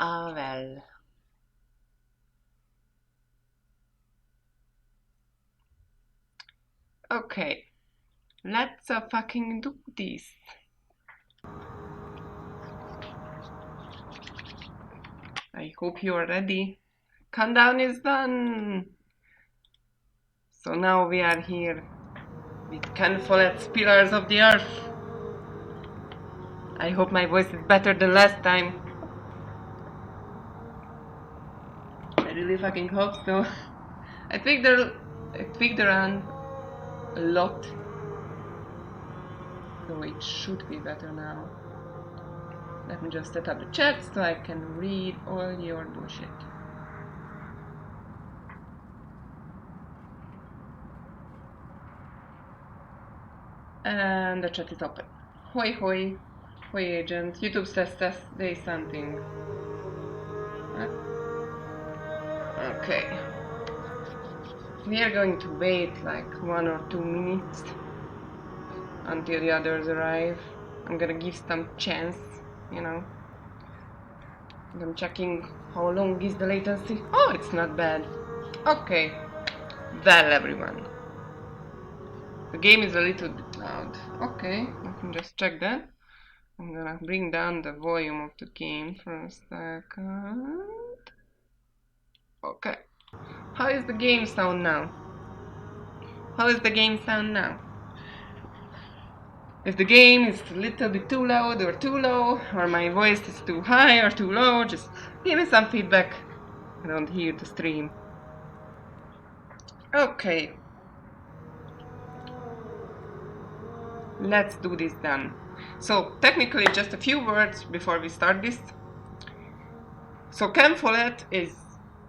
Ah, well. Okay, let's fucking do this. I hope you are ready. Countdown is done. So now we are here with Ken Follett's Pillars of the Earth. I hope my voice is better than last time. I really fucking hope so. I tweaked around a lot, so it should be better now. Let me just set up the chat so I can read all your bullshit. And the chat is open. Hoi hoi. Hoi agent. YouTube says say something. Okay. We are going to wait like 1 or 2 minutes until the others arrive. I'm gonna give some chance, you know. I'm checking how long is the latency. Oh, it's not bad. Okay. Well, everyone. The game is a little bit loud. Okay, let me just check that. I'm gonna bring down the volume of the game for a second. Okay. How is the game sound now? How is the game sound now? If the game is a little bit too loud or too low, or my voice is too high or too low, just give me some feedback. I don't hear the stream. Okay. Let's do this then. So, technically, just a few words before we start this. So, Ken Follett is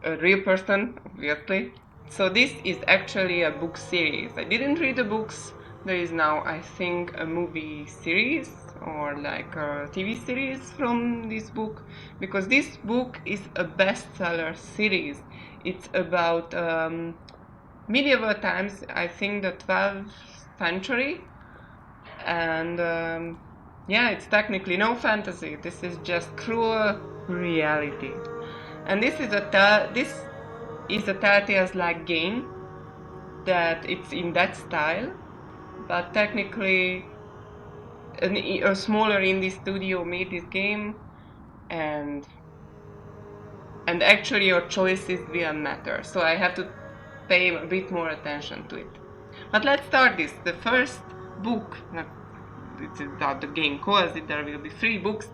a real person, obviously. So, this is actually a book series. I didn't read the books. There is now, I think, a movie series or like a TV series from this book, because this book is a bestseller series. It's about medieval times, I think the 12th century, and yeah, it's technically no fantasy. This is just cruel reality, and this is a Telltale's like game that it's in that style, but technically a smaller indie studio made this game, and actually your choices will matter. So I have to pay a bit more attention to it. But let's start this. The first book, it's about the game calls it, there will be 3 books.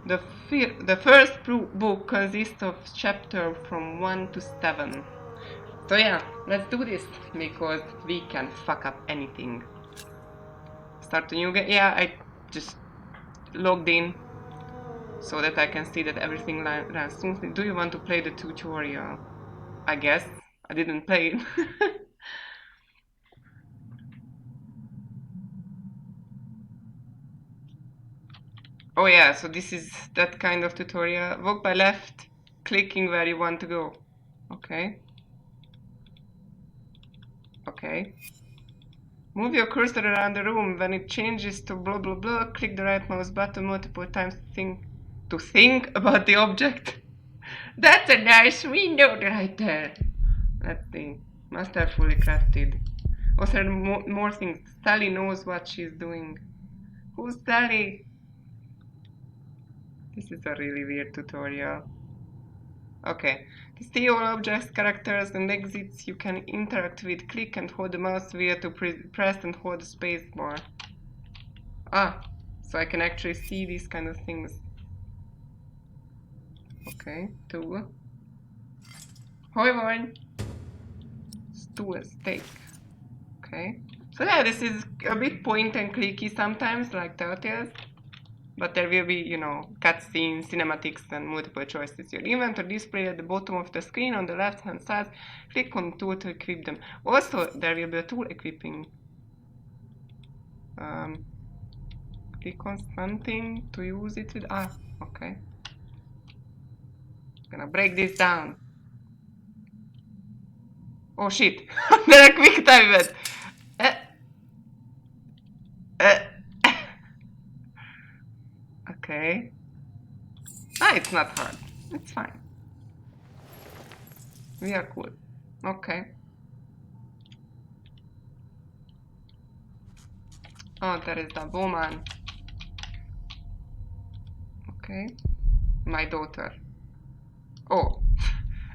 The first book consists of chapters from 1 to 7. So yeah, let's do this, because we can fuck up anything. Start a new game. Yeah, I just logged in so that I can see that everything runs smoothly. Do you want to play the tutorial? I guess. I didn't play it. Oh yeah, so this is that kind of tutorial. Walk by left, clicking where you want to go. Okay. Okay. Move your cursor around the room. When it changes to blah blah blah, click the right mouse button multiple times to think about the object. That's a nice window right there. Let's see. Must have fully crafted. Also, more things. Sally knows what she's doing. Who's Sally? This is a really weird tutorial. Okay. To see all objects, characters, and exits you can interact with, click and hold the mouse wheel to press and hold the space bar. Ah, so I can actually see these kind of things. Okay, tool. Hoi. Stool and steak. Okay. So yeah, this is a bit point and clicky sometimes, like Telltale's. But there will be, you know, cutscenes, cinematics, and multiple choices. Your inventory display at the bottom of the screen on the left-hand side. Click on tool to equip them. Also, there will be a tool equipping. Click on something to use it with. Ah, okay. Gonna break this down. Oh shit! There are quick time event. Okay. Ah, it's not hard. It's fine. We are cool. Okay. Oh, there is the woman. Okay. My daughter. Oh,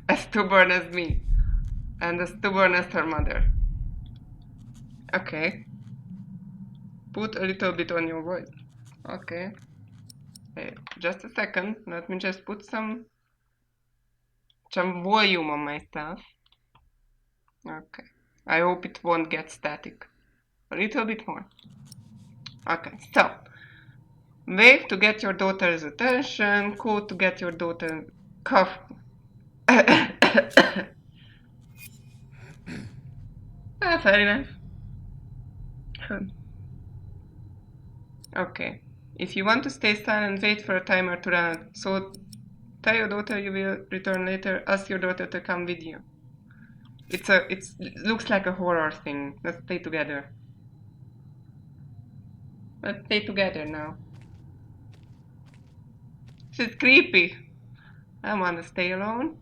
as stubborn as me. And as stubborn as her mother. Okay. Put a little bit on your voice. Okay. Hey, just a second. Let me just put some volume on my stuff. Okay. I hope it won't get static. A little bit more. Okay, so. Wave to get your daughter's attention. Code to get your daughter... Cough. Fair enough. Okay. If you want to stay silent, wait for a timer to run out. So tell your daughter you will return later. Ask your daughter to come with you. It looks like a horror thing. Let's stay together. Let's stay together now. This is creepy. I want to stay alone.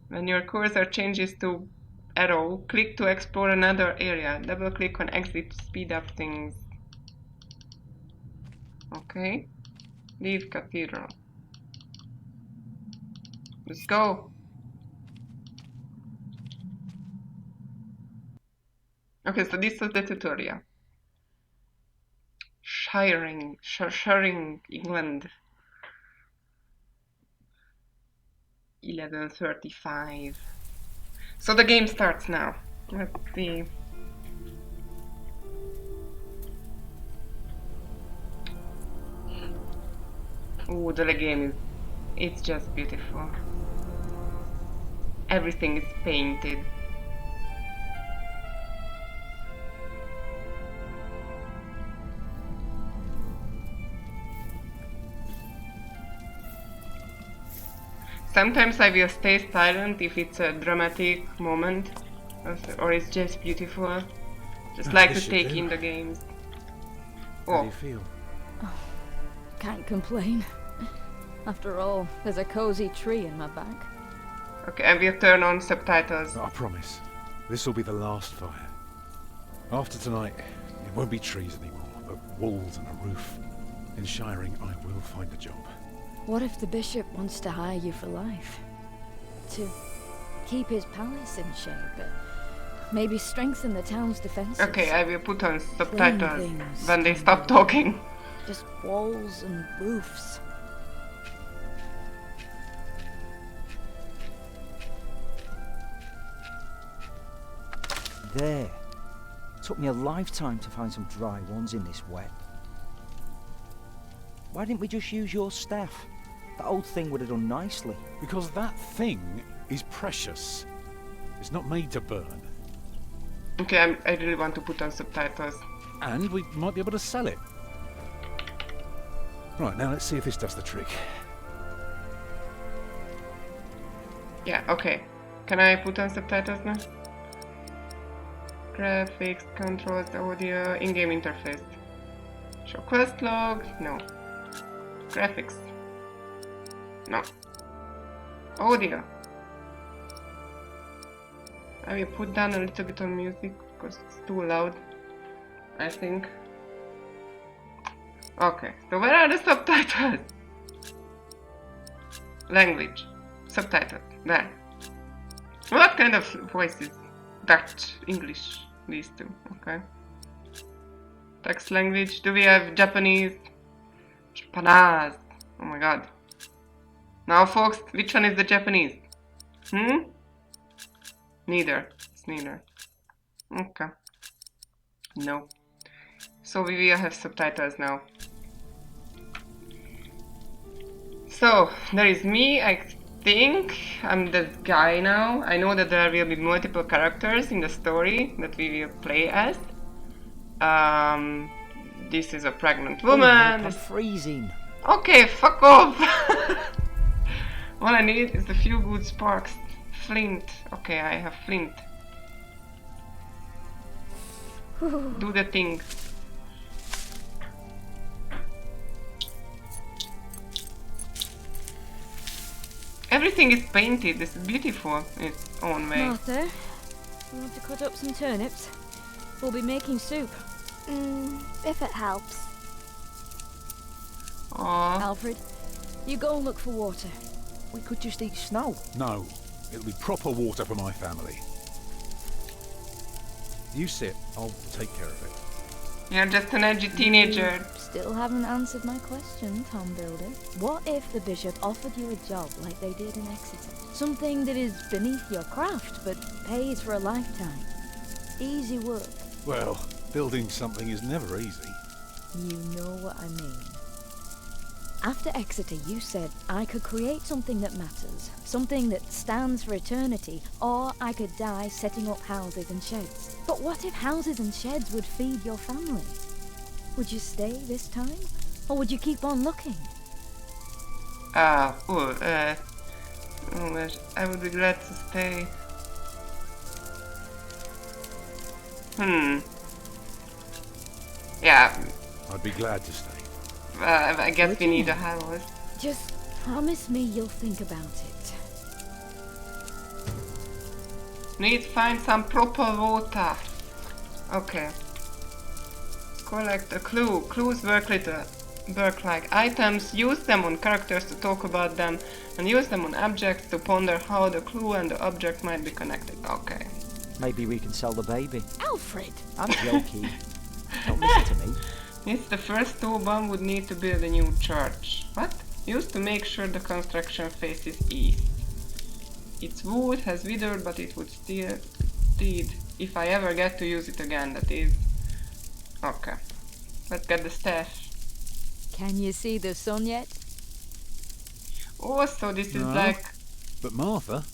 When your cursor changes to arrow, click to explore another area. Double click on exit to speed up things. Okay. Leave cathedral. Let's go. Okay, so this was the tutorial. Shiring, England. 11:35. So the game starts now. Let's see. Ooh, the game is... It's just beautiful. Everything is painted. Sometimes I will stay silent if it's a dramatic moment, or it's just beautiful. Just like to take in the games. How do you feel? Oh, can't complain. After all, there's a cozy tree in my back. Okay, I will turn on subtitles. I promise. This will be the last fire. After tonight, it won't be trees anymore, but walls and a roof. In Shiring, I will find a job. What if the bishop wants to hire you for life? To keep his palace in shape, but maybe strengthen the town's defenses? Okay, I will put on subtitles when they stop talking. Just walls and roofs. There. Took me a lifetime to find some dry ones in this wet. Why didn't we just use your staff? That old thing would have done nicely. Because that thing is precious. It's not made to burn. Okay, I really want to put on subtitles. And we might be able to sell it. Right, now let's see if this does the trick. Yeah, okay. Can I put on subtitles now? Graphics, controls, audio, in-game interface. Show quest log, no. Graphics, no. Audio. I will put down a little bit on music because it's too loud, I think. Okay, so where are the subtitles? Language, subtitles, there. What kind of voices? Dutch, English, these two, okay. Text language, do we have Japanese? Japanese, oh my god. Now folks, which one is the Japanese? Neither, it's neither. Okay. No. So we will have subtitles now. So, there is me, I think I'm the guy now. I know that there will be multiple characters in the story that we will play as. This is a pregnant woman. I'm freezing. Okay, fuck off. All I need is a few good sparks. Flint. Okay, I have flint. Do the thing. Everything is painted. This is beautiful in its own way. Martha, you want to cut up some turnips? We'll be making soup. If it helps. Aww. Alfred, you go and look for water. We could just eat snow. No, it'll be proper water for my family. You sit, I'll take care of it. You're just an edgy teenager. Still haven't answered my question, Tom Builder. What if the bishop offered you a job like they did in Exeter? Something that is beneath your craft, but pays for a lifetime. Easy work. Well, building something is never easy. You know what I mean. After Exeter, you said I could create something that matters, something that stands for eternity, or I could die setting up houses and sheds. But what if houses and sheds would feed your family? Would you stay this time, or would you keep on looking? I would be glad to stay. Yeah, I'd be glad to stay. I guess Would we you? need a house. Just promise me you'll think about it. Need to find some proper water. Okay. Collect a clue. Clues work like items. Use them on characters to talk about them, and use them on objects to ponder how the clue and the object might be connected. Okay. Maybe we can sell the baby. Alfred! I'm joking. Don't listen to me. It's the first Toban would need to build a new church. What? Used to make sure the construction faces east. Its wood has withered, but it would still steed if I ever get to use it again, that is. Okay. Let's get the staff. Can you see the sun yet? Oh, so this is No. like... But Martha,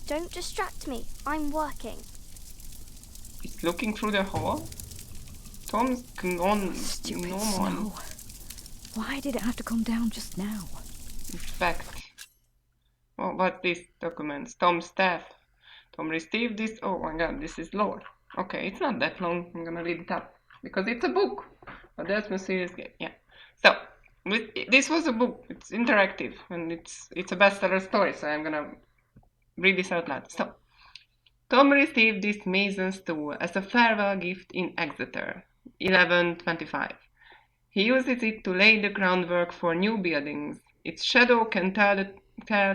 Don't distract me. I'm working. It's looking through the hole? Tom's on Stupid normal. snow. Why did it have to come down just now? Inspect. Oh, what's this document? Tom's staff. Tom received this. Oh my god, this is lore. Okay, it's not that long. I'm gonna read it up. Because it's a book. But that's my serious game. Yeah. So, this was a book. It's interactive. And it's a bestseller story. So I'm gonna read this out loud. So, Tom received this mason's tool as a farewell gift in Exeter, 1125. He uses it to lay the groundwork for new buildings. Its shadow can tell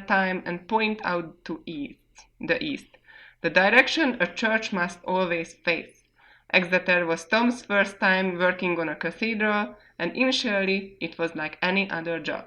time and point out to the east, the direction a church must always face. Exeter was Tom's first time working on a cathedral, and initially it was like any other job.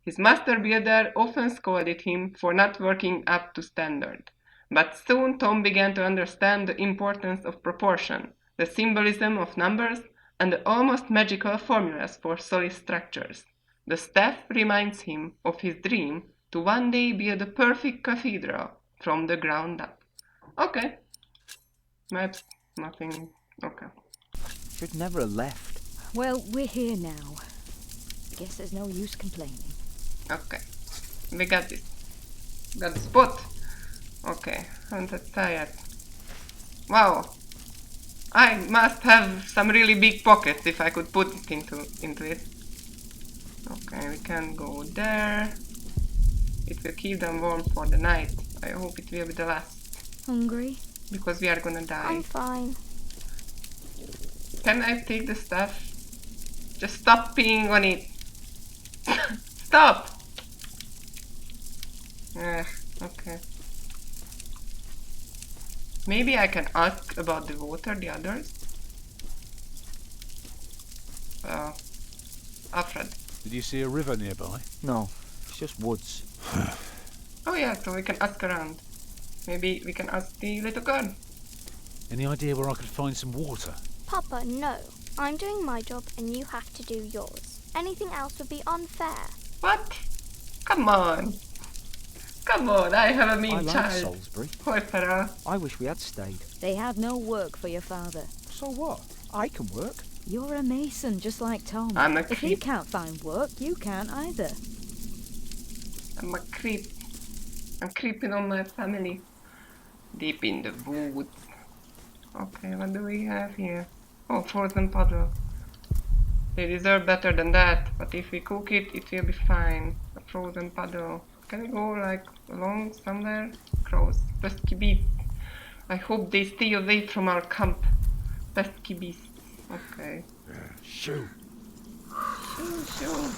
His master builder often scolded him for not working up to standard. But soon Tom began to understand the importance of proportion, the symbolism of numbers, and the almost magical formulas for solid structures. The staff reminds him of his dream to one day build a perfect cathedral from the ground up. Okay. Maps, nothing. Okay. Should never have left. Well, we're here now. Guess there's no use complaining. Okay. We got this. Got the spot. Okay. Haven't tired. Wow. I must have some really big pockets if I could put it into it. Okay, we can go there. It will keep them warm for the night. I hope it will be the last. Hungry? Because we are gonna die. I'm fine. Can I take the stuff? Just stop peeing on it. Stop! Okay. Maybe I can ask about the water, the others? Alfred. did you see a river nearby? No, it's just woods. Oh yeah, so we can ask around. Maybe we can ask the little girl. Any idea where I could find some water? Papa, no. I'm doing my job and you have to do yours. Anything else would be unfair. What? Come on. Come on, I have a I mean like child. Salisbury. Poor Farah. I wish we had stayed. They had no work for your father. So what? I can work. You're a mason, just like Tom. I'm a If he creep. can't find work, you can't either. I'm a creep. I'm creeping on my family. Deep in the woods. Okay, what do we have here? Oh, frozen puddle. They deserve better than that, but if we cook it, it will be fine. A frozen puddle. Can we go like along somewhere? Crows. Pesky beasts. I hope they stay away from our camp. Pesky beasts. Okay. Yeah, shoo. Sure.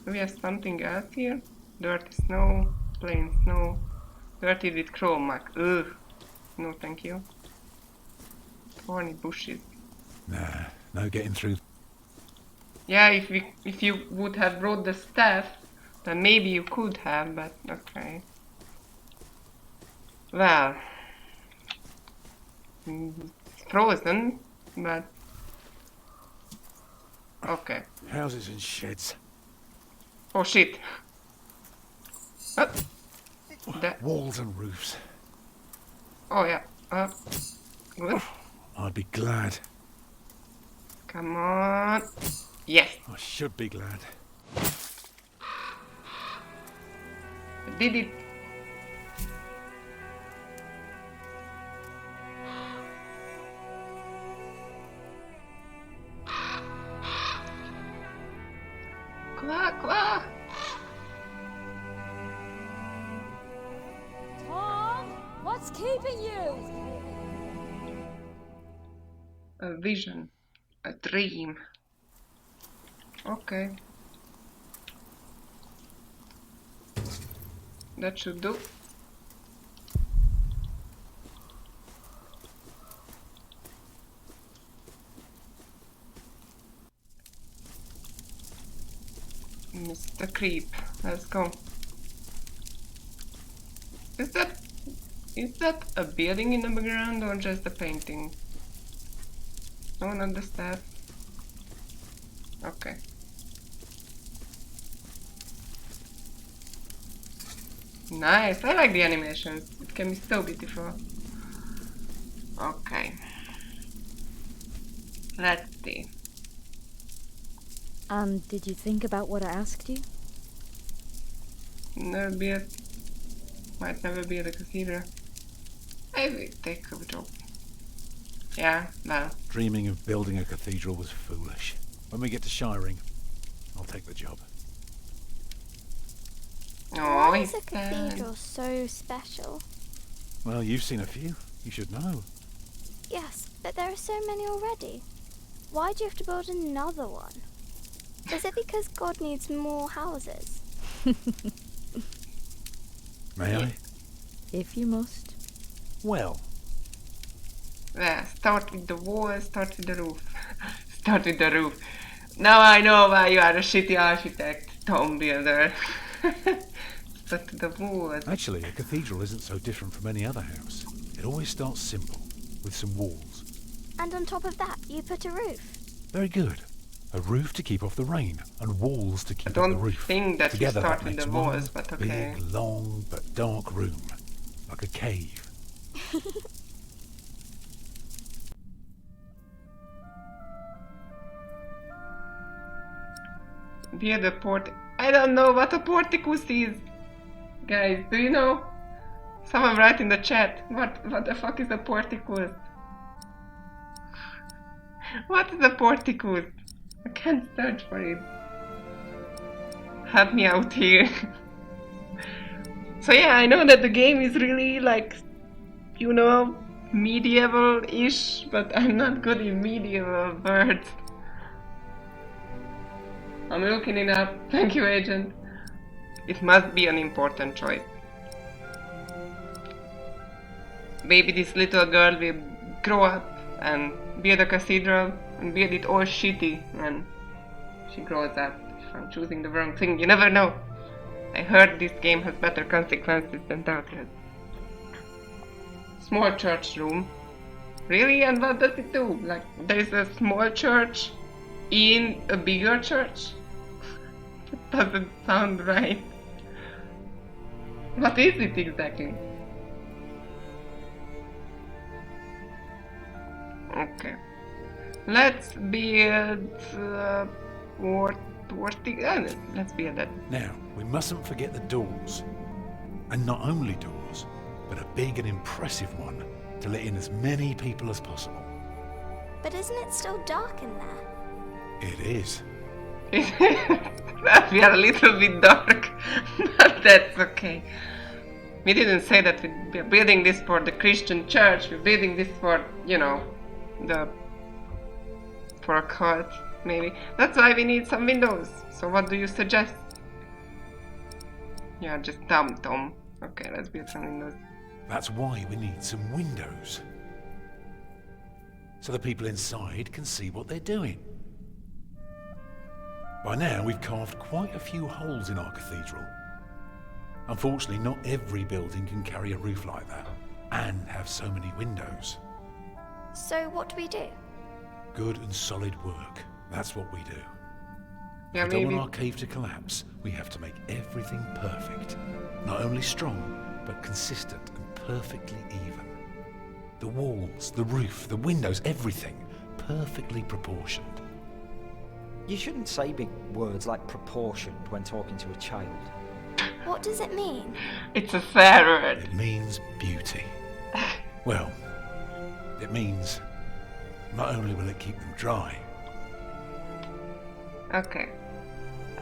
Do we have something else here? Dirty snow, plain snow, dirty with crow mark. Ugh. No, thank you. Thorny bushes. Nah, no getting through. Yeah, if you would have brought the staff, then maybe you could have, but okay. Well, it's frozen, but okay. Houses and sheds. Oh shit! That. Walls and roofs. Oh yeah. Good. I'd be glad. Come on. Yes, I should be glad. I did it. Quack, quack. Tom, what's keeping you? A vision. A dream. Okay. That should do. Mr. Creep. Let's go. Is that a building in the background or just a painting? No, not the staff. Okay. Nice, I like the animations. It can be so beautiful. Okay. Let's see. And did you think about what I asked you? Might never be at a cathedral. I will take a job. Yeah, well. Dreaming of building a cathedral was foolish. When we get to Shiring, I'll take the job. Oh, Why he's is a cathedral so special? Well, you've seen a few. You should know. Yes, but there are so many already. Why do you have to build another one? Is it because God needs more houses? May I? If you must. Well, Yeah, start with the wall, start with the roof. Start with the roof. Now I know why you are a shitty architect, Tom Builder. But the wall. actually, a cathedral isn't so different from any other house. It always starts simple, with some walls. And on top of that, you put a roof. Very good. A roof to keep off the rain, and walls to keep I up the don't roof. think that Together, you start that with makes the one walls, but okay. big, long, but dark room. Like a cave. Near the port. I don't know what a porticus is. Guys, do you know? Someone write in the chat. What the fuck is a porticus? What is a porticus? I can't search for it. Help me out here. So yeah, I know that the game is really like, you know, medieval-ish, but I'm not good in medieval words. I'm looking it up. Thank you, agent. It must be an important choice. Maybe this little girl will grow up and build a cathedral and build it all shitty when she grows up. If I'm choosing the wrong thing, you never know. I heard this game has better consequences than Darkness. Small church room. Really? And what does it do? Like, there is a small church in a bigger church? That doesn't sound right. What is it exactly? Okay. Let's build let's build that. Now, we mustn't forget the doors. And not only doors, but a big and impressive one to let in as many people as possible. But isn't it still dark in there? It is. Well, we are a little bit dark, but that's okay. We didn't say that we're building this for the Christian church. We're building this for, you know, for a cult, maybe. That's why we need some windows. So what do you suggest? Yeah, just dumb Tom. Okay, let's build some windows. That's why we need some windows. So the people inside can see what they're doing. By now, we've carved quite a few holes in our cathedral. Unfortunately, not every building can carry a roof like that and have so many windows. So what do we do? Good and solid work. That's what we do. Yeah, If we don't maybe. want our cave to collapse, we have to make everything perfect. Not only strong, but consistent and perfectly even. The walls, the roof, the windows, everything perfectly proportioned. You shouldn't say big words like proportioned when talking to a child. What does it mean? It's a sad word. It means beauty. Well, it means not only will it keep them dry, Okay.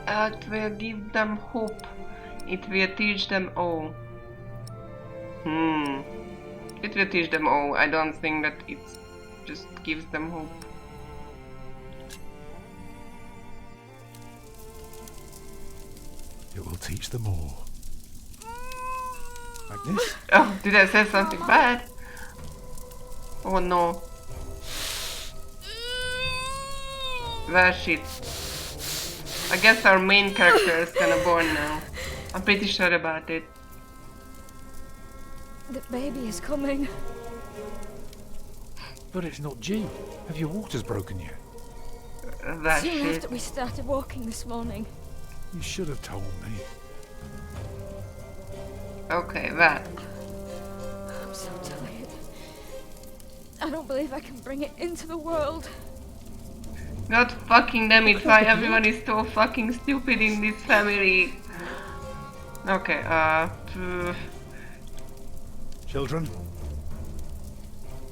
It will give them hope. It will teach them all. It will teach them all. I don't think that it just gives them hope. it will teach them all. Like this? Oh, did I say something bad? Oh no. Well, shit. I guess our main character is gonna born now. I'm pretty sure about it. The baby is coming. But it's not due. Have your waters broken yet? That Soon shit. after we started walking this morning. You should have told me. Okay, that. I'm so tired. I don't believe I can bring it into the world. God fucking damn it, why everyone is so fucking stupid in this family. Okay, Children?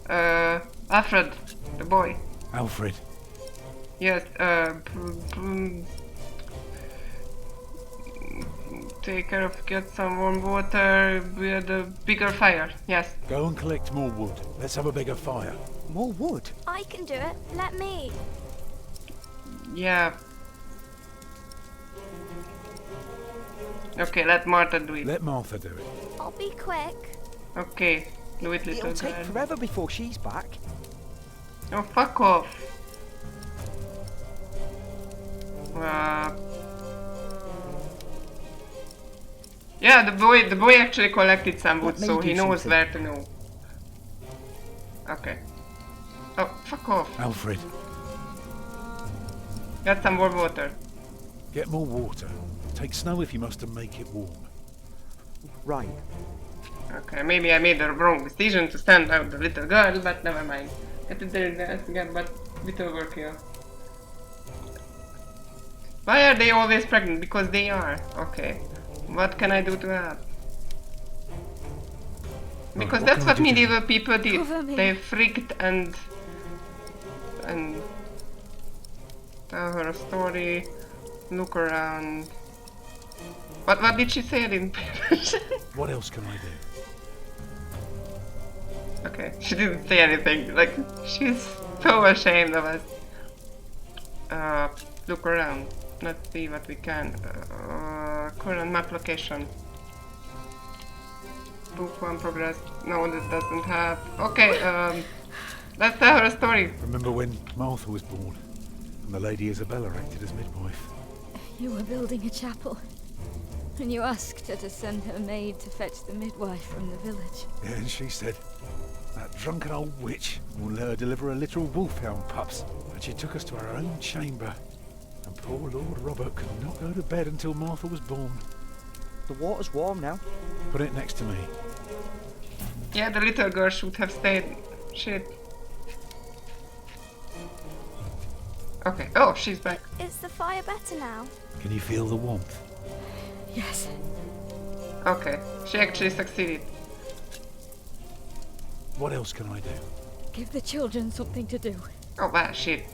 Alfred, the boy. Alfred. Yes, take care of, get some warm water, build a bigger fire, yes. Go and collect more wood. Let's have a bigger fire. More wood? I can do it. Let me. Yeah. Okay, let Martha do it. Let Martha do it. I'll be quick. Okay, do it, little It'll take girl. forever before she's back. Oh, fuck off. Yeah, the boy actually collected some wood, Let me so he do knows something. where to know. Okay. Oh, fuck off. Alfred, Got some warm water. get more water. Take snow if you must to make it warm. Right. Okay, maybe I made the wrong decision to send out the little girl, but never mind. Get it there again, but little work here. Why are they always pregnant? Because they are. Okay. What can I do to help? Because what that's can I what do to medieval people did. Cover me. They freaked and tell her a story, look around. What did she say? I didn't pay attention. What else can I do? Okay, she didn't say anything. Like, she's so ashamed of us. Look around. Let's see what we can. Current map location. Book 1 progress. No, that doesn't have. Okay, let's tell her a story. Remember when Martha was born and the Lady Isabella acted as midwife? You were building a chapel. And you asked her to send her maid to fetch the midwife from the village. Yeah, and she said, that drunken old witch will let her deliver a literal wolfhound pups. And she took us to our own chamber. And poor Lord Robert could not go to bed until Martha was born. The water's warm now. Put it next to me. Yeah, the little girl should have stayed. Shit. Okay. Oh, she's back. Is the fire better now? Can you feel the warmth? Yes. Okay, she actually succeeded. What else can I do? Give the children something to do. Oh, wow, shit.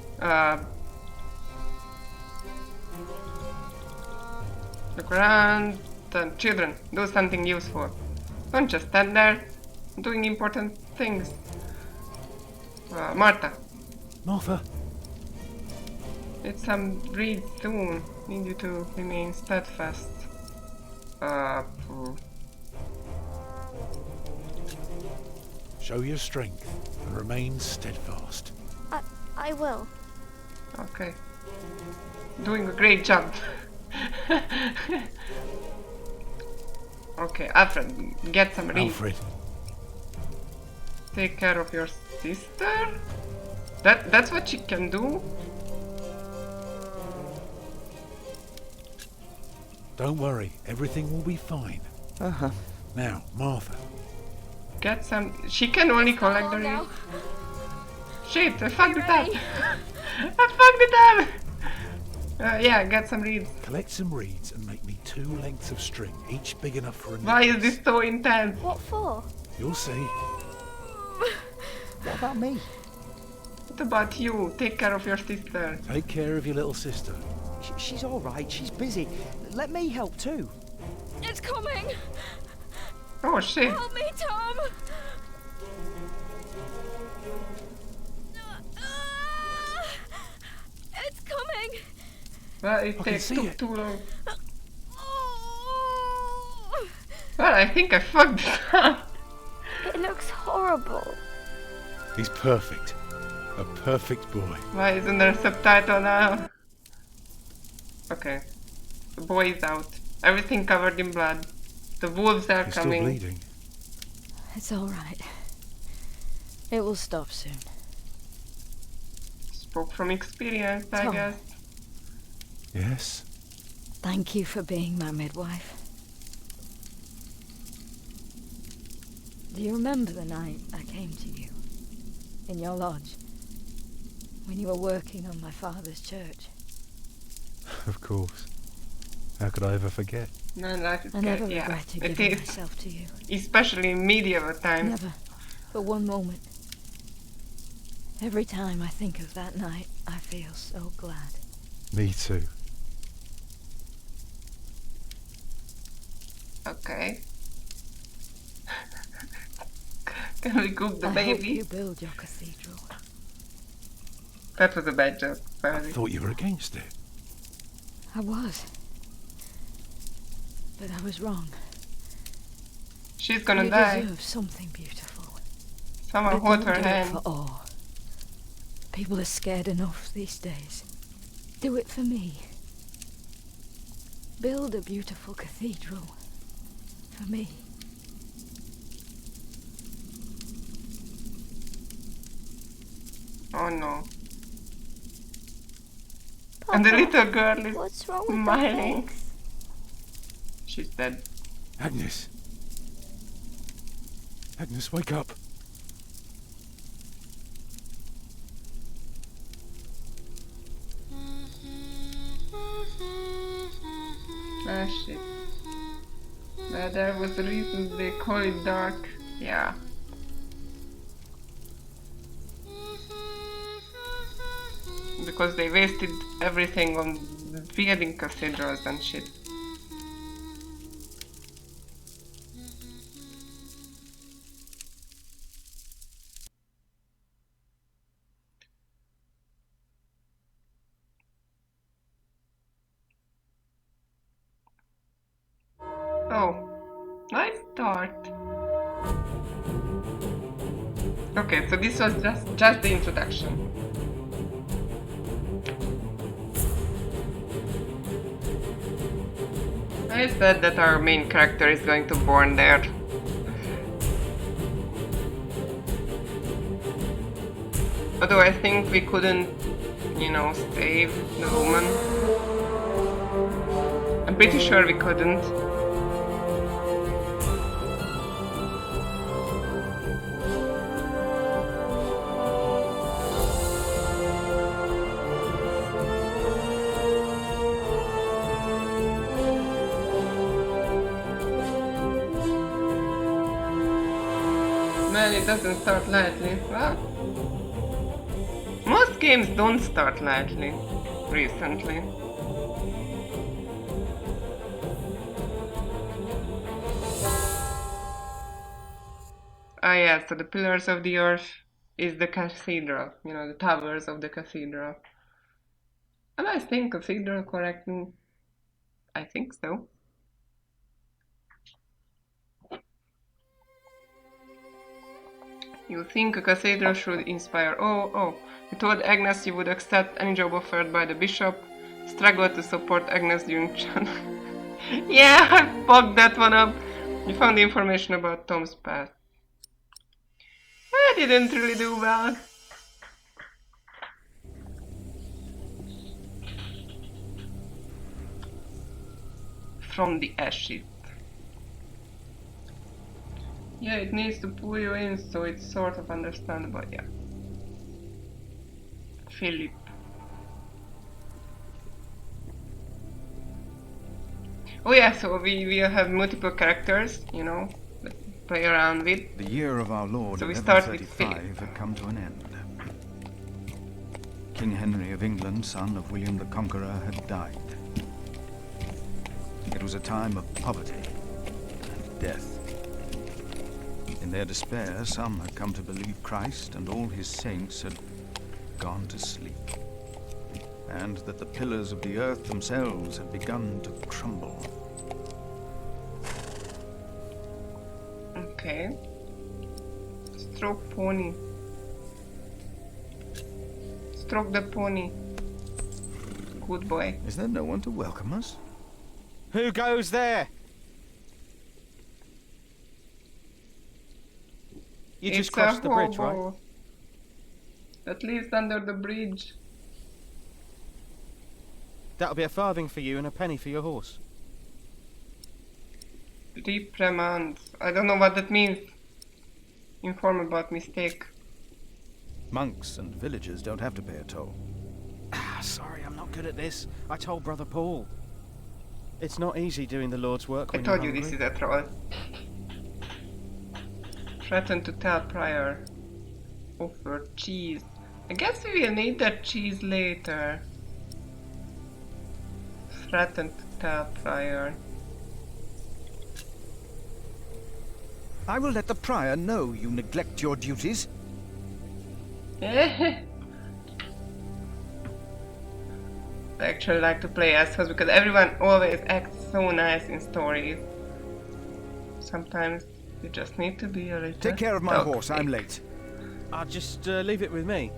Look around. Children, do something useful. Don't just stand there doing important things. Martha, Martha, it's some read soon. Need you to remain steadfast. show your strength and remain steadfast. I will. Okay. Doing a great job. Okay, Alfred, get some read. Alfred, Take care of your sister? That's what she can do? don't worry, everything will be fine. Uh-huh. Now, Martha, Get some. She can only collect the read. now. Shit, I fucked it up. Ready? I fucked it up. Yeah, get some reeds. collect some reeds and make me 2 lengths of string, each big enough for a Why is necklace. this so intense? What for? You'll see. What about me? What about you? Take care of your sister. Take care of your little sister. She's all right. She's busy. Let me help too. It's coming! Oh shit. Help me, Tom! It's coming! Well, it can see took it. too long. Oh, Well, I think I fucked this up. it looks horrible. He's perfect. A perfect boy. Why isn't there a subtitle now? Okay. The boy is out. Everything covered in blood. The wolves are He's still coming. bleeding. It's all right. It will stop soon. Spoke from experience, I Tom. guess. Yes? Thank you for being my midwife. Do you remember the night I came to you? In your lodge? When you were working on my father's church? Of course. How could I ever forget? No, life is I never good. Yeah, regretted it giving is. myself to you. Especially in medieval times. Never. For one moment. Every time I think of that night, I feel so glad. Me too. Okay. Can we cook the I hope baby? you build your cathedral. That was a bad joke, I sorry. thought you were against it. I was. But I was wrong. She's gonna You die. deserve something beautiful. Someone But hold don't her do it hand. for awe. People are scared enough these days. Do it for me. Build a beautiful cathedral. For me. Oh no. Papa, And the little girl is what's wrong with smiling. the legs? She's dead. Agnes! Agnes, wake up! Ah shit. There was a reason they call it dark. Yeah. Because they wasted everything on building cathedrals and shit. Oh, nice start. Okay, so this was just the introduction. I said that our main character is going to born there. Although I think we couldn't, you know, save the woman. I'm pretty sure we couldn't. Man, it doesn't start lightly. Well, most games don't start lightly recently. yeah, so the pillars of the earth is the cathedral, you know, the towers of the cathedral. Am I saying cathedral correctly? I think so. You think a cathedral should inspire... Oh. You told Agnes you would accept any job offered by the bishop. Struggled to support Agnes during channel. Yeah, I fucked that one up. You found the information about Tom's past. I didn't really do well. From the ashes. Yeah, it needs to pull you in, so it's sort of understandable, yeah. Philip. Oh yeah, so we will have multiple characters, you know, that we play around with. The year of our Lord So we start with 1135 had come to an end. King Henry of England, son of William the Conqueror, had died. It was a time of poverty and death. In their despair, some had come to believe Christ and all his saints had gone to sleep, and that the pillars of the earth themselves had begun to crumble. Okay. Stroke pony. Stroke the pony. Good boy. Is there no one to welcome us? Who goes there? You just crossed the bridge, right? That lives under the bridge. That'll be a farthing for you and a penny for your horse. Reprimand. I don't know what that means. Inform about mistake. Monks and villagers don't have to pay a toll. Sorry, I'm not good at this. I told Brother Paul. It's not easy doing the Lord's work I when told you're you this hungry. is a troll. Threaten to tell prior. Offer cheese. I guess we will need that cheese later. Threaten to tell prior. I will let the prior know you neglect your duties. I actually like to play assholes because everyone always acts so nice in stories. Sometimes you just need to be a little Take care of my toxic. horse, I'm late. I'll just leave it with me.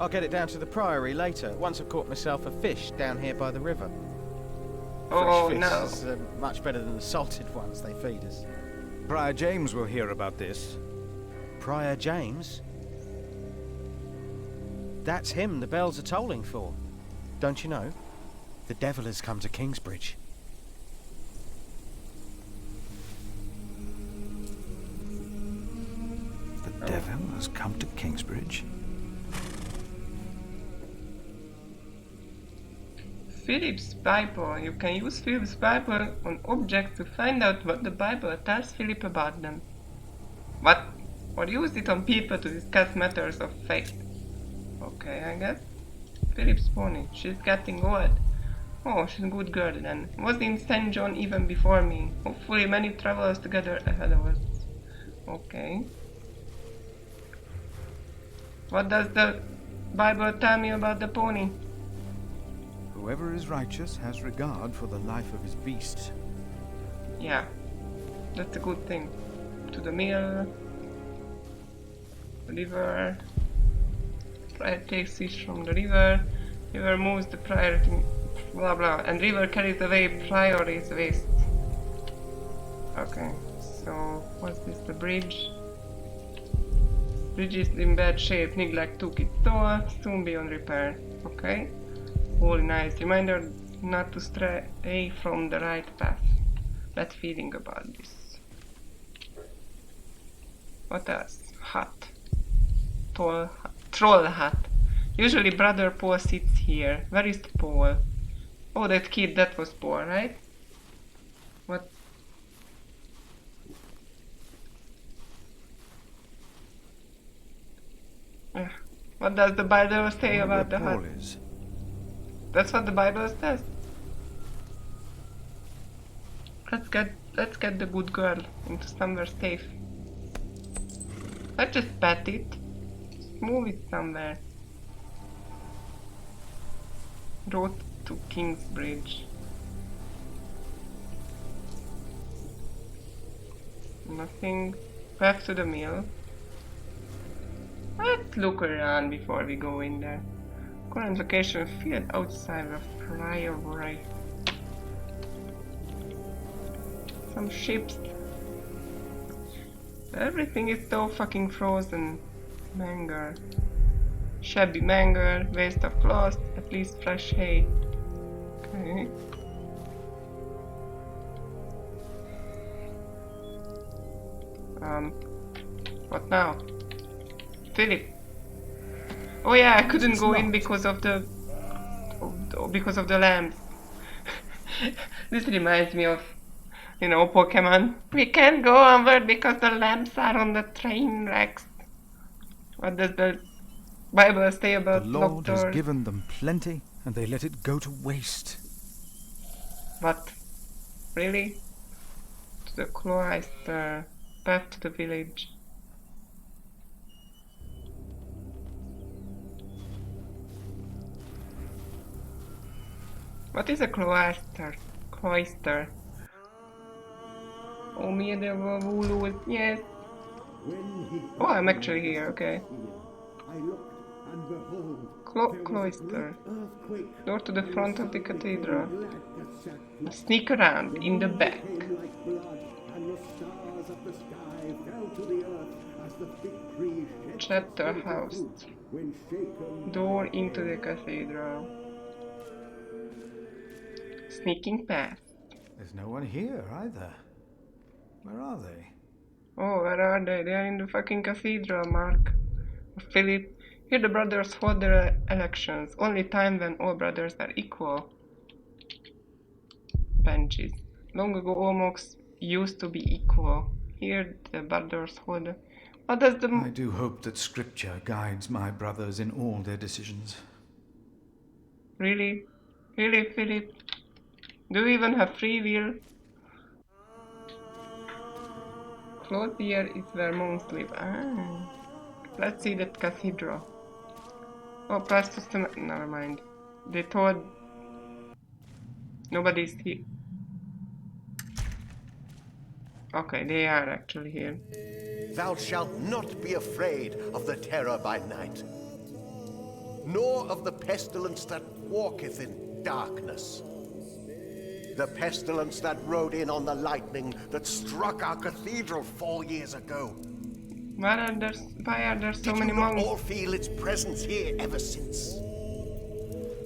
I'll get it down to the priory later, once I've caught myself a fish down here by the river. Oh Fresh fish no. is much better than the salted ones they feed us. Prior James will hear about this. Prior James? That's him the bells are tolling for. Don't you know? The devil has come to Kingsbridge. The devil has come to Kingsbridge? Philip's Bible. You can use Philip's Bible on objects to find out what the Bible tells Philip about them. What? Or use it on people to discuss matters of faith. Okay, I guess. Philip's pony. She's getting old. Oh, she's a good girl then. Was in St. John even before me. Hopefully many travelers together ahead of us. Okay. What does the Bible tell me about the pony? Whoever is righteous has regard for the life of his beast. Yeah, that's a good thing. To the mill, river, prior takes fish from the river moves the prior to blah blah, and river carries away prior's waste. Okay, so what's this, the bridge? Bridge is in bad shape, neglect took its toll, soon beyond repair. Okay. Holy nice. Reminder not to stray from the right path. Bad feeling about this. What else? Hut. Troll hut. Usually Brother Paul sits here. Where is Paul? Oh, that kid, that was Paul, right? What? What does the Bible say about the hut? Paul is. That's what the Bible says. Let's get the good girl into somewhere safe. Let's just pat it. Move it somewhere. Road to Kingsbridge. Nothing. Back to the mill. Let's look around before we go in there. Current location field outside the flyover. Some ships. Everything is so fucking frozen. Manger. Shabby manger, waste of cloth, at least fresh hay. Okay. What now? Philip. Oh yeah, I couldn't go in because of the lamps. This reminds me of, you know, Pokemon. We can't go onward because the lamps are on the train tracks. What does the Bible say about The Lord locked has doors? given them plenty, and they let it go to waste. What? Really? To the cloister. Back to the village. What is a cloister? Cloister. Oh, medieval Wooloo, yes. Oh, I'm actually here, okay. Cloister. Door to the front of the cathedral. Sneak around in the back. Chapter house. Door into the cathedral. Sneaking past. There's no one here either. Where are they? Oh, where are they? They are in the fucking cathedral, Mark. Philip. Here the brothers hold their elections. Only time when all brothers are equal. Benches. Long ago Olmox used to be equal. Here the brothers hold. What does the... I do hope that Scripture guides my brothers in all their decisions. Really? Really, Philip? Do you even have free will? Clothier is where monks live. Ah. Let's see that cathedral. Oh, plus never mind. They thought nobody's here. Okay, they are actually here. Thou shalt not be afraid of the terror by night, nor of the pestilence that walketh in darkness. The pestilence that rode in on the lightning that struck our cathedral 4 years ago. Why are there so Did many you not monks? all feel its presence here ever since?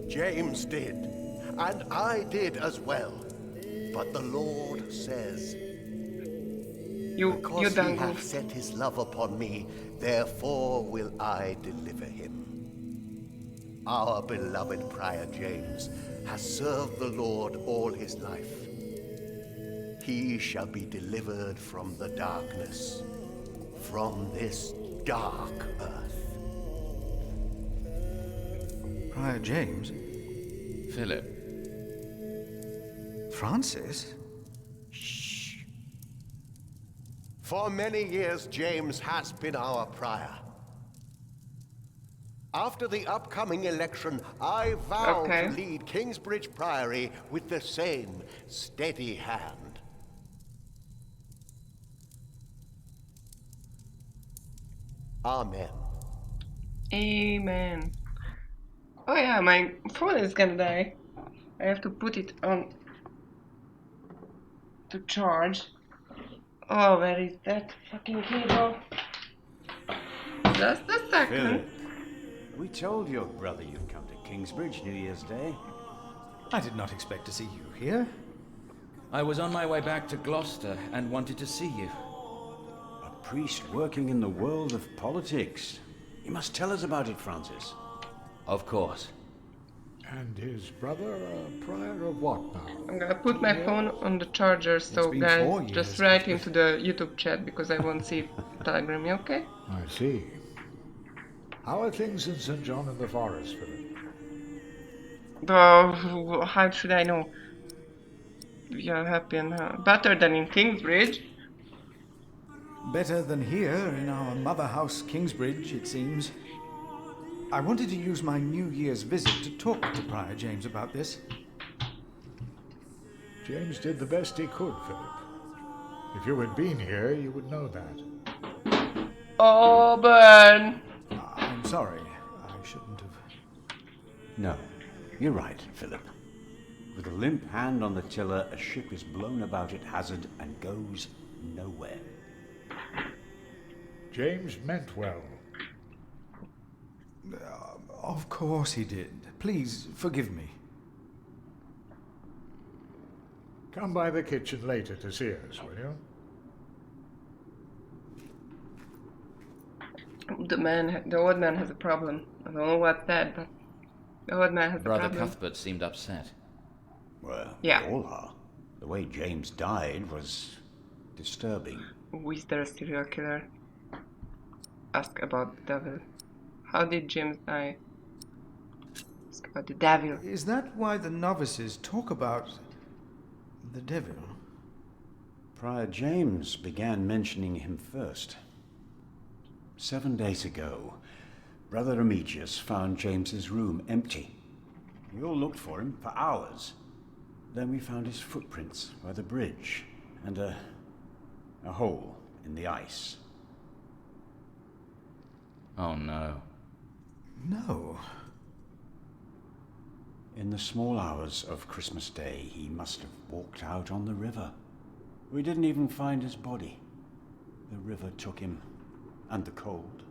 James did, and I did as well. But the Lord says, You because he done hath goof. set his love upon me, therefore will I deliver him. Our beloved Prior James has served the Lord all his life. He shall be delivered from the darkness, from this dark earth. Prior James? Philip. Francis? For many years, James has been our prior. After the upcoming election, I vow Okay. to lead Kingsbridge Priory with the same steady hand. Amen. Amen. Oh yeah, my phone is gonna die. I have to put it on to charge. Oh, where is that fucking cable? Just a second. Philip, we told your brother you'd come to Kingsbridge New Year's Day. I did not expect to see you here. I was on my way back to Gloucester and wanted to see you. A priest working in the world of politics. You must tell us about it, Francis. Of course. And his brother, a prior of what now? I'm gonna put my phone on the charger, so been guys, 4 years, just write into the YouTube chat because I won't see Telegram, you okay? I see. How are things in St. John in the Forest, Philip? How should I know? We are happy and better than in Kingsbridge. Better than here in our mother house, Kingsbridge, it seems. I wanted to use my New Year's visit to talk to Prior James about this. James did the best he could, Philip. If you had been here, you would know that. Auburn! I'm sorry. I shouldn't have. No, you're right, Philip. With a limp hand on the tiller, a ship is blown about at hazard and goes nowhere. James meant well. Of course he did. Please, forgive me. Come by the kitchen later to see us, will you? The old man has a problem. I don't know what's that, but the old man has a Brother problem. Cuthbert seemed upset. Well, Yeah. they all are. The way James died was disturbing. Who is there a serial killer? Ask about the devil. How did James die? Ask about the devil. Is that why the novices talk about the devil? Prior James began mentioning him first. 7 days ago, Brother Remigius found James's room empty. We all looked for him for hours. Then we found his footprints by the bridge and a hole in the ice. Oh no. No. In the small hours of Christmas Day, he must have walked out on the river. We didn't even find his body. The river took him, and the cold.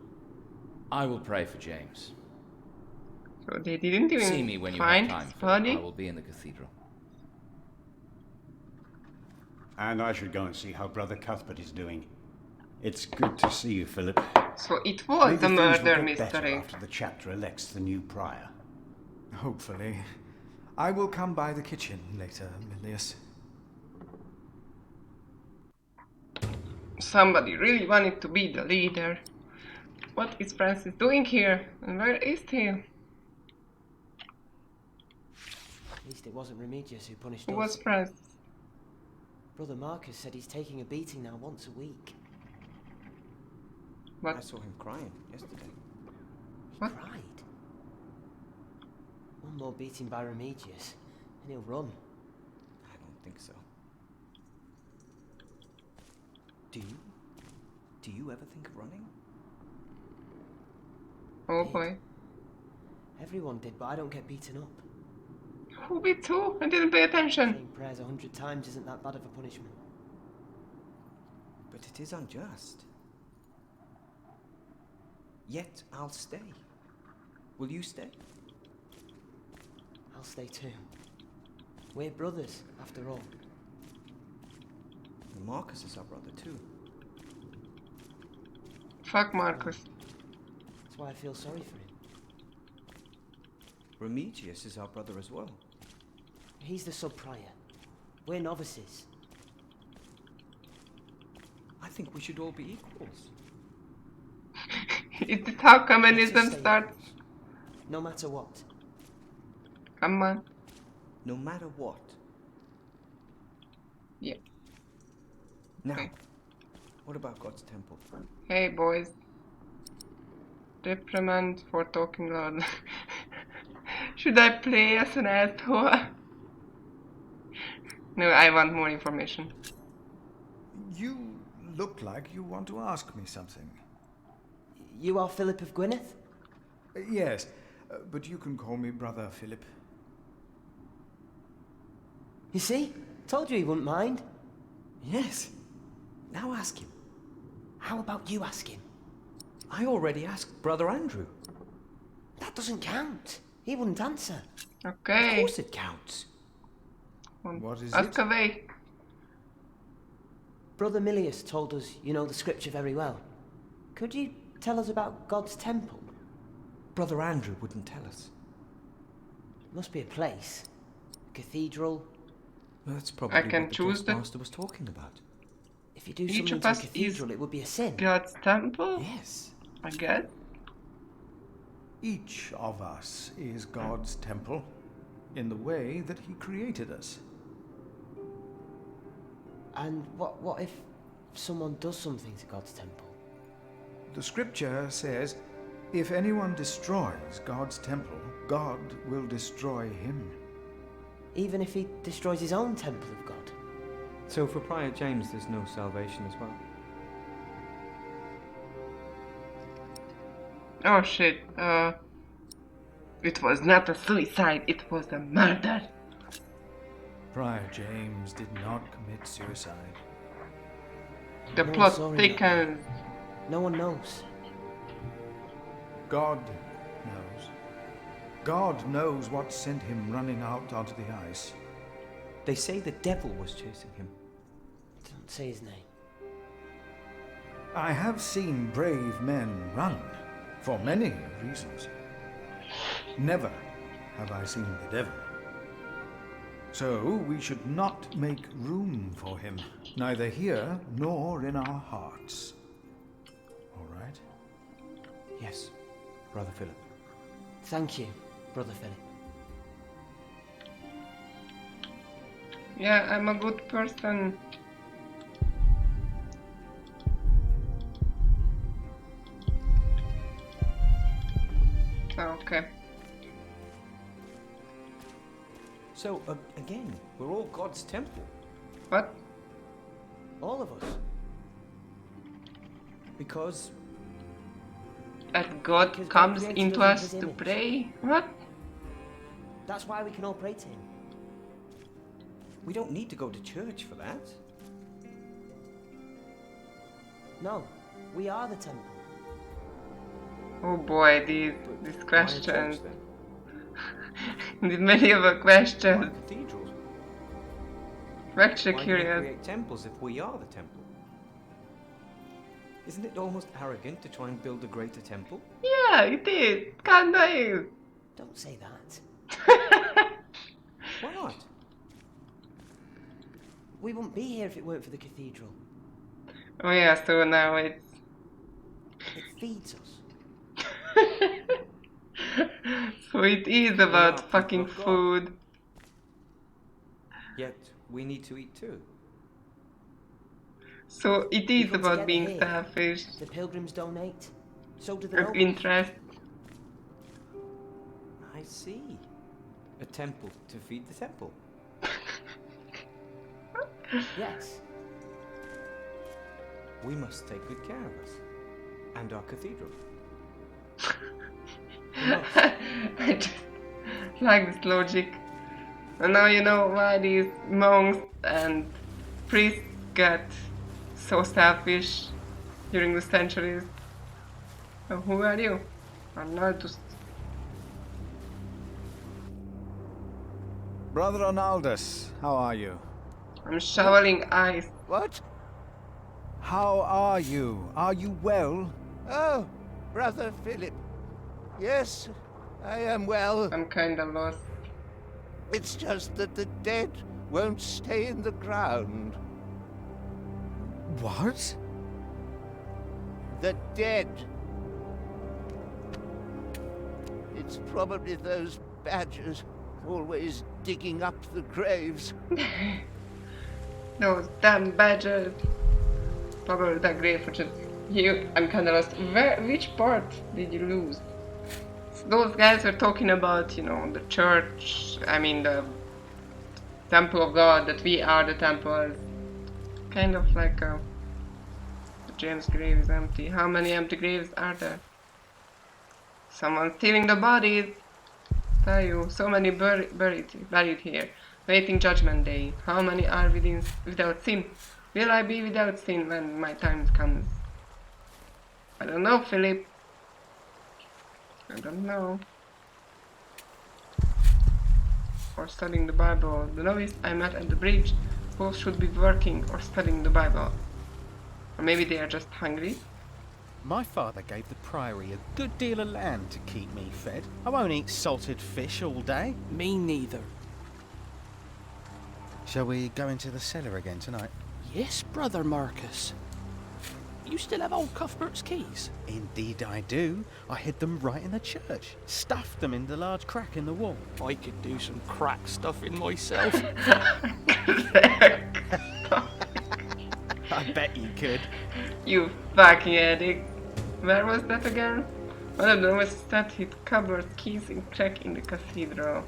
I will pray for James. So they didn't even See me when you find have time, his Philip. body? I will be in the cathedral. And I should go and see how Brother Cuthbert is doing. It's good to see you, Philip. So it was Maybe a things will murder get better mystery. after the chapter elects the new prior. Hopefully. I will come by the kitchen later, Milius. Somebody really wanted to be the leader. What is Francis doing here? And where is he? At least it wasn't Remigius who punished Who us. was Francis? Brother Marcus said he's taking a beating now once a week. What? I saw him crying yesterday. He What? cried. One more beating by Remigius, and he'll run. I don't think so. Do you? Do you ever think of running? Oh boy. Everyone did, but I don't get beaten up. Who beat who? I didn't pay attention. Saying prayers 100 times isn't that bad of a punishment. But it is unjust. Yet I'll stay. Will you stay? I'll stay too. We're brothers, after all. And Marcus is our brother too. Fuck Marcus. That's why I feel sorry for him. Remigius is our brother as well. He's the sub-prior. We're novices. I think we should all be equals. Is this how Let's communism just stay starts? equals. No matter what. Come on. No matter what. Yeah. Now, Okay. what about God's temple? Hey boys. Reprimand for talking loud. Should I play as an asshole? No, I want more information. You look like you want to ask me something. You are Philip of Gwynedd? Yes, but you can call me Brother Philip. You see? Told you he wouldn't mind. Yes. Now ask him. How about you ask him? I already asked Brother Andrew. That doesn't count. He wouldn't answer. Of Okay. course it counts. What is Ask it? away. Brother Milius told us you know the scripture very well. Could you tell us about God's temple? Brother Andrew wouldn't tell us. Must be a place. Cathedral. Well, that's probably can what the choose the- Master was talking about. If you do Each something of to a us is cathedral, it would be a sin. God's temple? Yes. I guess. Each of us is God's temple in the way that he created us. And what if someone does something to God's temple? The scripture says, if anyone destroys God's temple, God will destroy him. Even if he destroys his own temple of God? So for Prior James, there's no salvation as well? Oh shit, it was not a suicide, it was a murder. Prior James did not commit suicide. The No one plot saw him thickens. No one knows. God knows. God knows what sent him running out onto the ice. They say the devil was chasing him. Don't say his name. I have seen brave men run, for many reasons. Never have I seen the devil. So we should not make room for him, neither here nor in our hearts. All right? Yes, Brother Philip. Thank you, Brother Philip. Yeah, I'm a good person. Okay. So, again, we're all God's temple. What? All of us. Because That God Because God comes created into us in us his to image. pray? What? That's why we can all pray to him. we don't need to go to church for that. No, we are the temple. Oh boy, these Why a church, questions. then? The medieval Why questions. cathedrals? Actually Why do we curious. create temples if we are the temple? Isn't it almost arrogant to try and build a greater temple? Yeah, it is. Kinda is. Don't say that. Why not? We wouldn't be here if it weren't for the cathedral. Oh yeah, so now it's... It feeds us. So it is are about people fucking of God. food. Yet we need to eat too. So it We is come about together being here. selfish, The pilgrims donate. So do the of nobles. interest. I see. A temple to feed the temple. Yes. We must take good care of us. And our cathedral. I just like this logic. And now you know why these monks and priests got so selfish during the centuries. So who are you? I'm not just... Brother Ronaldus, how are you? I'm shoveling ice. What? How are you? Are you well? Oh, Brother Philip. Yes, I am well. I'm kinda lost. It's just that the dead won't stay in the ground. What? The dead. It's probably those badgers always digging up the graves. Those damn badgers. Probably that grave for just you. I'm kinda lost. Which part did you lose? Those guys were talking about, you know, the church, I mean the temple of God, that we are the temple. Kind of like James' grave is empty. How many empty graves are there? Someone stealing the bodies. Tell you, so many buried here, waiting judgment day. How many are without sin? Will I be without sin when my time comes? I don't know, Philip. I don't know. Or studying the Bible. The novice I met at the bridge. Both should be working or studying the Bible. Or maybe they are just hungry. My father gave the priory a good deal of land to keep me fed. I won't eat salted fish all day. Me neither. Shall we go into the cellar again tonight? Yes, Brother Marcus. You still have old Cuthbert's keys? Indeed I do. I hid them right in the church. Stuffed them in the large crack in the wall. I could do some crack stuffing myself. I bet you kid. You fucking addict. Where was that again? One of the novices that hid cupboard keys in crack in the cathedral.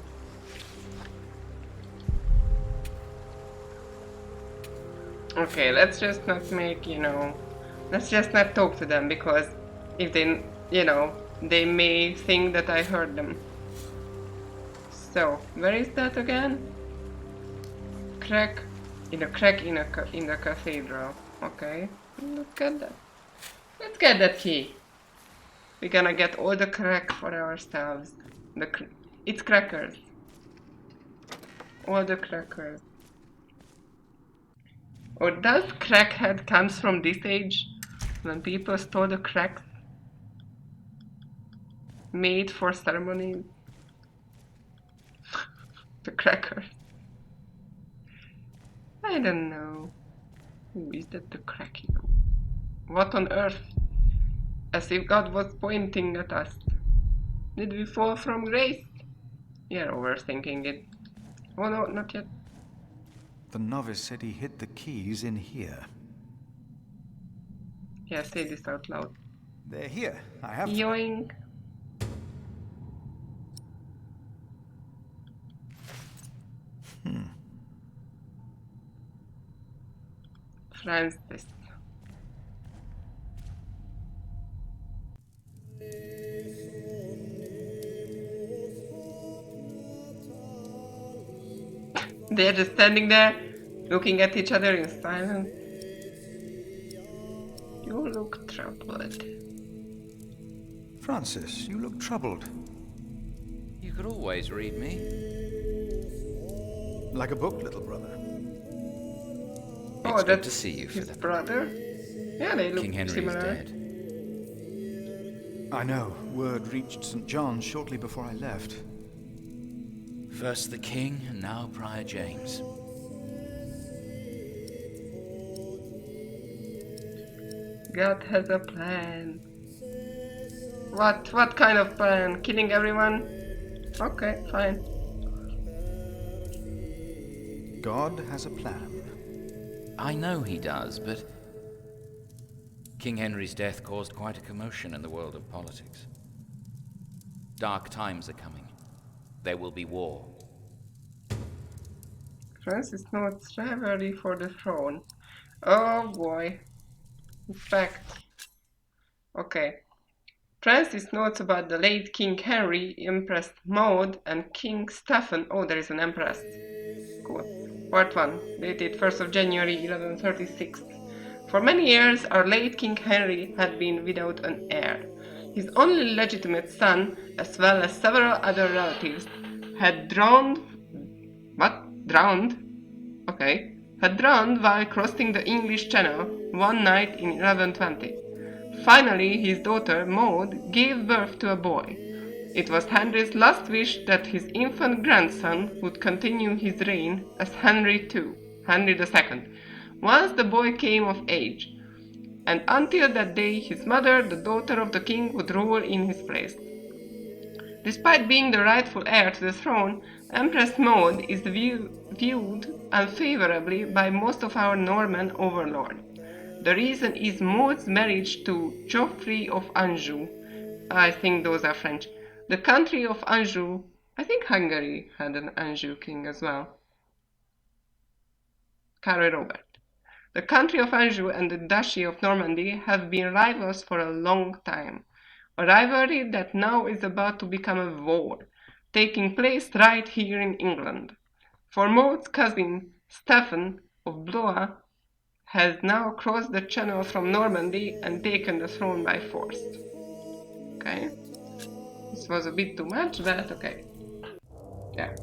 Okay, let's just not make, let's just not talk to them, because if they, they may think that I heard them. So, where is that again? Crack in the cathedral. Okay, look at that. Let's get that key. We're gonna get all the crack for ourselves. It's crackers. All the crackers. Or does crackhead comes from this age? When people stole the cracks made for ceremonies? The crackers. I don't know. Who is that the crack? What on earth? As if God was pointing at us. Did we fall from grace? You're overthinking it. Oh no, not yet. The novice said he hid the keys in here. Yeah, say this out loud. They're here. I have them. Yoink. Francis. They're just standing there, looking at each other in silence. You look troubled. Francis, you look troubled. You could always read me. Like a book, little brother. It's good to see you, his Philip. brother? Yeah, they look King Henry similar. is dead. I know. Word reached St. John's shortly before I left. First the king, and now Prior James. God has a plan. What kind of plan? Killing everyone? Okay, fine. God has a plan. I know he does, but King Henry's death caused quite a commotion in the world of politics. Dark times are coming. There will be war. Francis notes rivalry for the throne. Oh boy. In fact. Okay. Francis notes about the late King Henry, Empress Maud, and King Stephen. Oh, there is an Empress. Cool. Part 1, dated 1st of January 1136. For many years, our late King Henry had been without an heir. His only legitimate son, as well as several other relatives, had drowned while crossing the English Channel one night in 1120. Finally, his daughter Maud gave birth to a boy. It was Henry's last wish that his infant grandson would continue his reign as Henry II, once the boy came of age, and until that day his mother, the daughter of the king, would rule in his place. Despite being the rightful heir to the throne, Empress Maud is viewed unfavorably by most of our Norman overlords. The reason is Maud's marriage to Geoffrey of Anjou. I think those are French. The country of Anjou. I think Hungary had an Anjou king as well. Carl Robert. The country of Anjou and the Duchy of Normandy have been rivals for a long time. A rivalry that now is about to become a war, taking place right here in England. For Maud's cousin, Stephen of Blois, has now crossed the channel from Normandy and taken the throne by force. Okay. This was a bit too much, but okay. Yeah.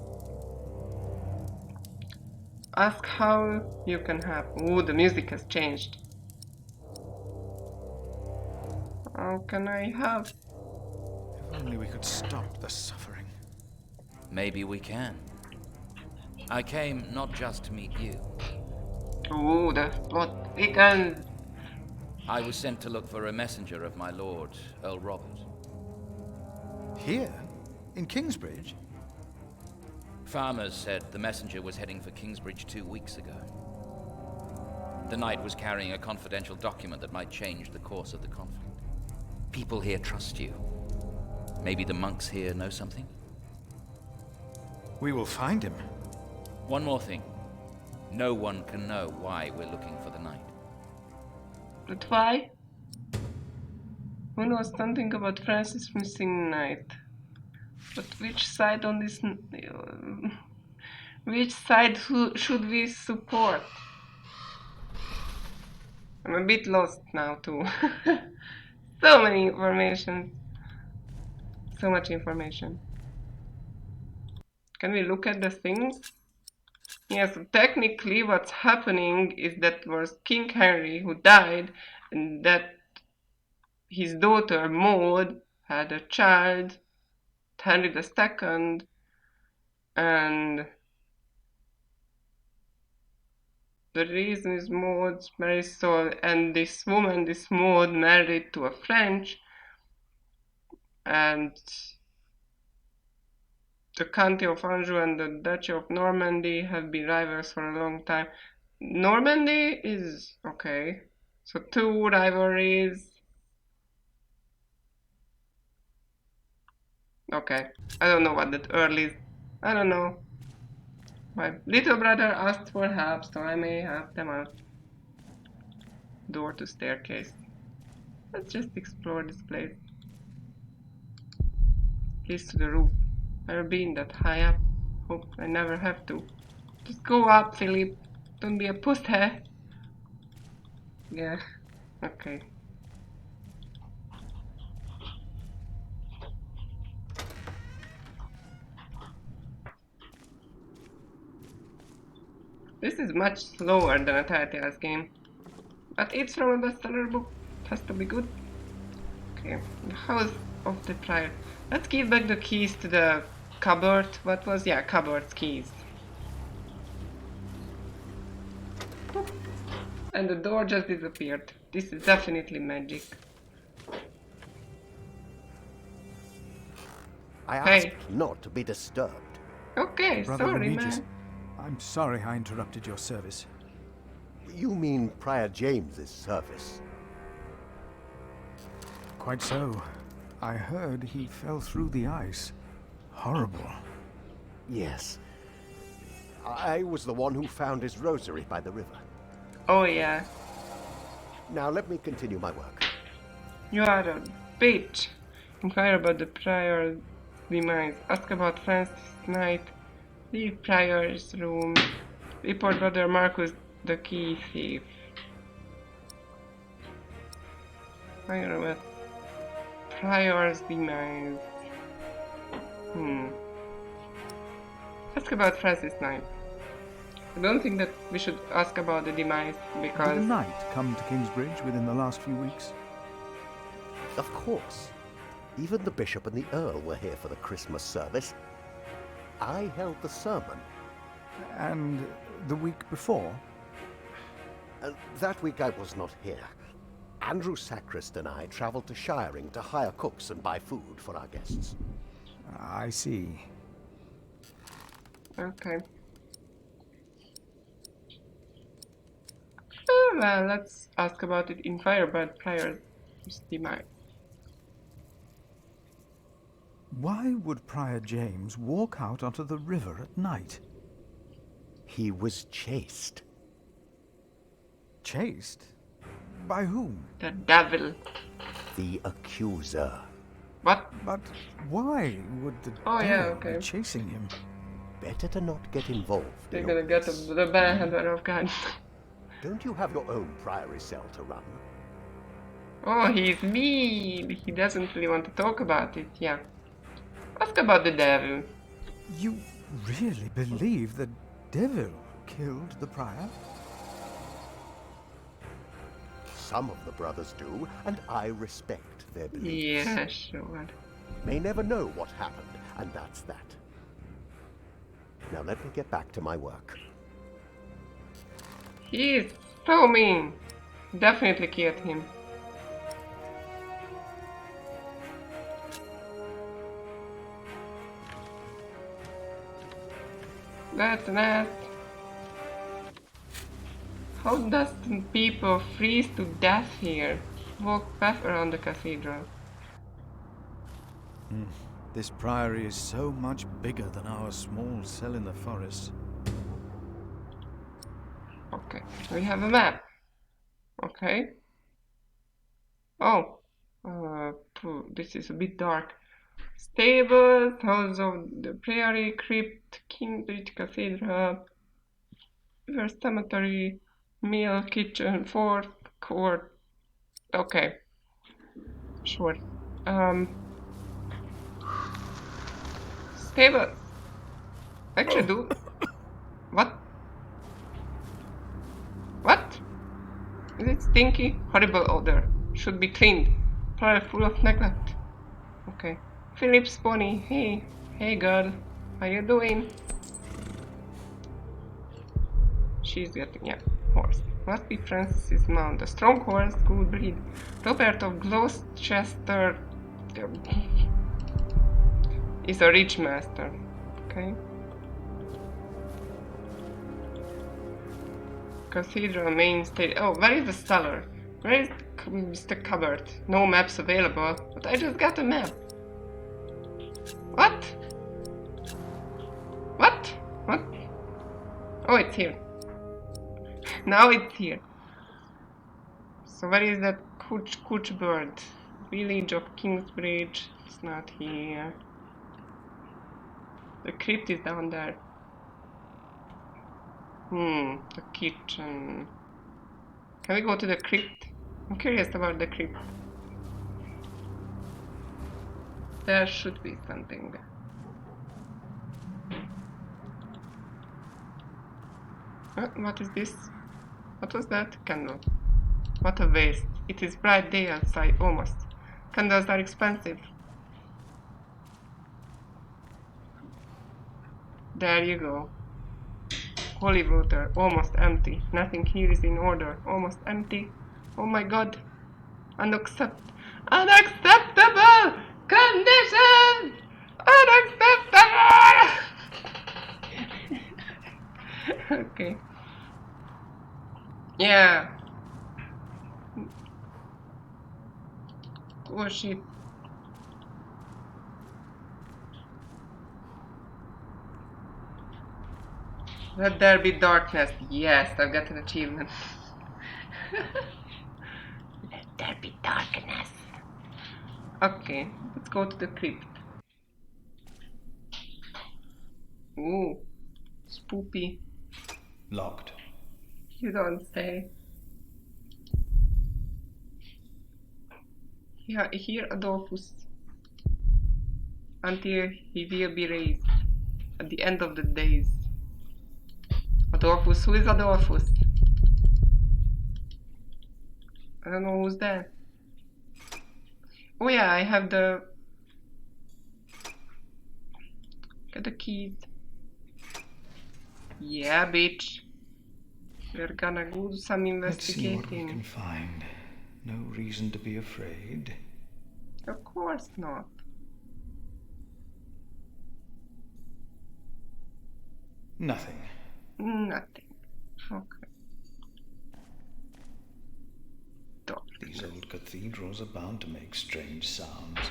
Ask how you can help. Ooh, the music has changed. How can I help? If only we could stop the suffering. Maybe we can. I came not just to meet you. Ooh, the plot thickens. I was sent to look for a messenger of my lord, Earl Robert. Here? In Kingsbridge? Farmers said the messenger was heading for Kingsbridge 2 weeks ago. The knight was carrying a confidential document that might change the course of the conflict. People here trust you. Maybe the monks here know something? We will find him. One more thing. No one can know why we're looking for the knight. But why? Who knows something about Francis missing knight? But which side on this... which side should we support? I'm a bit lost now too. So many information. So much information. Can we look at the things? Yes, technically what's happening is that was King Henry who died, and that his daughter Maud had a child, Henry II, and the reason is Maud's married soul, and this woman, this Maud, married to a French, and the County of Anjou and the Duchy of Normandy have been rivals for a long time. Normandy is okay. So two rivalries. Okay. I don't know what that early is. I don't know. My little brother asked for help, so I may help them out. Door to staircase. Let's just explore this place. Please to the roof. Never been that high up. Hope I never have to. Just go up, Philip. Don't be a pussy. Yeah. Okay. This is much slower than a Telltale's game. But it's from a bestseller book. It has to be good. Okay. The house of the prior. Let's give back the keys to the cupboard. What was? Yeah, cupboard's keys. And the door just disappeared. This is definitely magic. I asked not to be disturbed. Okay, Brother sorry, Remigius, man. I'm sorry I interrupted your service. You mean Prior James's service? Quite so. I heard he fell through the ice. Horrible. Yes. I was the one who found his rosary by the river. Oh, yeah. Now let me continue my work. You are a bitch. Inquire about the prior's demise. Ask about Francis Knight. Leave prior's room. Report Brother Marcus, the key thief. Inquire about prior's demise. Ask about Francis Knight. I don't think that we should ask about the demise because... Did the knight come to Kingsbridge within the last few weeks? Of course. Even the bishop and the earl were here for the Christmas service. I held the sermon. And the week before? That week I was not here. Andrew Sacrist and I travelled to Shiring to hire cooks and buy food for our guests. I see. Okay. Oh, well, let's ask about it in Firebird Prior's demise. Why would Prior James walk out onto the river at night? He was chased. Chased? By whom? The devil. The accuser. What? But why would the devil be chasing him? Better to not get involved. They're gonna get the beheader of God. Don't you have your own priory cell to run? Oh, he's mean. He doesn't really want to talk about it. Yeah. Ask about the devil. You really believe the devil killed the prior? Some of the brothers do, and I respect their beliefs. Yeah, sure. May never know what happened, and that's that. Now let me get back to my work. He is so mean. Definitely killed him. That's a nest. How does people freeze to death here? Walk back around the cathedral. This priory is so much bigger than our small cell in the forest. Okay, we have a map. Okay. Oh, this is a bit dark. Stables, house of the priory, crypt, Kingsbridge Cathedral, river cemetery, mill, kitchen, fourth court. Okay, sure. Stables. Actually, do what? What? Is it stinky? Horrible odor. Should be cleaned. Probably full of neglect. Okay. Philip's pony. Hey girl. How you doing? She's getting, yeah, horse. Must be Francis's mount. A strong horse, good breed. Robert of Gloucester is a rich master. Okay. Cathedral main stage. Oh, where is the cellar? Where is the cupboard? No maps available, but I just got a map. What? What? What? Oh, it's here. Now it's here. So where is that Cooch bird? Village of Kingsbridge. It's not here. The crypt is down there. The kitchen. Can we go to the crypt? I'm curious about the crypt. There should be something. What is this? What was that? Candle. What a waste. It is bright day outside, almost. Candles are expensive. There you go. Holy water, almost empty. Nothing here is in order, almost empty. Oh my god. Unacceptable conditions! Unacceptable! Okay. Yeah. Oh shit. Let there be darkness. Yes, I've got an achievement. Let there be darkness. Okay, let's go to the crypt. Ooh, spoopy. Locked. You don't say. Yeah, here Adolphus. Until he will be raised. At the end of the days. Adolphus, who is Adolphus? I don't know who's that. Oh yeah, I have the... Get the keys. Yeah, bitch. We're gonna go do some investigating. Let's see what we can find. No reason to be afraid. Of course not. Nothing. Nothing. Okay. These old cathedrals are bound to make strange sounds.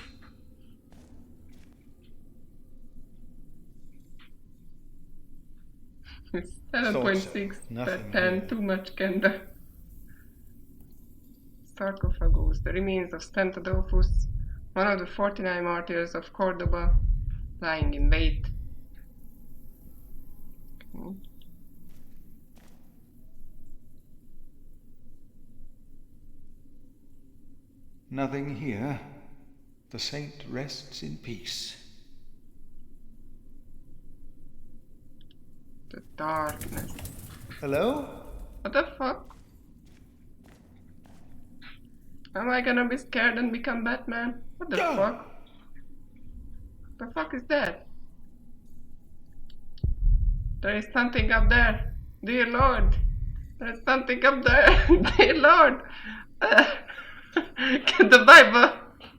It's 7.6 per 10, too much candle. Sarcophagus, the remains of St. Adolphus, one of the 49 martyrs of Cordoba, lying in wait. Okay. Nothing here. The saint rests in peace. The darkness. Hello? What the fuck? Am I gonna be scared and become Batman? What the fuck? The fuck is that? There is something up there. Dear Lord. There's something up there. Dear Lord. Get the Bible.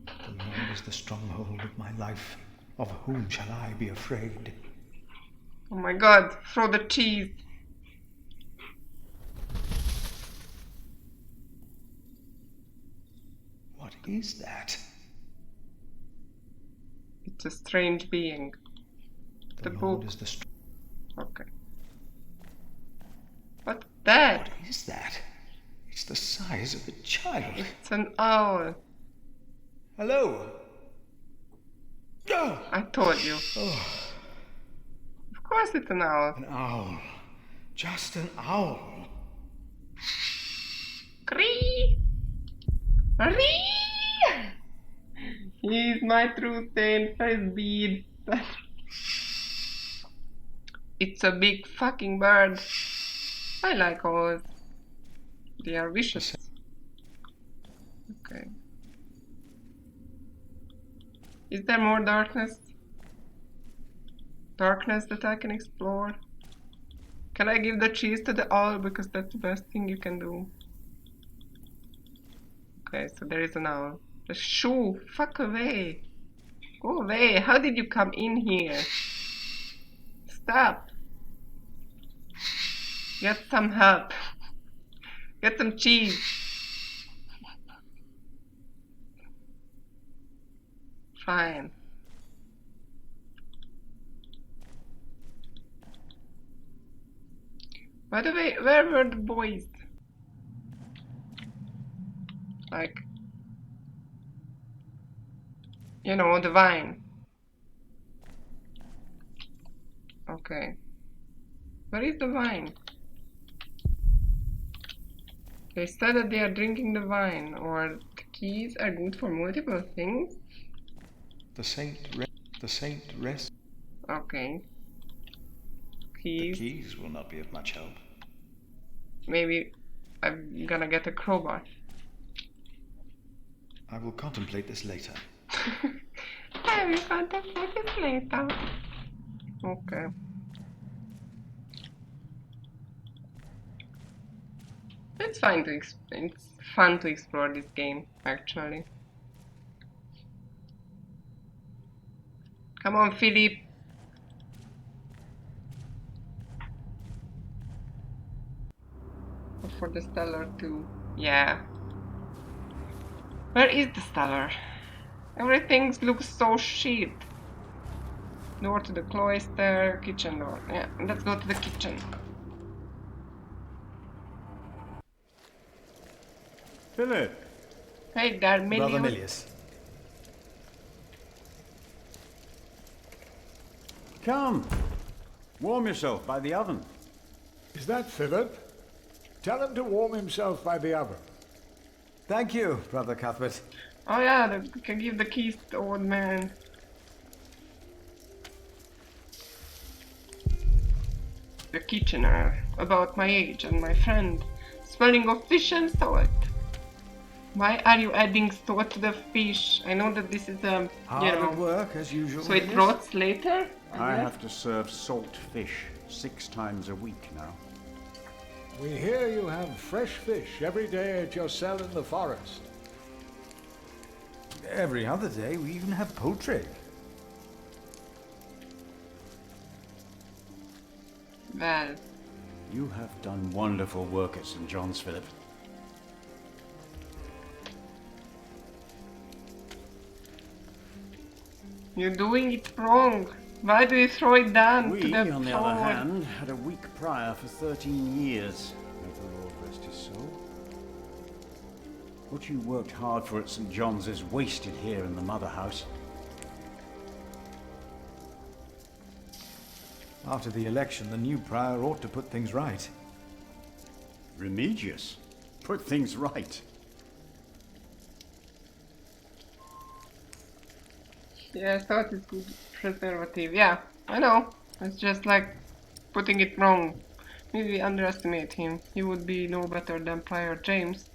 The Lord is the stronghold of my life. Of whom shall I be afraid? Oh my god, throw the cheese. is that? It's a strange being. The book. Is the Okay. What's that? What is that? It's the size of a child. It's an owl. Hello. Oh. I told you. Oh. Of course it's an owl. An owl. Just an owl. Cree! Cree! He's my true saint, face bead. It's a big fucking bird. I like owls. They are vicious. Okay. Is there more darkness? Darkness that I can explore? Can I give the cheese to the owl because that's the best thing you can do? Okay, so there is an owl. The shoe! Fuck away! Go away! How did you come in here? Stop! Get some help! Get some cheese! Fine. By the way, where were the boys? Like, you know, the vine. Okay. Where is the vine? They said that they are drinking the wine, or the keys are good for multiple things. The saint rests. Okay. Keys. The keys will not be of much help. Maybe I'm gonna get a crowbar. I will contemplate this later. I will contemplate this later. Okay. It's fun to explore this game, actually. Come on, Philip. For the stellar too. Yeah. Where is the stellar? Everything looks so shit. Door to the cloister, kitchen door. Yeah, let's go to the kitchen. Philip. Hey there, Milius. Brother Milius. Come. Warm yourself by the oven. Is that Philip? Tell him to warm himself by the oven. Thank you, Brother Cuthbert. Oh yeah, they can give the keys to the old man. The kitchener, about my age and my friend, smelling of fish and salt. Why are you adding salt to the fish? I know that this is hard work as usual. So it rots later? I have to serve salt fish 6 times a week now. We hear you have fresh fish every day at your cell in the forest. Every other day we even have poultry. Well. You have done wonderful work at St. John's, Philip. You're doing it wrong. Why do you throw it down We, to the on the floor? other hand, had a weak prior for 13 years. May the Lord rest his soul. What you worked hard for at St. John's is wasted here in the mother house. After the election, the new prior ought to put things right. Remigius? Put things right. Yeah, I thought it's good preservative. Yeah, I know. It's just like putting it wrong. Maybe we underestimate him. He would be no better than Prior James.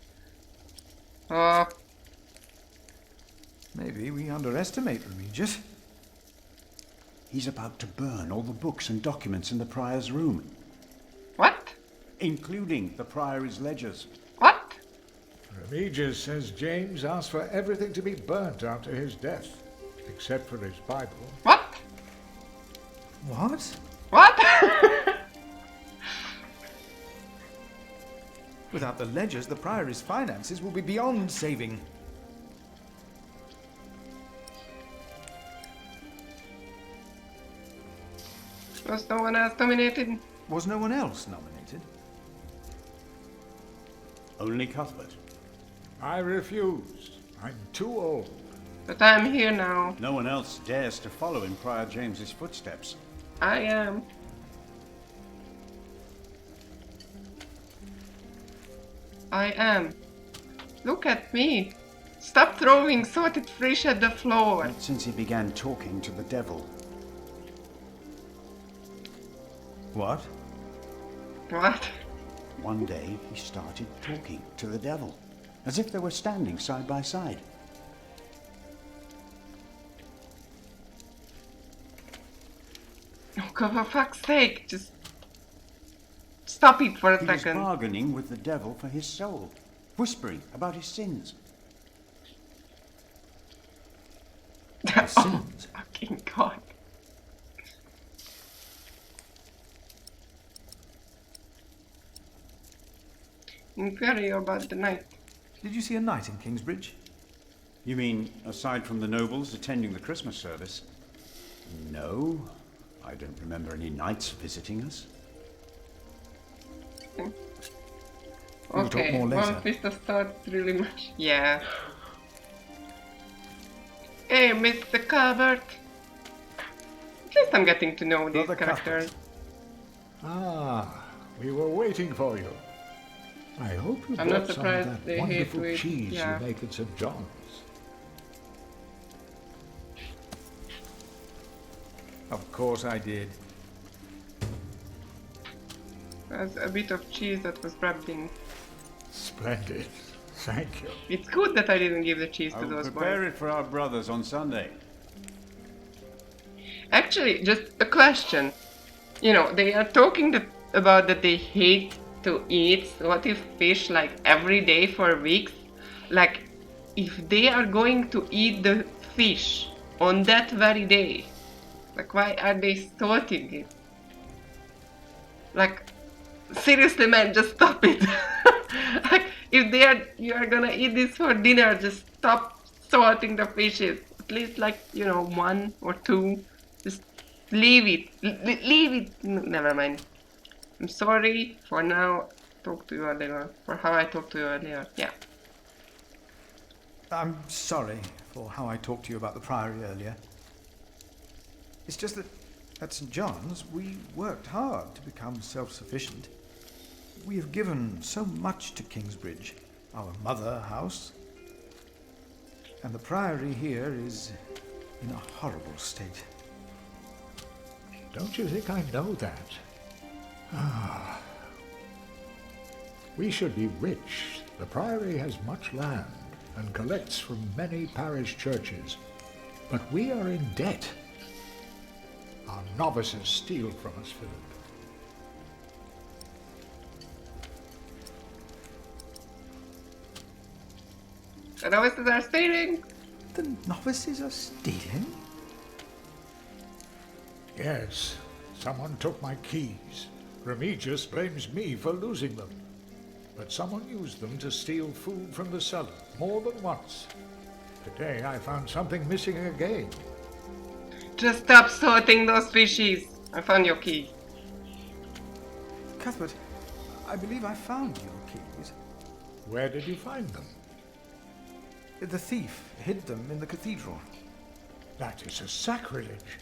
Maybe we underestimate Remigius. He's about to burn all the books and documents in the prior's room. What? Including the priory's ledgers. What? Remigius says James asked for everything to be burnt after his death. Except for his Bible. What? What? What? Without the ledgers, the priory's finances will be beyond saving. Was no one else nominated? Was no one else nominated? Only Cuthbert. I refuse. I'm too old. But I'm here now. No one else dares to follow in Prior James's footsteps. I am. I am. Look at me. Stop throwing salted fish at the floor. Not since he began talking to the devil. What? What? One day he started talking to the devil, as if they were standing side by side. Oh, God, for fuck's sake, just stop it for a He second. was bargaining with the devil for his soul, whispering about his sins. Oh, fucking God. Inquiry about the night. Did you see a knight in Kingsbridge? You mean, aside from the nobles attending the Christmas service? No, I don't remember any knights visiting us. We'll talk more later. One Vista starts really much. Yeah. Hey, Mr. Calvert. At least I'm getting to know these Brother characters. Ah, we were waiting for you. I hope you I'm brought not some surprised of they that hate wonderful with- cheese yeah. you make at St. John's. Of course I did. There's a bit of cheese that was wrapped in. Splendid. Thank you. It's good that I didn't give the cheese I to will those prepare boys. it for our brothers on Sunday. Actually, just a question. You know, they are talking about that they hate to eat salty fish like every day for weeks. Like, if they are going to eat the fish on that very day, like, why are they salting it? Like, seriously, man, just stop it. Like, if you are gonna eat this for dinner, just stop salting the fishes. At least, like, you know, one or two. Just leave it. Leave it. Never mind. I'm sorry for now. Talk to you earlier. For how I talked to you earlier. Yeah. I'm sorry for how I talked to you about the Priory earlier. It's just that at St. John's we worked hard to become self-sufficient. We have given so much to Kingsbridge, our mother house. And the Priory here is in a horrible state. Don't you think I know that? Ah. We should be rich. The Priory has much land and collects from many parish churches. But we are in debt. Our novices steal from us, Philip. The novices are stealing. The novices are stealing? Yes, someone took my keys. Remigius blames me for losing them. But someone used them to steal food from the cellar, more than once. Today I found something missing again. Just stop sorting those fishes. I found your key. Cuthbert, I believe I found your keys. Where did you find them? The thief hid them in the cathedral. That is a sacrilege.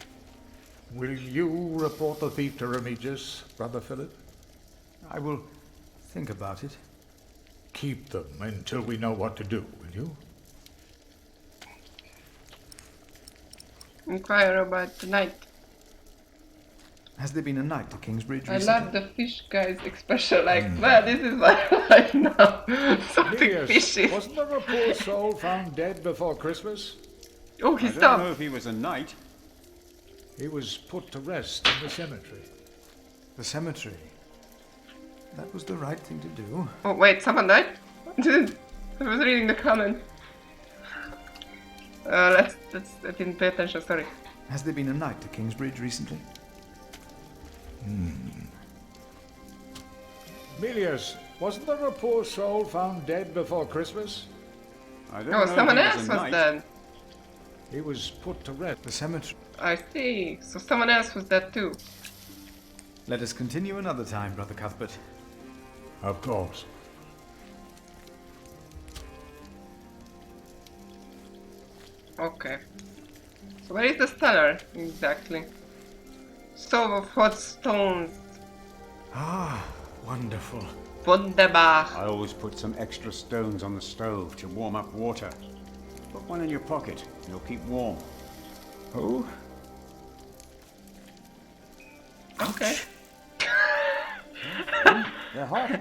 Will you report the thief to Remigius, Brother Philip? I will think about it. Keep them until we know what to do, will you? Inquire about tonight. Has there been a night to Kingsbridge I recently? love the fish guy's expression, like, well, this is my life now. Something Phineas, fishy. wasn't there a poor soul found dead before Christmas? Oh, he I don't stopped. know if he was a knight. He was put to rest in the cemetery. The cemetery. That was the right thing to do. Oh, wait, someone died? I was reading the comment. I didn't pay attention, sorry. Has there been a night to Kingsbridge recently? Milius, wasn't there a poor soul found dead before Christmas? I don't No, know someone if he else was was a knight. dead. He was put to rest. The cemetery. I see. So someone else was dead too. Let us continue another time, Brother Cuthbert. Of course. Okay. So where is the cellar exactly? Stove of hot stones. Ah, wonderful. Wunderbar. I always put some extra stones on the stove to warm up water. Put one in your pocket, you'll keep warm. Oh? Okay. They're hot.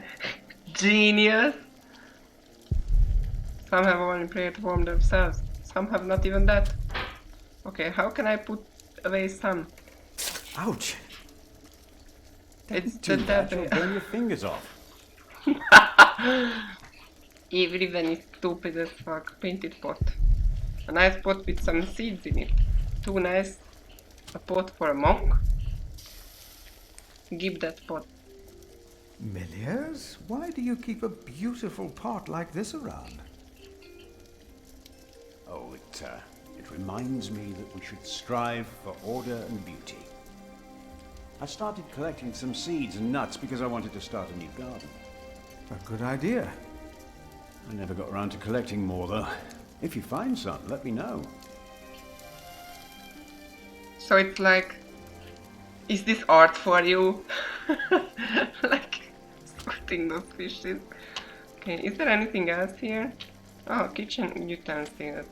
Genius. Some have only prayer to warm themselves. Some have not even that. Okay, how can I put away some? Ouch. It's Do the that, you'll devil. burn your fingers off. Everyone is stupid as fuck. Painted pot. A nice pot with some seeds in it. Too nice. A pot for a monk. Give that pot. Milliers, why do you keep a beautiful pot like this around? Oh, it reminds me that we should strive for order and beauty. I started collecting some seeds and nuts because I wanted to start a new garden. A good idea. I never got around to collecting more, though. If you find some, let me know. So it's like, is this art for you? Like, sorting those fishes. Okay, is there anything else here? Oh, kitchen utensils.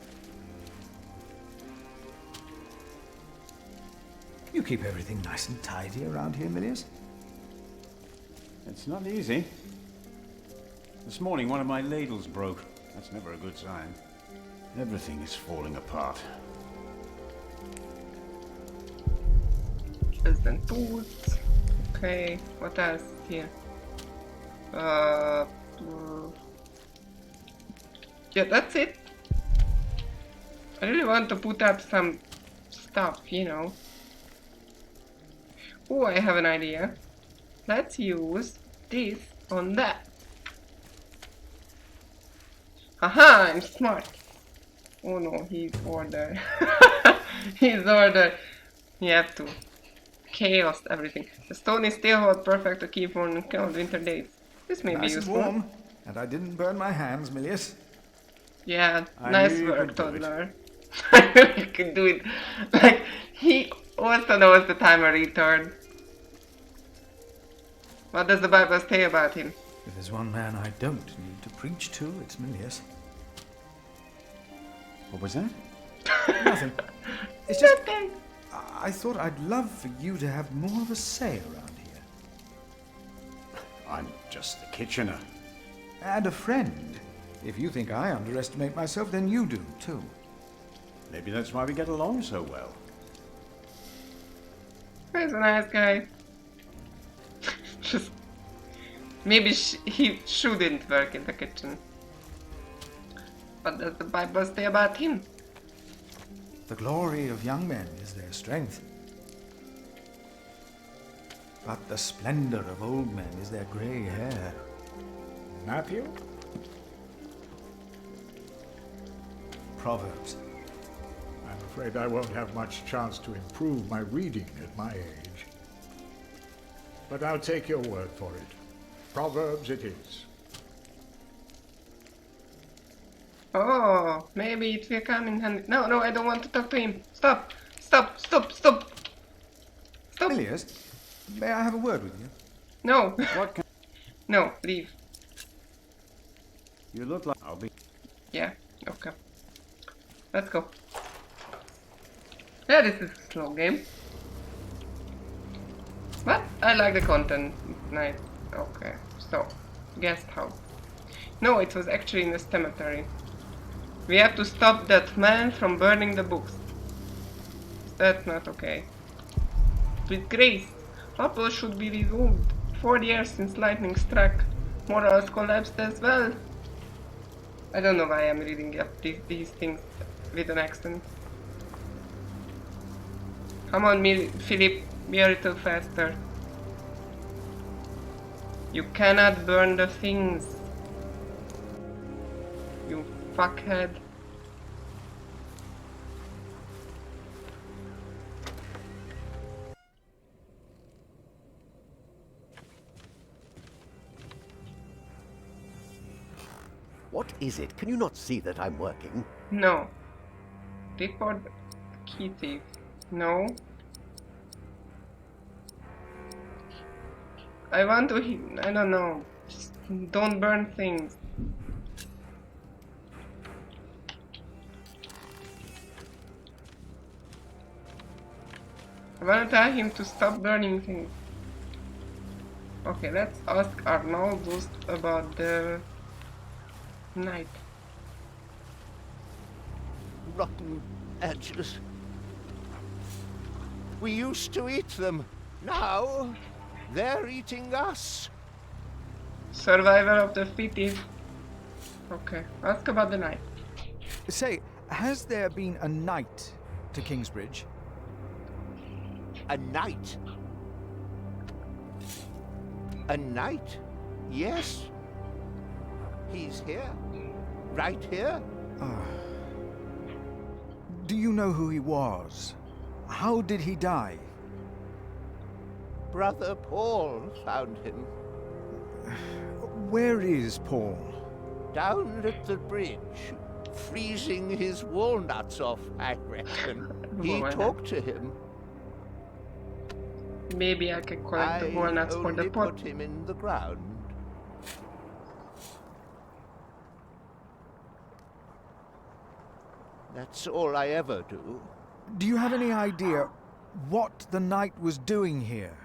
You keep everything nice and tidy around here, Millius? It's not easy. This morning, one of my ladles broke. That's never a good sign. Everything is falling apart. And tools. Okay, what else here? Yeah, that's it. I really want to put up some stuff, you know. Oh, I have an idea. Let's use this on that. Haha, I'm smart. Oh no, he's order. He's order. You have to chaos everything. The stone is still hot, perfect to keep on cold winter days. This may be Nice and useful. warm, and I didn't burn my hands, Millius. Yeah, I nice knew you work, could do it. toddler. I knew you could do it. Like, he also knows that I'm a retard. What does the Bible say about him? If there's one man I don't need to preach to, it's Millius. What was that? Nothing. It's just... I thought I'd love for you to have more of a say around here. I'm just the kitchener. And a friend. If you think I underestimate myself, then you do, too. Maybe that's why we get along so well. He's a nice guy. Just... Maybe he shouldn't work in the kitchen. What does the Bible say about him? The glory of young men is their strength. But the splendor of old men is their grey hair. Matthew? Proverbs. I'm afraid I won't have much chance to improve my reading at my age. But I'll take your word for it. Proverbs it is. Oh, maybe it will come in handy. No, I don't want to talk to him. Stop! Stop! Stop! Stop! Stop! Millius, may I have a word with you? No! What can... No, leave. You look like... I'll be... Yeah, okay. Let's go. Yeah, this is a slow game. But I like the content. It's nice. Okay, so, guest house. No, it was actually in the cemetery. We have to stop that man from burning the books. That's not okay. With grace, Apple should be removed. 4 years since lightning struck. Morals collapsed as well. I don't know why I'm reading up these things with an accent. Come on, Philip, be a little faster. You cannot burn the things. You fuckhead. What is it? Can you not see that I'm working? No. Report key thief. No. I want to, I don't know. Just don't burn things. I want to tell him to stop burning things. Okay, let's ask Arnoldus about the night. Rotten edges. We used to eat them. Now, they're eating us. Survival of the fittest. Okay, ask about the night. Say, has there been a knight to Kingsbridge? A knight? A knight? Yes. He's here. Right here. Do you know who he was? How did he die? Brother Paul found him. Where is Paul? Down at the bridge, freezing his walnuts off, I reckon. He talked to him. Maybe I can collect the walnuts for the pot. Put him in the ground. That's all I ever do. Do you have any idea what the knight was doing here?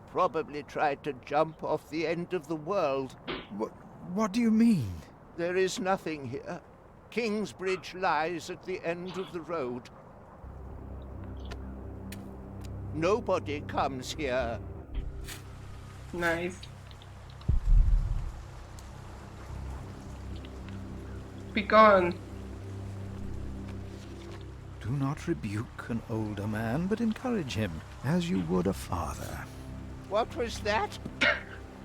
Probably tried to jump off the end of the world. What do you mean? There is nothing here. Kingsbridge lies at the end of the road. Nobody comes here. Nice. Be gone. Do not rebuke an older man, but encourage him, as you would a father. What was that?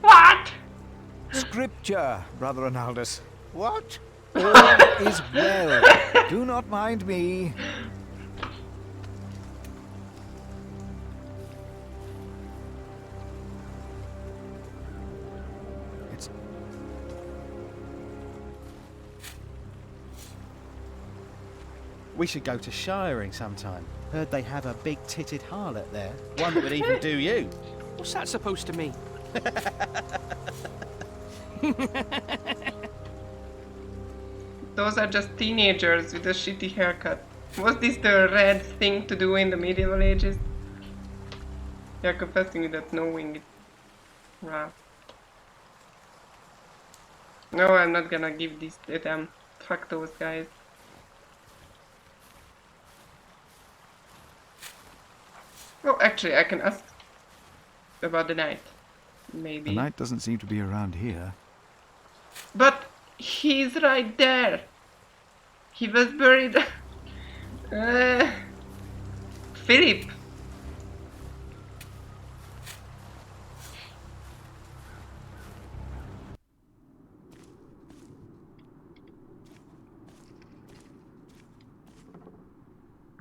What? Scripture, Brother Arnoldus. What? All is well. Do not mind me. We should go to shiring sometime. Heard they have a big-titted harlot there. One that would even do you. What's that supposed to mean? Those are just teenagers with a shitty haircut. Was this the red thing to do in the medieval ages? You're confessing without knowing it. Wow. No, I'm not gonna give this to them. Fuck those guys. Oh, actually, I can ask about the knight. Maybe. The knight doesn't seem to be around here. But he's right there. He was buried. Philip.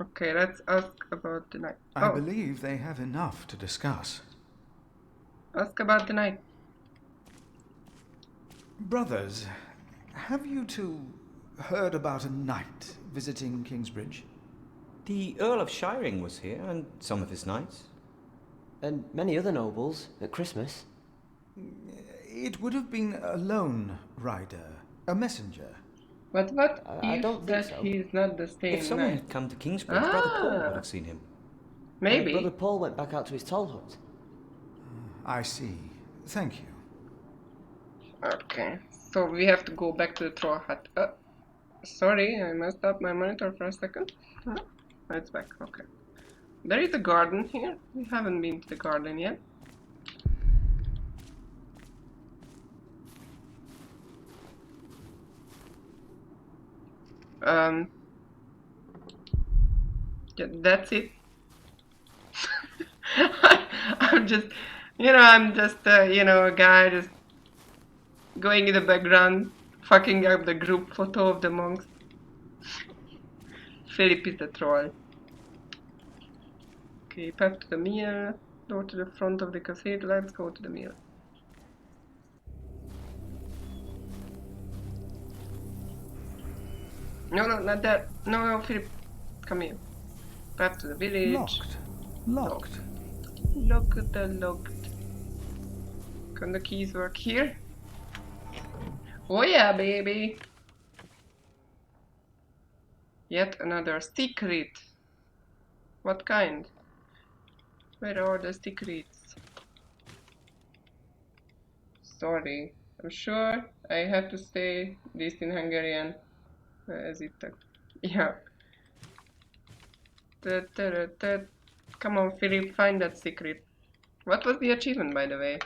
Okay, let's ask about the night. I believe they have enough to discuss. Ask about the night. Brothers, have you two heard about a knight visiting Kingsbridge? The Earl of Shiring was here, and some of his knights. And many other nobles at Christmas. It would have been a lone rider, a messenger. But what I if don't think that so. he's not the same If someone knight? had come to Kingsbridge, Brother Paul would have seen him. Maybe. Brother Paul went back out to his toll hut. I see. Thank you. Okay, so we have to go back to the troll hut. Sorry, I messed up my monitor for a second. It's back, okay. There is a garden here. We haven't been to the garden yet. Yeah, that's it. I'm just, I'm just, a guy just going in the background, fucking up the group photo of the monks. Philip is the troll. Okay, path to the mill, door to the front of the cathedral, let's go to the mill. No, no, not that. No, no, Philip. Come here. Back to the village. Locked. Locked. Locked. Can the keys work here? Oh yeah, baby! Yet another secret. What kind? Where are the secrets? Sorry, I'm sure I have to say this in Hungarian. As it yeah. Come on, Philip, find that secret. What was the achievement, by the way?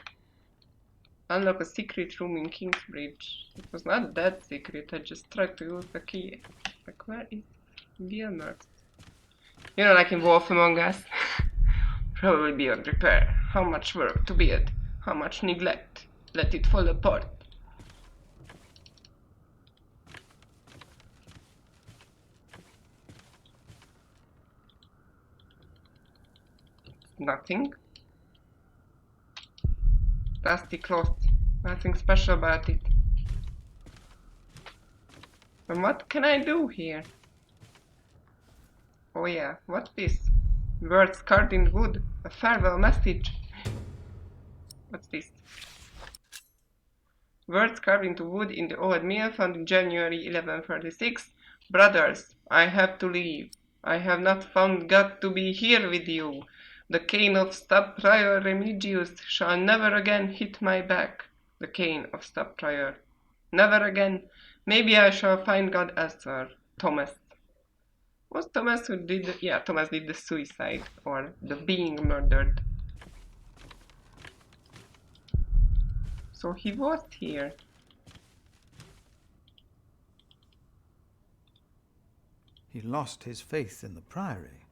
Unlock a secret room in Kingsbridge. It was not that secret, I just tried to use the key. Like, where is Gilmer? You know, like in Wolf Among Us. Probably beyond repair. How much work to build? How much neglect? Let it fall apart. Nothing. Dusty cloth. Nothing special about it. And what can I do here? Oh yeah, what's this? Words carved in wood. A farewell message. What's this? Words carved into wood in the old mill found in January 1136. Brothers, I have to leave. I have not found God to be here with you. The cane of Sub-Prior Remigius shall never again hit my back. The cane of Sub-Prior. Never again. Maybe I shall find God elsewhere. Thomas. Was Thomas who did... Yeah, Thomas did the suicide. Or the being murdered. So he was here. He lost his faith in the Priory,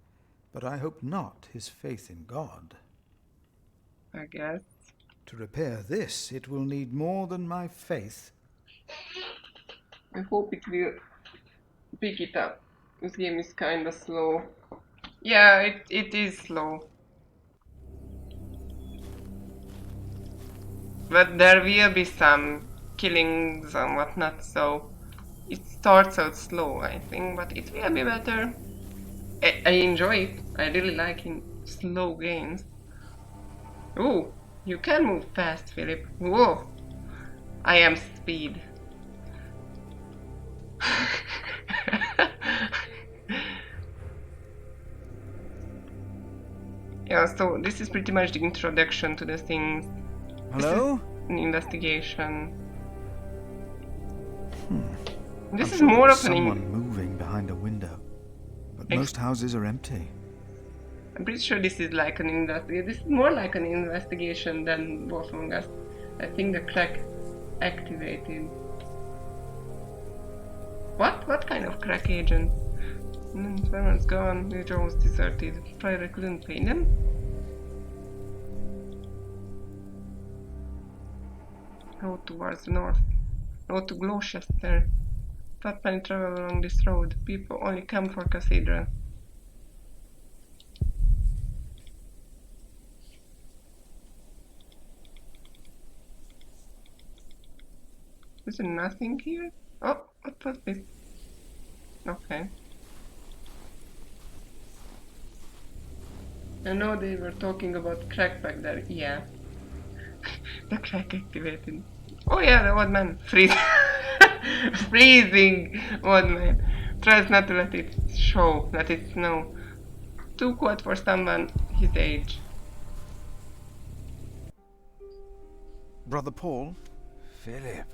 but I hope not his faith in God. I guess. To repair this, it will need more than my faith. I hope it will pick it up. This game is kinda slow. Yeah, it is slow. But there will be some killings and whatnot, so it starts out slow, I think, but it will be better. I enjoy it. I really like in slow games. Ooh, you can move fast, Philip. Whoa! I am speed. Yeah, so this is pretty much the introduction to the things. Hello? An investigation. This I'm is sure more there's of an someone moving behind a window, but most houses are empty. I'm pretty sure this is like an investigation. This is more like an investigation than Wolf Among Us. I think the crack activated. What kind of crack agent? Someone's gone. The job was deserted. Priory couldn't pay them. Road towards the north. Road to Gloucester. Not many travel along this road. People only come for cathedral. Is there nothing here? Oh, what was this? Okay. I know they were talking about crack back there. Yeah. The crack activated. Oh yeah, the old man. Freeze. Freezing old man. Tries not to let it show, let it snow. Too cold for someone his age. Brother Paul? Philip.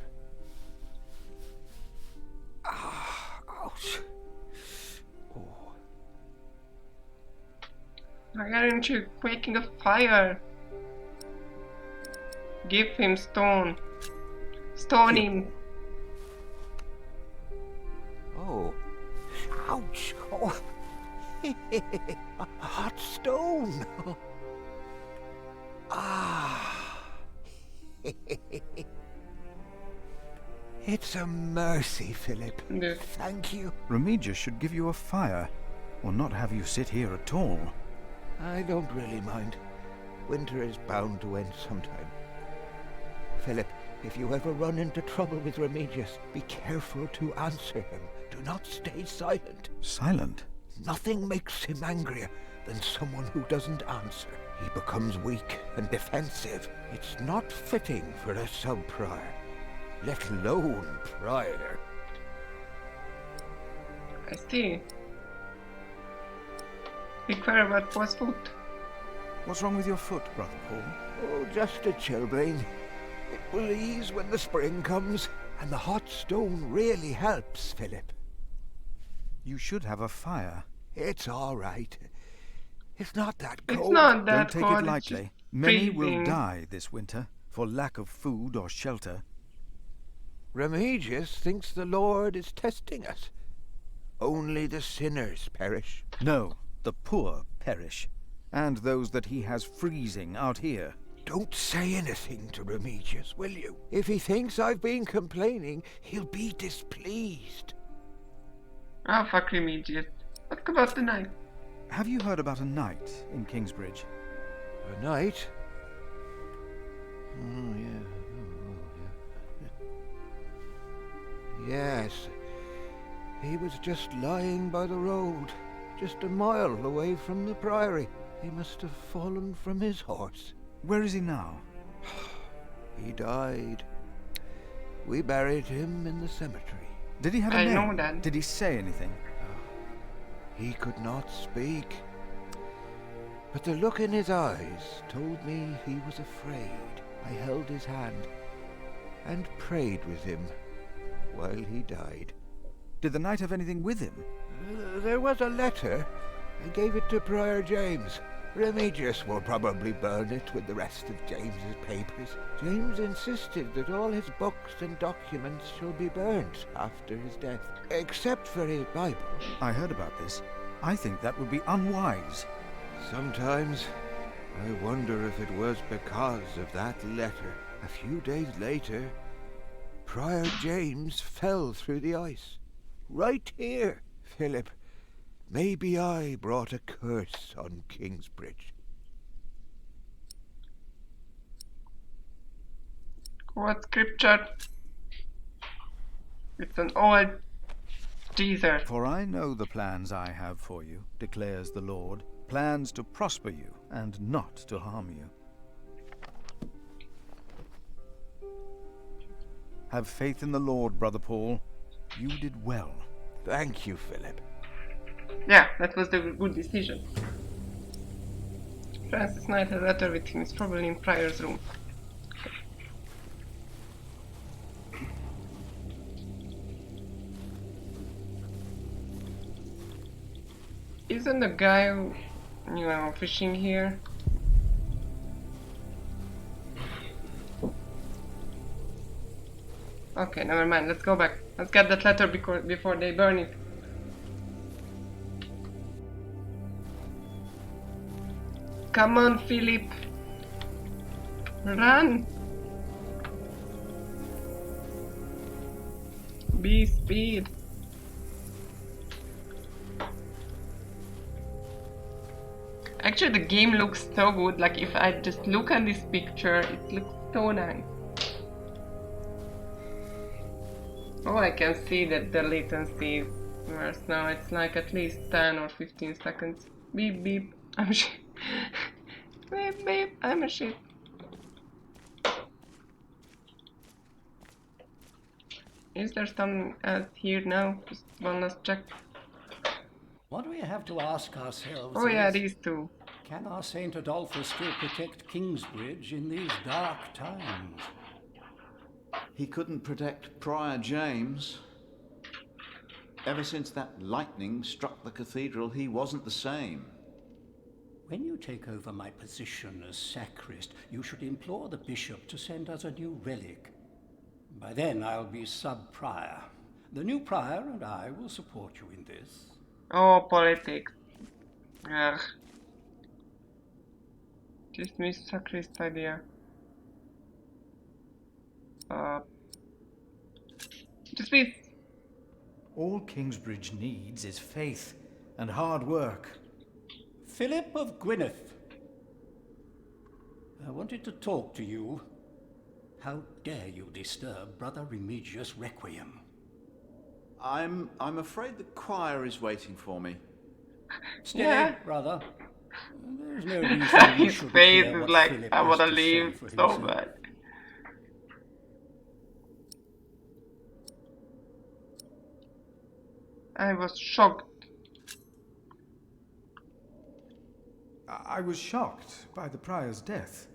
Ouch. Oh. Why aren't you making a fire? Give him stone. Stone him. Oh. Ouch. Oh. A hot stone. Ah. It's a mercy, Philip. Yes. Thank you. Remigius should give you a fire, or not have you sit here at all. I don't really mind. Winter is bound to end sometime. Philip, If you ever run into trouble with Remigius, be careful to answer him. Do not stay silent. Silent? Nothing makes him angrier than someone who doesn't answer. He becomes weak and defensive. It's not fitting for a sub-prior, let alone prior. I see. Require about was foot. What's wrong with your foot, Brother Paul? Oh, just a chilblain. It will ease when the spring comes, and the hot stone really helps, Philip. You should have a fire. It's all right. It's not that cold. It's not that Don't take cold, it it's lightly. just Many will freezing. die this winter for lack of food or shelter. Remigius thinks the Lord is testing us. Only the sinners perish. No, the poor perish, and those that he has freezing out here. Don't say anything to Remigius, will you? If he thinks I've been complaining, he'll be displeased. Ah, fuck Remigius. What about the night? Have you heard about a knight in Kingsbridge? A knight? Oh, yeah. Yes. He was just lying by the road, just a mile away from the priory. He must have fallen from his horse. Where is he now? He died. We buried him in the cemetery. Did he have a I name? know that. Did he say anything? He could not speak. But the look in his eyes told me he was afraid. I held his hand and prayed with him while he died. Did the knight have anything with him? There was a letter. I gave it to Prior James. Remigius will probably burn it with the rest of James's papers. James insisted that all his books and documents shall be burnt after his death, except for his Bible. I heard about this. I think that would be unwise. Sometimes I wonder if it was because of that letter. A few days later, Prior James fell through the ice. Right here, Philip. Maybe I brought a curse on Kingsbridge. What scripture? It's an old teaser. For I know the plans I have for you, declares the Lord, plans to prosper you and not to harm you. Have faith in the Lord, Brother Paul. You did well. Thank you, Philip. Yeah, that was the good decision. Francis Knight has letter with him. It's probably in Prior's room. Isn't the guy, fishing here? Okay, never mind. Let's go back. Let's get that letter before they burn it. Come on, Philip. Run. Be speed. Actually, the game looks so good. Like, if I just look at this picture, it looks so nice. Oh, I can see that the latency is worse now. It's like at least 10 or 15 seconds. Beep beep. I'm shit. Beep beep. I'm a shit. Is there something else here now? Just one last check. What we have to ask ourselves Oh yeah, is, these two. can our Saint Adolphus still protect Kingsbridge in these dark times? He couldn't protect Prior James. Ever since that lightning struck the cathedral, he wasn't the same. When you take over my position as sacrist, you should implore the bishop to send us a new relic. By then I'll be sub-prior. The new prior and I will support you in this. Oh, politics. Ugh. Dismiss sacrist idea. Dismiss. All Kingsbridge needs is faith and hard work. Philip of Gwynedd, I wanted to talk to you. how dare you disturb Brother Remigius' requiem? I'm afraid the choir is waiting for me. Stay, brother. There's no reason you His shouldn't face hear is what like, Philip I has wanna to say leave for so himself. bad. I was shocked. I was shocked by the prior's death.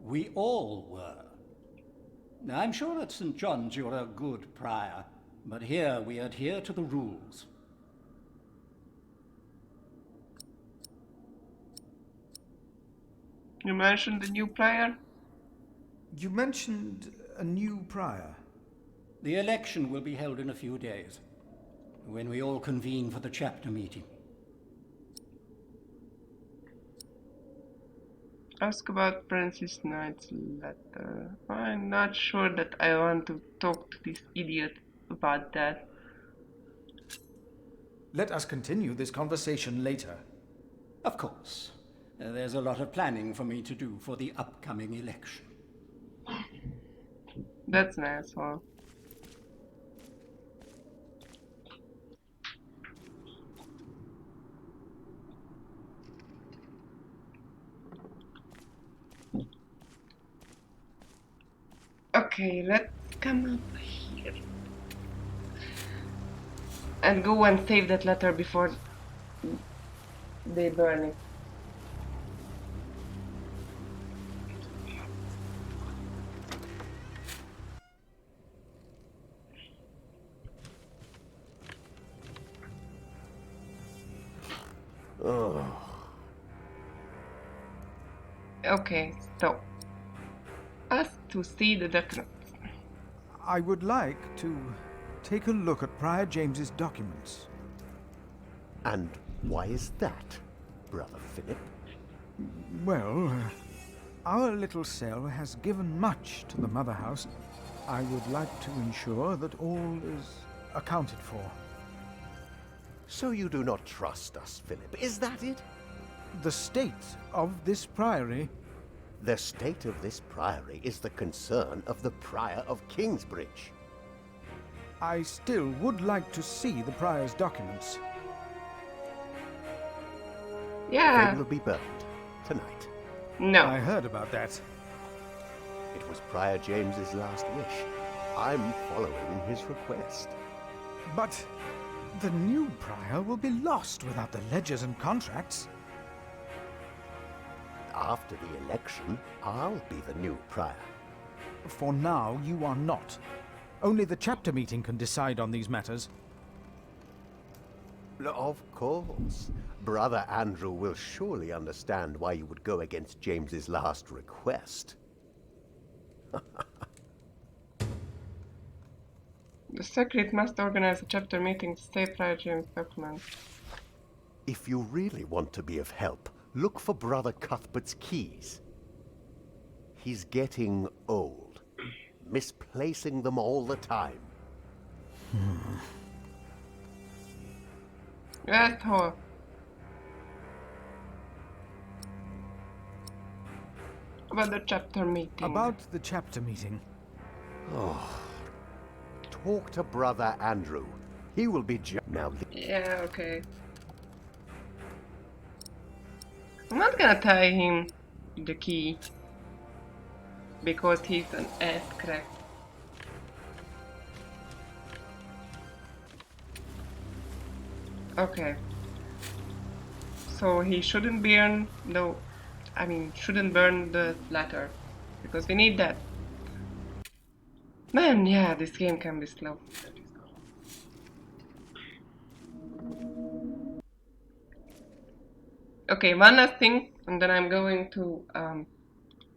We all were. Now, I'm sure at St. John's you're a good prior, but here we adhere to the rules. You mentioned the new player? You mentioned a new prior. The election will be held in a few days, when we all convene for the chapter meeting. Ask about Princess Knight's letter. I'm not sure that I want to talk to this idiot about that. Let us continue this conversation later. Of course. There's a lot of planning for me to do for the upcoming election. That's an asshole. Okay, let's come up here. And go and save that letter before they burn it. Oh. Okay, so ask to see the documents. I would like to take a look at Prior James's documents. And why is that, Brother Philip? Well, our little cell has given much to the Mother House. I would like to ensure that all is accounted for. So you do not trust us, Philip, is that it? The state of this priory... The state of this priory is the concern of the Prior of Kingsbridge. I still would like to see the prior's documents. Yeah. They will be burned tonight. No. I heard about that. It was Prior James's last wish. I'm following his request. But the new prior will be lost without the ledgers and contracts. After the election, I'll be the new prior. For now, you are not. Only the chapter meeting can decide on these matters. Of course. Brother Andrew will surely understand why you would go against James's last request. The Secret must organize a chapter meeting to save Prior James' documents. If you really want to be of help, look for Brother Cuthbert's keys. He's getting old, misplacing them all the time. Asshole. About the chapter meeting. About the chapter meeting. Oh. Talk to Brother Andrew. He will be now. Yeah, okay. I'm not gonna tie him the key because he's an ass crack. Okay. So he shouldn't burn shouldn't burn the letter because we need that. Man, yeah, this game can be slow. Okay, one last thing, and then I'm going to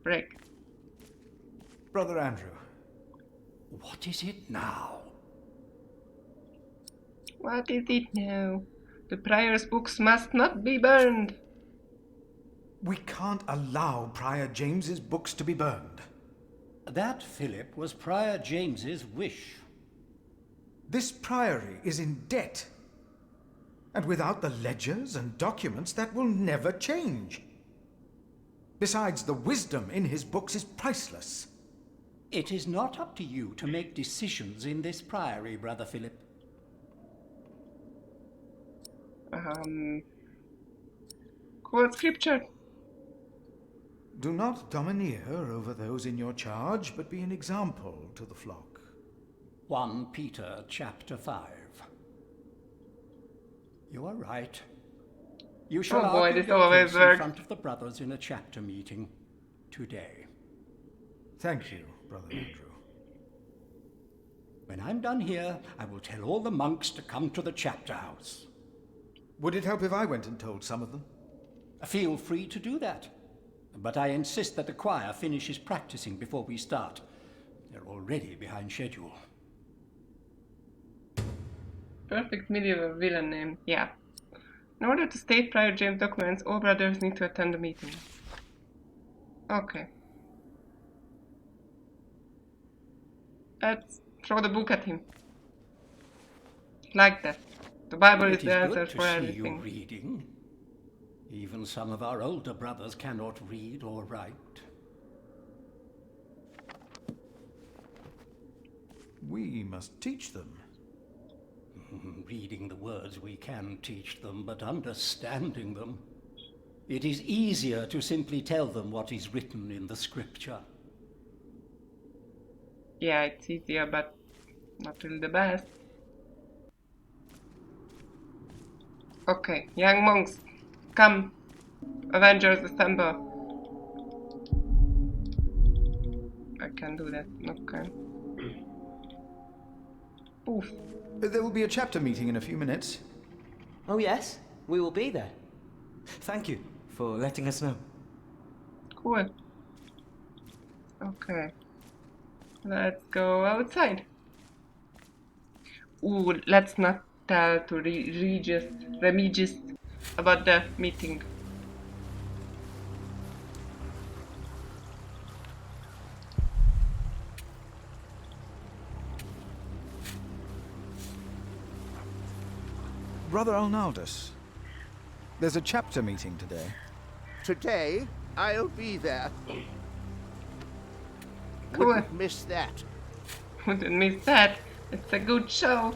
break. Brother Andrew. What is it now? What is it now? The prior's books must not be burned. We can't allow Prior James's books to be burned. That, Philip, was Prior James's wish. This priory is in debt. And without the ledgers and documents, that will never change. Besides, the wisdom in his books is priceless. It is not up to you to make decisions in this priory, Brother Philip. Quote scripture. Do not domineer over those in your charge, but be an example to the flock. 1 Peter chapter 5. You are right. You shall argue your case in front of the brothers in a chapter meeting today. Thank you, Brother Andrew. When I'm done here, I will tell all the monks to come to the chapter house. Would it help if I went and told some of them? Feel free to do that. But I insist that the choir finishes practicing before we start. They're already behind schedule. Perfect medieval villain name. Yeah. In order to state Prior James' documents, all brothers need to attend the meeting. Okay. Let's throw the book at him. Like that. The Bible is the answer for everything. Reading. Even some of our older brothers cannot read or write. We must teach them. Reading the words we can teach them, but understanding them. It is easier to simply tell them what is written in the scripture. Yeah, it's easier, but not really the best. Okay, young monks, come. Avengers assemble. I can do that. Okay. Poof. There will be a chapter meeting in a few minutes. Oh yes, we will be there. Thank you for letting us know. Cool. Okay. Let's go outside. Ooh, let's not tell to Remigius about the meeting. Brother Arnaldus, there's a chapter meeting today. Today, I'll be there. Cool. Wouldn't miss that. Wouldn't miss that. It's a good show.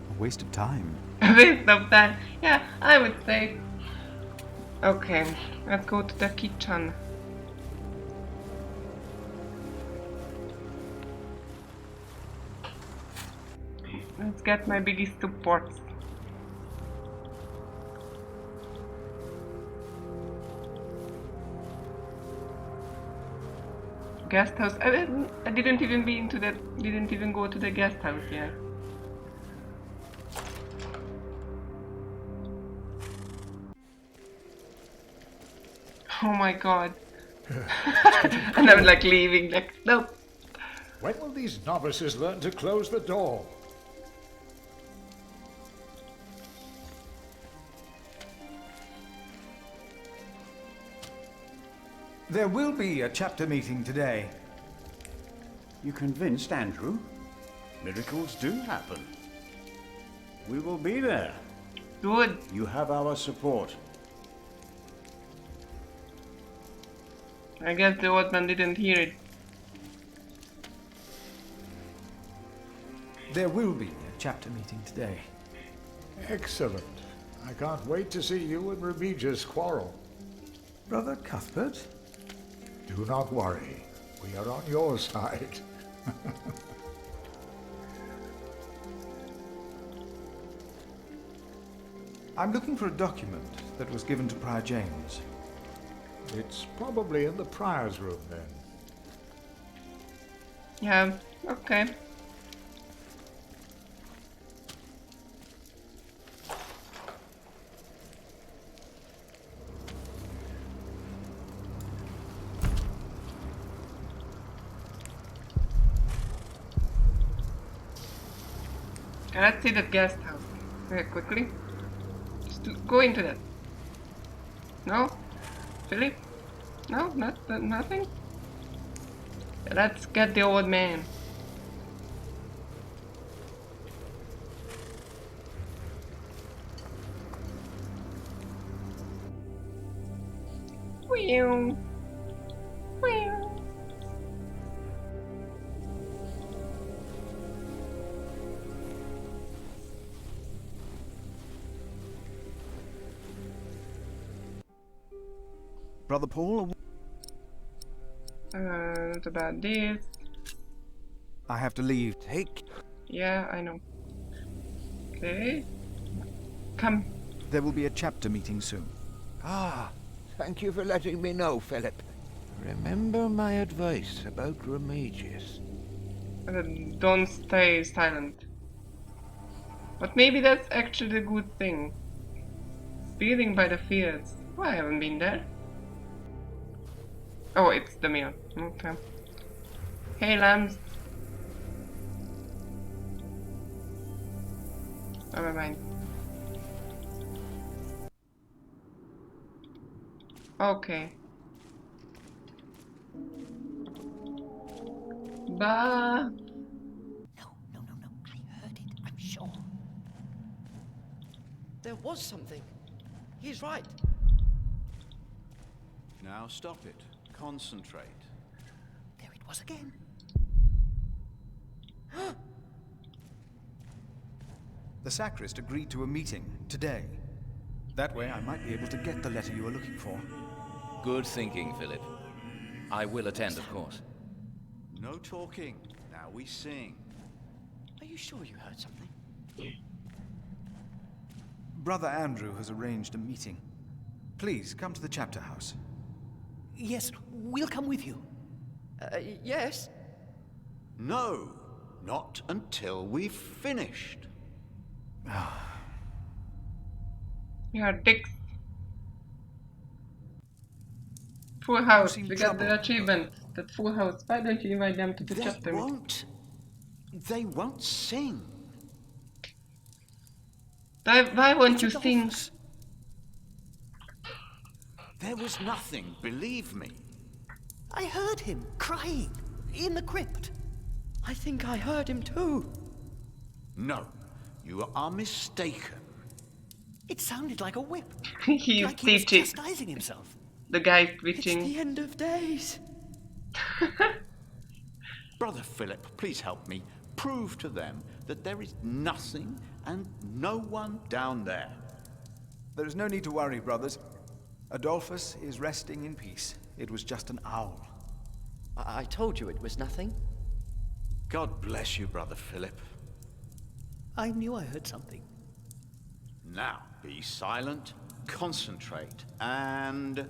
A waste of time. A waste of time. Yeah, I would say. Okay, let's go to the kitchen. Let's get my biggest supports. Guest house. I didn't even be into that. Didn't even go to the guest house yet. Oh my god. And I'm like leaving. Like nope. When will these novices learn to close the door? There will be a chapter meeting today. You convinced Andrew? Miracles do happen. We will be there. Good. You have our support. I guess the old man didn't hear it. There will be a chapter meeting today. Excellent. I can't wait to see you and Remigius quarrel. Brother Cuthbert? Do not worry. We are on your side. I'm looking for a document that was given to Prior James. It's probably in the prior's room then. Yeah, okay. Let's see that guest house very quickly. Just go into that. No? Philip? No? Nothing? Let's get the old man. Meow. Meow. Brother Paul? What about this? I have to leave. Take. Yeah, I know. Okay. Come. There will be a chapter meeting soon. Ah, thank you for letting me know, Philip. Remember my advice about Remigius. Don't stay silent. But maybe that's actually a good thing. Speeding by the fields. Oh, I haven't been there. Oh, it's the mill. Okay. Hey, lambs. Never mind. Okay. Bah. I'm sure. There was something. He's right. Now stop it. Concentrate. There it was again. The sacrist agreed to a meeting today. That way I might be able to get the letter you are looking for. Good thinking, Philip. I will attend, of course. No talking. Now we sing. Are you sure you heard something? Brother Andrew has arranged a meeting. Please come to the chapter house. Yes, we'll come with you. Yes? No, not until we've finished. You are dicks. Full house. We got the achievement. That full house. Why don't you invite them to the chapter meeting? They won't sing. Why won't you sing? There was nothing, believe me. I heard him crying in the crypt. I think I heard him too. No, you are mistaken. It sounded like a whip. He's like he was teaching. chastising himself. The guy's twitching. It's the end of days. Brother Philip, please help me. Prove to them that there is nothing and no one down there. There is no need to worry, brothers. Adolphus is resting in peace. It was just an owl. I told you it was nothing. God bless you, Brother Philip. I knew I heard something. Now, be silent, concentrate, and...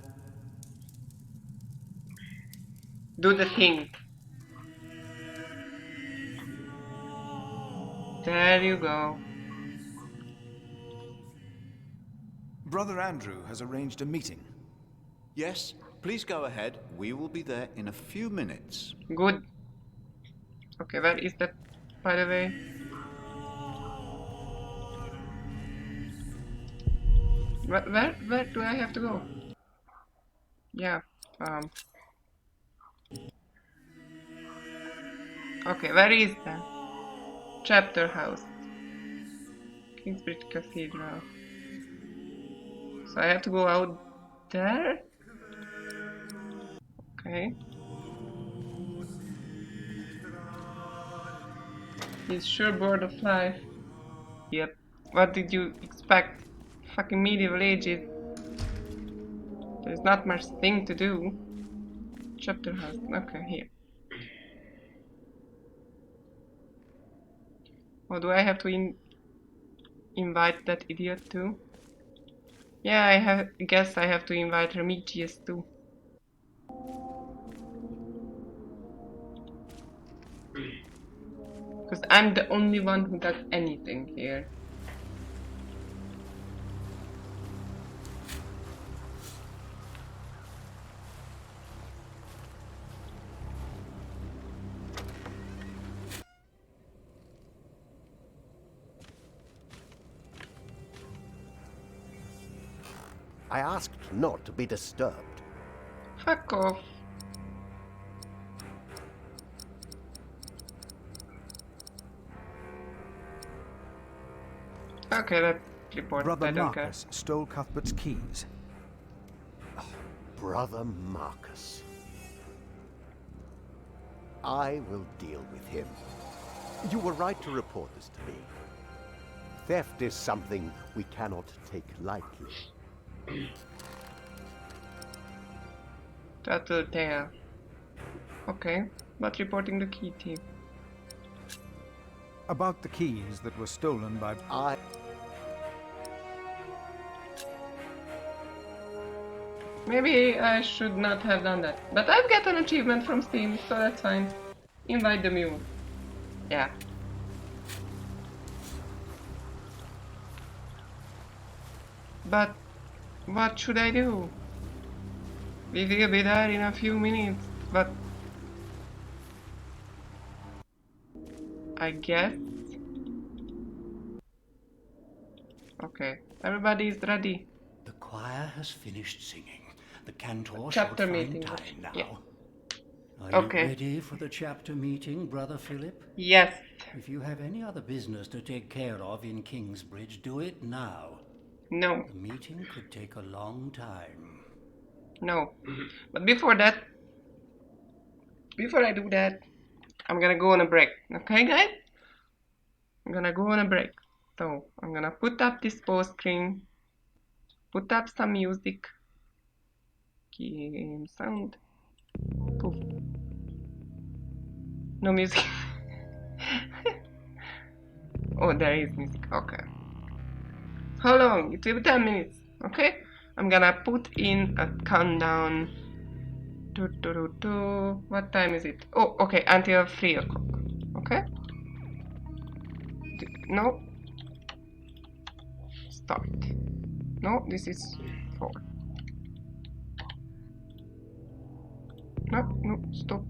do the thing. There you go. Brother Andrew has arranged a meeting. Yes, please go ahead. We will be there in a few minutes. Good. Okay, where is that, by the way? Where do I have to go? Yeah, okay, where is that? Chapter house. Kingsbridge Cathedral. So I have to go out there? Okay. He's sure bored of life. Yep. What did you expect? Fucking medieval ages. There's not much thing to do. Chapter house. Okay, here. Oh, do I have to invite that idiot too? Yeah, I guess I have to invite Remigius too. Because I'm the only one who does anything here. I asked not to be disturbed. Fuck off. Okay, let's report. Brother I don't care. Marcus stole Cuthbert's keys. Brother Marcus. I will deal with him. You were right to report this to me. Theft is something we cannot take lightly. Tattletale. Okay, but reporting the key thief. About the keys that were stolen by... Maybe I should not have done that. But I've got an achievement from Steam, so that's fine. Invite the mule. Yeah. But what should I do? We will be there in a few minutes, but I guess. Okay, everybody is ready. The choir has finished singing. The cantor Chapter should find meeting. time now. Yeah. Are Okay. you ready for the chapter meeting, Brother Philip? Yes. If you have any other business to take care of in Kingsbridge, do it now. No. The meeting could take a long time. No. But before I do that, I'm gonna go on a break. Okay, guys? I'm gonna go on a break. So, I'm gonna put up this post screen, put up some music, game sound, poof. No music. Oh, there is music. Okay. How long? It will be 10 minutes. Okay? I'm gonna put in a countdown. What time is it? Oh, okay, until 3 o'clock. Okay? No. Start. No, this is 4. No, stop.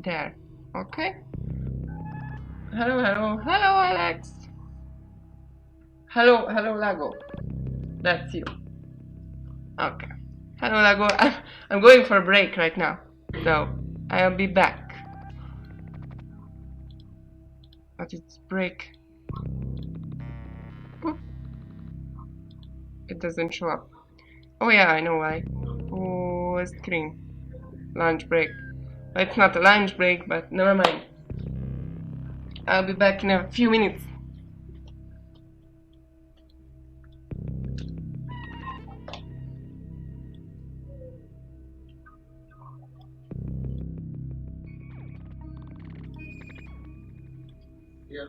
There. Okay? Hello, Alex. Hello, Lago. That's you. Okay. Hello, Lago. I'm going for a break right now. So, I'll be back. But it's break. Oop. It doesn't show up. Oh yeah, I know why. Oh, screen. Lunch break. It's not a lunch break, but never mind. I'll be back in a few minutes. Yeah.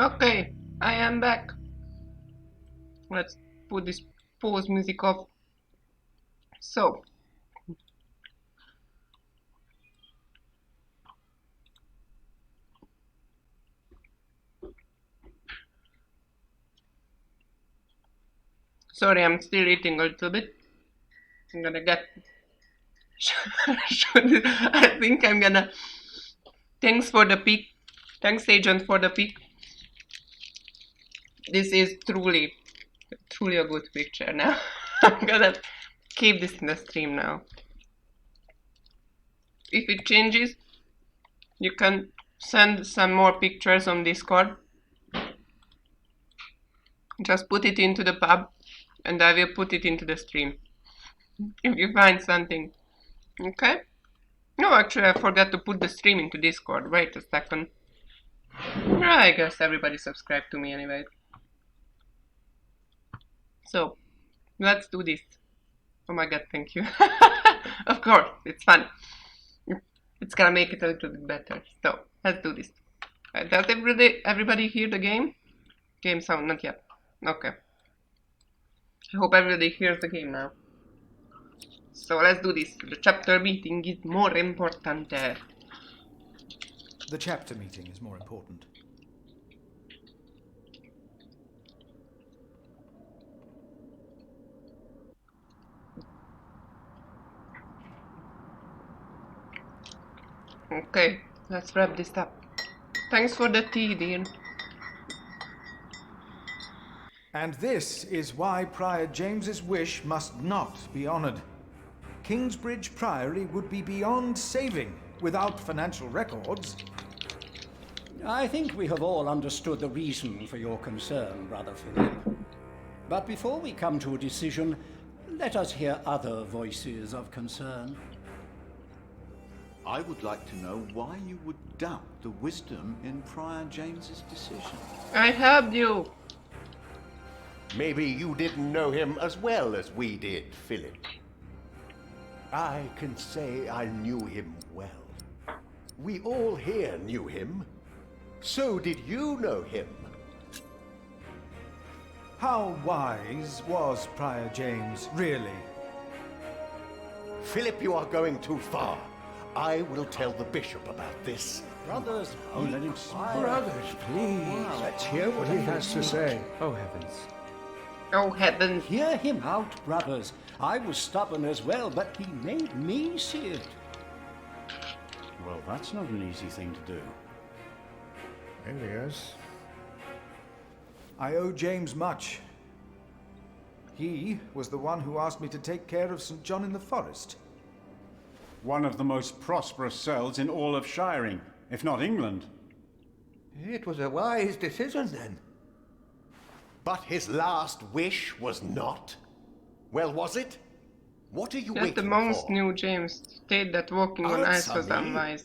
Okay, I am back. Let's put this pause music off. So, sorry, I'm still eating a little bit. I'm gonna get. I think I'm gonna. Thanks for the pic. Thanks, agent, for the pic. This is truly a good picture now. I'm gonna keep this in the stream now. If it changes, you can send some more pictures on Discord. Just put it into the pub and I will put it into the stream. If you find something. Okay? No, actually I forgot to put the stream into Discord. Wait a second. I guess everybody subscribed to me anyway. So, let's do this. Oh my god, thank you. Of course, it's fun. It's gonna make it a little bit better. So, let's do this. Does everybody hear the game? Game sound, not yet. Okay. I hope everybody hears the game now. So let's do this. The chapter meeting is more important. The chapter meeting is more important. Okay, let's wrap this up. Thanks for the tea, Dean. And this is why Prior James's wish must not be honoured. Kingsbridge Priory would be beyond saving without financial records. I think we have all understood the reason for your concern, Brother Philip. But before we come to a decision, let us hear other voices of concern. I would like to know why you would doubt the wisdom in Prior James's decision. I helped you. Maybe you didn't know him as well as we did, Philip. I can say I knew him well. We all here knew him. So did you know him. How wise was Prior James, really? Philip, you are going too far. I will tell the bishop about this. Brothers, oh, let him Brothers, please. Let's hear what he has to say. Oh, heavens. Oh, heavens. Hear him out, brothers. I was stubborn as well, but he made me see it. Well, that's not an easy thing to do. Elias. I owe James much. He was the one who asked me to take care of St. John in the Forest. One of the most prosperous cells in all of Shiring, if not England. It was a wise decision then. But his last wish was not? Well, was it? What are you waiting the monks for? knew James stated that walking on ice was unwise.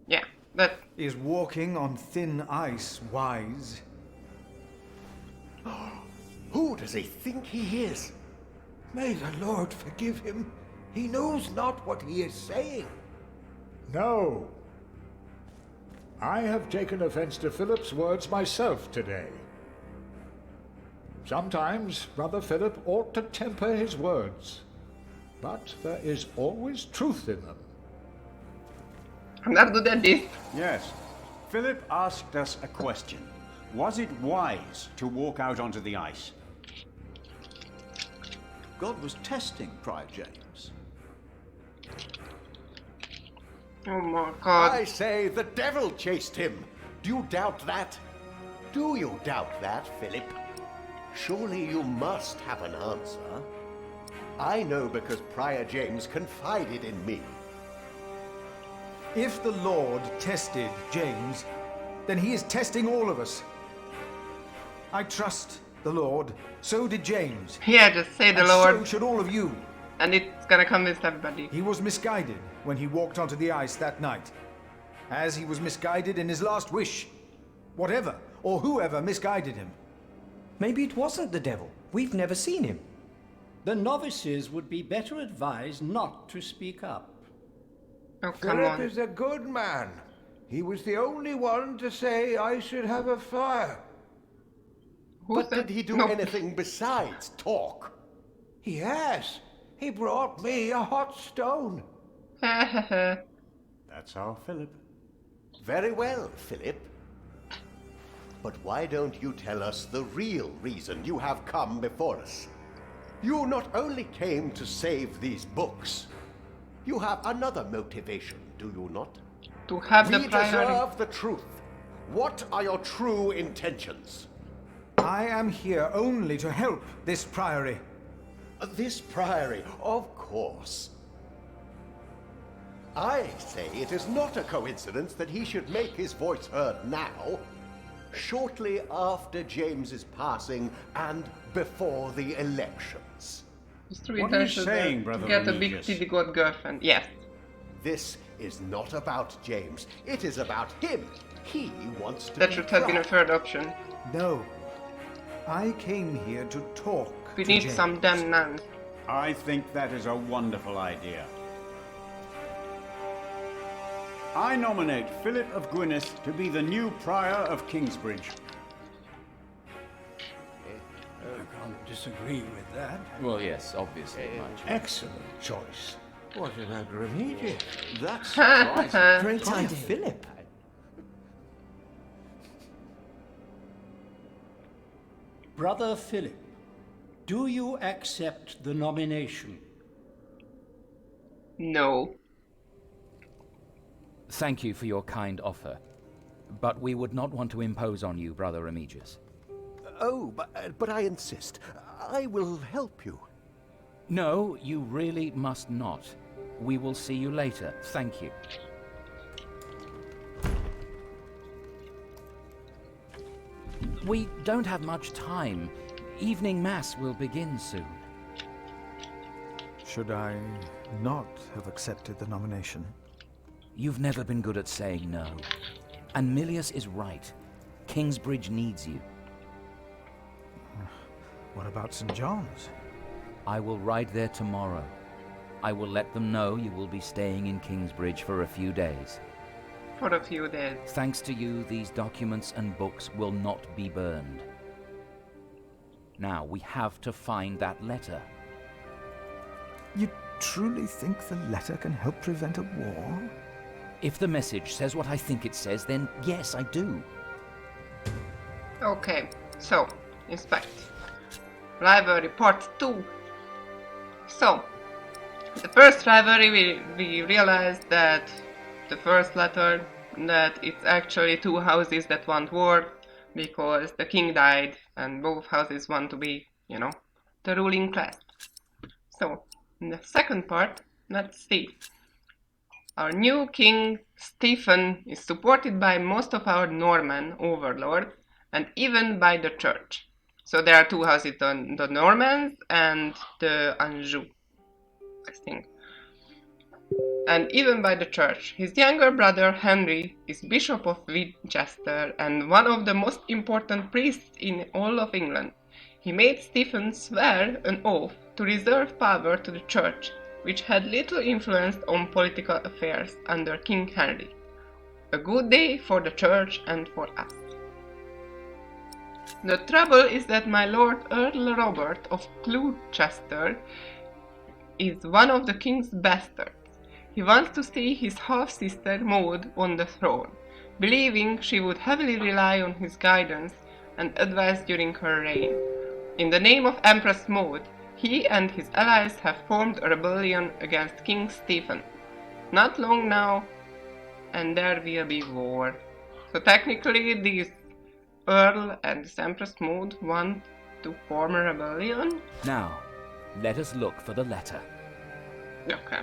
Yeah, that... Is walking on thin ice wise? Who does he think he is? May the Lord forgive him. He knows not what he is saying. No. I have taken offense to Philip's words myself today. Sometimes Brother Philip ought to temper his words, but there is always truth in them. I'm not good at this. Yes. Philip asked us a question. Was it wise to walk out onto the ice? God was testing Prior James. Oh my god. I say the devil chased him. Do you doubt that? Do you doubt that, Philip? Surely you must have an answer. I know because Prior James confided in me. If the Lord tested James, then he is testing all of us. I trust the Lord. So did James. Yeah, just say the And Lord. So should all of you. And it's gonna convince everybody. He was misguided when he walked onto the ice that night, as he was misguided in his last wish. Whatever or whoever misguided him. Maybe it wasn't the devil. We've never seen him. The novices would be better advised not to speak up. Oh, come Philip on. is a good man. He was the only one to say I should have a fire. But did he do anything besides talk? Yes, he brought me a hot stone. That's our Philip. Very well, Philip. But why don't you tell us the real reason you have come before us? You not only came to save these books, you have another motivation, do you not? To have the We priory. deserve the truth. What are your true intentions? I am here only to help this priory. This priory, of course. I say it is not a coincidence that he should make his voice heard now, shortly after James's passing and before the elections. His true intention is to get a big titty god girlfriend. Yes. This is not about James. It is about him. He wants to That be should have been a proud. third option. No. I came here to talk We to need James. some damn nuns. I think that is a wonderful idea. I nominate Philip of Gwynedd to be the new prior of Kingsbridge. I can't disagree with that. Well, yes, obviously much. Excellent choice. What about Remigius? That's surprising. Great By idea. Philip. Brother Philip, do you accept the nomination? No. Thank you for your kind offer, but we would not want to impose on you, Brother Remigius. Oh, but I insist. I will help you. No, you really must not. We will see you later. Thank you. We don't have much time. Evening Mass will begin soon. Should I not have accepted the nomination? You've never been good at saying no. And Milius is right. Kingsbridge needs you. What about St. John's? I will ride there tomorrow. I will let them know you will be staying in Kingsbridge for a few days. For a few days. Thanks to you, these documents and books will not be burned. Now, we have to find that letter. You truly think the letter can help prevent a war? If the message says what I think it says, then yes, I do. Okay, so, inspect. Rivalry part 2. So, the first rivalry we realized that the first letter, that it's actually two houses that want war because the king died and both houses want to be, you know, the ruling class. So, in the second part, let's see. Our new king, Stephen, is supported by most of our Norman overlords and even by the church. So there are two houses, the Normans and the Anjou, I think. And even by the church. His younger brother Henry is Bishop of Winchester and one of the most important priests in all of England. He made Stephen swear an oath to reserve power to the church, which had little influence on political affairs under King Henry. A good day for the church and for us. The trouble is that my Lord Earl Robert of Gloucester is one of the king's bastards. He wants to see his half-sister Maud on the throne, believing she would heavily rely on his guidance and advice during her reign. In the name of Empress Maud, he and his allies have formed a rebellion against King Stephen. Not long now, and there will be war. So technically this Earl and this Empress Maud want to form a rebellion? Now, let us look for the letter. Okay.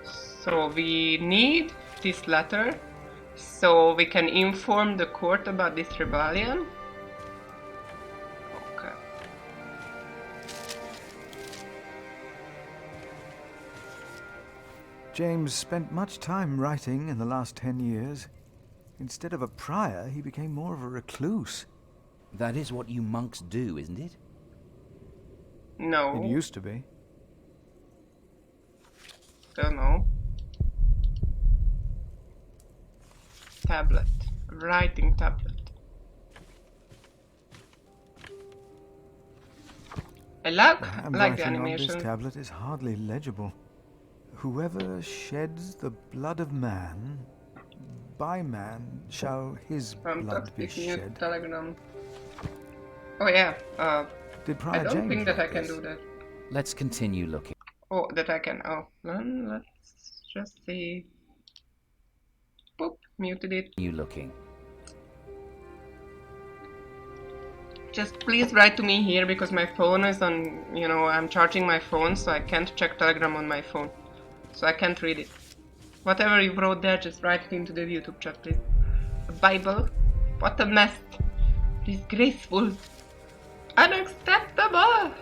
So we need this letter so we can inform the court about this rebellion. Okay. James spent much time writing in the last 10 years. Instead of a prior, he became more of a recluse. That is what you monks do, isn't it? No. It used to be. Don't know. tablet. Writing tablet. I like the Handwriting on animation. this tablet is hardly legible. Whoever sheds the blood of man, by man shall his blood be Fantastic new shed. telegram. Oh yeah, Did I Prior don't James think that I write can this? do that. Let's continue looking. Oh, that I can. Oh, let's just see. Boop, muted it. You looking. Just please write to me here because my phone is on, you know, I'm charging my phone, so I can't check Telegram on my phone. So I can't read it. Whatever you wrote there, just write it into the YouTube chat, please. A Bible? What a mess. Disgraceful. Unacceptable.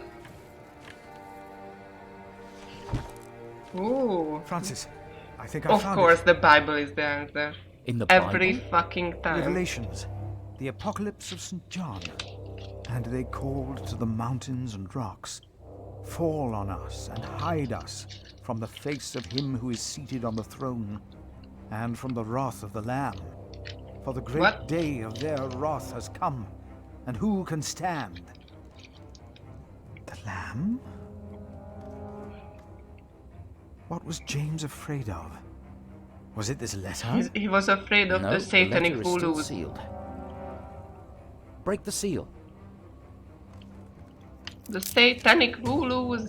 Ooh. Francis, I think I Of found course, it. the Bible is the answer. In the Every Bible? fucking time. Revelations, the Apocalypse of St. John. And they called to the mountains and rocks, fall on us and hide us from the face of him who is seated on the throne, and from the wrath of the Lamb. For the great day of their wrath has come, and who can stand? The Lamb? What was James afraid of? Was it this letter? He was afraid of No, the satanic the letter is still voodoo. sealed. Break the seal. The satanic voodoo.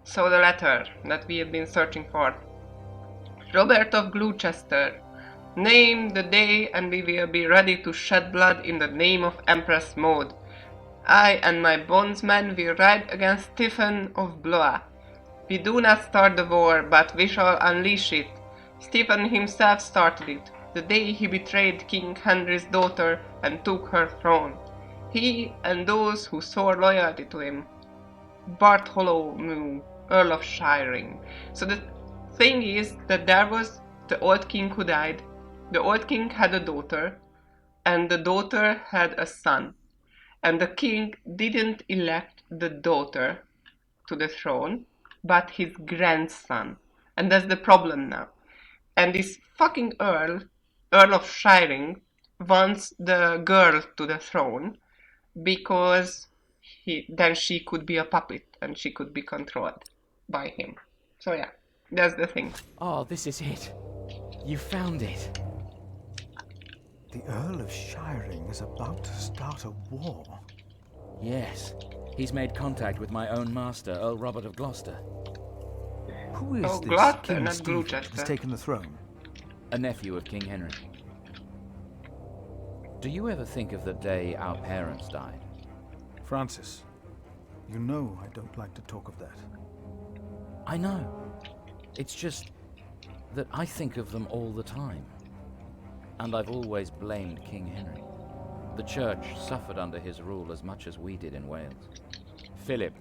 So the letter that we have been searching for. Robert of Gloucester. Name the day and we will be ready to shed blood in the name of Empress Maud. I and my bondsmen will ride against Stephen of Blois. We do not start the war, but we shall unleash it. Stephen himself started it, the day he betrayed King Henry's daughter and took her throne. He and those who swore loyalty to him. Bartholomew, Earl of Shiring. So the thing is that there was the old king who died. The old king had a daughter, and the daughter had a son. And the king didn't elect the daughter to the throne, but his grandson. And that's the problem now. And this fucking Earl of Shiring, wants the girl to the throne because then she could be a puppet and she could be controlled by him. So yeah, that's the thing. Oh, this is it. You found it. The Earl of Shiring is about to start a war. Yes. He's made contact with my own master, Earl Robert of Gloucester. Who is this Gloucester, King not Stephen Gloucester. has taken the throne? A nephew of King Henry. Do you ever think of the day our parents died? Francis, you know I don't like to talk of that. I know. It's just that I think of them all the time. And I've always blamed King Henry. The church suffered under his rule as much as we did in Wales. Philip,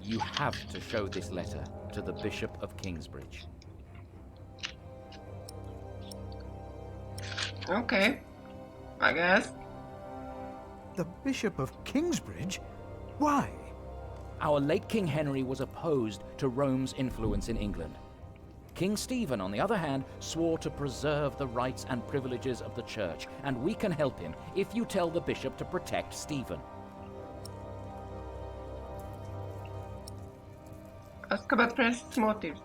you have to show this letter to the Bishop of Kingsbridge. Okay, I guess. The Bishop of Kingsbridge? Why? Our late King Henry was opposed to Rome's influence in England. King Stephen, on the other hand, swore to preserve the rights and privileges of the church, and we can help him if you tell the bishop to protect Stephen. Ask about Prince's motives.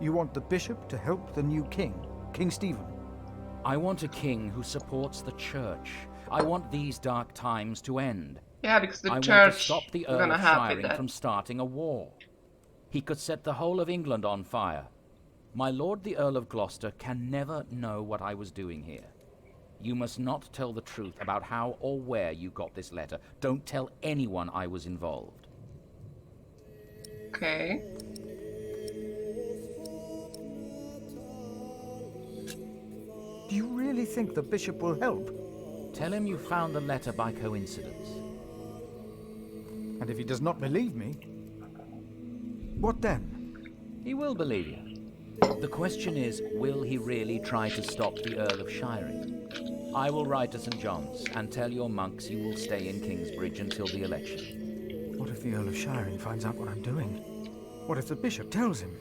You want the bishop to help the new king, King Stephen? I want a king who supports the church. I want these dark times to end. Yeah, because the I want church to stop the is Earl gonna of have Shiring it. from starting a war. He could set the whole of England on fire. My lord the Earl of Gloucester can never know what I was doing here. You must not tell the truth about how or where you got this letter. Don't tell anyone I was involved. Okay. Do you really think the bishop will help? Tell him you found the letter by coincidence. And if he does not believe me, what then? He will believe you. The question is, will he really try to stop the Earl of Shiring? I will ride to St. John's and tell your monks you will stay in Kingsbridge until the election. What if the Earl of Shiring finds out what I'm doing? What if the bishop tells him?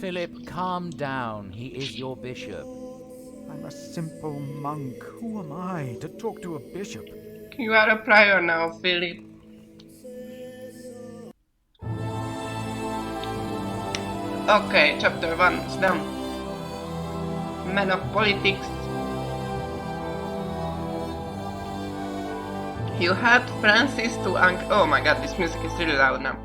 Philip, calm down. He is your bishop. I'm a simple monk. Who am I to talk to a bishop? You are a prior now, Philip. Okay, chapter 1 is done. Man of politics. You helped Francis to oh my god, this music is really loud now.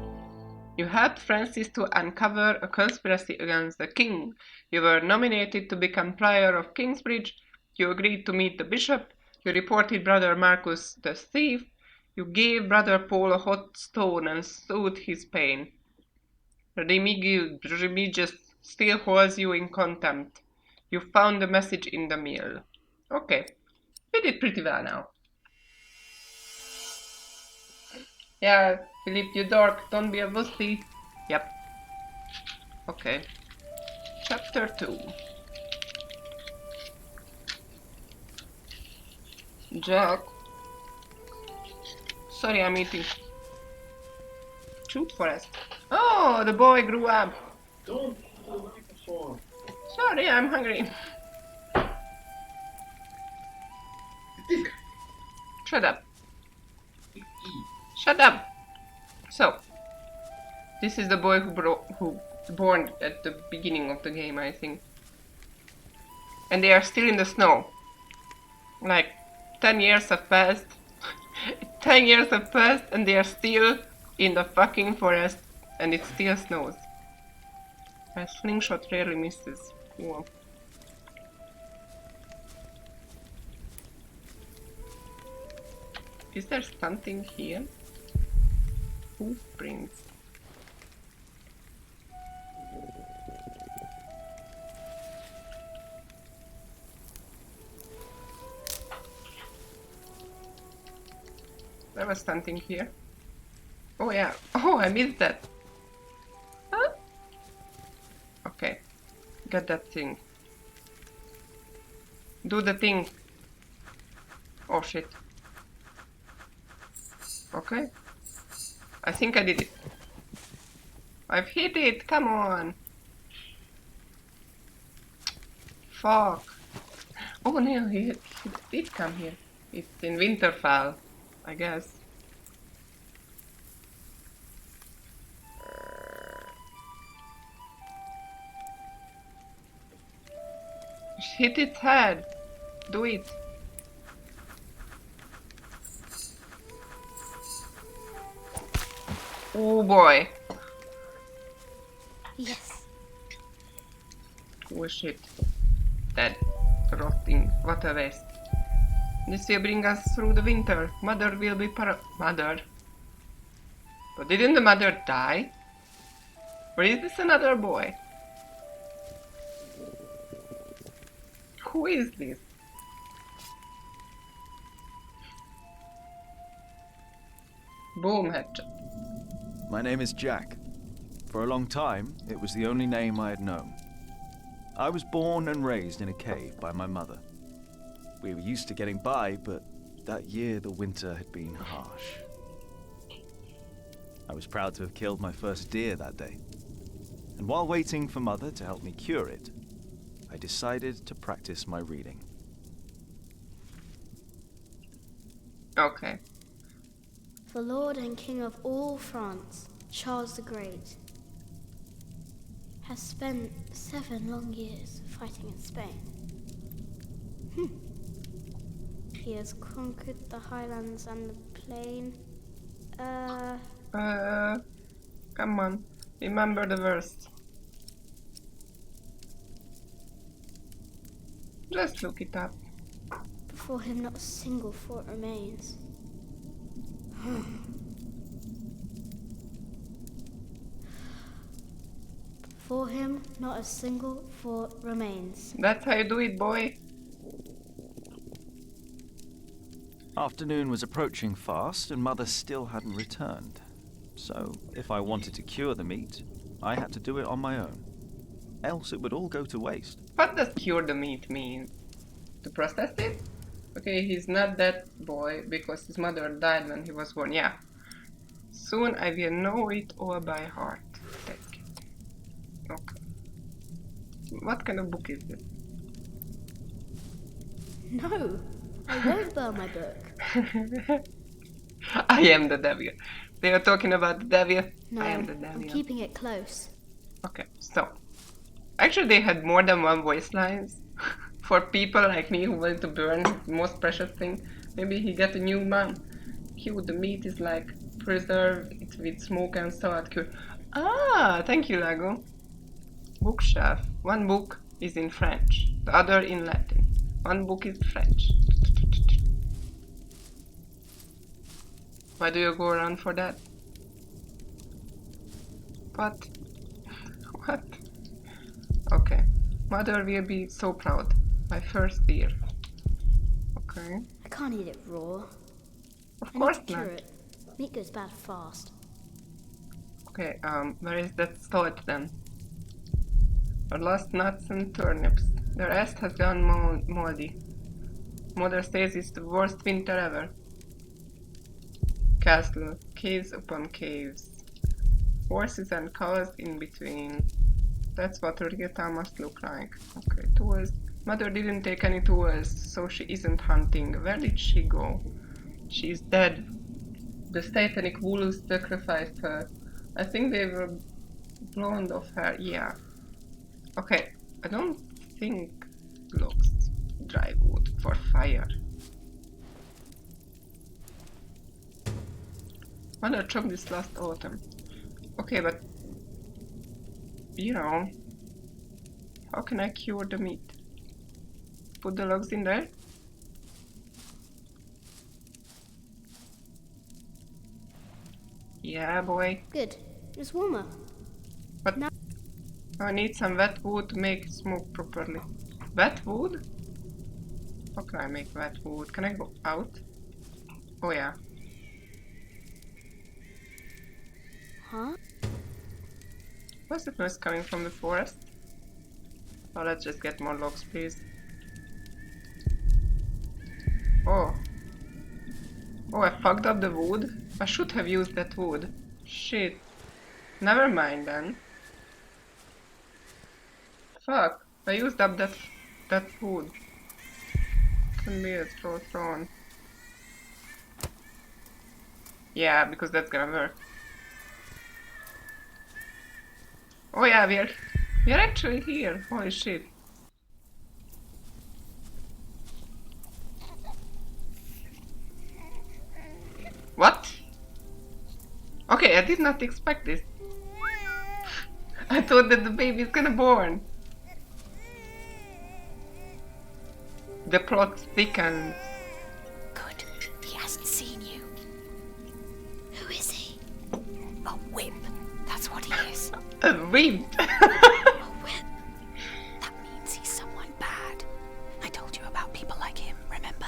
You helped Francis to uncover a conspiracy against the king. You were nominated to become prior of Kingsbridge. You agreed to meet the bishop. You reported Brother Marcus the thief. You gave Brother Paul a hot stone and soothed his pain. Remigius still holds you in contempt. You found the message in the mill. Okay, we did pretty well now. Yeah, Philip, you dork, don't be a wussy. Yep. Okay. Chapter 2. Jack. Sorry, I'm eating. Shoot forest. Oh, the boy grew up. Don't the microphone. Sorry, I'm hungry. Shut up. Shut up. So, this is the boy who born at the beginning of the game, I think. And they are still in the snow. Like, 10 years have passed. 10 years have passed and they are still in the fucking forest and it still snows. A slingshot rarely misses. Whoa. Is there something here? Footprints. There was something here. Oh yeah. Oh, I missed that. Huh? Okay. Got that thing. Do the thing. Oh shit. Okay. I think I did it. I've hit it, come on. Fuck. Oh no, he did come here. It's in Winterfell, I guess. Hit its head. Do it. Oh boy. Yes. Oh shit. Dead. Rotting. What a waste. This will bring us through the winter. Mother will be Mother? But didn't the mother die? Or is this another boy? Who is this? Boom headshot. My name is Jack. For a long time, it was the only name I had known. I was born and raised in a cave by my mother. We were used to getting by, but that year the winter had been harsh. I was proud to have killed my first deer that day. And while waiting for Mother to help me cure it, I decided to practice my reading. Okay. The Lord and King of all France, Charles the Great, has spent 7 long years fighting in Spain. He has conquered the highlands and the plain. Come on. Remember the verse. Just look it up. Before him not a single fort remains. Before him not a single fort remains. That's how you do it, boy. Afternoon was approaching fast, and Mother still hadn't returned. So, if I wanted to cure the meat, I had to do it on my own. Else it would all go to waste. What does cure the meat mean? To process it? Okay, he's not that boy because his mother died when he was born. Yeah. Soon I will know it all by heart. Take it. Okay. What kind of book is this? No, I won't burn my book. I am the devil. They are talking about the devil. No, I am the devil. I'm keeping it close. Okay, so actually they had more than one voice lines. For people like me who wanted to burn his most precious thing, maybe he get a new mom. He would the meat is like preserve it with smoke and salt cure. Ah, thank you, Lago. Bookshelf. One book is in French, the other in Latin. One book is French. Why do you go around for that? What? What? Okay. Mother will be so proud. My first deer. Okay. I can't eat it raw. Of I course need to cure not. it. Meat goes bad fast. Okay, where is that salt then? I lost nuts and turnips. The rest has gone moldy. Mother says it's the worst winter ever. Castle. Caves upon caves. Horses and cows in between. That's what Rieta must look like. Okay, tools. Mother didn't take any tools, so she isn't hunting. Where did she go? She's dead. The satanic wolves sacrificed her. I think they were blonde of hair. Yeah. Okay, I don't think logs, dry wood for fire. Mother chopped this last autumn. Okay, but you know, how can I cure the meat? Put the logs in there? Yeah, boy. Good. It's warmer. But now I need some wet wood to make smoke properly. Wet wood? How can I make wet wood? Can I go out? Oh yeah. Huh? What's the noise coming from the forest? Oh, let's just get more logs, please. Oh. Oh, I fucked up the wood. I should have used that wood. Shit. Never mind then. Fuck. I used up that wood. Can be a thrown. Yeah, because that's gonna work. Oh yeah, we are actually here. Holy shit. What? Okay, I did not expect this. I thought that the baby is gonna born. The plot thickens. Good. He hasn't seen you. Who is he? A whip. That's what he is. A whip? A whip. That means he's someone bad. I told you about people like him, remember?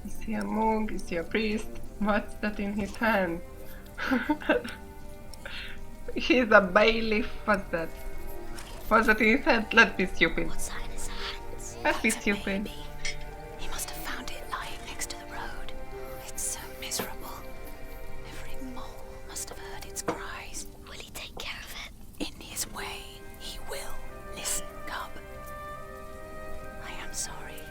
Is he a monk? Is he a priest? What's that in his hand? He's a bailiff. What's that? What's that in his hand? Let's be stupid. What's that in his hands? Let's be stupid. He must have found it lying next to the road. It's so miserable. Every mole must have heard its cries. Will he take care of it? In his way, he will. Listen, cub. I am sorry.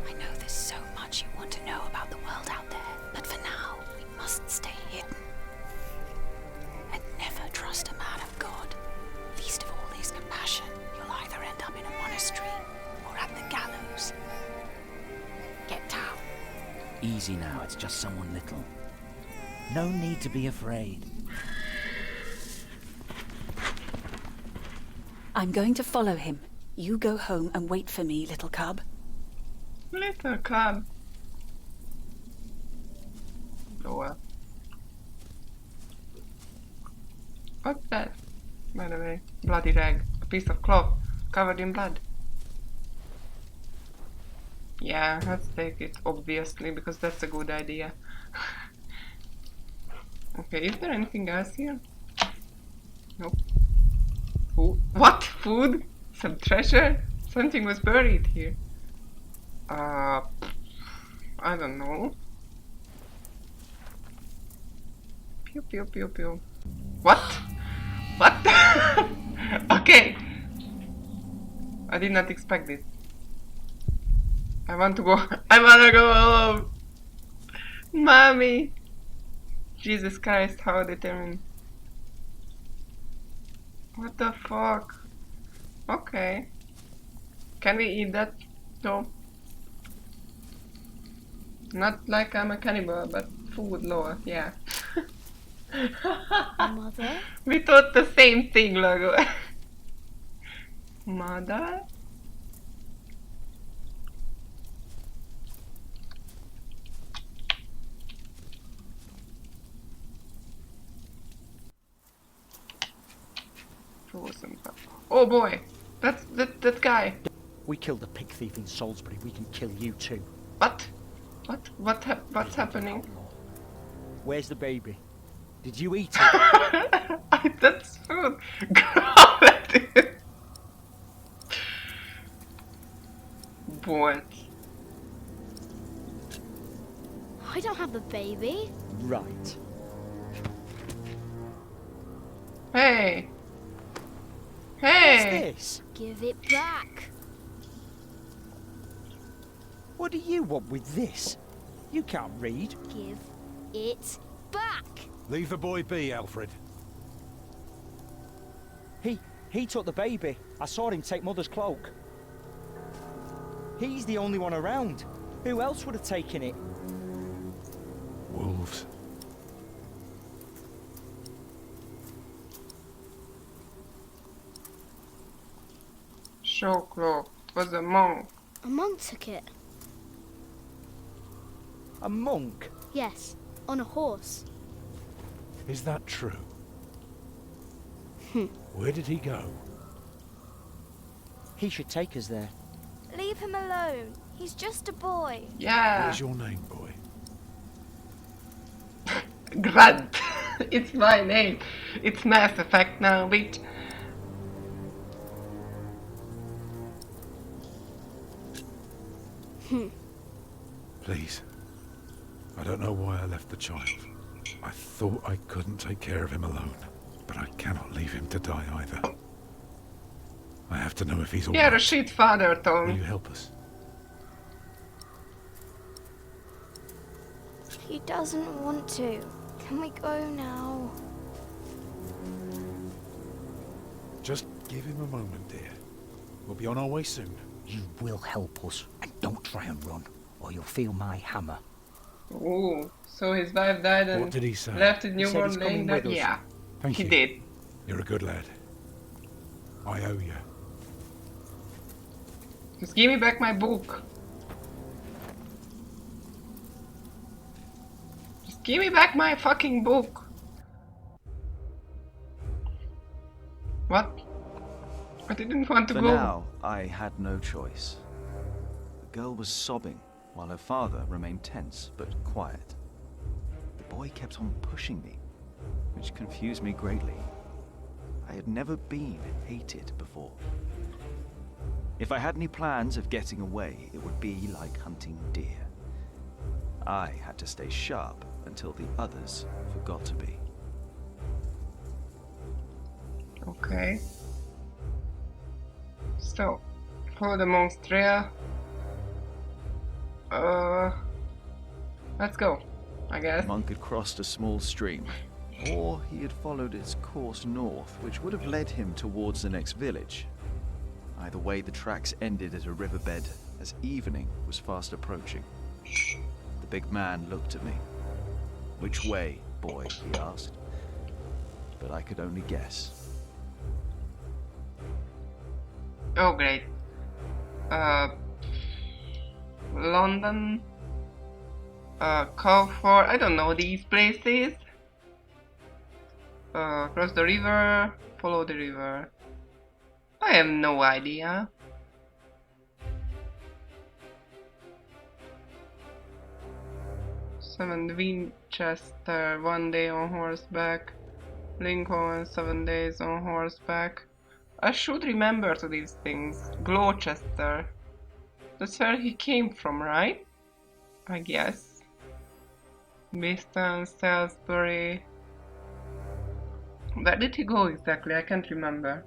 I know there's so much you want to know about the world out there, but for now, we must stay hidden. And never trust a man of God. Least of all his compassion. You'll either end up in a monastery or at the gallows. Get down. Easy now, it's just someone little. No need to be afraid. I'm going to follow him. You go home and wait for me, little cub. Little cub. Oh well. What's that? By the way, bloody rag. A piece of cloth covered in blood. Yeah, let's take it, obviously, because that's a good idea. Okay, is there anything else here? Nope. Food? What? Food? Some treasure? Something was buried here. I don't know. Pew pew pew pew. What? What? Okay. I did not expect this. I want to go. I wanna go home! Mommy! Jesus Christ, how determined. What the fuck? Okay. Can we eat that? No. Not like I'm a cannibal, but food law, yeah. Mother? We thought the same thing, Logo. Mother? Frozen pepper. Oh boy! That's that guy! We killed the pig thief in Salisbury. We can kill you too. What? What's happening? Where's the baby? Did you eat it? That's food! God! What? I don't have the baby. Right. Hey! What's Hey! this? Give it back. What do you want with this? You can't read. Give it back. Leave the boy be, Alfred. He took the baby. I saw him take Mother's cloak. He's the only one around. Who else would have taken it? Wolves. Show cloak. Was a monk. A monk took it. A monk? Yes, on a horse. Is that true? Hmm. Where did he go? He should take us there. Leave him alone. He's just a boy. Yeah. What is your name, boy? Grant. It's my name. It's Mass Effect now, bitch. Please. I don't know why I left the child. I thought I couldn't take care of him alone, but I cannot leave him to die either. I have to know if he's all You're a right. shit father, Will Tom. you help us? He doesn't want to. Can we go now? Just give him a moment, dear. We'll be on our way soon. You will help us, and don't try and run, or you'll feel my hammer. Ooh, so his wife died and What did he say? left his He said newborn he's laying coming there? with us. Yeah, Thank he you. did. You're a good lad. I owe you. Just give me back my book. Just give me back my fucking book. What? I didn't want to For go. now, I had no choice. The girl was sobbing, while her father remained tense but quiet. The boy kept on pushing me, which confused me greatly. I had never been hated before. If I had any plans of getting away, it would be like hunting deer. I had to stay sharp until the others forgot to be. Okay. So, follow the monk's trail. Let's go, I guess. The monk had crossed a small stream, or he had followed its course north, which would have led him towards the next village. Either way, the tracks ended at a riverbed as evening was fast approaching. The big man looked at me. "Which way, boy?" he asked. But I could only guess. Oh, great. London. Carrefour. I don't know these places. Cross the river. Follow the river. I have no idea. Seven Winchester, 1 day on horseback. Lincoln, 7 days on horseback. I should remember to these things. Gloucester. That's where he came from, right? I guess. Beeston, Salisbury. Where did he go exactly? I can't remember.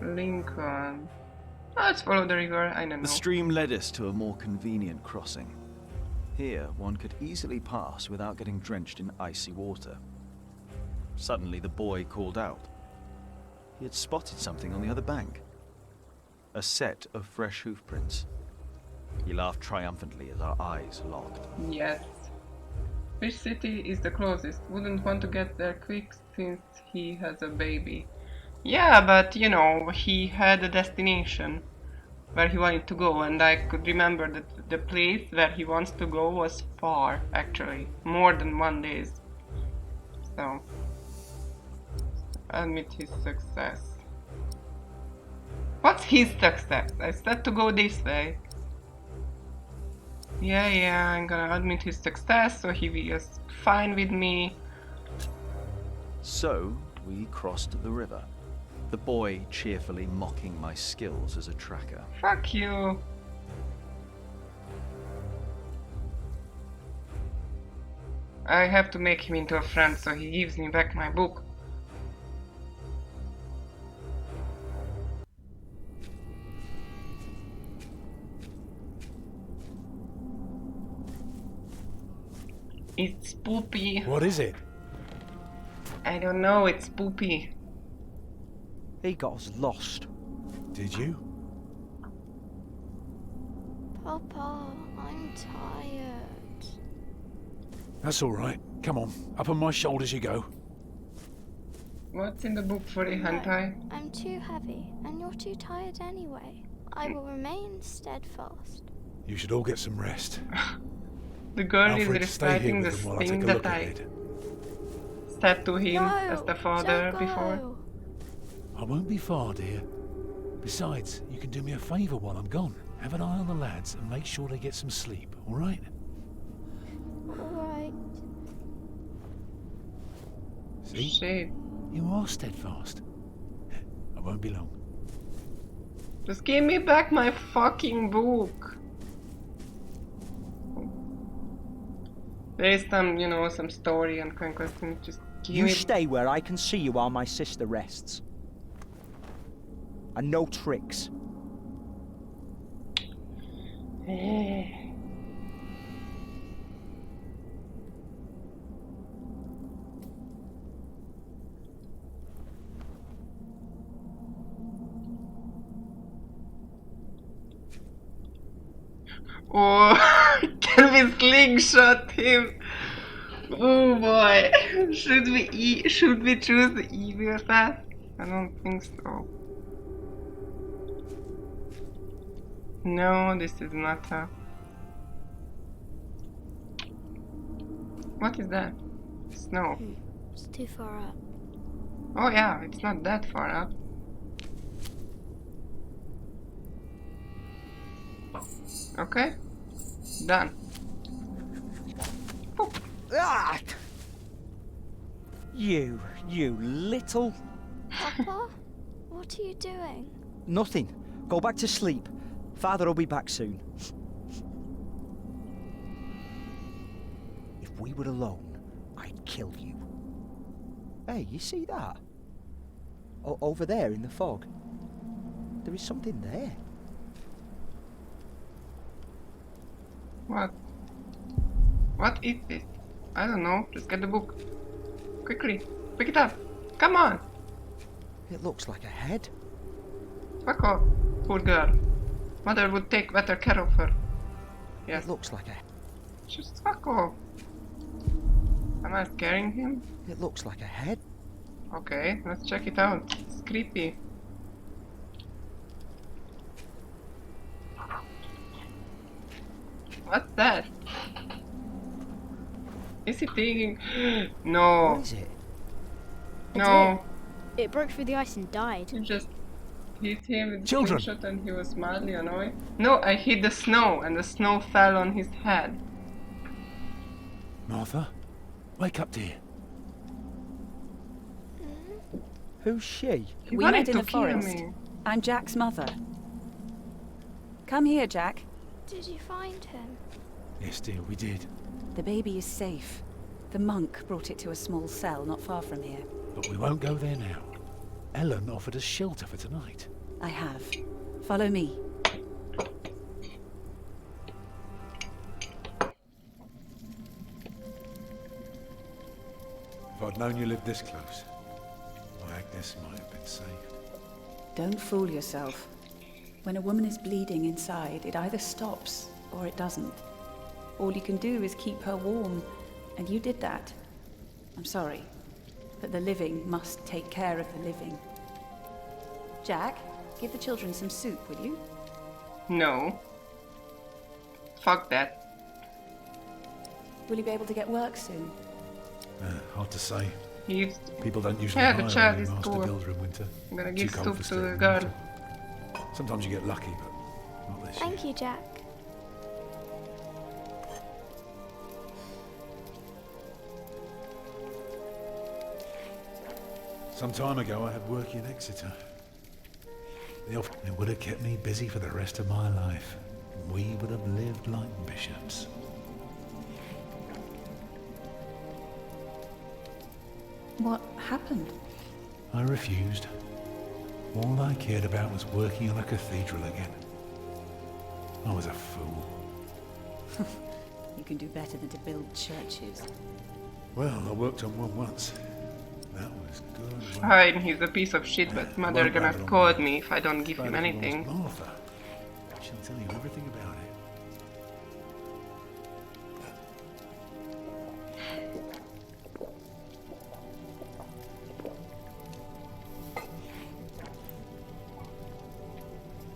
Lincoln. Let's follow the river, I don't know. The stream led us to a more convenient crossing. Here, one could easily pass without getting drenched in icy water. Suddenly, the boy called out. He had spotted something on the other bank. A set of fresh hoof prints. He laughed triumphantly as our eyes locked. Yes. Which city is the closest? Wouldn't want to get there quick since he has a baby. Yeah, but you know, he had a destination where he wanted to go, and I could remember that the place where he wants to go was far, actually. More than 1 day. So, admit his success. What's his success? I said to go this way. Yeah, I'm gonna admit his success, so he was fine with me. So, we crossed the river. The boy cheerfully mocking my skills as a tracker. Fuck you. I have to make him into a friend, so he gives me back my book. It's poopy. What is it? I don't know, it's poopy. He got us lost. Did you? Papa, I'm tired. That's all right. Come on, up on my shoulders you go. What's in the book for the hentai? I'm too heavy, and you're too tired anyway. I will remain steadfast. You should all get some rest. The girl Alfred, is stay here reciting the with them while I thing take a that look at I it. said to him No, as the father don't before. go. I won't be far, dear. Besides, you can do me a favour while I'm gone. Have an eye on the lads and make sure they get some sleep, all right? Alright. See? Shit. You are steadfast. I won't be long. Just give me back my fucking book. There is some, you know, some story and conquest, and just give You me. stay where I can see you while my sister rests. And no tricks. Oh, can we slingshot him? Oh boy, should we choose the evil path? I don't think so. No, this is not a. What is that? Snow. It's too far up. Oh yeah, it's not that far up. Okay, done. Ah! You little... Papa, what are you doing? Nothing. Go back to sleep. Father will be back soon. If we were alone, I'd kill you. Hey, you see that? Over there in the fog. There is something there. What? What is this? I don't know. Just get the book. Quickly. Pick it up. Come on. It looks like a head. Fuck off. Poor girl. Mother would take better care of her. Yes. It looks like a... Just fuck off. Am I scaring him? It looks like a head. Okay, let's check it out. It's creepy. What's that? Is he digging? No. What is it? No. It broke through the ice and died. You just hit him with Children. a slingshot and he was mildly annoyed. No, I hit the snow and the snow fell on his head. Martha, wake up, dear. Who's she? He We wanted met in to the kill forest. me. I'm Jack's mother. Come here, Jack. Did you find him? Yes, dear, we did. The baby is safe. The monk brought it to a small cell not far from here. But we won't go there now. Ellen offered us shelter for tonight. I have. Follow me. If I'd known you lived this close, my Agnes might have been saved. Don't fool yourself. When a woman is bleeding inside, it either stops or it doesn't. All you can do is keep her warm, and you did that. I'm sorry, but the living must take care of the living. Jack, give the children some soup, will you? No. Fuck that. Will you be able to get work soon? Hard to say. He's... People don't usually Yeah, the hire child a is master poor. builder in winter. I'm gonna Too give cold soup for to staying the in girl. winter. Sometimes you get lucky, but not this year. Thank you, Jack. Some time ago I had work in Exeter. It would have kept me busy for the rest of my life. We would have lived like bishops. What happened? I refused. All I cared about was working on a cathedral again. I was a fool. You can do better than to build churches. Well, I worked on one once. That was good. Fine, he's a piece of shit, but mother won't gonna blame it on scold me. me if I don't give him Glad I lost anything. Martha. She'll tell you everything about it.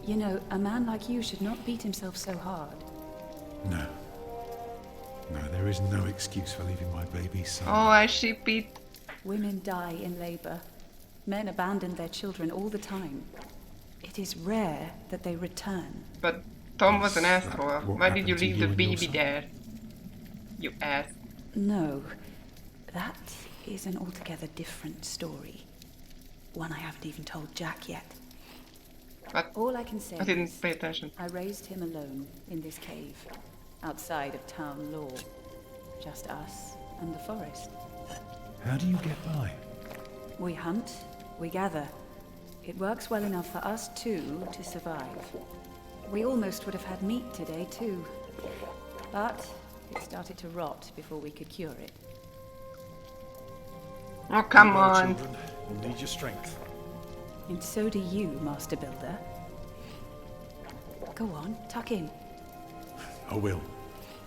You know, a man like you should not beat himself so hard. No. No, there is no excuse for leaving my baby son. Oh, I ship it. Women die in labor. Men abandon their children all the time. It is rare that they return. But Tom was an asshole. what Why did you happened to leave you the and your baby son? there? You ass. No, that is an altogether different story. One I haven't even told Jack yet. What? All I can say I didn't is pay attention. I raised him alone in this cave, outside of town law. Just us and the forest. How do you get by? We hunt, we gather. It works well enough for us two to survive. We almost would have had meat today too, but it started to rot before we could cure it. Oh, come You on. children will need your strength. And so do you, Master Builder. Go on, tuck in. I will.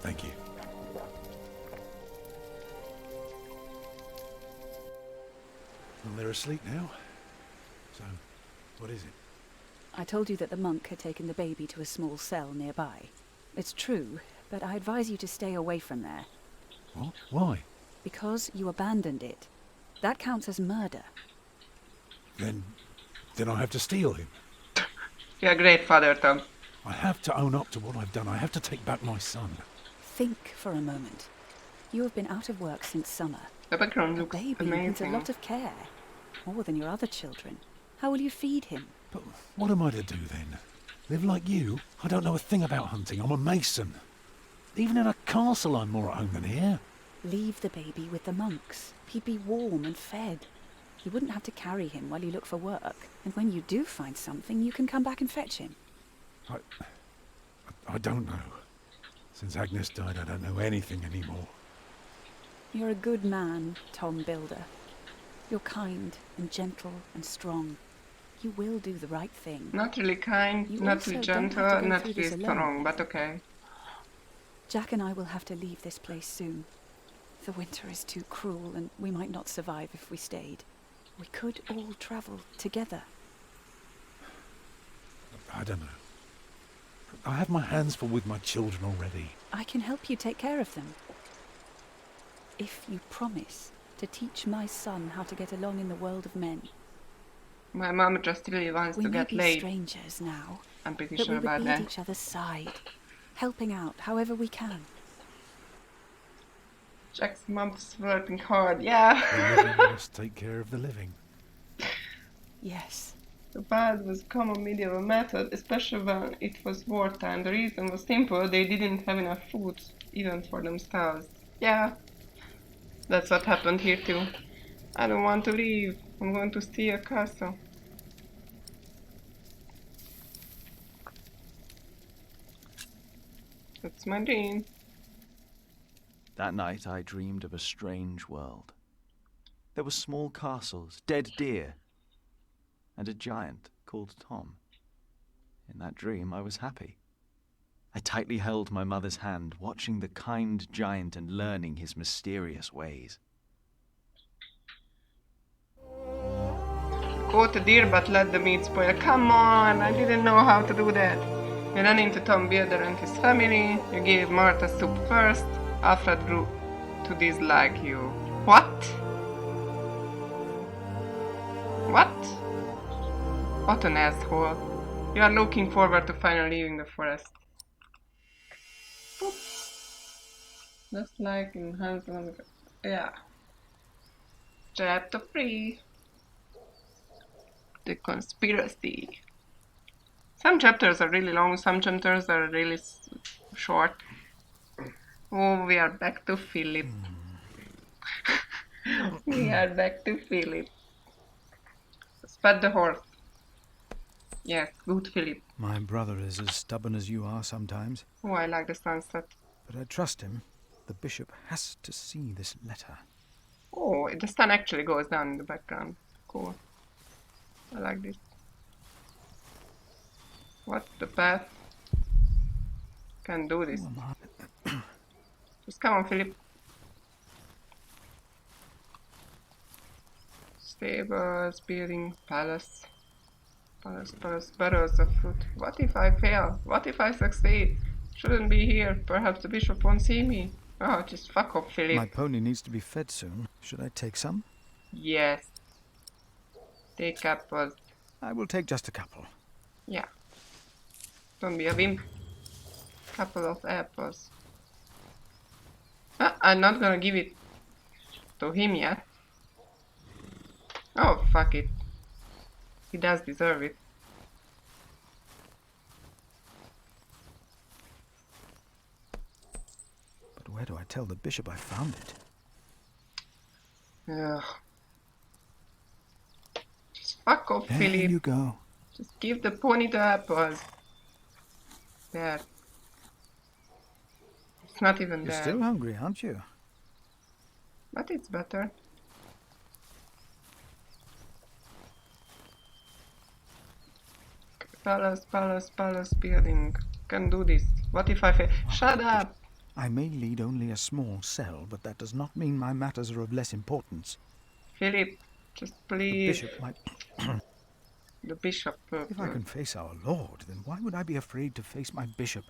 Thank you. Well, they're asleep now. So, what is it? I told you that the monk had taken the baby to a small cell nearby. It's true, but I advise you to stay away from there. What? Why? Because you abandoned it. That counts as murder. Then I have to steal him. You're a great father, Tom. I have to own up to what I've done. I have to take back my son. Think for a moment. You have been out of work since summer. The background A looks baby needs a amazing. lot of care. More than your other children. How will you feed him? But what am I to do then? Live like you? I don't know a thing about hunting. I'm a mason. Even in a castle I'm more at home than here. Leave the baby with the monks. He'd be warm and fed. You wouldn't have to carry him while you look for work. And when you do find something, you can come back and fetch him. I don't know. Since Agnes died, I don't know anything anymore. You're a good man, Tom Builder. You're kind and gentle and strong. You will do the right thing. Not really kind, You not also really don't have to gentle, go not through really this alone. strong, but okay. Jack and I will have to leave this place soon. The winter is too cruel, and we might not survive if we stayed. We could all travel together. I don't know. I have my hands full with my children already. I can help you take care of them. If you promise to teach my son how to get along in the world of men. My mom just really wants We to may get be laid. strangers now, I'm pretty but sure we would about be that. at each other's side, helping out however we can. Jack's mom's working hard, yeah. The living must take care of the living. Yes. The bath was common medieval method, especially when it was wartime. The reason was simple, they didn't have enough food, even for themselves. Yeah, that's what happened here too. I don't want to leave. I'm going to see a castle. That's my dream. That night I dreamed of a strange world. There were small castles, dead deer, and a giant called Tom. In that dream I was happy. I tightly held my mother's hand, watching the kind giant and learning his mysterious ways. Caught a deer but let the meat spoil. Come on, I didn't know how to do that. You ran into Tom Bearder and his family. You gave Martha soup first. Alfred grew to dislike you. What? What? What an asshole. You are looking forward to finally leaving the forest. Boop. Just like in Hansel. Yeah. Chapter 3. The conspiracy. Some chapters are really long, some chapters are really short. Oh, we are back to Philip. We are back to Philip. Spat the horse. Yes, good Philip. My brother is as stubborn as you are sometimes. Oh, I like the sunset. But I trust him. The bishop has to see this letter. Oh, the sun actually goes down in the background. Cool. I like this. What's the path? Can do this. Just come on, Philip. Stables, building, palace. Palace, barrels of fruit. What if I fail? What if I succeed? Shouldn't be here. Perhaps the bishop won't see me. Oh, just fuck off, Philip. My pony needs to be fed soon. Should I take some? Yes. Take apples. I will take just a couple. Yeah. Don't be a wimp. Couple of apples. I'm not gonna give it to him yet. Oh, fuck it. He does deserve it. But where do I tell the bishop I found it? Ugh. Just fuck off, There Philip. you go. Just give the pony the apples. There. It's not even You're there. still hungry, aren't you? But it's better. Palace building. Can do this. What if I fail? Shut up! I may lead only a small cell, but that does not mean my matters are of less importance. Philip, just The please. bishop might... The bishop. If I can face our Lord, then why would I be afraid to face my bishop?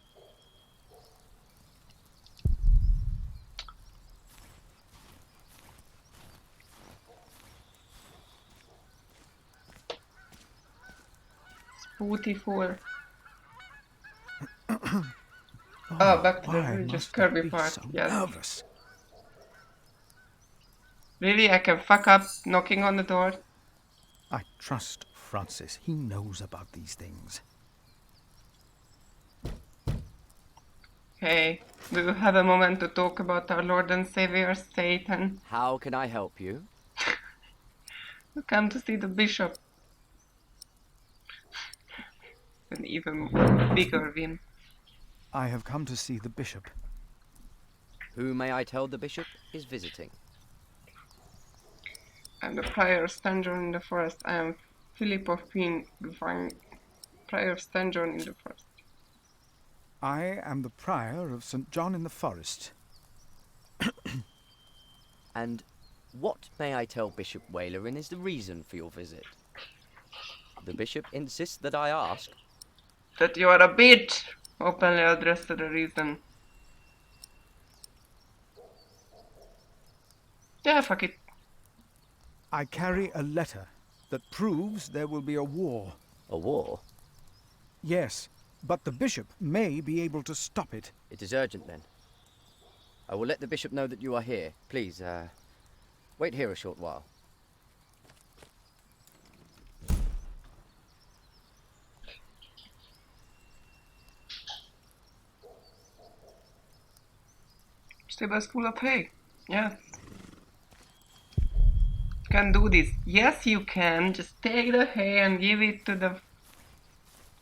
Beautiful. Oh, back to the religious Kirby part. So Yes. nervous. Really? I can fuck up knocking on the door? I trust Francis. He knows about these things. Hey, do you have a moment to talk about our Lord and Savior, Satan? How can I help you? Come to see the bishop. An even bigger win. I have come to see the bishop. Who may I tell the bishop is visiting? I'm the prior St. John in the forest. I am Philip of Queen, prior St. John in the forest. I am the prior of St. John in the Forest. And what, may I tell Bishop Walerin, is the reason for your visit? The bishop insists that I ask. That you are a bitch! Openly address to the reason. Yeah, fuck it. I carry a letter that proves there will be a war. A war? Yes, but the bishop may be able to stop it. It is urgent, then. I will let the bishop know that you are here. Please, wait here a short while. Stables full of hay. Yes. can do this. Yes, you can. Just take the hay and give it to the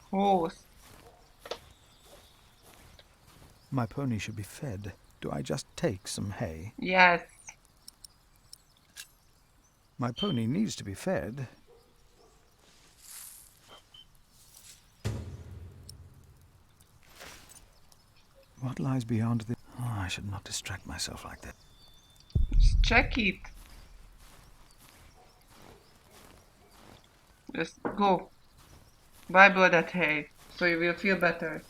horse. My pony should be fed. Do I just take some hay? Yes. My pony needs to be fed. What lies beyond the... Oh, I should not distract myself like that. Just check it. Just go. Bible that hay, so you will feel better.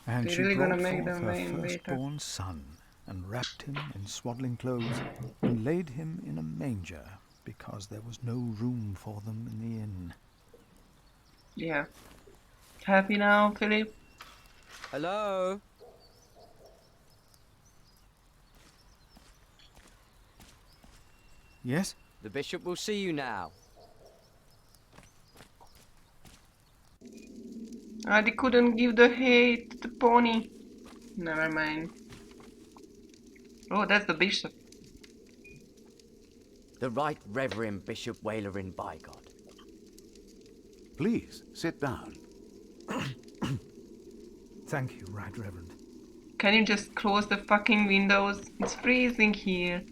And They're she really brought gonna make forth them her vain later. firstborn son, and wrapped him in swaddling clothes, and laid him in a manger, because there was no room for them in the inn. Yeah. Happy now, Philip? Hello? Yes? The bishop will see you now. They couldn't give the hay to the pony. Never mind. Oh, that's the bishop. The Right Reverend Bishop Wailerin by God. Please, sit down. Thank you, Right Reverend. Can you just close the fucking windows? It's freezing here.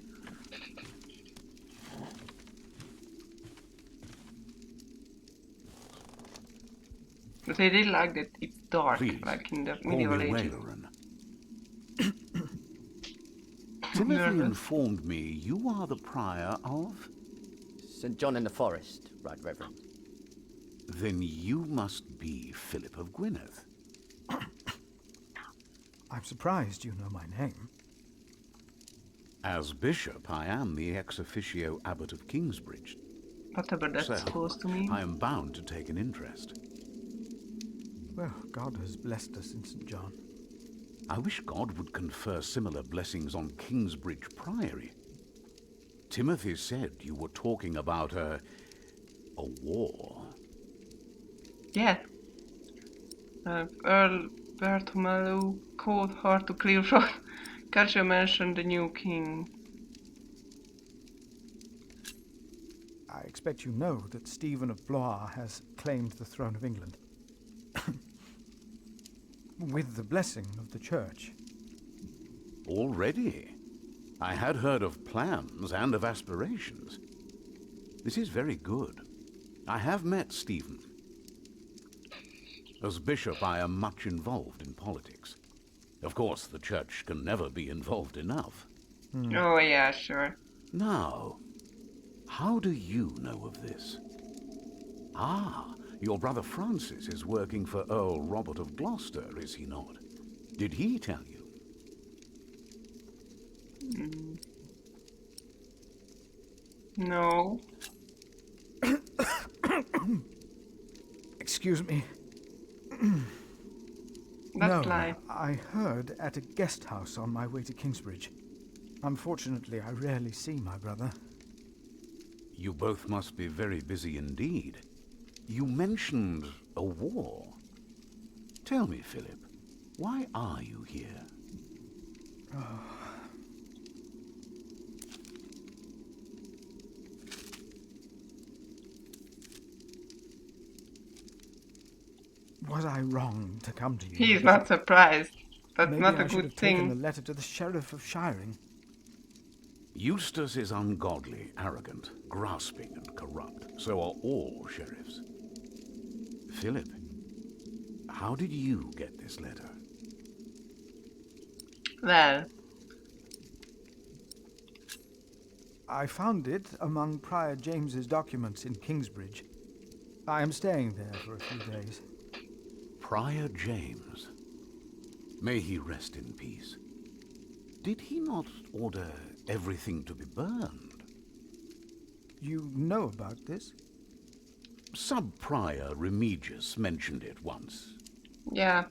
But I really like that it's dark, Please, like in the call medieval me ages. Wailerin. Timothy informed me you are the prior of... St. John in the Forest, Right Reverend. Then you must be Philip of Gwynedd. I'm surprised you know my name. As bishop, I am the ex officio abbot of Kingsbridge. Whatever that's So, supposed to mean. I am bound to take an interest. Well, God has blessed us in St. John. I wish God would confer similar blessings on Kingsbridge Priory. Timothy said you were talking about a war. Yeah. Earl Bartholomew called her to clear shot. Culture mentioned the new king. I expect you know that Stephen of Blois has claimed the throne of England. With the blessing of the church. Already? I had heard of plans and of aspirations. This is very good. I have met Stephen. As bishop, I am much involved in politics. Of course, the church can never be involved enough. Oh, yeah, sure. Now, how do you know of this? Ah, your brother Francis is working for Earl Robert of Gloucester, is he not? Did he tell you? No. Excuse me. That's no, lie. I heard at a guest house on my way to Kingsbridge. Unfortunately, I rarely see my brother. You both must be very busy indeed. You mentioned a war. Tell me, Philip, why are you here? Was I wrong to come to you? He's not surprised. That's Maybe not a I should good have taken the thing. letter to the Sheriff of Shiring. Eustace is ungodly, arrogant, grasping, and corrupt. So are all sheriffs. Philip, how did you get this letter? Well, I found it among Prior James's documents in Kingsbridge. I am staying there for a few days. Prior James. May he rest in peace. Did he not order everything to be burned? You know about this? Sub-Prior Remigius mentioned it once. yeah.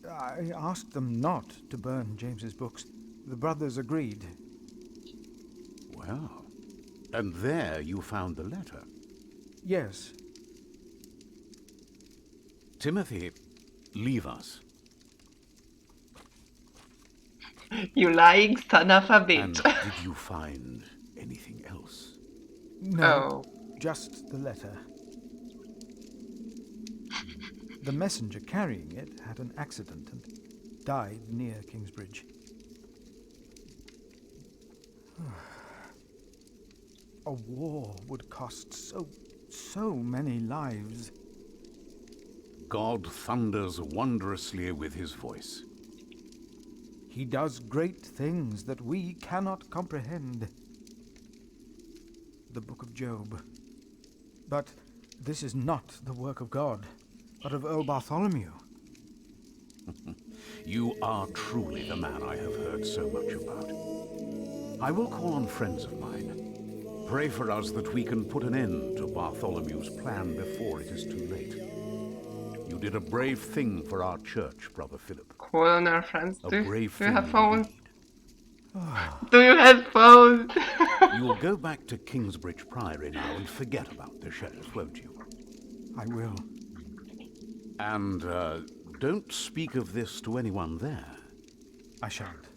I asked them not to burn James's books. The brothers agreed. Well, and there you found the letter. Yes. Timothy, leave us. You lying son of a bitch. And did you find anything else? No, just the letter. The messenger carrying it had an accident and died near Kingsbridge. A war would cost so many lives. God thunders wondrously with his voice. He does great things that we cannot comprehend. The Book of Job. But this is not the work of God, but of Earl Bartholomew. You are truly the man I have heard so much about. I will call on friends of mine. Pray for us that we can put an end to Bartholomew's plan before it is too late. You did a brave thing for our church, Brother Philip. Call on our friends. A Do brave you thing have phones? indeed. Do you have phones? You will go back to Kingsbridge Priory now and forget about the sheriff, won't you? I will. And don't speak of this to anyone there. I shan't.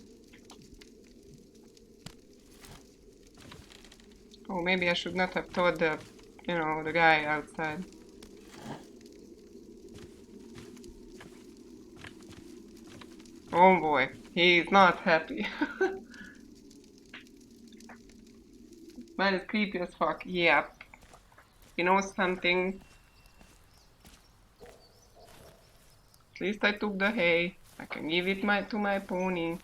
Oh, maybe I should not have told the guy outside. Oh boy, he's not happy. Man is creepy as fuck. Yeah. He knows something. At least I took the hay. I can give it to my pony.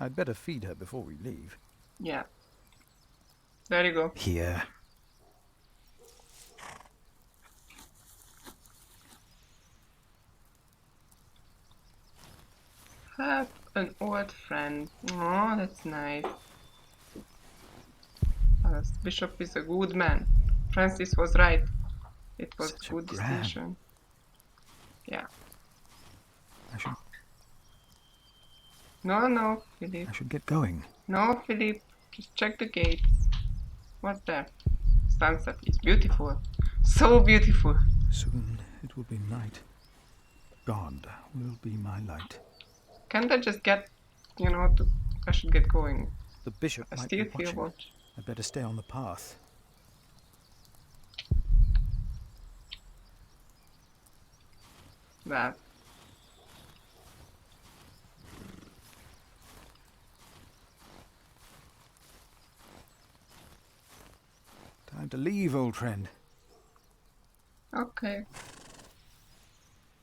I'd better feed her before we leave. Yeah. There you go. Here. Have an old friend. Oh, that's nice. This bishop is a good man. Francis was right. It was a good decision. Yeah. No, Philip. I should get going. No, Philip. Just check the gates. What's that? Sunset is beautiful. So beautiful. Soon it will be night. God will be my light. Can't I just get, I should get going. The bishop I might still be feel watching. watch. I'd better stay on the path. That. Time to leave, old friend. Okay.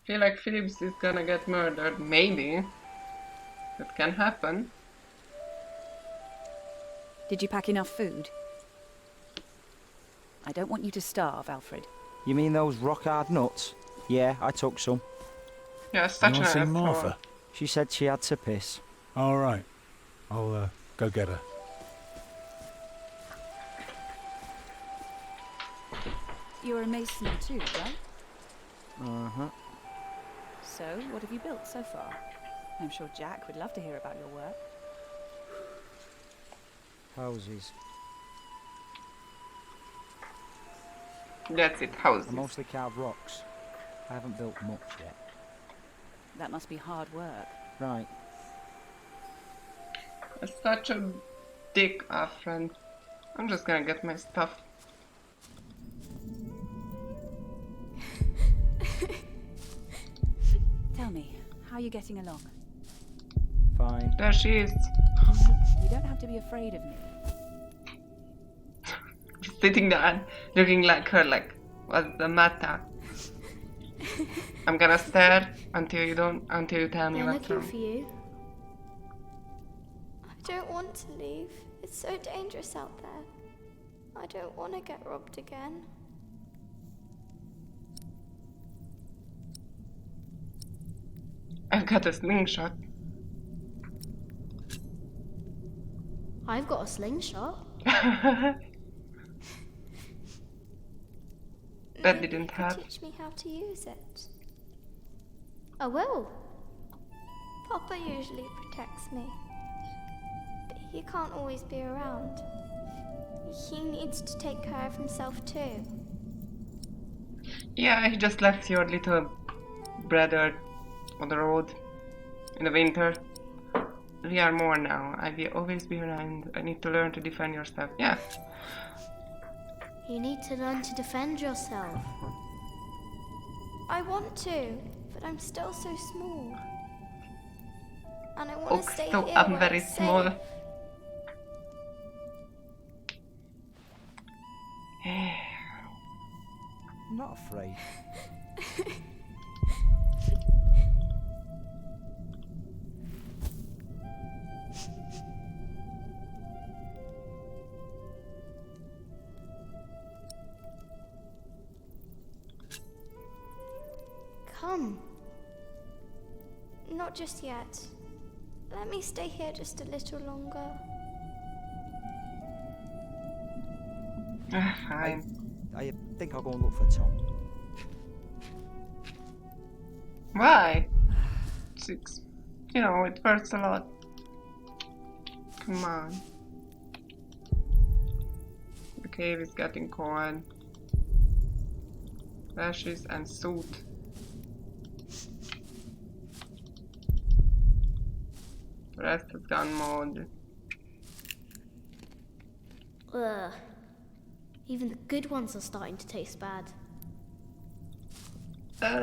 Feel like Phillips is gonna get murdered. Maybe. That can happen. Did you pack enough food? I don't want you to starve, Alfred. You mean those rock-hard nuts? Yeah, I took some. Yeah, such You an want to see asshole. Martha? She said she had to piss. All right. I'll go get her. You're a mason too, right? Uh-huh. So, what have you built so far? I'm sure Jack would love to hear about your work. Houses. That's it, houses. I mostly carve rocks. I haven't built much yet. That must be hard work. Right. It's such a dick, friend. I'm just gonna get my stuff. Tell me, how are you getting along? Fine. There she is. You don't have to be afraid of me. Sitting there, looking like her, like, what's the matter? I'm gonna stare until you tell me They're what's looking wrong. for you. I don't want to leave. It's so dangerous out there. I don't want to get robbed again. I've got a slingshot. I've got a slingshot. That didn't Maybe you help. could teach me how to use it. I will. Papa usually protects me. But he can't always be around. He needs to take care of himself too. Yeah, he just left your little brother on the road in the winter. We are more now. I will always be around. I need to learn to defend yourself. Yeah. You need to learn to defend yourself. I want to, but I'm still so small. And I want to stay So here I'm where very it's small. safe. I'm not afraid. Come. Not just yet. Let me stay here just a little longer. Fine. I think I'll go and look for Tom. Why? Six. You know, it hurts a lot. Come on. The cave is getting cold. Ashes and soot. The rest has gone mold. Ugh. Even the good ones are starting to taste bad.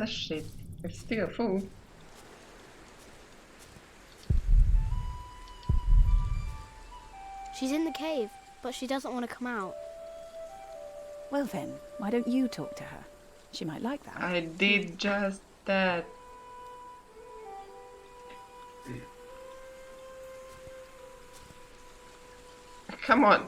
Shit. It's still full. She's in the cave, but she doesn't want to come out. Well then, why don't you talk to her? She might like that. I did just that. Come on.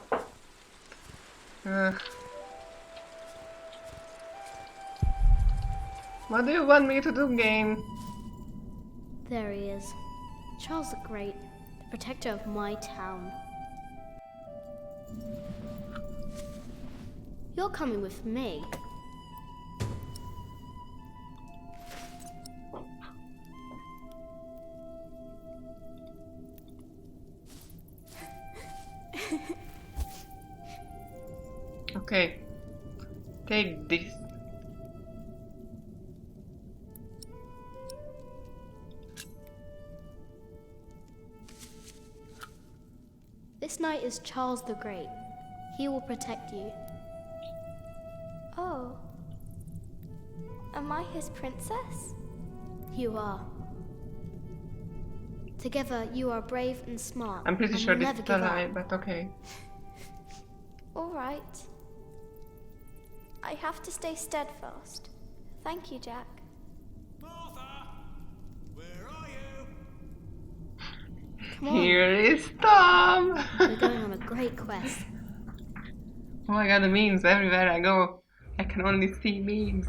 What do you want me to do, game? There he is. Charles the Great, the protector of my town. You're coming with me. Okay. Take this. This knight is Charles the Great. He will protect you. Oh. Am I his princess? You are. Together, you are brave and smart. I'm pretty and sure will this never is a give lie, up. but okay. All right. I have to stay steadfast. Thank you, Jack. Come on. Here is Tom! We're going on a great quest. Oh my god, the memes everywhere I go. I can only see memes.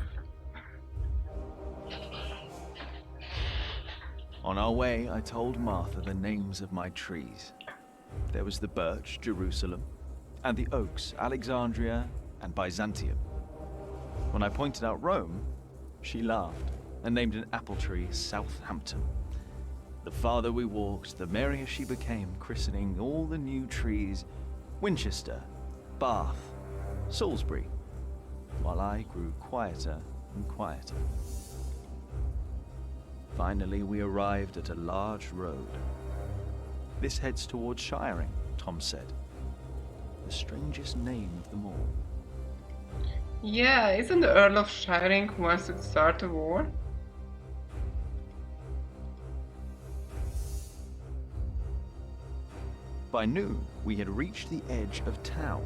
On our way, I told Martha the names of my trees. There was the birch, Jerusalem, and the oaks, Alexandria and Byzantium. When I pointed out Rome, she laughed and named an apple tree Southampton. The farther we walked, the merrier she became, christening all the new trees Winchester, Bath, Salisbury, while I grew quieter and quieter. Finally, we arrived at a large road. This heads towards Shiring, Tom said. The strangest name of them all. Yeah, isn't the Earl of Shiring who wants to start a war? By noon, we had reached the edge of town.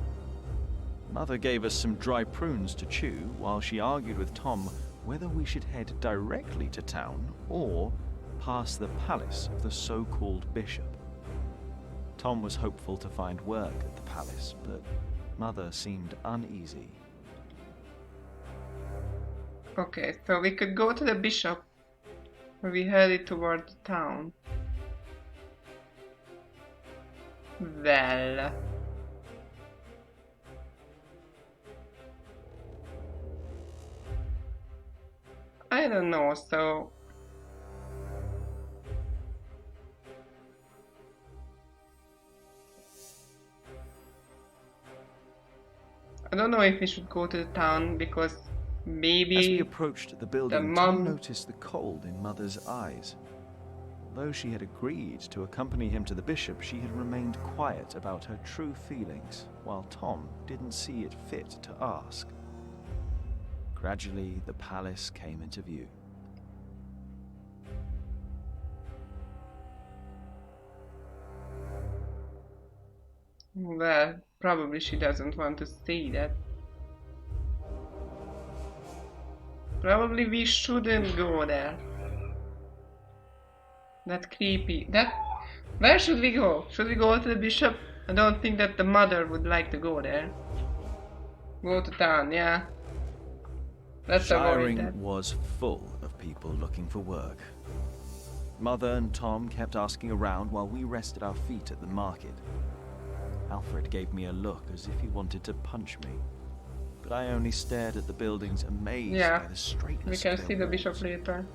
Mother gave us some dry prunes to chew while she argued with Tom whether we should head directly to town or past the palace of the so-called bishop. Tom was hopeful to find work at the palace, but Mother seemed uneasy. Okay, so we could go to the bishop, or we headed toward the town. Well... I don't know, so... I don't know if we should go to the town, because Maybe As we approached the building, mom- Tom noticed the cold in Mother's eyes. Although she had agreed to accompany him to the bishop, she had remained quiet about her true feelings, while Tom didn't see it fit to ask. Gradually, the palace came into view. Well, probably she doesn't want to see that. Probably we shouldn't go there. That creepy. Where should we go? Should we go to the bishop? I don't think that the mother would like to go there. Go to town, yeah. Let's avoid that. Shiring was full of people looking for work. Mother and Tom kept asking around while we rested our feet at the market. Alfred gave me a look as if he wanted to punch me, but I only stared at the buildings, amazed by the straightness we can of their see the walls. bishop later.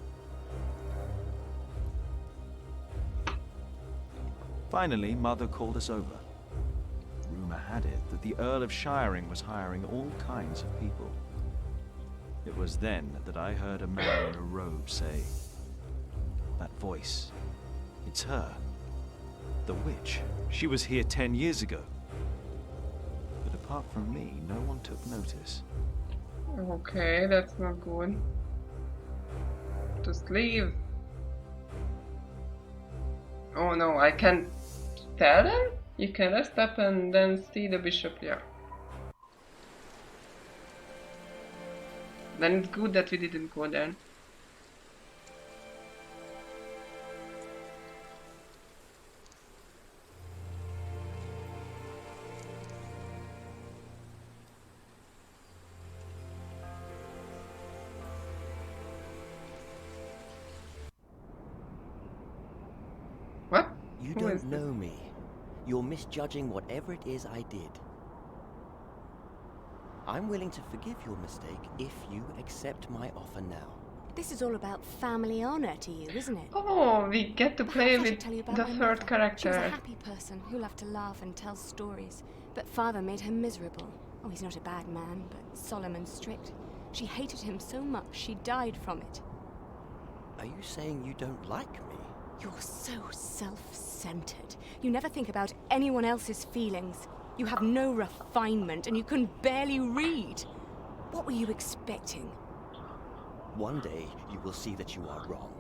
Finally, Mother called us over. Rumor had it that the Earl of Shiring was hiring all kinds of people. It was then that I heard a man in a robe say, "That voice, it's her. The witch. She was here 10 years ago." But apart from me, no one took notice. Okay, that's not good. Just leave. Oh no, I can't tell them? You can rest up and then see the bishop, yeah. Then it's good that we didn't go there. What? You Who don't is know me. You're misjudging whatever it is I did. I'm willing to forgive your mistake if you accept my offer now. This is all about family honor to you, isn't it? Oh, we get to play Perhaps I should with tell you about the my third mother. She was a character. happy person who loved to laugh and tell stories, but father made her miserable. Oh, he's not a bad man, but solemn and strict. She hated him so much she died from it. Are you saying you don't like me? You're so self-centered. You never think about anyone else's feelings. You have no refinement, and you can barely read. What were you expecting? One day you will see that you are wrong,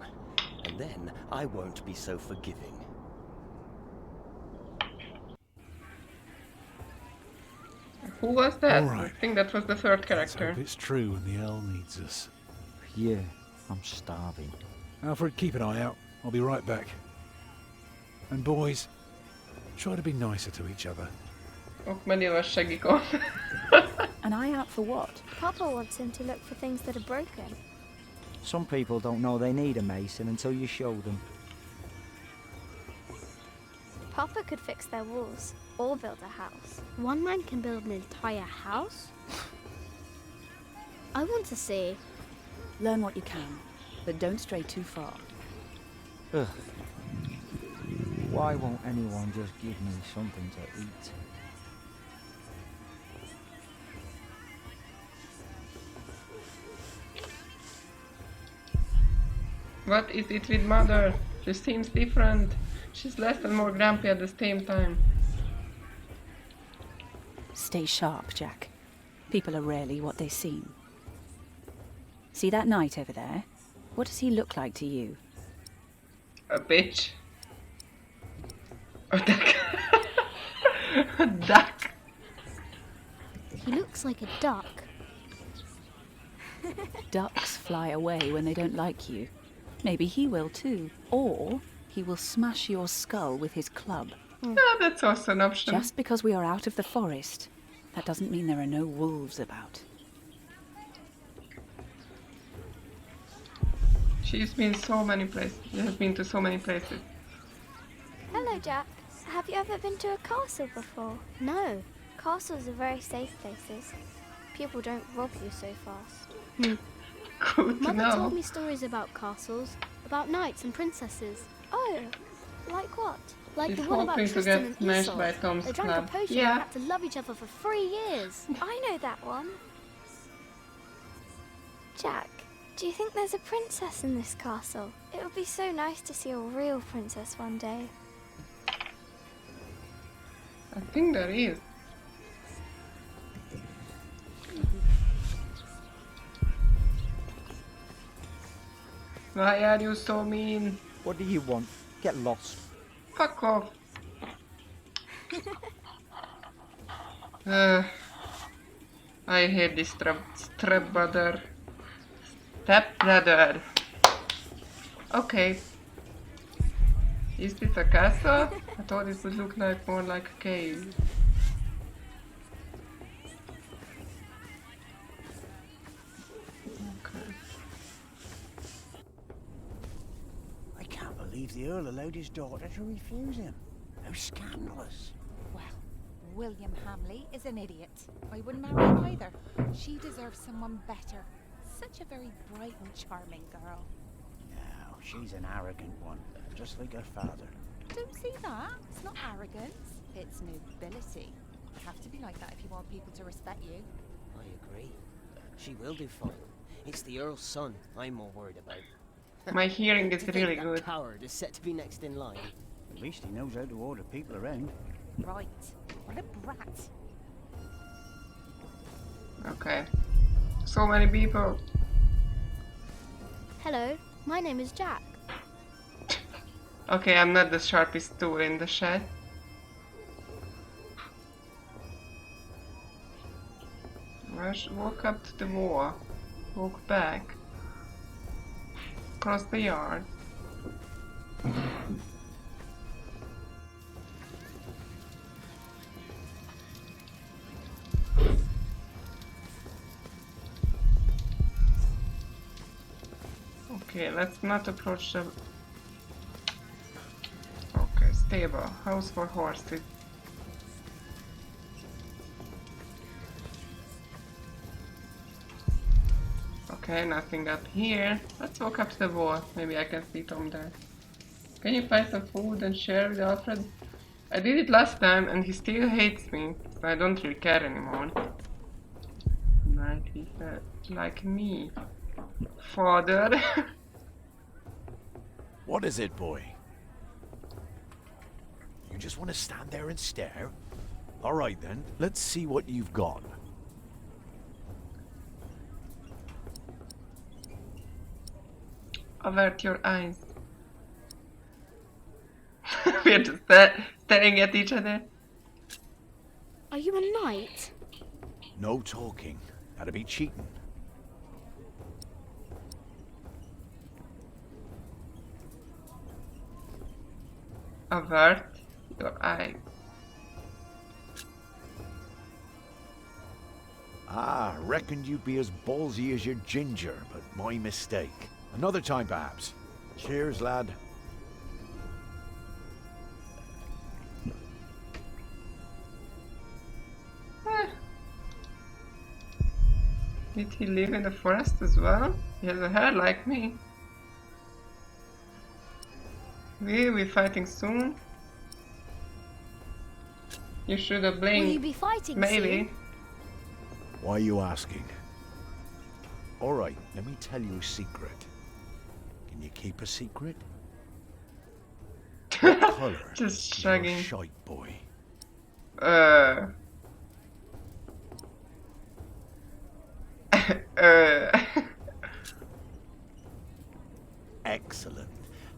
and then I won't be so forgiving. Who was that? All right. I think that was the third Let's character. hope it's true and the Earl needs us. Yeah, I'm starving. Alfred, keep an eye out. I'll be right back. And boys, try to be nicer to each other. Ok, mennyire segik ott. An eye out for what? Papa wants him to look for things that are broken. Some people don't know they need a mason until you show them. Papa could fix their walls or build a house. One man can build an entire house? I want to see. Learn what you can, but don't stray too far. Ugh. Why won't anyone just give me something to eat? What is it with mother? She seems different. She's less and more grumpy at the same time. Stay sharp, Jack. People are rarely what they seem. See that knight over there? What does he look like to you? A bitch. A duck. A duck. He looks like a duck. Ducks fly away when they don't like you. Maybe he will too. Or he will smash your skull with his club. Ah, that's also an option. Just because we are out of the forest, that doesn't mean there are no wolves about. She's been so many places. She has been to so many places. Hello, Jack. Have you ever been to a castle before? No. Castles are very safe places. People don't rob you so fast. Good to Mother know. told me stories about castles, about knights and princesses. Oh, like what? Like She's the one about hoping to Tristan get and smashed Isolde. by Tom's They drank club. a potion Yeah. and had to love each other for 3 years. I know that one. Jack, do you think there's a princess in this castle? It would be so nice to see a real princess one day. I think there is. Why are you so mean? What do you want? Get lost. Fuck off. I hate this stepbrother. Stepbrother. Okay. Is this a castle? I thought it would look like more like a cave. Okay. I can't believe the Earl allowed his daughter to refuse him. How scandalous. Well, William Hamley is an idiot. I wouldn't marry her either. She deserves someone better. Such a very bright and charming girl. No, she's an arrogant one, just like her father. Don't see that. It's not arrogance. It's nobility. You have to be like that if you want people to respect you. I agree. She will do fine. It's the Earl's son I'm more worried about. My hearing is To really think good. that coward is set to be next in line. At least he knows how to order people around. Right. What a brat. Okay. So many people. Hello, my name is Jack. Okay, I'm not the sharpest tool in the shed. Walk up to the wall. Walk back. Cross the yard. Okay, let's not approach the... Okay, stable. House for horses. Okay, nothing up here. Let's walk up to the wall. Maybe I can see Tom there. Can you find some food and share with Alfred? I did it last time and he still hates me, so I don't really care anymore. Might he like me? Father. What is it, boy? You just want to stand there and stare? All right then, let's see what you've got. Avert your eyes. We're just staring at each other. Are you a knight? No talking. That'd be cheating. Avert your eyes. Ah, reckoned you'd be as ballsy as your ginger, but my mistake. Another time, perhaps. Cheers, lad. Did he live in the forest as well? He has a hair like me. Will we be fighting soon? You should have blinked. Will you be fighting Maybe. soon? Why are you asking? All right, let me tell you a secret. Can you keep a secret? What color Just is your shrugging. shite, boy? Excellent.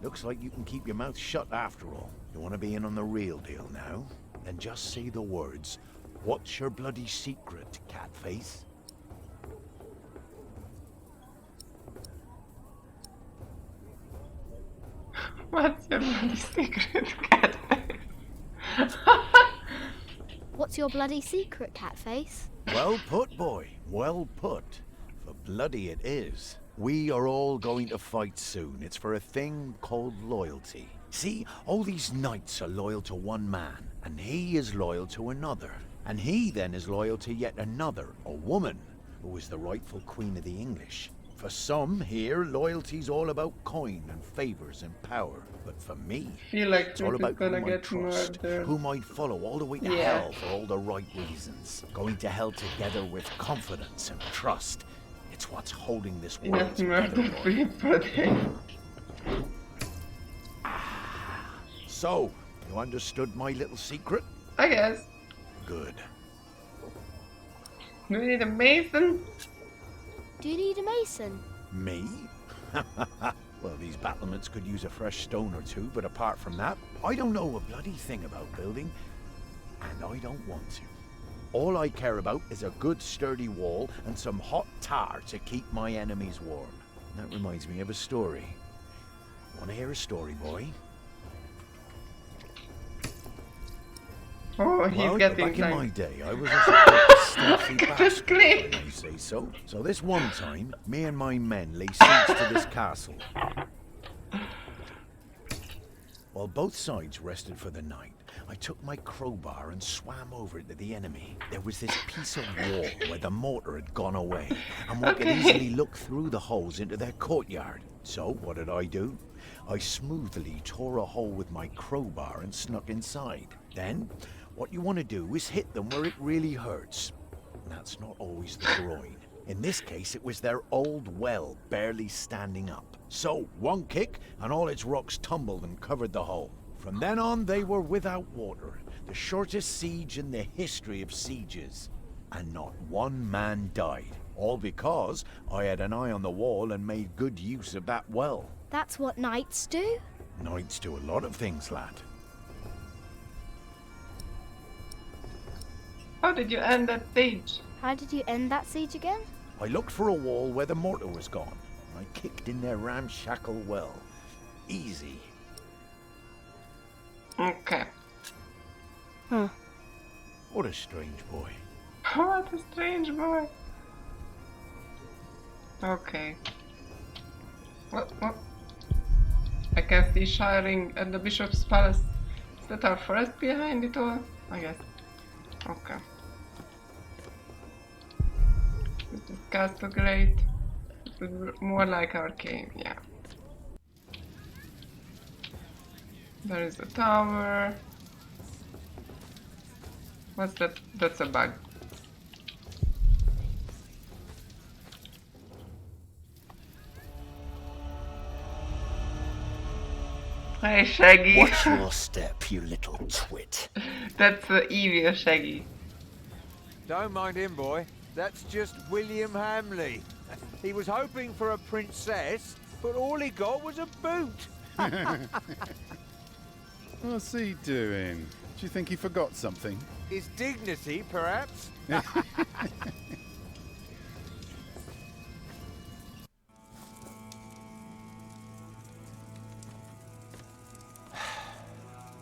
Looks like you can keep your mouth shut after all. You want to be in on the real deal now? Then just say the words. What's your bloody secret, catface? What's your bloody secret, Catface? What's your bloody secret, Catface? Well put, boy. Well put. For bloody it is. We are all going to fight soon. It's for a thing called loyalty. See, all these knights are loyal to one man, and he is loyal to another. And he then is loyal to yet another, a woman, who is the rightful queen of the English. For some here, loyalty's all about coin and favors and power. But for me, Feel like it's all Rick is about gonna whom I get trust, murdered. whom I'd follow all the way to Yeah. hell for all the right reasons. Going to hell together with confidence and trust. That's what's holding this Enough world together, murder boy. people there. So, you understood my little secret? I guess. Good. Do we need a mason? Do you need a mason? Me? Well, these battlements could use a fresh stone or two, but apart from that, I don't know a bloody thing about building, and I don't want to. All I care about is a good sturdy wall and some hot tar to keep my enemies warm. That reminds me of a story. Want to hear a story, boy? Oh, he's Well, getting back in time. my day, I was a stealthy Just bastard, click. if I say so. So this one time, me and my men lay siege to this castle. While both sides rested for the night, I took my crowbar and swam over to the enemy. There was this piece of wall where the mortar had gone away, and one could easily look through the holes into their courtyard. So, what did I do? I smoothly tore a hole with my crowbar and snuck inside. Then, what you want to do is hit them where it really hurts. And that's not always the groin. In this case, it was their old well barely standing up. So, one kick, and all its rocks tumbled and covered the hole. From then on, they were without water. The shortest siege in the history of sieges. And not one man died. All because I had an eye on the wall and made good use of that well. That's what knights do? Knights do a lot of things, lad. How did you end that siege? How did you end that siege again? I looked for a wall where the mortar was gone. I kicked in their ramshackle well. Easy. Okay. Huh. What a strange boy. What a strange boy. Okay. What? I can see shiring at the bishop's palace. Is that our forest behind it all? I guess. Okay. Is this castle great? This is more like our cave, yeah. There is a tower. What's that? That's a bug. Hey, Shaggy. Watch your step, you little twit. That's evil Shaggy. Don't mind him, boy. That's just William Hamley. He was hoping for a princess, but all he got was a boot. What's he doing? Do you think he forgot something? His dignity, perhaps?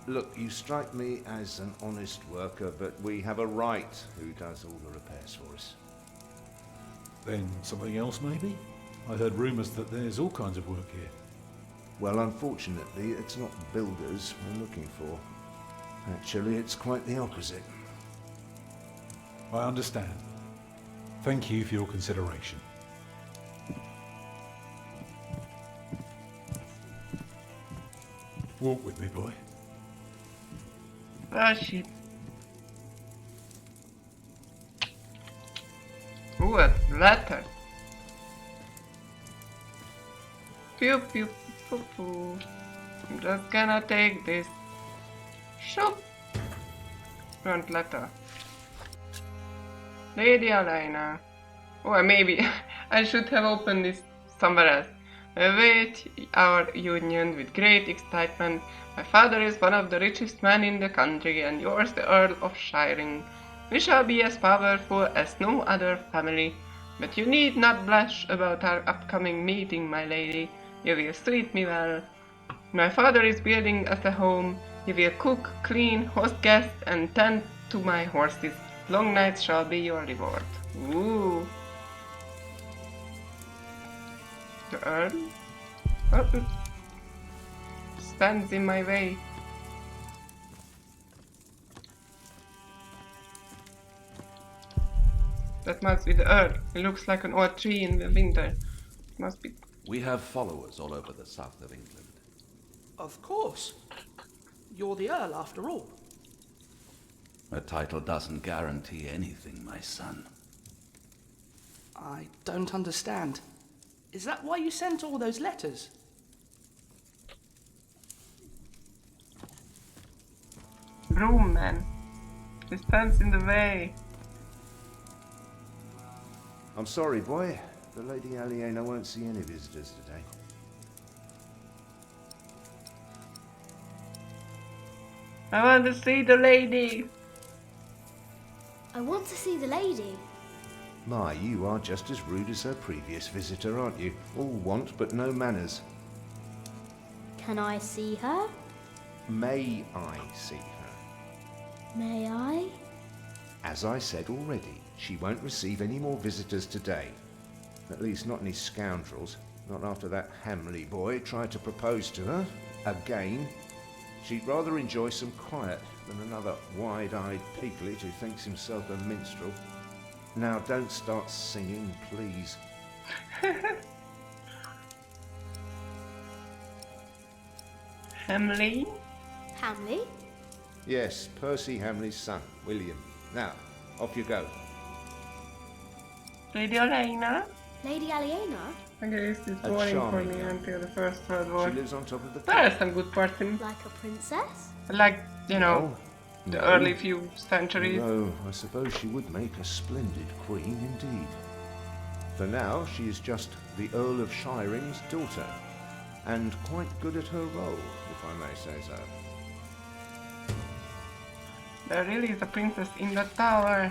Look, you strike me as an honest worker, but we have a right who does all the repairs for us. Then something else, maybe? I heard rumours that there's all kinds of work here. Well, unfortunately, it's not builders we're looking for. Actually, it's quite the opposite. I understand. Thank you for your consideration. Walk with me, boy. Ah, shit. Ooh, a letter. Pew pew poo poo. I'm just gonna take this. Shoop. Front letter. Lady Alina. Oh, maybe I should have opened this somewhere else. I await our union with great excitement. My father is one of the richest men in the country, and yours the Earl of Shiring. We shall be as powerful as no other family. But you need not blush about our upcoming meeting, my lady. You will treat me well. My father is building us a home. You will cook, clean, host guests, and tend to my horses. Long nights shall be your reward. Ooh. The Earl? Oh, stands in my way. That must be the Earl. It looks like an old tree in the winter. It must be. We have followers all over the south of England. Of course. You're the Earl, after all. A title doesn't guarantee anything, my son. I don't understand. Is that why you sent all those letters? Broom man. He stands in the way. I'm sorry, boy. The Lady Aliena won't see any visitors today. I want to see the lady. I want to see the lady. My, you are just as rude as her previous visitor, aren't you? All want but no manners. Can I see her? May I see her? May I? As I said already, she won't receive any more visitors today. At least not any scoundrels. Not after that Hamley boy tried to propose to her. Again. She'd rather enjoy some quiet than another wide-eyed piglet who thinks himself a minstrel. Now don't start singing, please. Hamley? Hamley? Yes, Percy Hamley's son, William. Now, off you go. Lady Aliena? Lady Aliena? I guess it's A boring for charming me girl. until the first World War. She lives on top of the There are some good parts in. Like a princess? Like, you know, the No. early few centuries. Although I suppose she would make a splendid queen indeed. For now, she is just the Earl of Shiring's daughter, and quite good at her role, if I may say so. There really is a princess in the tower.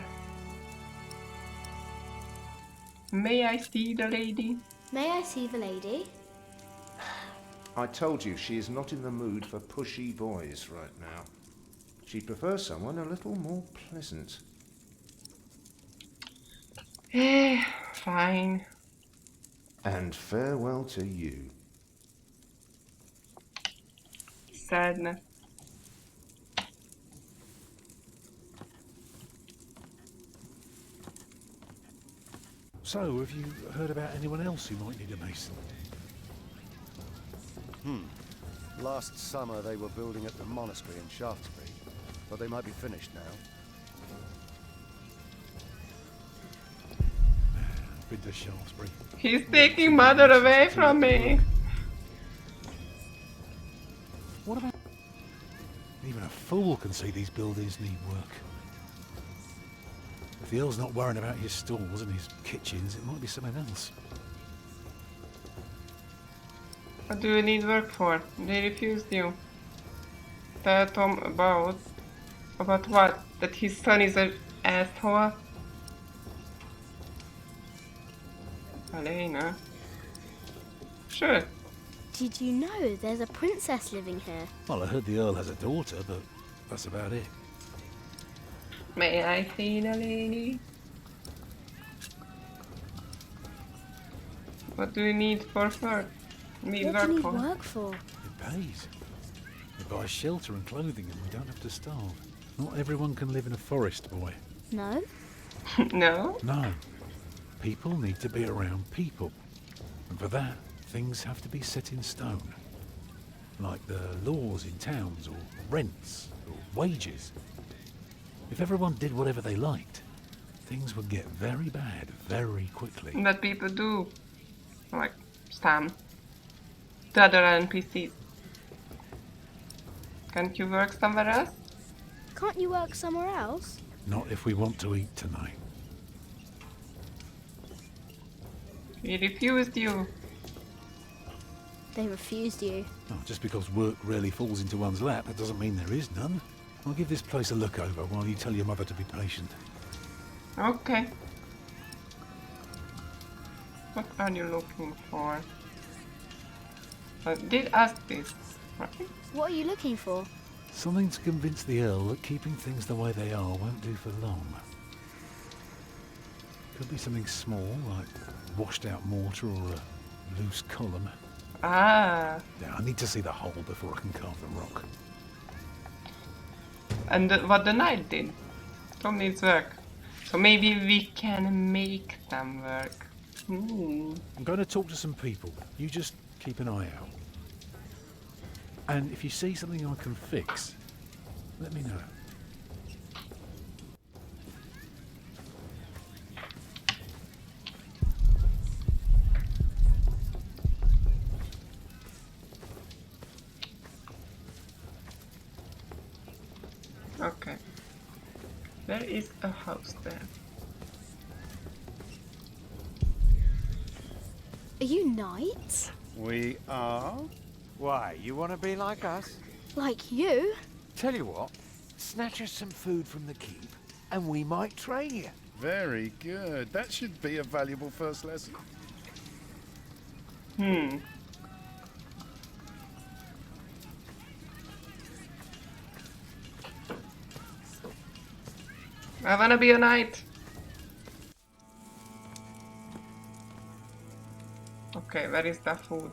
May I see the lady? May I see the lady? I told you she is not in the mood for pushy boys right now. She prefers someone a little more pleasant. Fine. And farewell to you. Sadness. So, have you heard about anyone else who might need a mason? Last summer they were building at the monastery in Shaftesbury, but they might be finished now. Been to Shaftesbury. He's taking mother away from me. What about... Even a fool can see these buildings need work. If the Earl's not worrying about his stalls and his kitchens, it might be something else. What do you need work for? They refused you. Tell Tom about what? That his son is an asshole? Aliena? Sure. Did you know there's a princess living here? Well, I heard the Earl has a daughter, but that's about it. May I see the lady? What do you need for work? What do you need work for? It pays. We buy shelter and clothing and we don't have to starve. Not everyone can live in a forest, boy. No? No? No. People need to be around people. And for that, things have to be set in stone. Like the laws in towns, or rents, or wages. If everyone did whatever they liked, things would get very bad very quickly. That people do. Like Sam. The other NPCs. Can't you work somewhere else? Can't you work somewhere else? Not if we want to eat tonight. He refused you. They refused you. Oh, just because work rarely falls into one's lap, that doesn't mean there is none. I'll give this place a look over while you tell your mother to be patient. Okay. What are you looking for? I did ask this, right? What are you looking for? Something to convince the Earl that keeping things the way they are won't do for long. Could be something small, like washed out mortar or a loose column. Ah. Yeah, I need to see the hole before I can carve the rock. And what the knight did. Tom needs work. So maybe we can make them work. I'm going to talk to some people. You just keep an eye out. And if you see something I can fix, let me know. Okay. There is a house there. Are you knights? We are? Why, you want to be like us? Like you? Tell you what, snatch us some food from the keep, and we might train you. Very good. That should be a valuable first lesson. I wanna be a knight. Okay, where is the food?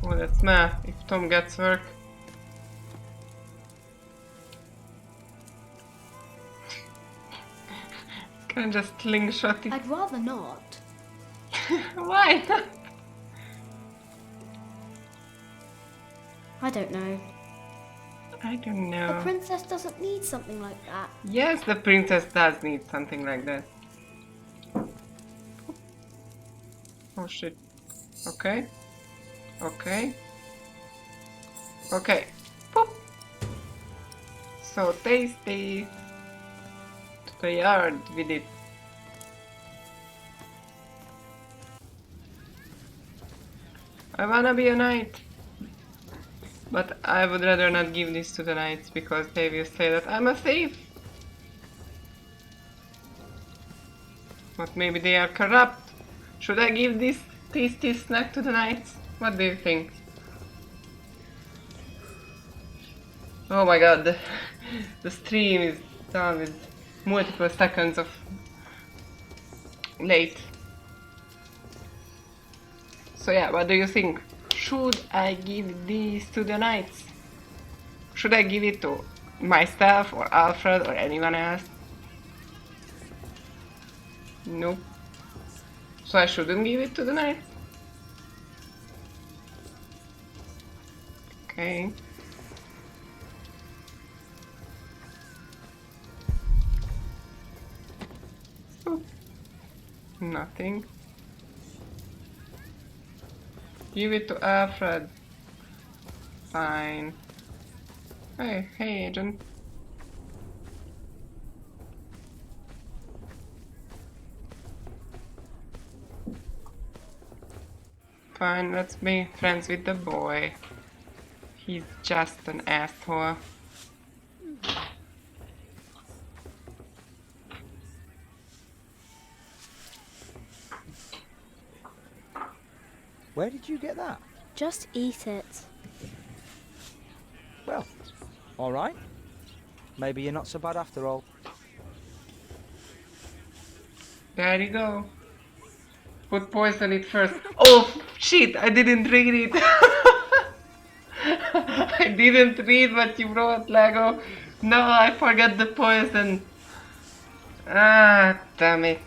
Oh, that's meh, if Tom gets work. Can I just slingshot it? I'd rather not. Why not? I don't know. I don't know. A princess doesn't need something like that. Yes, the princess does need something like that. Oh shit. Okay. Okay. Okay. Poop. So tasty. To the yard with it. I wanna be a knight. But I would rather not give this to the knights because they will say that I'm a thief. But maybe they are corrupt. Should I give this tasty snack to the knights? What do you think? Oh my god, the stream is done with multiple seconds of late. So yeah, what do you think? Should I give these to the knights? Should I give it to myself or Alfred or anyone else? Nope. So I shouldn't give it to the knights? Okay. Oh. Nothing. Give it to Alfred. Fine. Hey, agent. Fine, let's be friends with the boy. He's just an asshole. Where did you get that? Just eat it. Well, all right. Maybe you're not so bad after all. There you go. Put poison it first. Oh shit! I didn't read it. I didn't read what you wrote, Lego. No, I forgot the poison. Ah, damn it.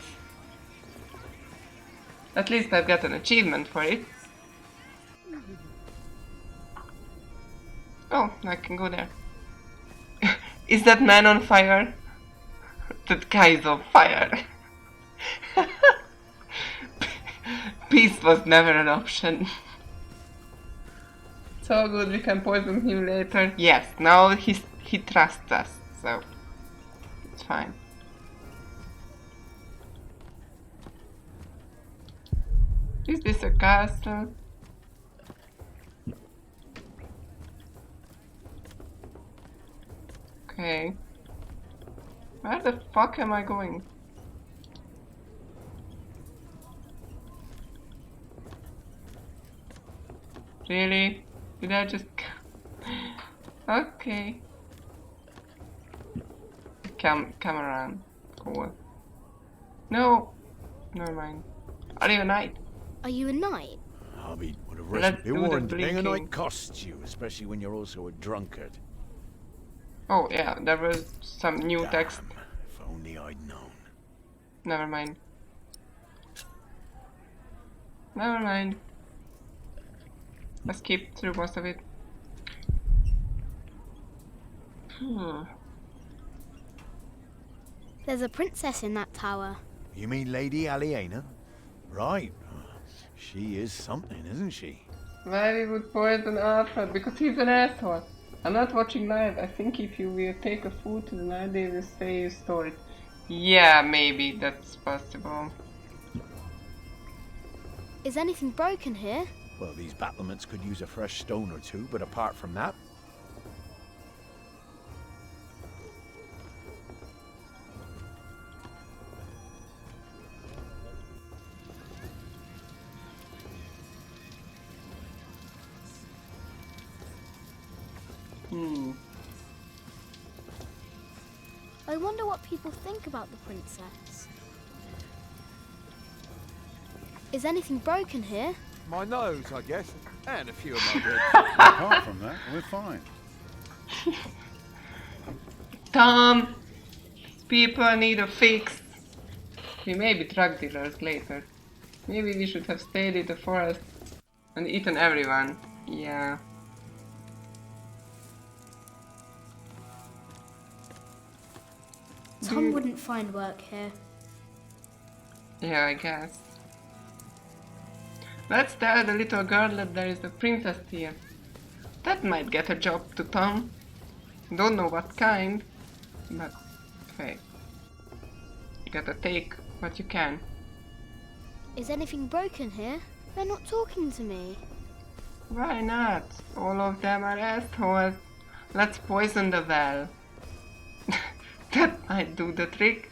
At least I've got an achievement for it. Oh, I can go there. Is that man on fire? That guy is on fire. Peace was never an option. So good, we can poison him later. Yes, now he trusts us, so it's fine. Is this a castle? Okay. Where the fuck am I going? Really? Did I just... Okay. Come around. Cool. No! Never mind. Are you a knight? Are you a knight? I mean, what a Let's recipe do the warned being a blinking. knight costs you, especially when you're also a drunkard. Oh yeah, there was some new text. If only I'd known. Never mind. Never mind. Let's skip through most of it. There's a princess in that tower. You mean Lady Aliena? Right. She is something, isn't she? Why we would poison Alfred? Because he's an asshole. I'm not watching live. I think if you will take a food to the night, they will say you stole it. Yeah, maybe that's possible. Is anything broken here? Well, these battlements could use a fresh stone or two, but apart from that... I wonder what people think about the princess. Is anything broken here? My nose, I guess, and a few of my ribs. Apart from that, we're fine. Tom! People need a fix. We may be drug dealers later. Maybe we should have stayed in the forest and eaten everyone. Yeah. Tom wouldn't find work here. Yeah, I guess. Let's tell the little girl that there is a princess here. That might get a job to Tom. Don't know what kind, but hey, you gotta take what you can. Is anything broken here? They're not talking to me. Why not? All of them are assholes. Let's poison the well. That might do the trick.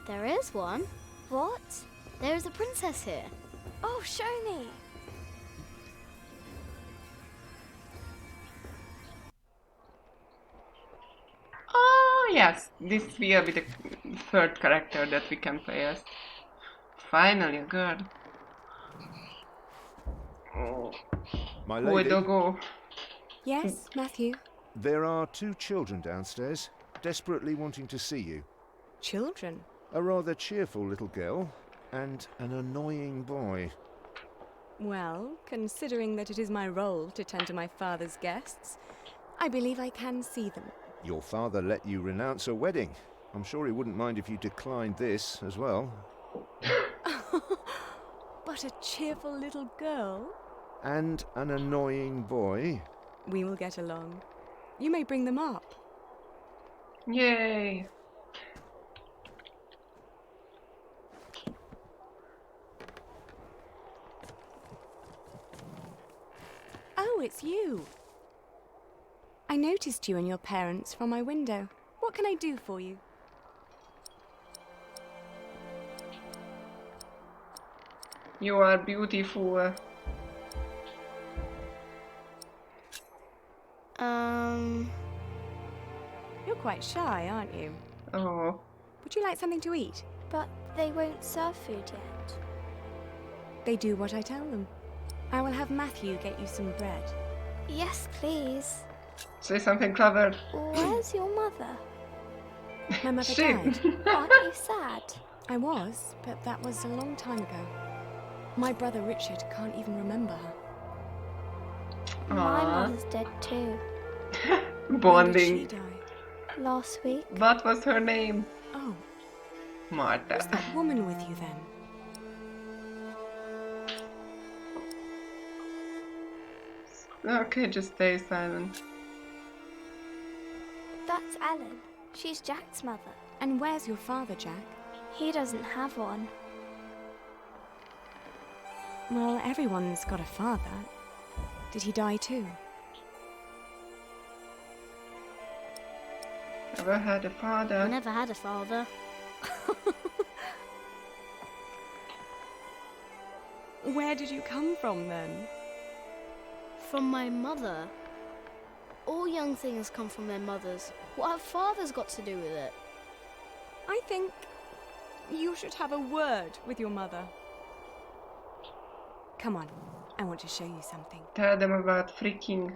There is one. What? There is a princess here. Oh, show me. Oh yes, this will be the third character that we can play as. Finally a girl. Oh. My lady, doggo. Yes, Matthew? there are 2 children downstairs, desperately wanting to see you. Children? A rather cheerful little girl and an annoying boy. Well, considering that it is my role to tend to my father's guests, I believe I can see them. Your father let you renounce a wedding. I'm sure he wouldn't mind if you declined this as well. But a cheerful little girl? And an annoying boy. We will get along. You may bring them up. Yay! Oh, it's you. I noticed you and your parents from my window. What can I do for you? You are beautiful. You're quite shy, aren't you? Oh. Would you like something to eat? But they won't serve food yet. They do what I tell them. I will have Matthew get you some bread. Yes, please. Say something clever. Where's your mother? My mother Shit. died. Aren't you sad? I was, but that was a long time ago. My brother Richard can't even remember her. My mother's dead too. Bonding. When did she die? Last week. What was her name? Oh. Martha. Was that woman with you then? Okay, just stay silent. That's Ellen. She's Jack's mother. And where's your father, Jack? He doesn't have one. Well, everyone's got a father. Did he die too? Never had a father. I never had a father. Where did you come from then? From my mother. All young things come from their mothers. What have fathers got to do with it? I think you should have a word with your mother. Come on, I want to show you something. Tell them about freaking.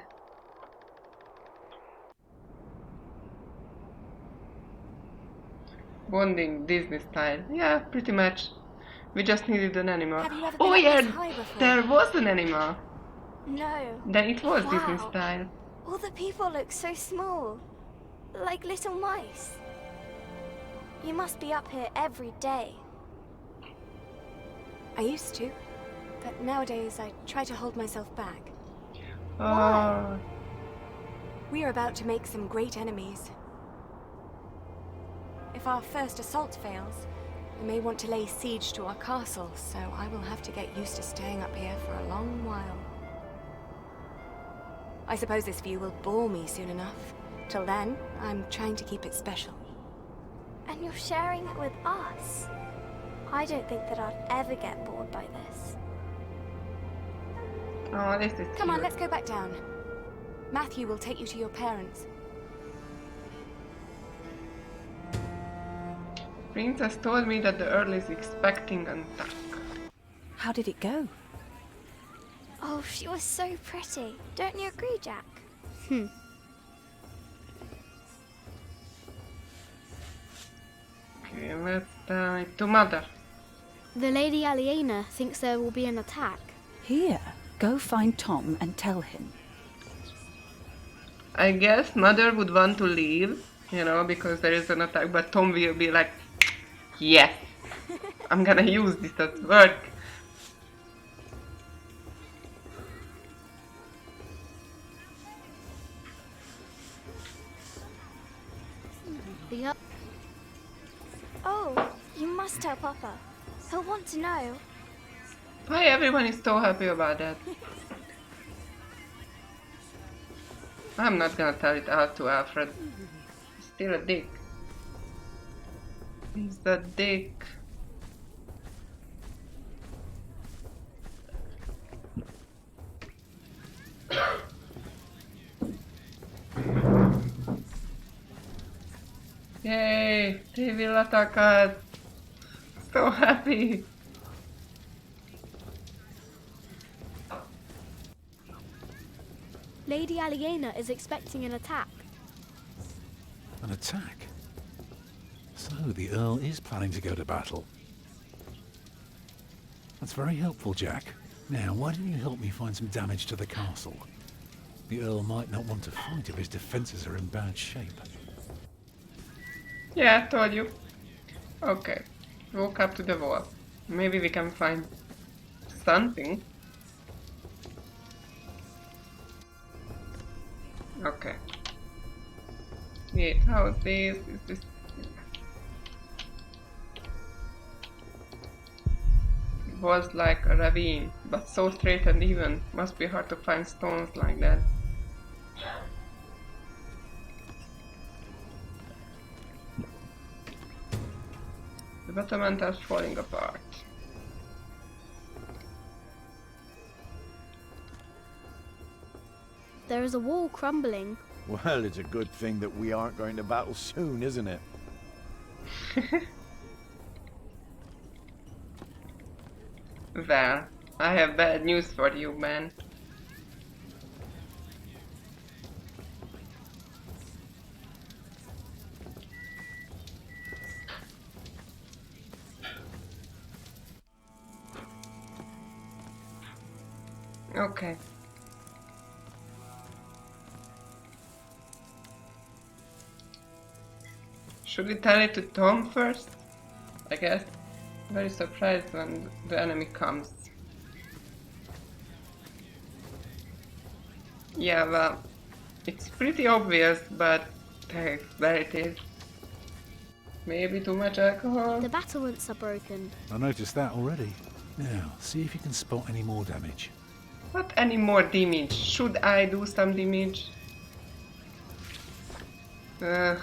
Bonding Disney style. Yeah, pretty much. We just needed an animal. Have you ever Oh been up yeah, this high before? there was an animal. No. Then it was Disney Wow. style. All the people look so small. Like little mice. You must be up here every day. I used to, but nowadays I try to hold myself back. Why? We are about to make some great enemies. If our first assault fails, they may want to lay siege to our castle, so I will have to get used to staying up here for a long while. I suppose this view will bore me soon enough. Till then, I'm trying to keep it special. And you're sharing it with us. I don't think that I'd ever get bored by this. Oh, this is Come on, cute. let's go back down. Matthew will take you to your parents. Princess told me that the Earl is expecting an attack. How did it go? Oh, she was so pretty. Don't you agree, Jack? Okay, let's tell it to Mother. The Lady Aliena thinks there will be an attack. Here, go find Tom and tell him. I guess Mother would want to leave, you know, because there is an attack, but Tom will be like, yes, I'm gonna use this at work. Yep. Oh, you must tell Papa. He'll want to know. Why everyone is so happy about that? I'm not gonna tell it out to Alfred. He's still a dick. He's a dick. Yay! They will attack us! So happy! Lady Aliena is expecting an attack. An attack? So the Earl is planning to go to battle. That's very helpful, Jack. Now, why don't you help me find some damage to the castle? The Earl might not want to fight if his defences are in bad shape. Yeah, I told you. Okay, walk up to the wall. Maybe we can find something. Okay. Yeah, how is this? Is this? It was like a ravine, but so straight and even. Must be hard to find stones like that. The battlement is falling apart. There is a wall crumbling. Well, it's a good thing that we aren't going to battle soon, isn't it? Well, I have bad news for you, man. Okay. Should we tell it to Tom first? I guess. Very surprised when the enemy comes. Yeah, well, it's pretty obvious, but there it is. Maybe too much alcohol? The battlements are broken. I noticed that already. Now, see if you can spot any more damage. What any more damage? Should I do some damage? Ugh.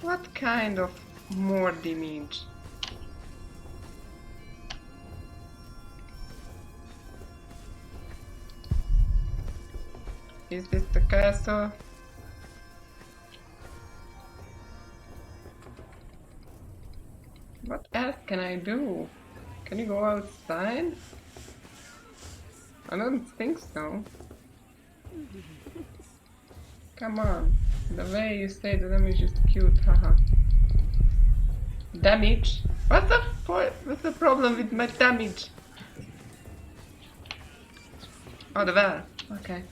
What kind of more damage? Is this the castle? What else can I do? Can you go outside? I don't think so. Come on. The way you say the damage is cute, haha. Damage? What's the problem with my damage? Oh, the well. Okay.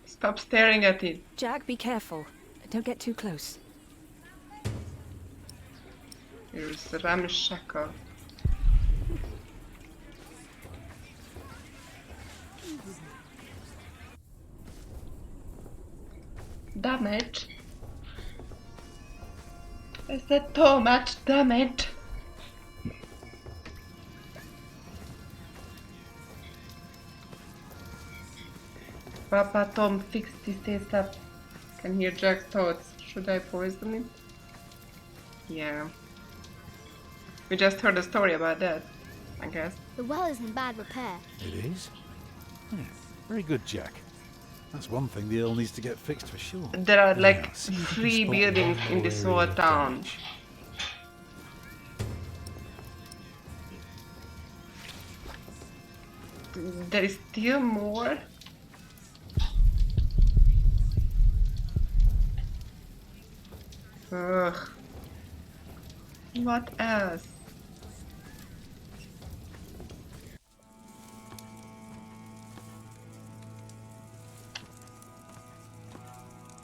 Stop staring at it. Jack, be careful. Don't get too close. Here's the ramshackle. Damage? Is that too much damage? Papa Tom fixed this up. Can hear Jack's thoughts. Should I poison it? Yeah. We just heard a story about that, I guess. The well is in bad repair. It is? Yeah, very good, Jack. That's one thing the Earl needs to get fixed for sure. There are like Now, see if you can 3 spot buildings one in more this area whole of town. damage. There is still more? Ugh. What else?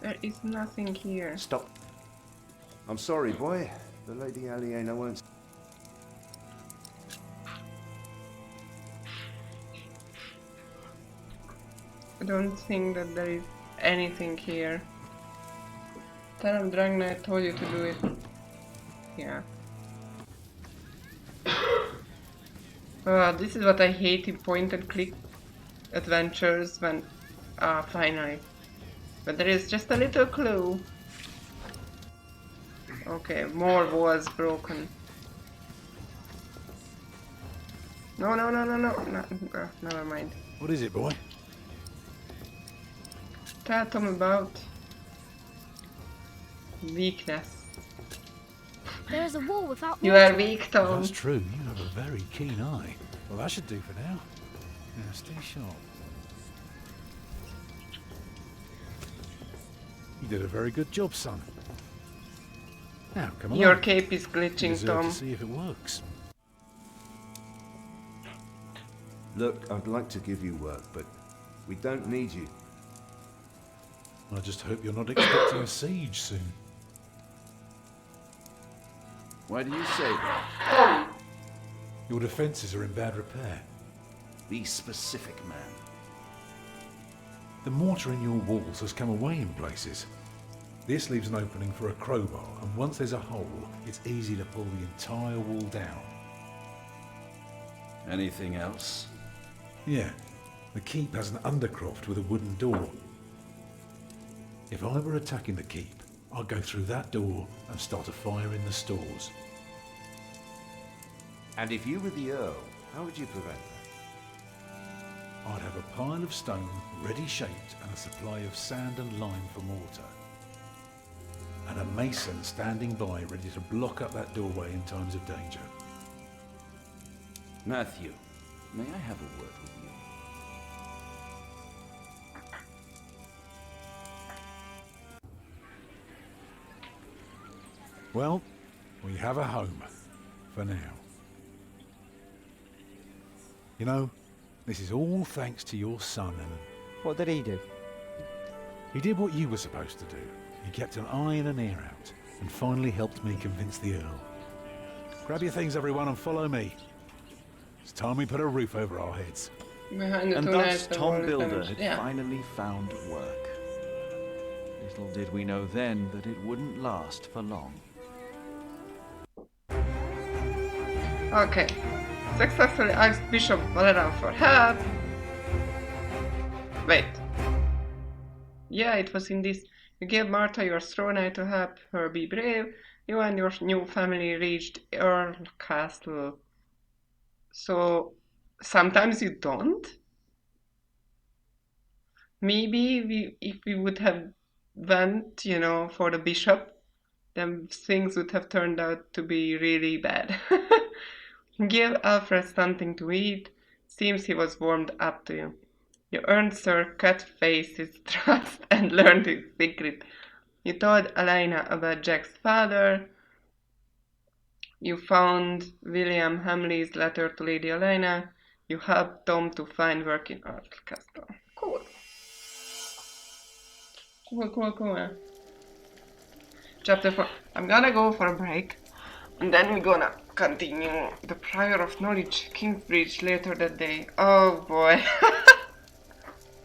There is nothing here. Stop. I'm sorry, boy. The Lady Aliena won't... I don't think that there is anything here. Tell him Dragna, I told you to do it. Yeah. This is what I hate in point and click adventures when... finally. But there is just a little clue. Okay, more walls broken. No, never mind. What is it, boy? Tell Tom about weakness. There is a wall without You water. are weak, Tom. That's true. You have a very keen eye. Well, that should do for now. Now, stay sharp. You did a very good job, son. Now, come on. Your cape is You glitching, deserve Tom. to see if it works. Look, I'd like to give you work, but we don't need you. I just hope you're not expecting a siege soon. Why do you say that? Your defences are in bad repair. Be specific, man. The mortar in your walls has come away in places. This leaves an opening for a crowbar, and once there's a hole, it's easy to pull the entire wall down. Anything else? Yeah, the keep has an undercroft with a wooden door. If I were attacking the keep, I'd go through that door and start a fire in the stores. And if you were the Earl, how would you prevent that? I'd have a pile of stone ready shaped and a supply of sand and lime for mortar. And a mason standing by ready to block up that doorway in times of danger. Matthew, may I have a word with you? Well, we have a home. For now. You know, this is all thanks to your son, Ellen. What did he do? He did what you were supposed to do. He kept an eye and an ear out, and finally helped me convince the Earl. Grab your things, everyone, and follow me. It's time we put a roof over our heads. Behind the And two thus knights, the Tom wall is Builder damaged. had Yeah. finally found work. Little did we know then that it wouldn't last for long. Okay. Successfully asked Bishop Valeran for help. Wait. Yeah, it was in this. You gave Martha your straw knight to help her be brave. You and your new family reached Earl Castle. So, sometimes you don't? Maybe if we would have went, for the bishop, then things would have turned out to be really bad. Give Alfred something to eat. Seems he was warmed up to you. You earned Sir Catface's trust and learned his secret. You told Elena about Jack's father. You found William Hamley's letter to Lady Elena. You helped Tom to find work in Earl Castle. Cool. Cool. Chapter 4. I'm gonna go for a break. And then we're gonna continue the Prior of Knowledge, Kingsbridge later that day. Oh boy.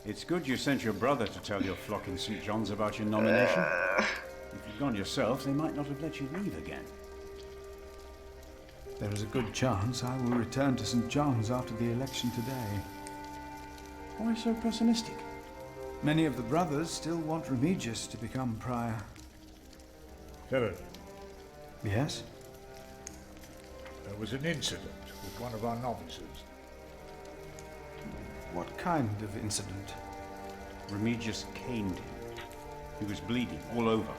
It's good you sent your brother to tell your flock in St. John's about your nomination. If you'd gone yourself, they might not have let you leave again. There is a good chance I will return to St. John's after the election today. Why so pessimistic? Many of the brothers still want Remigius to become prior. Philip. Yes? There was an incident with one of our novices. What kind of incident? Remigius caned him. He was bleeding all over.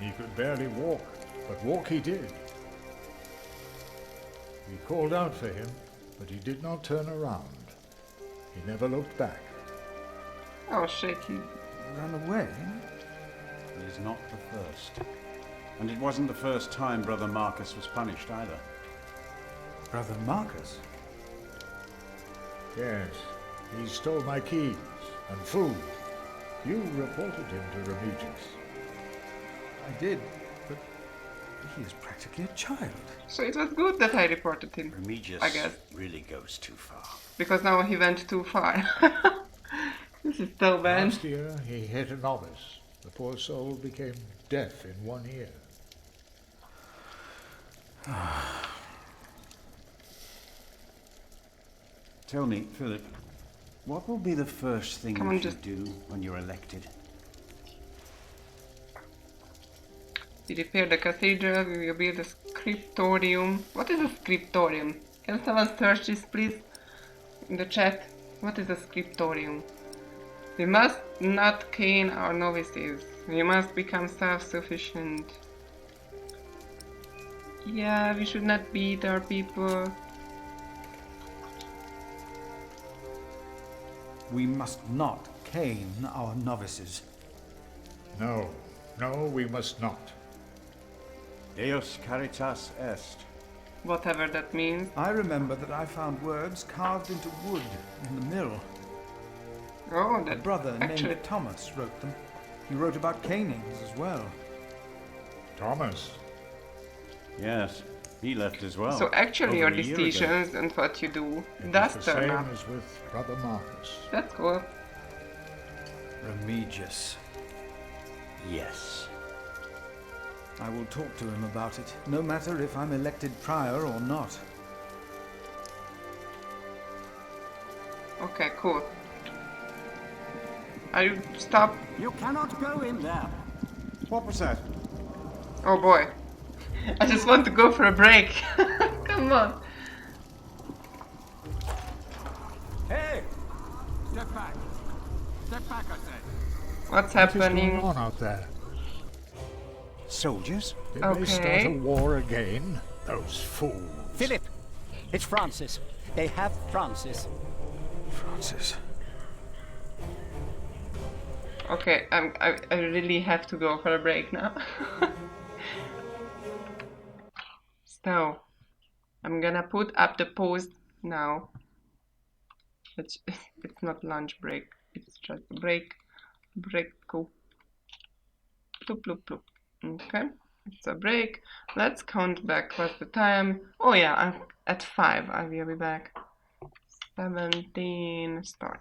He could barely walk, but walk he did. We called out for him, but he did not turn around. He never looked back. Oh shit, he ran away? He is not the first. And it wasn't the first time Brother Marcus was punished either. Brother Marcus? Yes, he stole my keys and food. You reported him to Remigius. I did, but he is practically a child. So it was good that I reported him. Remigius I guess. really goes too far. Because now he went too far. This is so bad. Last year he hit a novice. The poor soul became deaf in one ear. Tell me, Philip, what will be the first thing Come on, you should just do when you're elected? We repair the cathedral, we will build a scriptorium. What is a scriptorium? Can someone search this please? In the chat. What is a scriptorium? We must not cane our novices. We must become self-sufficient. Yeah, we should not beat our people. We must not cane our novices. No, we must not. Deus caritas est. Whatever that means. I remember that I found words carved into wood in the mill. Oh, A brother named Thomas wrote them. He wrote about canings as well. Thomas? Yes, he left as well. So actually your over a year decisions ago. and what you do It does is the turn same up. as with Brother Marcus. That's cool. Remigius. Yes. I will talk to him about it, no matter if I'm elected prior or not. Okay, cool. Are you stop? You cannot go in there. What was that? Oh boy. I just want to go for a break. Come on. Hey! Step back. Step back, I said. What's What is happening? going on out there? Soldiers? Did they start a war again? Those fools. Philip! It's Francis. They have Francis. Francis. Okay, I really have to go for a break now. So, I'm gonna put up the post now. It's not lunch break. It's just break. Go. Bloop, bloop, bloop. Okay, it's a break. Let's count back. What's the time? Oh yeah, I'm at 5. I will be back. 17. Start.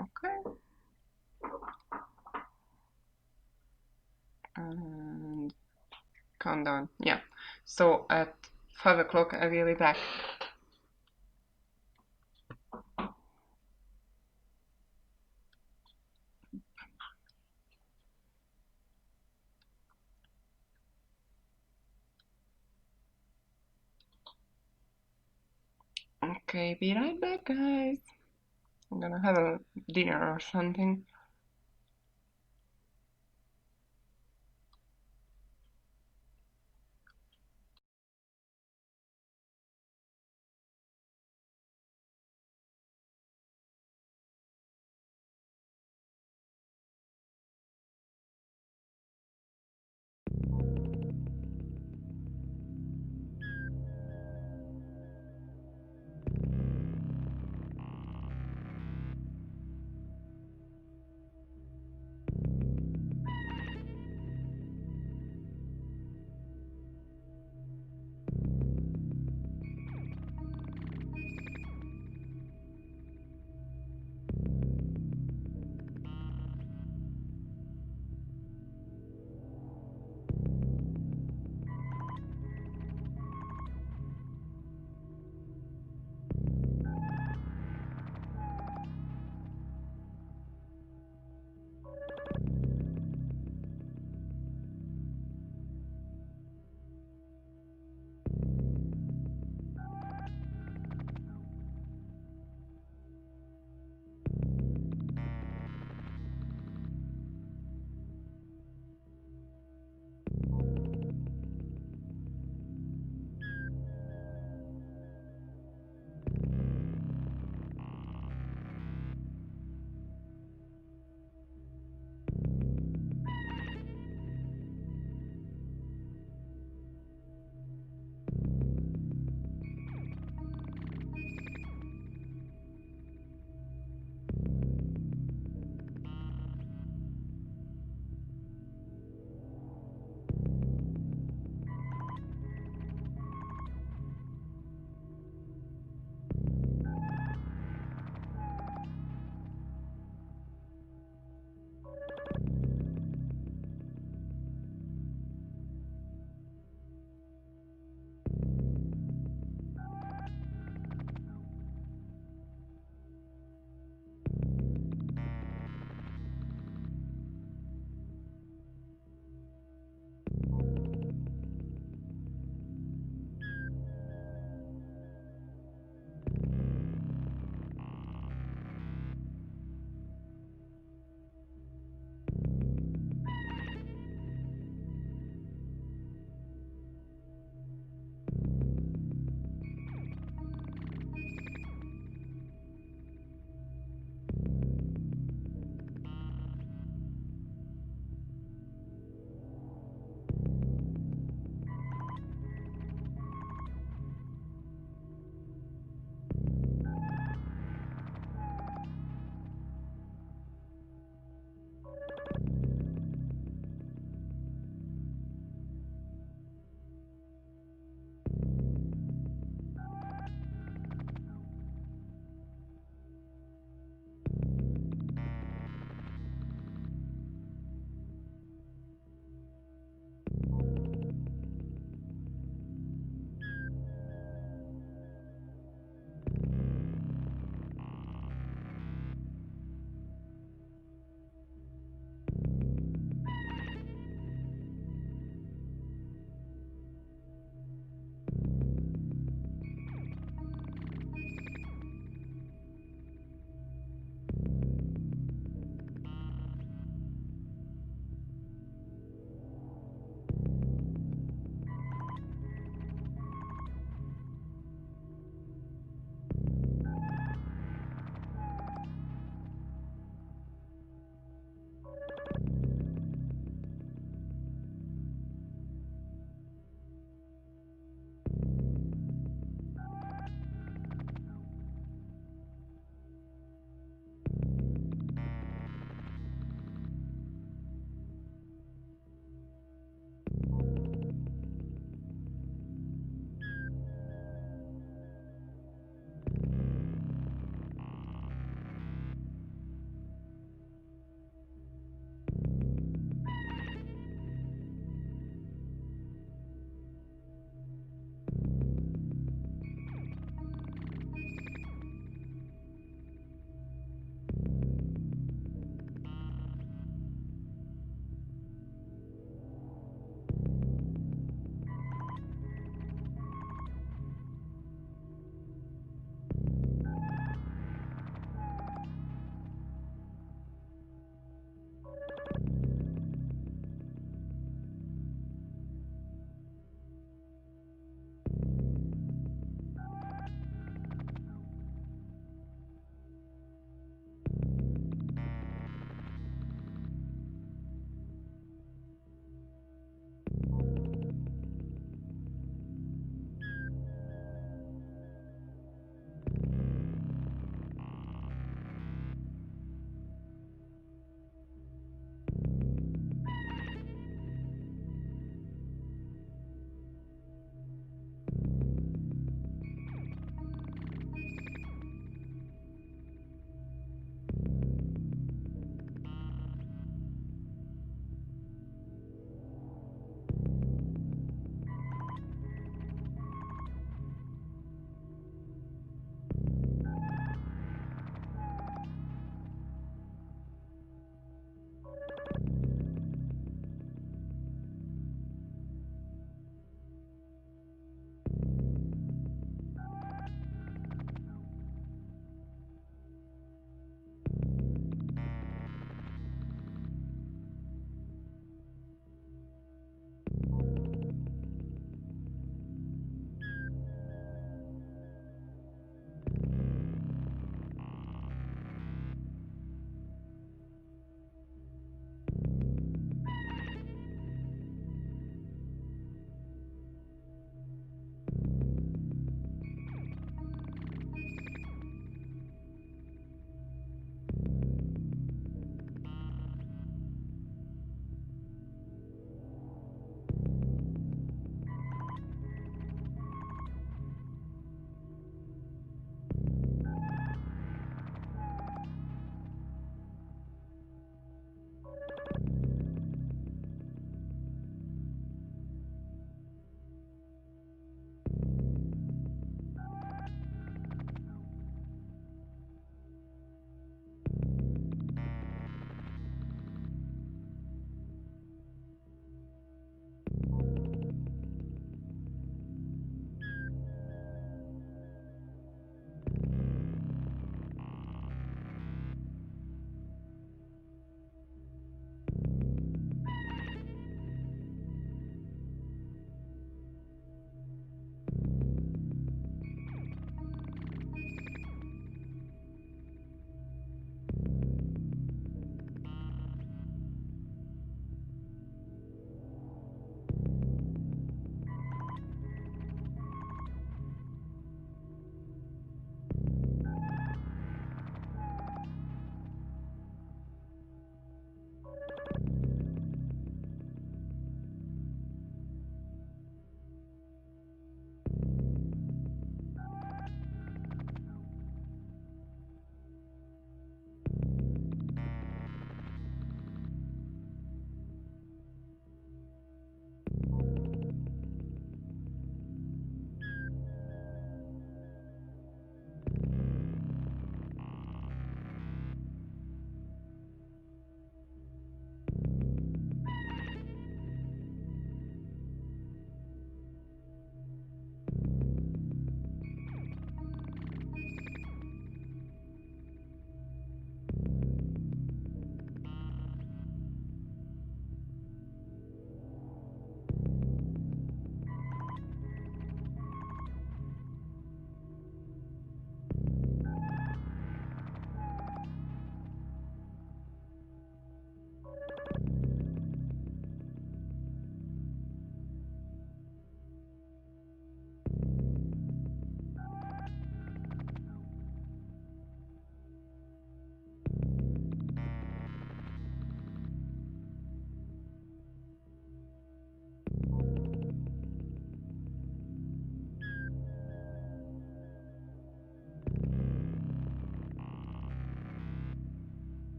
Okay. And countdown. Yeah. So at 5 o'clock I will be back. Okay, be right back, guys. I'm gonna have a dinner or something.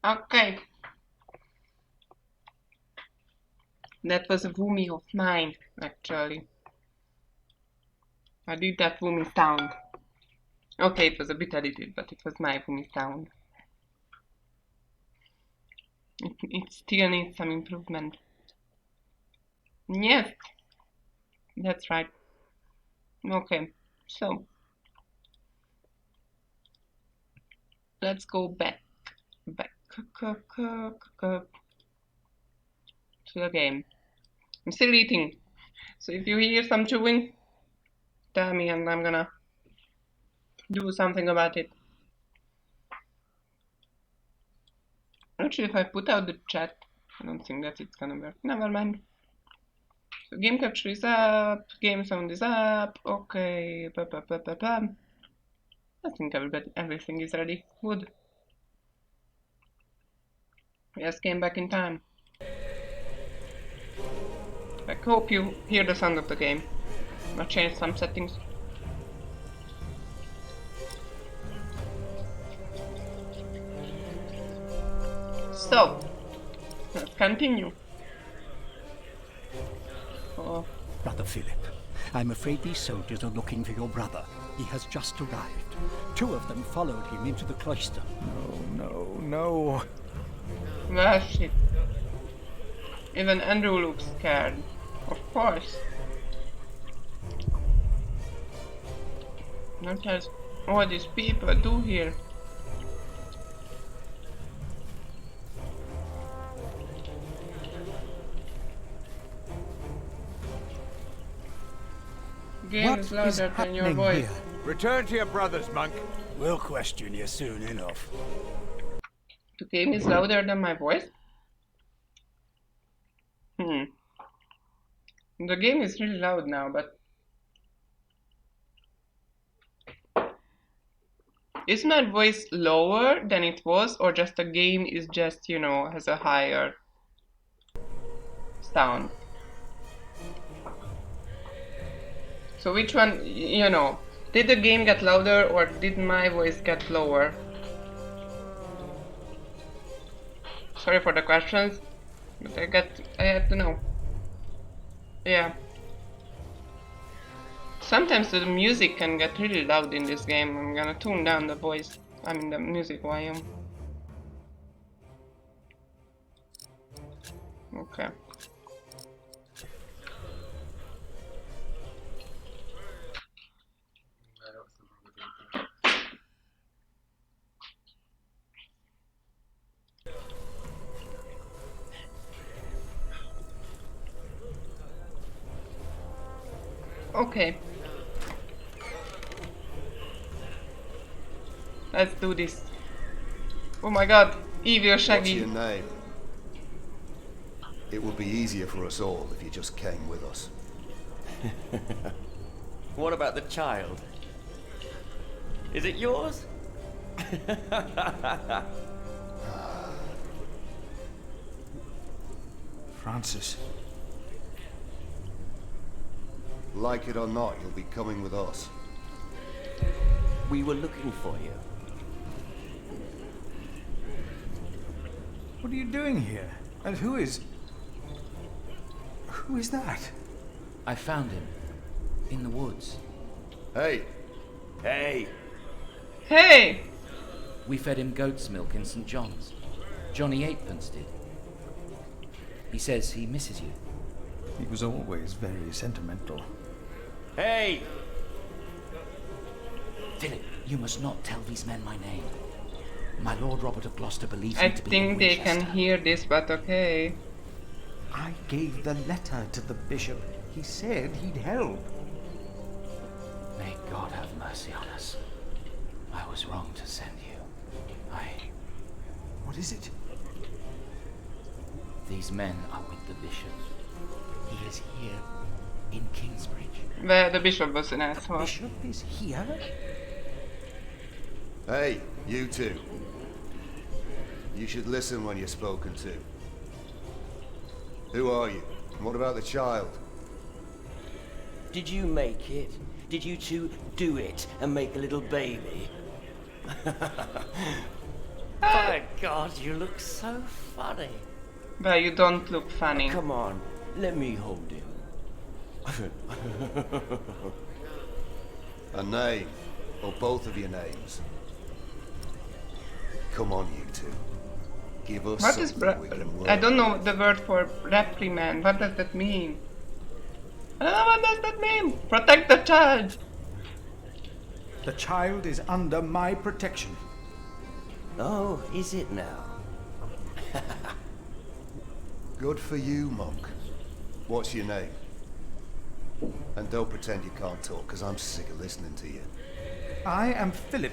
Okay. That was a Woomy of mine, actually. I did that Woomy sound. Okay, it was a bit edited, but it was my Woomy sound. It still needs some improvement. Yes, that's right. Okay, so let's go back to the game. I'm still eating, so if you hear some chewing, tell me and I'm gonna do something about it. Actually, if I put out the chat, I don't think that it's gonna work. Never mind. So game capture is up, game sound is up, okay, I think everything is ready. Good. We just came back in time. I hope you hear the sound of the game. I'll change some settings. So, let's continue. Oh. Brother Philip, I'm afraid these soldiers are looking for your brother. He has just arrived. 2 of them followed him into the cloister. No. Well, shit. Even Andrew looks scared. Of course. Not as all these people do here. Game is louder than your voice. Here? Return to your brothers, monk. We'll question you soon enough. The game is louder than my voice? The game is really loud now, but... Is my voice lower than it was, or just the game is just, you know, has a higher sound? So which one, you know, did the game get louder or did my voice get lower? Sorry for the questions, but I had to know. Yeah. Sometimes the music can get really loud in this game. I'm gonna tune down the voice, the music volume. Okay. Okay. Let's do this. Oh my god, evil Shaggy. What's your name? It would be easier for us all if you just came with us. What about the child? Is it yours? Francis. Like it or not, you'll be coming with us. We were looking for you. What are you doing here? And who is that? I found him. In the woods. Hey! Hey! Hey! We fed him goat's milk in St. John's. Johnny Eightpence did. He says he misses you. He was always very sentimental. Hey! Philip, you must not tell these men my name. My Lord Robert of Gloucester believes me I to be think in they Winchester. can hear this, but okay. I gave the letter to the bishop. He said he'd help. May God have mercy on us. I was wrong to send you. What is it? These men are with the bishop. He is here in Kingsbridge. The bishop was an asshole. The bishop is here? Hey, you two. You should listen when you're spoken to. Who are you? And what about the child? Did you make it? Did you two do it and make a little baby? My God, you look so funny. But you don't look funny. Oh, come on, let me hold him. A name, or both of your names. Come on, you two. Give us What is something we can work I don't know the word for reprimand. What does that mean? I don't know what does that mean. Protect the child. The child is under my protection. Oh, is it now? Good for you, monk. What's your name? And don't pretend you can't talk, because I'm sick of listening to you. I am Philip.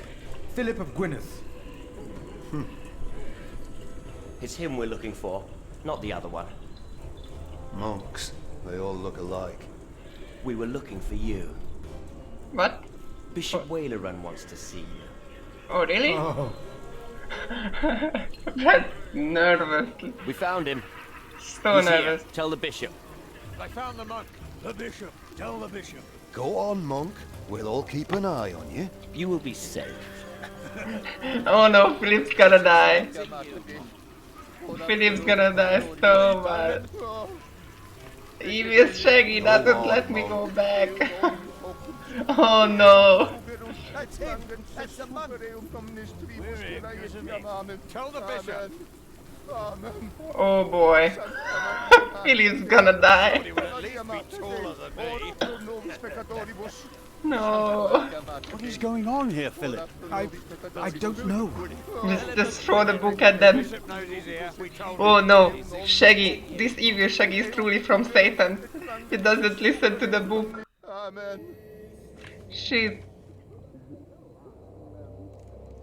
Philip of Gwynedd. It's him we're looking for, not the other one. Monks, they all look alike. We were looking for you. What? Bishop Wailerun wants to see you. Oh, really? Oh. That's nervous. We found him. So He's nervous. Here. Tell the bishop. I found the monk. The bishop. Tell the bishop. Go on, monk. We'll all keep an eye on you. You will be safe. Oh no, Philip's gonna die. Philip's gonna die so bad. Evil Shaggy doesn't let me go back. Oh no. That's the monk. Tell the bishop. Oh boy. Philip's gonna die. No. What is going on here, Philip? I don't know. Just throw the book at them. Oh no, Shaggy. This evil Shaggy is truly from Satan. He doesn't listen to the book. Amen. Shit.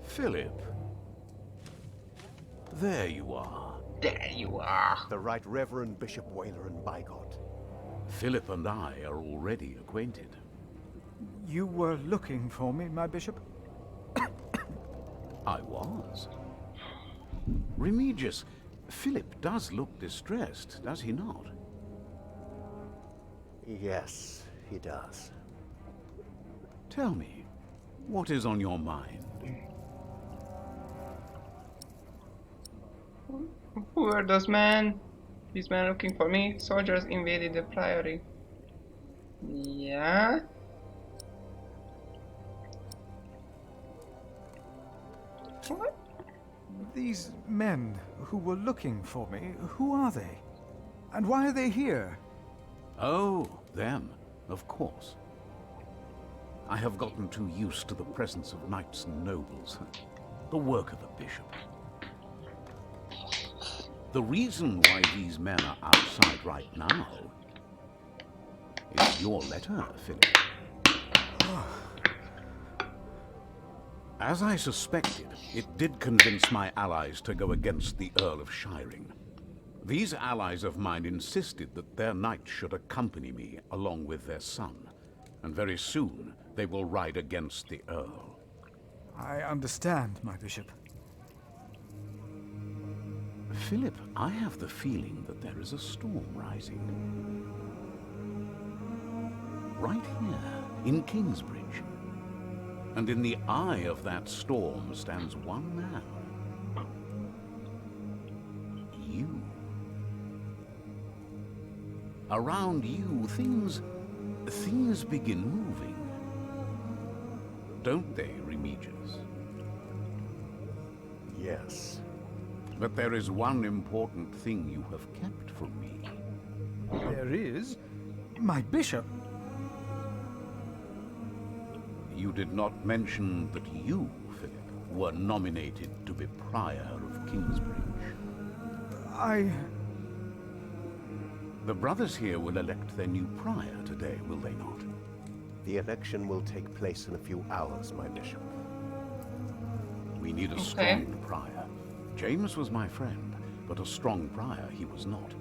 Philip. There you are. There you are. The Right Reverend Bishop Wailerun, by God. Philip and I are already acquainted. You were looking for me, my bishop? I was. Remigius, Philip does look distressed, does he not? Yes, he does. Tell me, what is on your mind? Who are those men? These men looking for me? Soldiers invaded the priory. Yeah? What? These men who were looking for me, who are they? And why are they here? Oh, them, of course. I have gotten too used to the presence of knights and nobles, the work of a bishop. The reason why these men are outside right now is your letter, Philip. As I suspected, it did convince my allies to go against the Earl of Shiring. These allies of mine insisted that their knight should accompany me along with their son, and very soon they will ride against the Earl. I understand, my bishop. Philip, I have the feeling that there is a storm rising. Right here, in Kingsbridge. And in the eye of that storm stands one man. You. Around you, things begin moving. Don't they, Remigius? Yes. But there is one important thing you have kept from me. There is? My bishop? You did not mention that you, Philip, were nominated to be Prior of Kingsbridge. The brothers here will elect their new Prior today, will they not? The election will take place in a few hours, my bishop. We need a strong Prior. James was my friend, but a strong Prior he was not.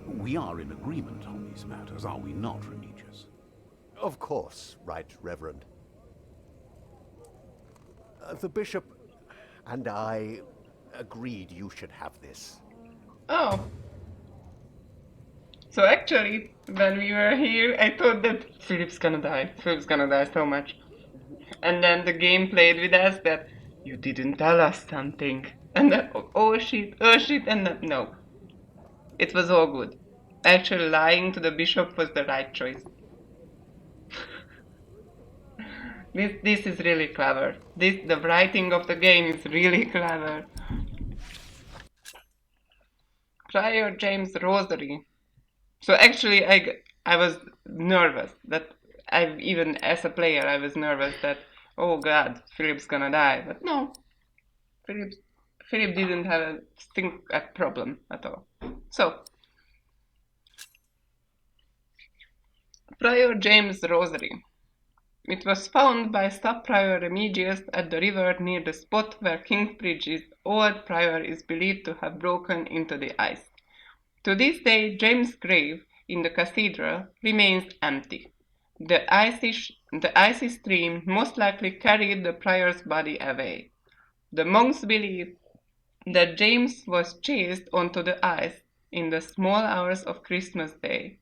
We are in agreement on these matters, are we not, Remigius? Of course, Right Reverend. The bishop and I agreed you should have this. Oh. So actually, when we were here, I thought that Philip's gonna die. Philip's gonna die so much. And then the game played with us that you didn't tell us something. And then, oh shit, and then, no. It was all good. Actually, lying to the bishop was the right choice. This is really clever. The writing of the game is really clever. Prior James Rosary. So actually, I was nervous that even as a player I was nervous that, oh God, Philip's gonna die. But no, Philip didn't have a problem at all. So Prior James Rosary. It was found by sub-prior Remigius at the river near the spot where Kingsbridge's old prior is believed to have broken into the ice. To this day, James' grave in the cathedral remains empty. The icy stream most likely carried the prior's body away. The monks believe that James was chased onto the ice in the small hours of Christmas Day.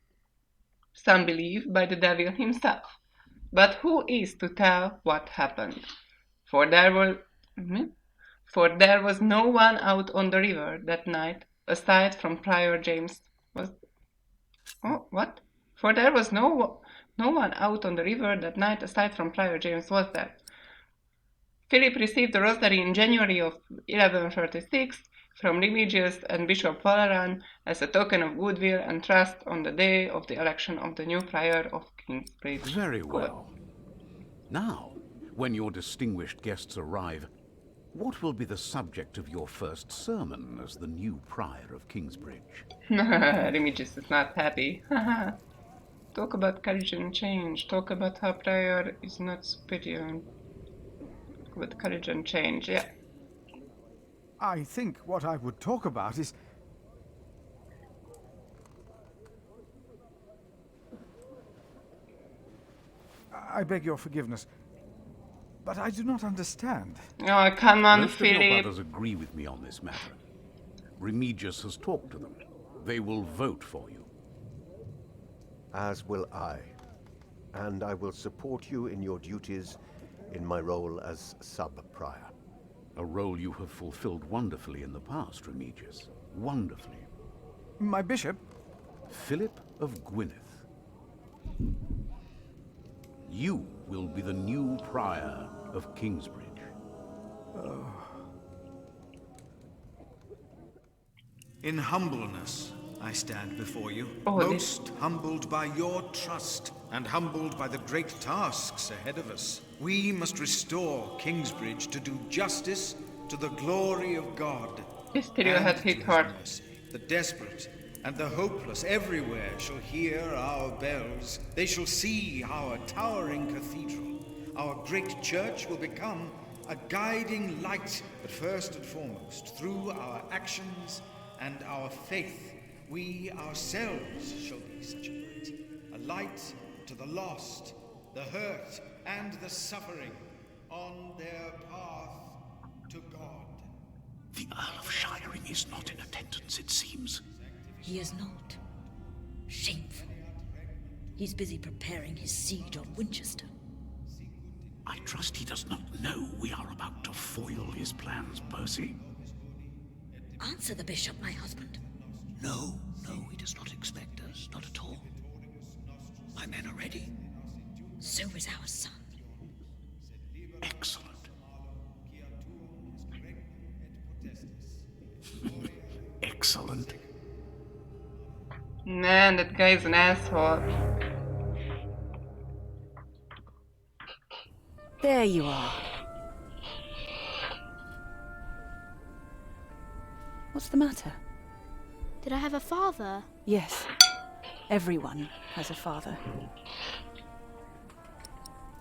Some believe by the devil himself. But who is to tell what happened? For there was no one out on the river that night aside from Prior James. For there was no one out on the river that night aside from Prior James was there. Philip received the rosary in January of 1136 from Remigius and Bishop Valeran as a token of goodwill and trust on the day of the election of the new prior of Kingsbridge. Very well. Now, when your distinguished guests arrive, what will be the subject of your first sermon as the new prior of Kingsbridge? Remigius is not happy. Talk about courage and change. Talk about how prior is not superior. With courage and change, yeah. I think what I would talk about is... I beg your forgiveness, but I do not understand. Oh, come on, Most Philip. of your brothers agree with me on this matter. Remigius has talked to them. They will vote for you. As will I. And I will support you in your duties in my role as sub-prior. A role you have fulfilled wonderfully in the past, Remigius. Wonderfully. My bishop? Philip of Gwynedd. You will be the new prior of Kingsbridge. In humbleness, I stand before you, Oh, most humbled by your trust and humbled by the great tasks ahead of us. We must restore Kingsbridge to do justice to the glory of God. This video had hit hard. The desperate and the hopeless everywhere shall hear our bells. They shall see our towering cathedral. Our great church will become a guiding light, but first and foremost, through our actions and our faith, we ourselves shall be such a light. A light to the lost, the hurt, and the suffering on their path to God. The Earl of Shiring is not in attendance, it seems. He is not. Shameful. He's busy preparing his siege on Winchester. I trust he does not know we are about to foil his plans, Percy. Answer the bishop, my husband. No, he does not expect us, not at all. My men are ready. So is our son. Excellent. Excellent. Man, that guy is an asshole. There you are. What's the matter? Did I have a father? Yes. Everyone has a father.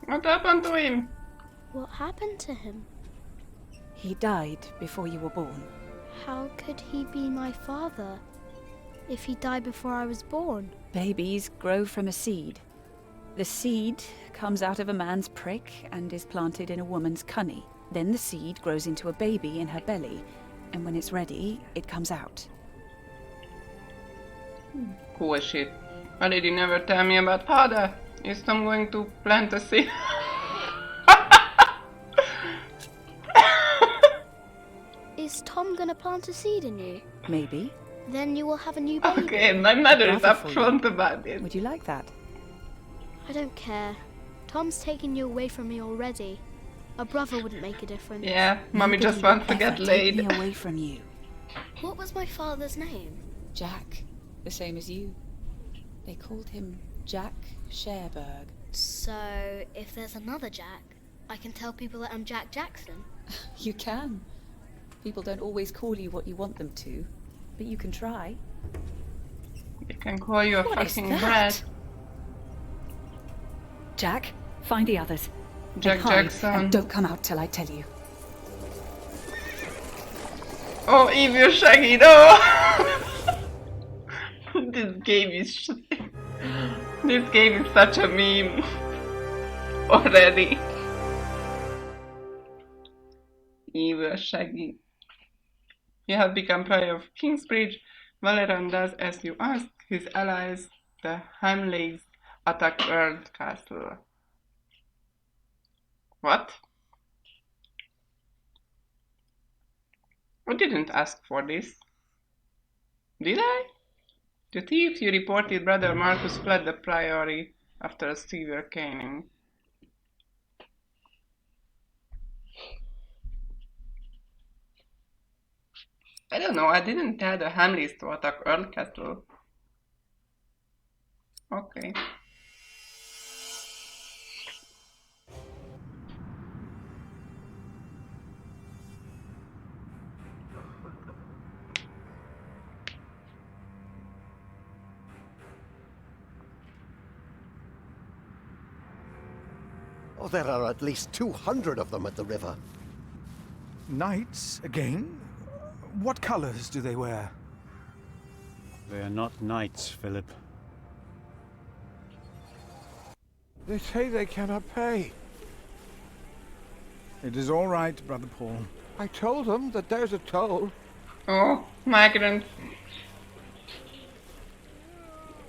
What happened to him? What happened to him? He died before you were born. How could he be my father if he died before I was born? Babies grow from a seed. The seed comes out of a man's prick and is planted in a woman's cunny. Then the seed grows into a baby in her belly, and when it's ready, it comes out. Cool shit. Why did you never tell me about father? Is Tom going to plant a seed? Is Tom gonna plant a seed in you? Maybe. Then you will have a new baby. Okay, my mother is Brother for you. upfront about it. Would you like that? I don't care. Tom's taken you away from me already. A brother wouldn't make a difference. Yeah, mommy just wants to get laid. Take me away from you. What was my father's name? Jack, the same as you. They called him Jack Sherberg. So, if there's another Jack, I can tell people that I'm Jack Jackson? You can. People don't always call you what you want them to, but you can try. They can call you a What is fucking that? brat. Jack, find the others. Jack And hide, Jackson. and don't come out till I tell you. Oh, evil Shaggy, no! This game is this game is such a meme already. Evil Shaggy. You have become prior of Kingsbridge. Valeron does as you asked. His allies, the Hamleys, attack Earl Castle. What? I didn't ask for this. Did I? The thief you reported, Brother Marcus, fled the priory after a severe caning. I don't know, I didn't tell the Hamleys to attack Earl Castle. Okay. Oh, there are at least 200 of them at the river. Knights, again? What colors do they wear? They are not knights, Philip. They say they cannot pay. It is all right, Brother Paul. I told them that there's a toll. Oh, migrants.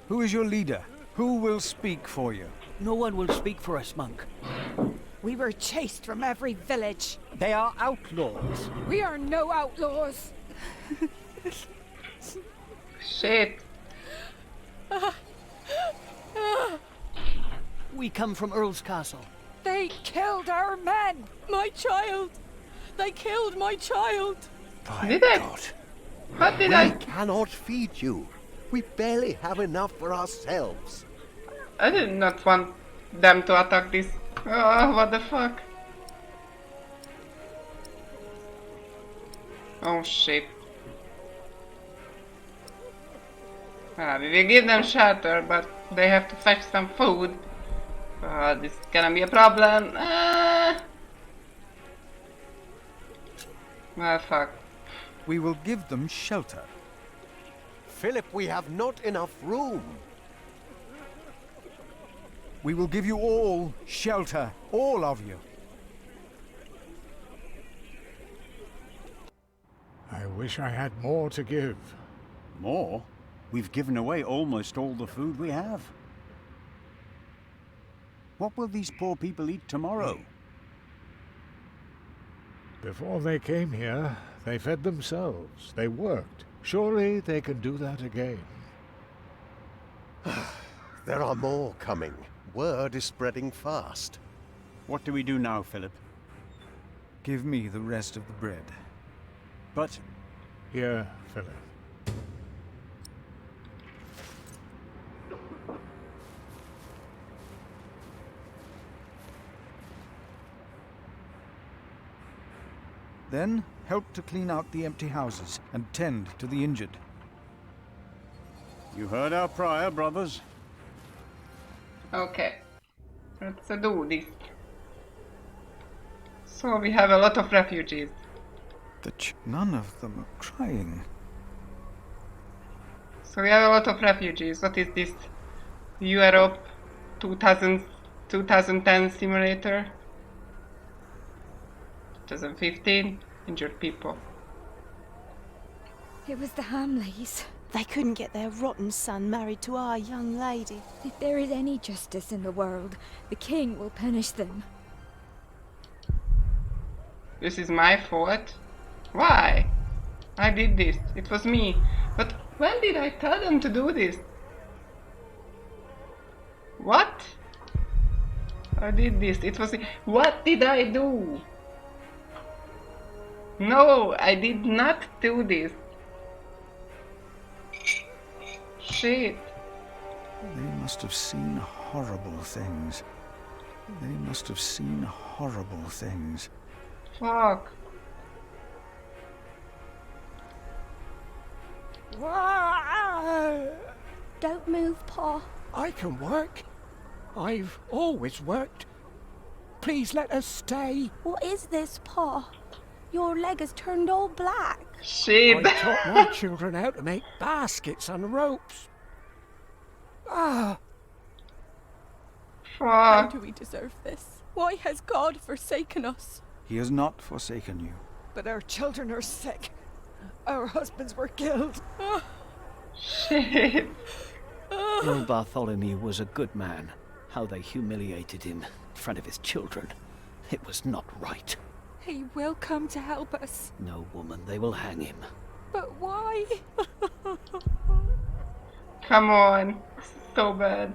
Who is your leader? Who will speak for you? No one will speak for us, monk. We were chased from every village. They are outlaws. We are no outlaws. Shit. We come from Earl's Castle. They killed our men. My child. They killed my child. Did I? How did I? We cannot feed you. We barely have enough for ourselves. I did not want them to attack this. Oh, what the fuck? Oh shit. We will give them shelter, but they have to fetch some food. This is gonna be a problem. Well, fuck. We will give them shelter. Philip, we have not enough room. We will give you all shelter, all of you. I wish I had more to give. More? We've given away almost all the food we have. What will these poor people eat tomorrow? Before they came here, they fed themselves. They worked. Surely they can do that again. There are more coming. Word is spreading fast. What do we do now, Philip? Give me the rest of the bread. But... Here, Philip. Then help to clean out the empty houses and tend to the injured. You heard our prior, brothers. Okay, let's do this. So we have a lot of refugees. None of them are crying. So we have a lot of refugees. What is this? Europe 2010 simulator? 2015? Injured people. It was the Hamleys. They couldn't get their rotten son married to our young lady. If there is any justice in the world, the king will punish them. This is my fault? Why? I did this. It was me. But when did I tell them to do this? What? I did this. It was... What did I do? No, I did not do this. Shit. They must have seen horrible things. They must have seen horrible things. Fuck. Don't move, Pa. I can work. I've always worked. Please let us stay. What is this, Pa? Your leg has turned all black. Shit. I taught my children how to make baskets and ropes. Ah. How do we deserve this? Why has God forsaken us? He has not forsaken you. But our children are sick. Our husbands were killed. Shit. Old Bartholomew was a good man. How they humiliated him in front of his children. It was not right. He will come to help us. No, woman, they will hang him. But why? Come on. So bad.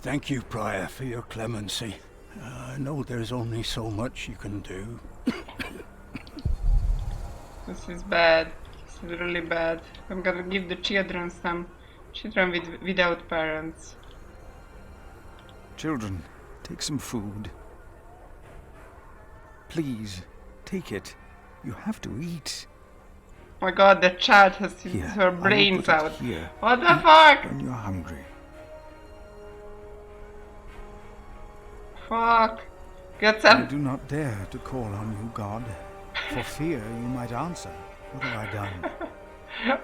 Thank you, Prior, for your clemency. I know there's only so much you can do. This is bad. This is really bad. I'm gonna give the children some. Children without parents. Children, take some food. Please, take it. You have to eat. Oh my god, the child has Here, her I will brains put it out. here. What the Eat fuck? When you're hungry. Fuck. Get I some. do not dare to call on you, God, for fear you might answer. What have I done?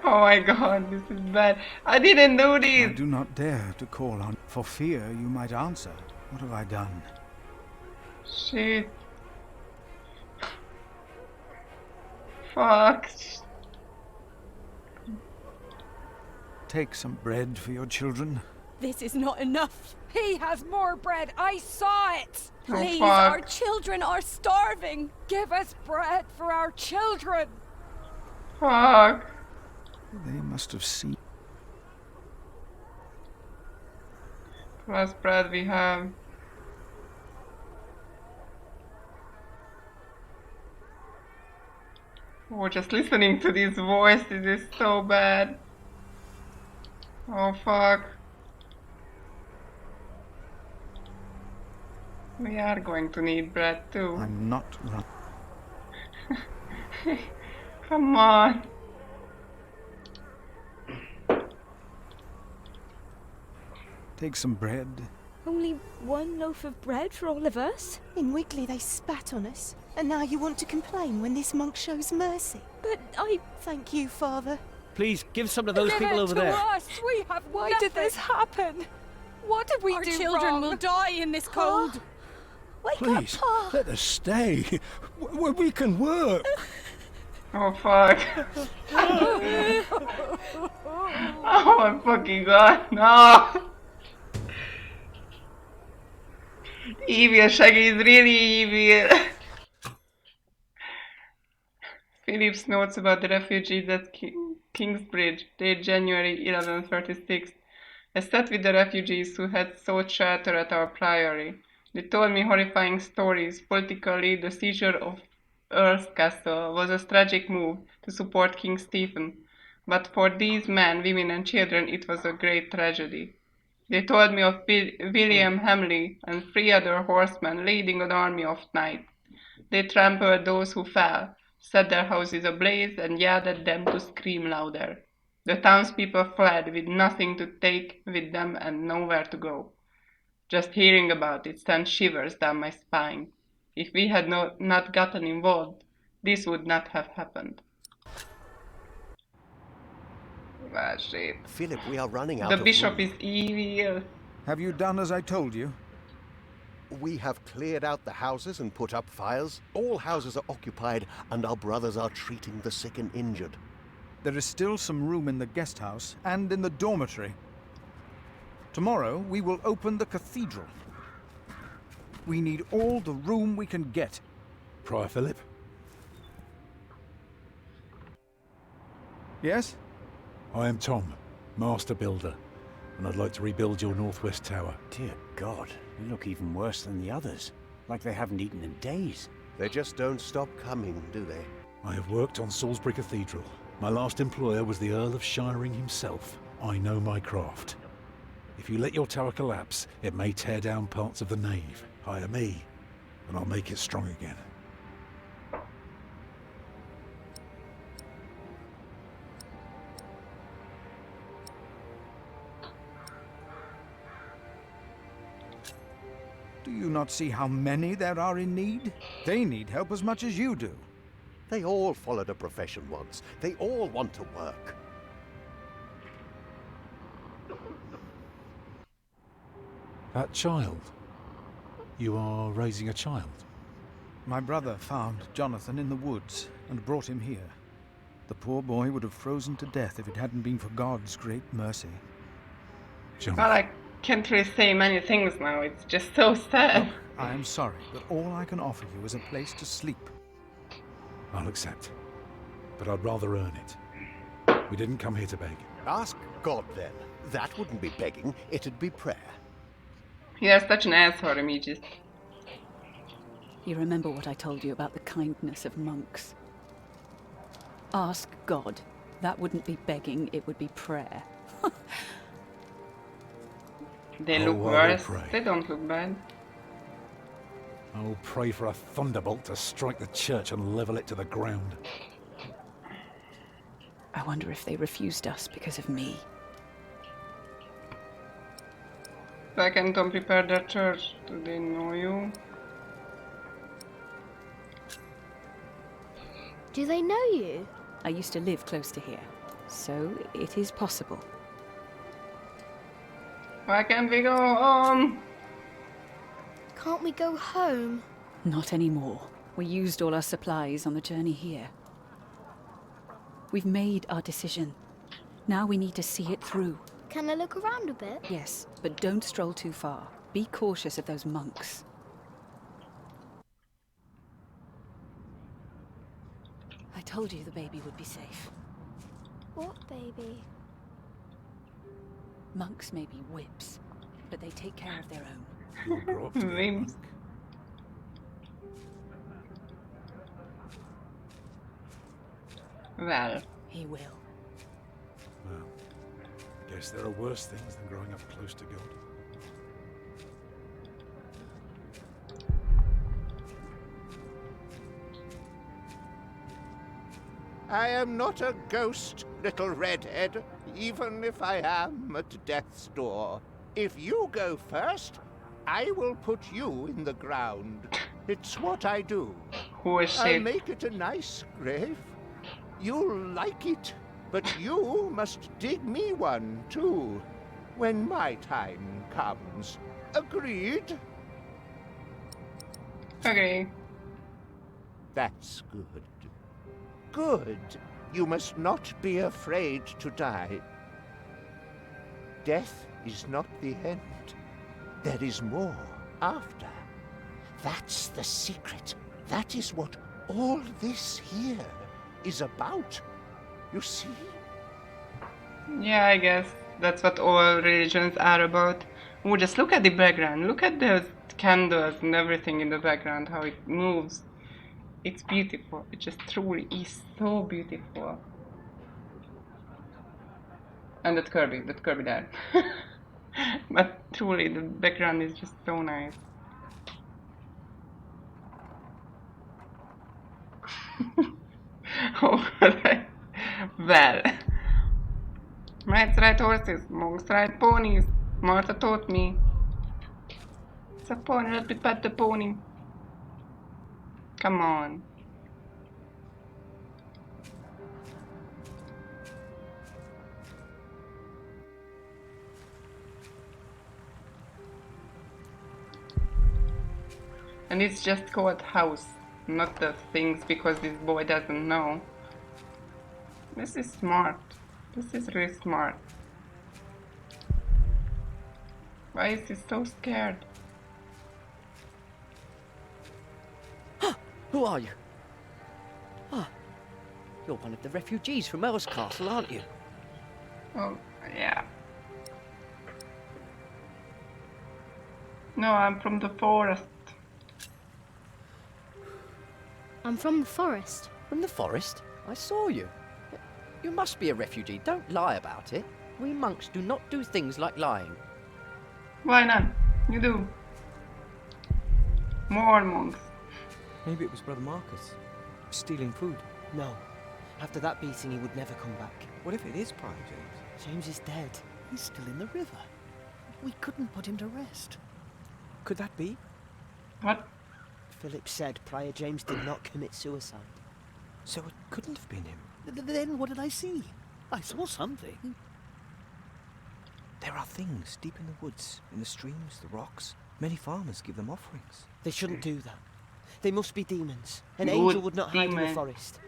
Oh my god, this is bad. I didn't do I this. do not dare to call on, for fear you might answer. What have I done? Shit. Fuck. Take some bread for your children. This is not enough. He has more bread. I saw it. Oh, Please, fuck. our children are starving. Give us bread for our children. Fuck. They must have seen. Last bread we have. Oh, just listening to these voices is so bad. Oh fuck. We are going to need bread too. I'm not run. Come on. Take some bread. Only one loaf of bread for all of us? In Wigley they spat on us, and now you want to complain when this monk shows mercy. But I... Thank you, Father. Please, give some to those people over there. Us. We have Why did this happen? What did we do? Our children will die in this cold. Wake Please, up, Pa. let us stay. Where we can work. Oh fuck. Oh my fucking god, no! Evil Shaggy is really evil. Philip's notes about the refugees at Kingsbridge, date January 1136. I sat with the refugees who had sought shelter at our priory. They told me horrifying stories. Politically, the seizure of Earl's Castle was a tragic move to support King Stephen, but for these men, women and children it was a great tragedy. They told me of William Hamley and 3 other horsemen leading an army of knights. They trampled those who fell, set their houses ablaze and yelled at them to scream louder. The townspeople fled with nothing to take with them and nowhere to go. Just hearing about it sent shivers down my spine. If we had not gotten involved, this would not have happened. Ah, shit. Philip, we are running out The of bishop room. is evil. Have you done as I told you? We have cleared out the houses and put up fires. All houses are occupied, and our brothers are treating the sick and injured. There is still some room in the guest house and in the dormitory. Tomorrow we will open the cathedral. We need all the room we can get. Prior Philip? Yes? I am Tom, Master Builder, and I'd like to rebuild your northwest tower. Dear God, you look even worse than the others. Like they haven't eaten in days. They just don't stop coming, do they? I have worked on Salisbury Cathedral. My last employer was the Earl of Shiring himself. I know my craft. If you let your tower collapse, it may tear down parts of the nave. Hire me, and I'll make it strong again. Do you not see how many there are in need? They need help as much as you do. They all followed a profession once. They all want to work. That child? You are raising a child? My brother found Jonathan in the woods and brought him here. The poor boy would have frozen to death if it hadn't been for God's great mercy. Well, I can't really say many things now. It's just so sad. Look, I am sorry, but all I can offer you is a place to sleep. I'll accept. But I'd rather earn it. We didn't come here to beg. Ask God then. That wouldn't be begging, it'd be prayer. You're such an asshole, Remedios. You remember what I told you about the kindness of monks? Ask God. That wouldn't be begging, it would be prayer. They look worse. They don't look bad. I'll pray for a thunderbolt to strike the church and level it to the ground. I wonder if they refused us because of me. Why can't Tom prepare their church? Do they know you? Do they know you? I used to live close to here, so it is possible. Why can't we go home? Can't we go home? Not anymore. We used all our supplies on the journey here. We've made our decision. Now we need to see it through. Can I look around a bit? Yes, but don't stroll too far. Be cautious of those monks. I told you the baby would be safe. What baby? Monks may be whips, but they take care of their own. You'll grow up to be a monk. Well. He will. Well, I guess there are worse things than growing up close to God. I am not a ghost, little redhead, even if I am at death's door. If you go first, I will put you in the ground. It's what I do. Who is I'll she? make it a nice grave. You'll like it, but you must dig me one, too, when my time comes. Agreed? Okay. That's good. Good. You must not be afraid to die. Death is not the end. There is more after. That's the secret. That is what all this here is about. You see? Yeah, I guess that's what all religions are about. Oh, just look at the background. Look at those candles and everything in the background, how it moves. It's beautiful. It just truly is so beautiful. And that Kirby there. But truly, the background is just so nice. Alright. Well. Knights ride horses, monks ride ponies. Martha taught me. It's a pony, let me pet the pony. Come on. And it's just called house, not the things, because this boy doesn't know. This is smart. This is really smart. Why is he so scared? Who are you? Ah, you're one of the refugees from Earl's Castle, aren't you? Oh, yeah. No, I'm from the forest. I'm from the forest. From the forest? I saw you. You must be a refugee. Don't lie about it. We monks do not do things like lying. Why not? You do. More monks. Maybe it was Brother Marcus. Stealing food. No. After that beating, he would never come back. What if it is Prior James? James is dead. He's still in the river. We couldn't put him to rest. Could that be? What? Philip said Prior James did not commit suicide. So it couldn't have been him. Then what did I see? I saw something. There are things deep in the woods, in the streams, the rocks. Many farmers give them offerings. They shouldn't do that. They must be demons. An Good angel would not hide in the demon. forest.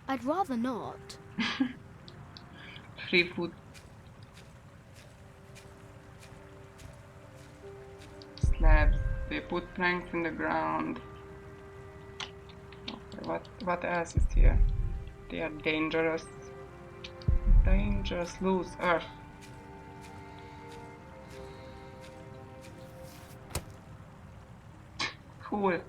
I'd rather not. Free food. Slabs. They put planks in the ground. Okay, what else is here? They are dangerous. Dangerous. Loose earth. Cool.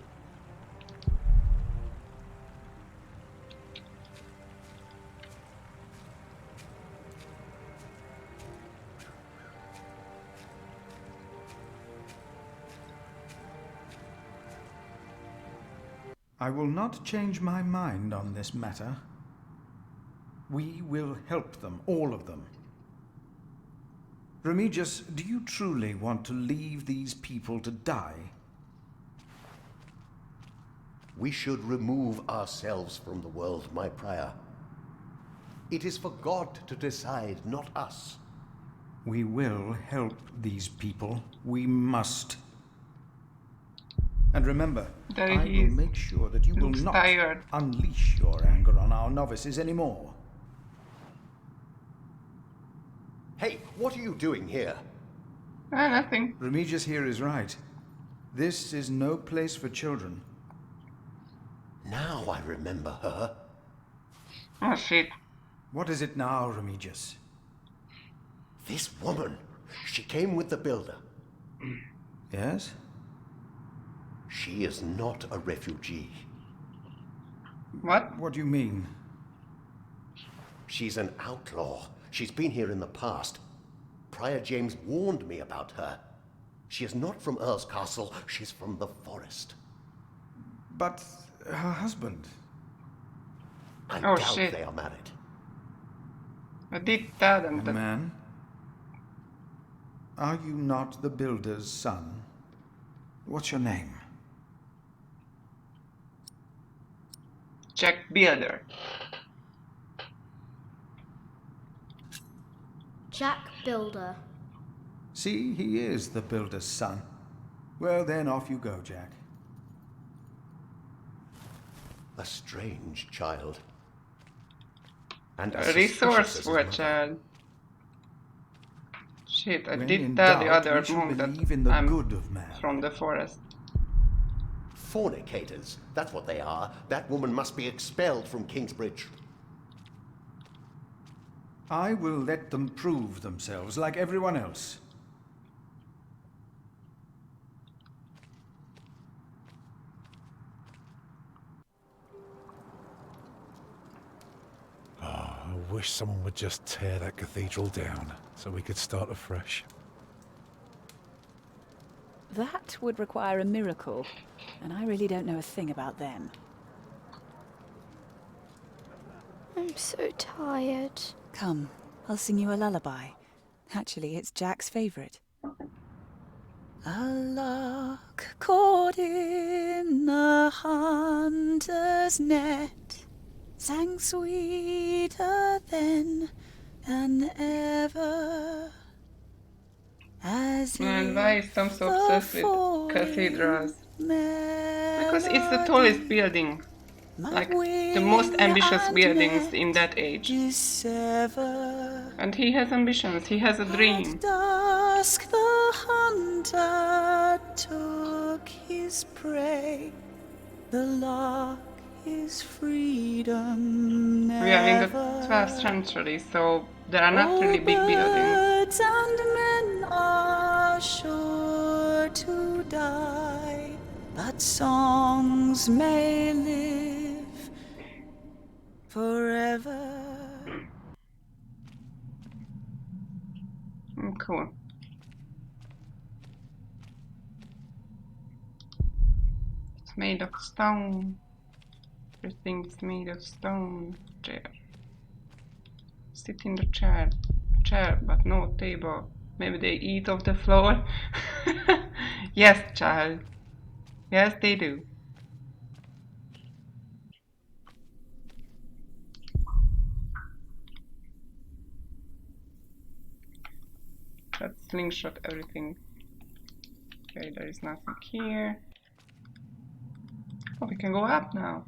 I will not change my mind on this matter. We will help them, all of them. Remigius, do you truly want to leave these people to die? We should remove ourselves from the world, my prior. It is for God to decide, not us. We will help these people. We must. And remember, There I he will is. make sure that you will Looks not tired. unleash your anger on our novices anymore. Hey, what are you doing here? Nothing. Remigius here is right. This is no place for children. Now I remember her. Oh shit. What is it now, Remigius? This woman. She came with the builder. Yes? She is not a refugee. What? What do you mean? She's an outlaw. She's been here in the past. Prior James warned me about her. She is not from Earl's Castle. She's from the forest. But her husband? I Oh, doubt shit. they are married. I did tell them that. Man? Are you not the builder's son? What's your name? Jack Builder. Jack Builder. See, he is the builder's son. Well, then off you go, Jack. A strange child. And A as resource suspicious as for a his child. Shit, I When did in tell the doubt, other we should monk that believe in the I'm good of man. from the forest. Fornicators. That's what they are. That woman must be expelled from Kingsbridge. I will let them prove themselves like everyone else. Oh, I wish someone would just tear that cathedral down so we could start afresh. That would require a miracle, and I really don't know a thing about them. I'm so tired. Come, I'll sing you a lullaby. Actually, it's Jack's favourite. A lark caught in a hunter's net sang sweeter then than ever. As And why is Tom so obsessed with cathedrals? Because it's the tallest building. Like, the most ambitious buildings in that age. And he has ambitions, he has a dream. Dusk the the hunter took his prey. The lark is freedom never. We are in the 12th century, so there are not really big buildings. Birds and men are sure to die, but songs may live forever. Cool. It's made of stone. Everything's made of stone. Chair. Sit in the chair. Chair, but no table. Maybe they eat off the floor. Yes, child. Yes, they do. Let's slingshot everything. Okay, there is nothing here. Oh, we can go up now.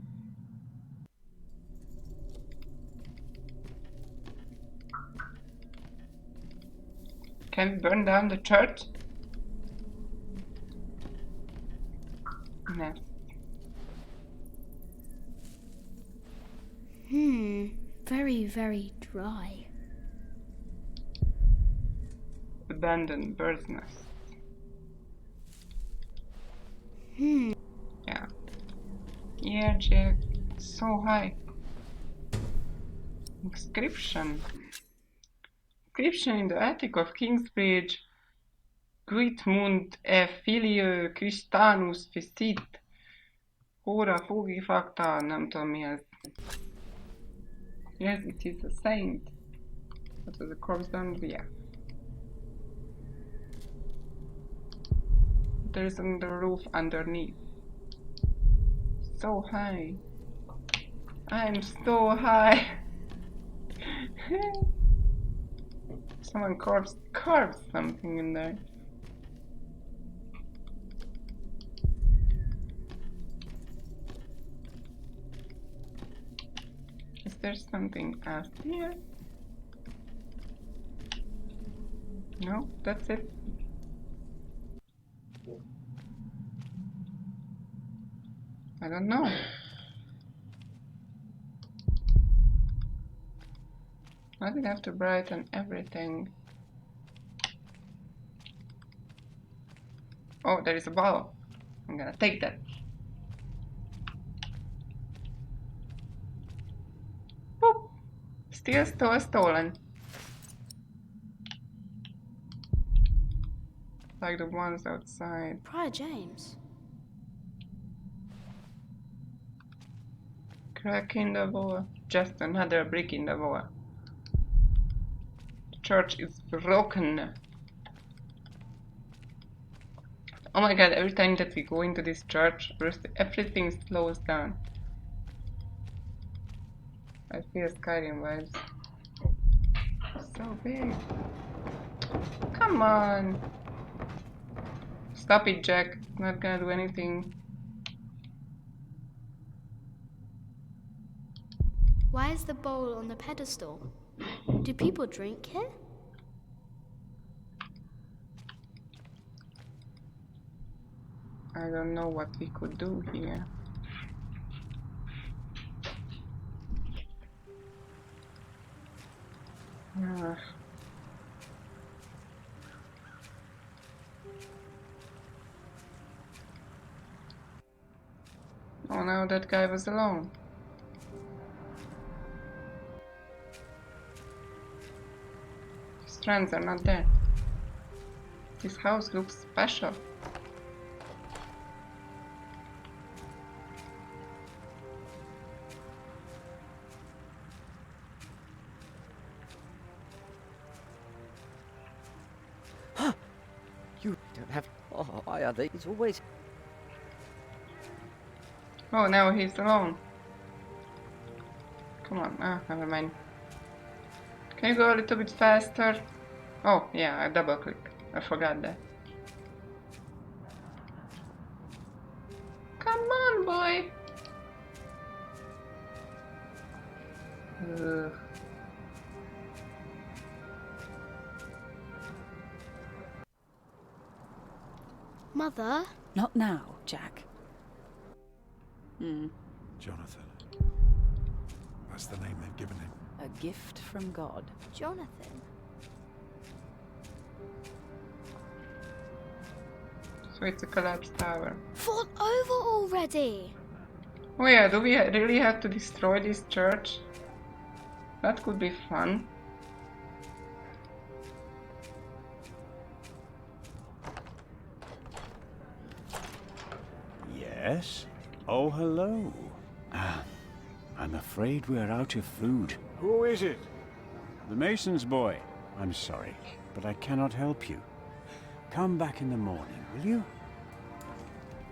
Can we burn down the church? No. Very, very dry. Abandoned bird's nest. Yeah. Yeah, Jack. So high. Inscription. Inscription in the attic of Kingsbridge. Guitmund e filio Christanus festit. Hora fugi facta, nem tudom mi ez. Yes, it is a saint. What was the corpse done? Yeah. There is on the roof underneath. So high. I'm so high. Someone carved something in there. Is there something else here? No, that's it. I don't know. I did have to brighten everything. Oh, there is a bottle. I'm gonna take that. Boop. Still stolen. Like the ones outside. Prior James. Crack in the wall. Just another brick in the wall. The church is broken. Oh my god, every time that we go into this church, everything slows down. I feel Skyrim vibes. So big. Come on. Stop it, Jack. It's not gonna do anything. Why is the bowl on the pedestal? Do people drink here? I don't know what we could do here. Oh no, that guy was alone. His friends are not there. This house looks special. You don't have... Oh, why are these always... Oh, now he's alone. Come on, never mind. Can you go a little bit faster? Oh, yeah, I double click. I forgot that. Come on, boy! Ugh. Mother? Not now, Jack. Jonathan. That's the name they've given him. A gift from God. Jonathan? So it's a collapsed tower. Fall over already! Oh yeah, do we really have to destroy this church? That could be fun. Yes? Oh, hello. I'm afraid we're out of food. Who is it? The mason's boy. I'm sorry, but I cannot help you. Come back in the morning, will you?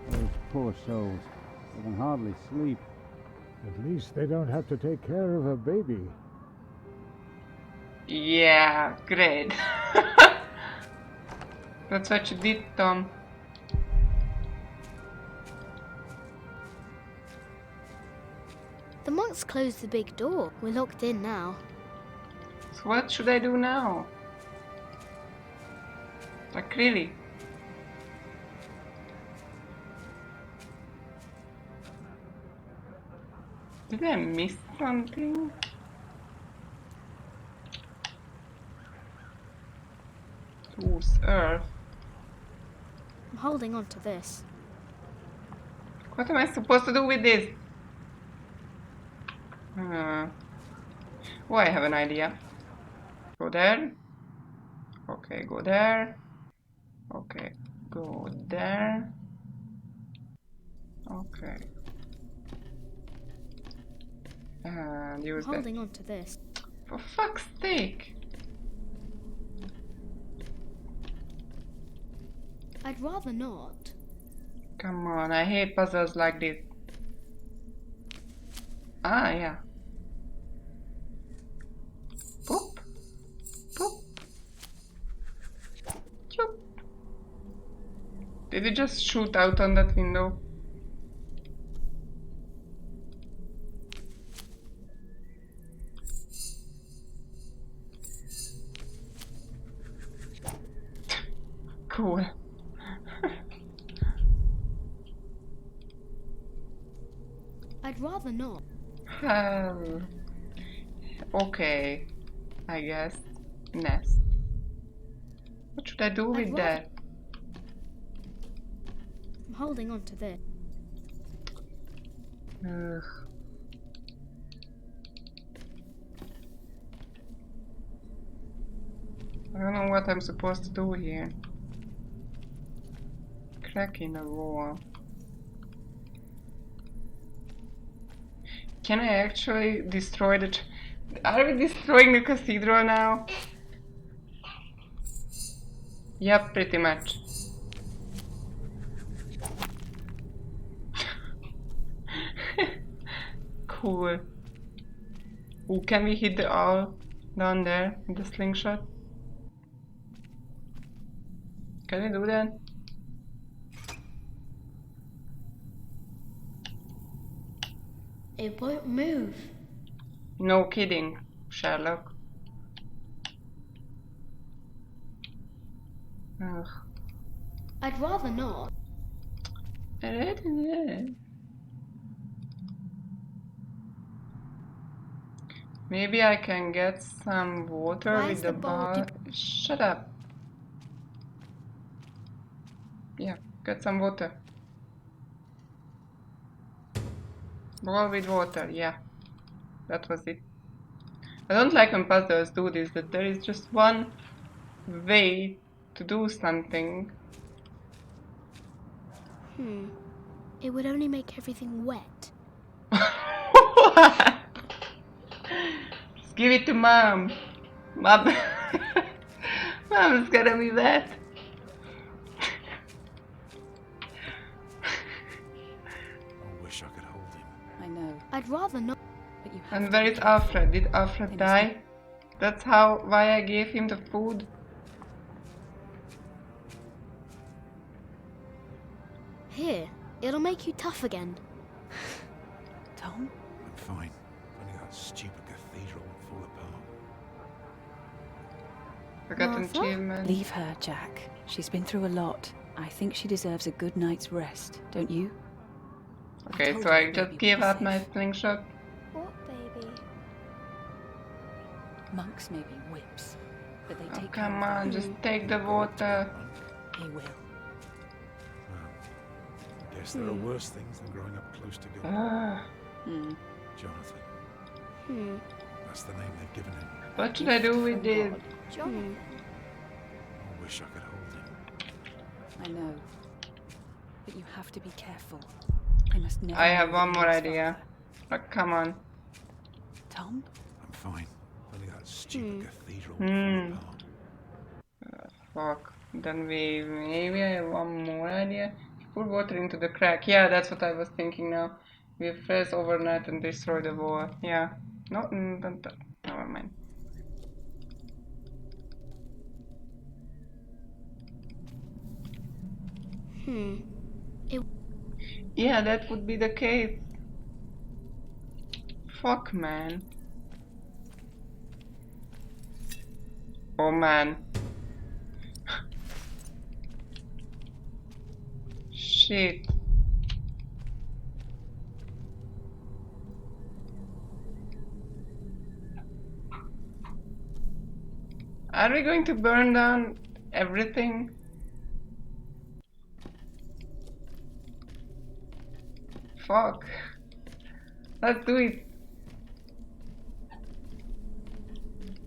Those poor souls. They can hardly sleep. At least they don't have to take care of a baby. Yeah, great. That's what you did, Tom. The monks closed the big door. We're locked in now. So what should I do now? Like really? Did I miss something? Whose earth? I'm holding on to this. What am I supposed to do with this? Oh, I have an idea. Go there. Okay, go there. Okay, go there. Okay. And use I'm that. holding on to this. For fuck's sake! I'd rather not. Come on, I hate puzzles like this. Ah, yeah. Boop. Boop. Choop. Did it just shoot out on that window? Cool. I'd rather not. Okay, I guess. Nest. What should I do with that? I'm holding on to this. Ugh. I don't know what I'm supposed to do here. Crack in the wall. Can I actually destroy the... Are we destroying the cathedral now? Yep, pretty much. Cool. Ooh, can we hit the owl down there with the slingshot? Can we do that? It won't move. No kidding, Sherlock. Ugh. I'd rather not. Maybe I can get some water Why with is the the bowl ball. Shut up. Yeah, get some water. Bowl with water, yeah. That was it. I don't like when puzzles do this, that there is just one way to do something. It would only make everything wet. Just give it to Mom. Mom. Mom's gonna be wet. I wish I could hold him. I know. I'd rather not. But you have And where is Alfred? Did Alfred die? That's why I gave him the food. Here, it'll make you tough again. Tom? I'm fine. Only that stupid cathedral will fall apart. I got an Martha? achievement. Leave her, Jack. She's been through a lot. I think she deserves a good night's rest, don't you? Okay, so I just gave out my slingshot. What baby? Monks may be whips, but they take Come care of on, the just weak. take the water. He will. I guess there are worse things than growing up close to God. Jonathan. That's the name they've given him. What should I do with this? Jonathan. I wish I could hold him. I know. But you have to be careful. They must never I have know one that more he is idea. But come on. Tom? I'm fine. Only that stupid cathedral. Fuck. Then maybe I have one more idea. Pour water into the crack. Yeah, that's what I was thinking now. We freeze overnight and destroy the wall. Yeah. No, never mind. Yeah, that would be the case. Fuck, man. Oh, man. Shit. Are we going to burn down everything? Fuck. Let's do it.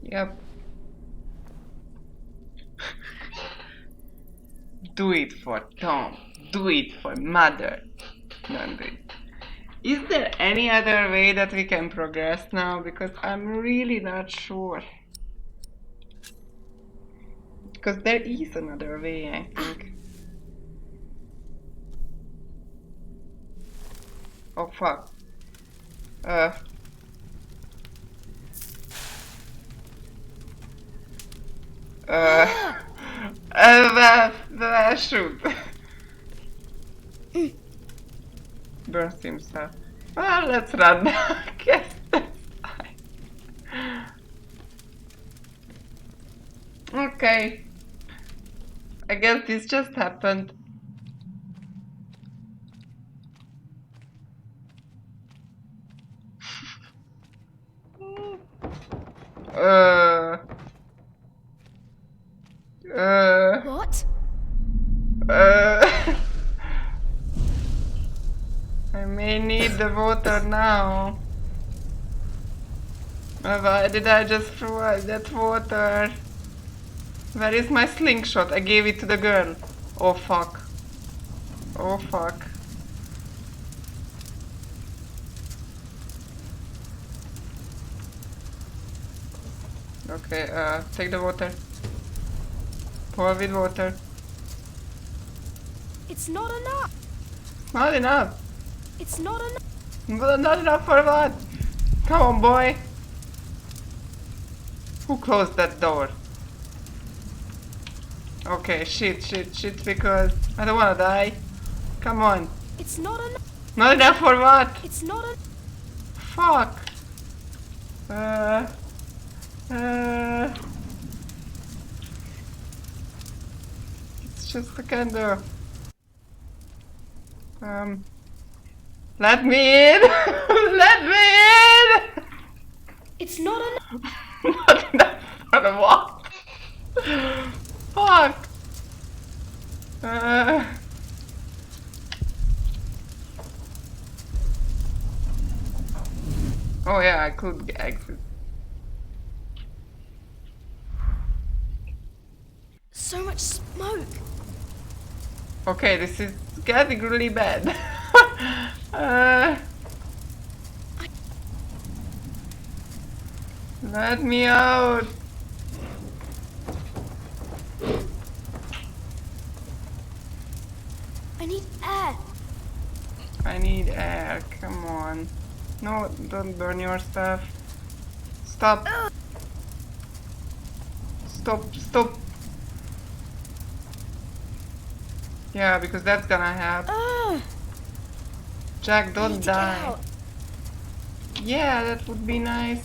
Yep. Do it for Tom. Do it for Mother. Don't do it. Is there any other way that we can progress now? Because I'm really not sure. Because there is another way, I think. Oh fuck. Shoot. Burns himself. Well, let's run. Guess that's fine. Okay. I guess this just happened. What? I may need the water now. Why did I just throw out that water? Where is my slingshot? I gave it to the girl. Oh fuck. Oh fuck. Okay, take the water. Pour with water. It's not enough. Not enough. It's not enough. Not enough for what? Come on, boy. Who closed that door? Okay, shit, because I don't wanna die. Come on. It's not enough. Not enough for what? It's not enough. Fuck. It's just a candle. Let me in! Let me in! It's not enough. Not enough for the what? Fuck. Oh yeah, I could exit. So much smoke. Okay, this is getting really bad. Let me out. I need air. I need air, come on. No, don't burn your stuff. Stop. Stop. Yeah, because that's gonna help. Jack, don't die. Yeah, that would be nice.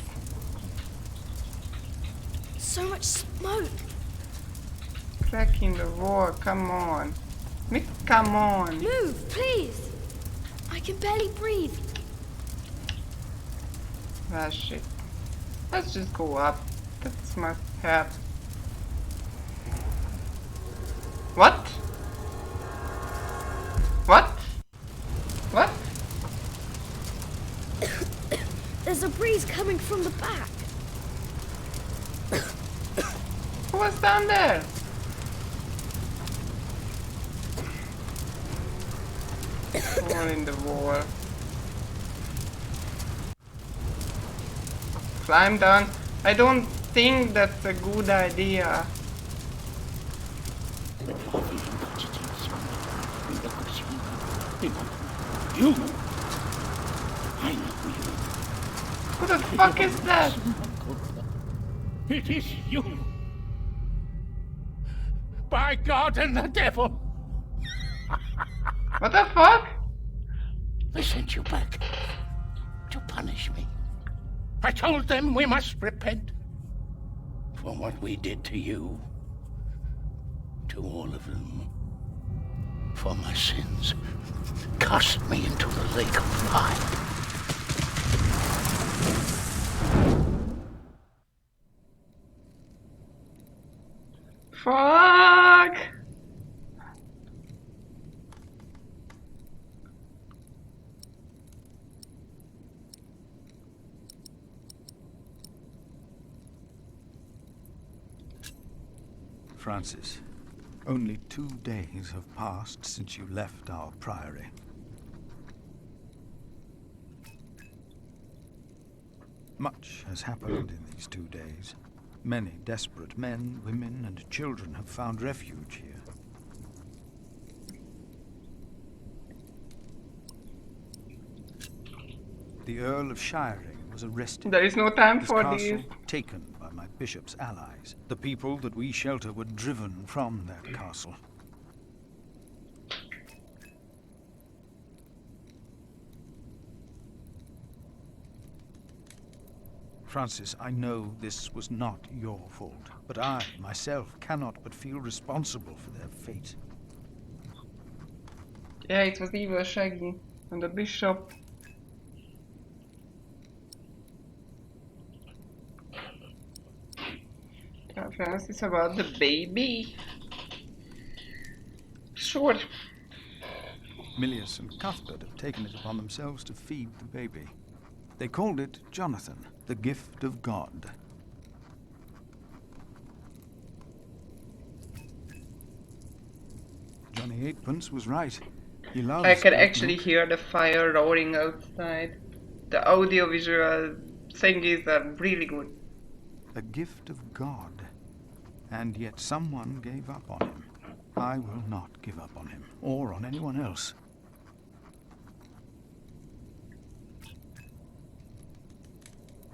So much smoke. Crack in the wall, come on. Come on. Move, please. I can barely breathe. Ah, shit. Let's just go up. That's my help. What? What? What? There's a breeze coming from the back. Who was down there? Hole in the wall. Climb down. I don't think that's a good idea. You! I know you. Who the fuck is that? It is you! By God and the devil! What the fuck? They sent you back to punish me. I told them we must repent for what we did to you. To all of them. For my sins. Cast me into the lake of fire. Fuck! Francis, only 2 days have passed since you left our priory. Much has happened in these 2 days. Many desperate men, women, and children have found refuge here. The Earl of Shiring was arrested. There is no time His for castle this. taken by my bishop's allies. The people that we shelter were driven from that castle. Francis, I know this was not your fault, but I, myself, cannot but feel responsible for their fate. Yeah, it was evil Shaggy and the bishop. Francis about the baby. Sure. Milius and Cuthbert have taken it upon themselves to feed the baby. They called it Jonathan, the gift of God. Johnny Eightpence was right. He loves I can that actually book. hear the fire roaring outside. The audiovisual thingies are really good. A gift of God. And yet someone gave up on him. I will not give up on him, or on anyone else.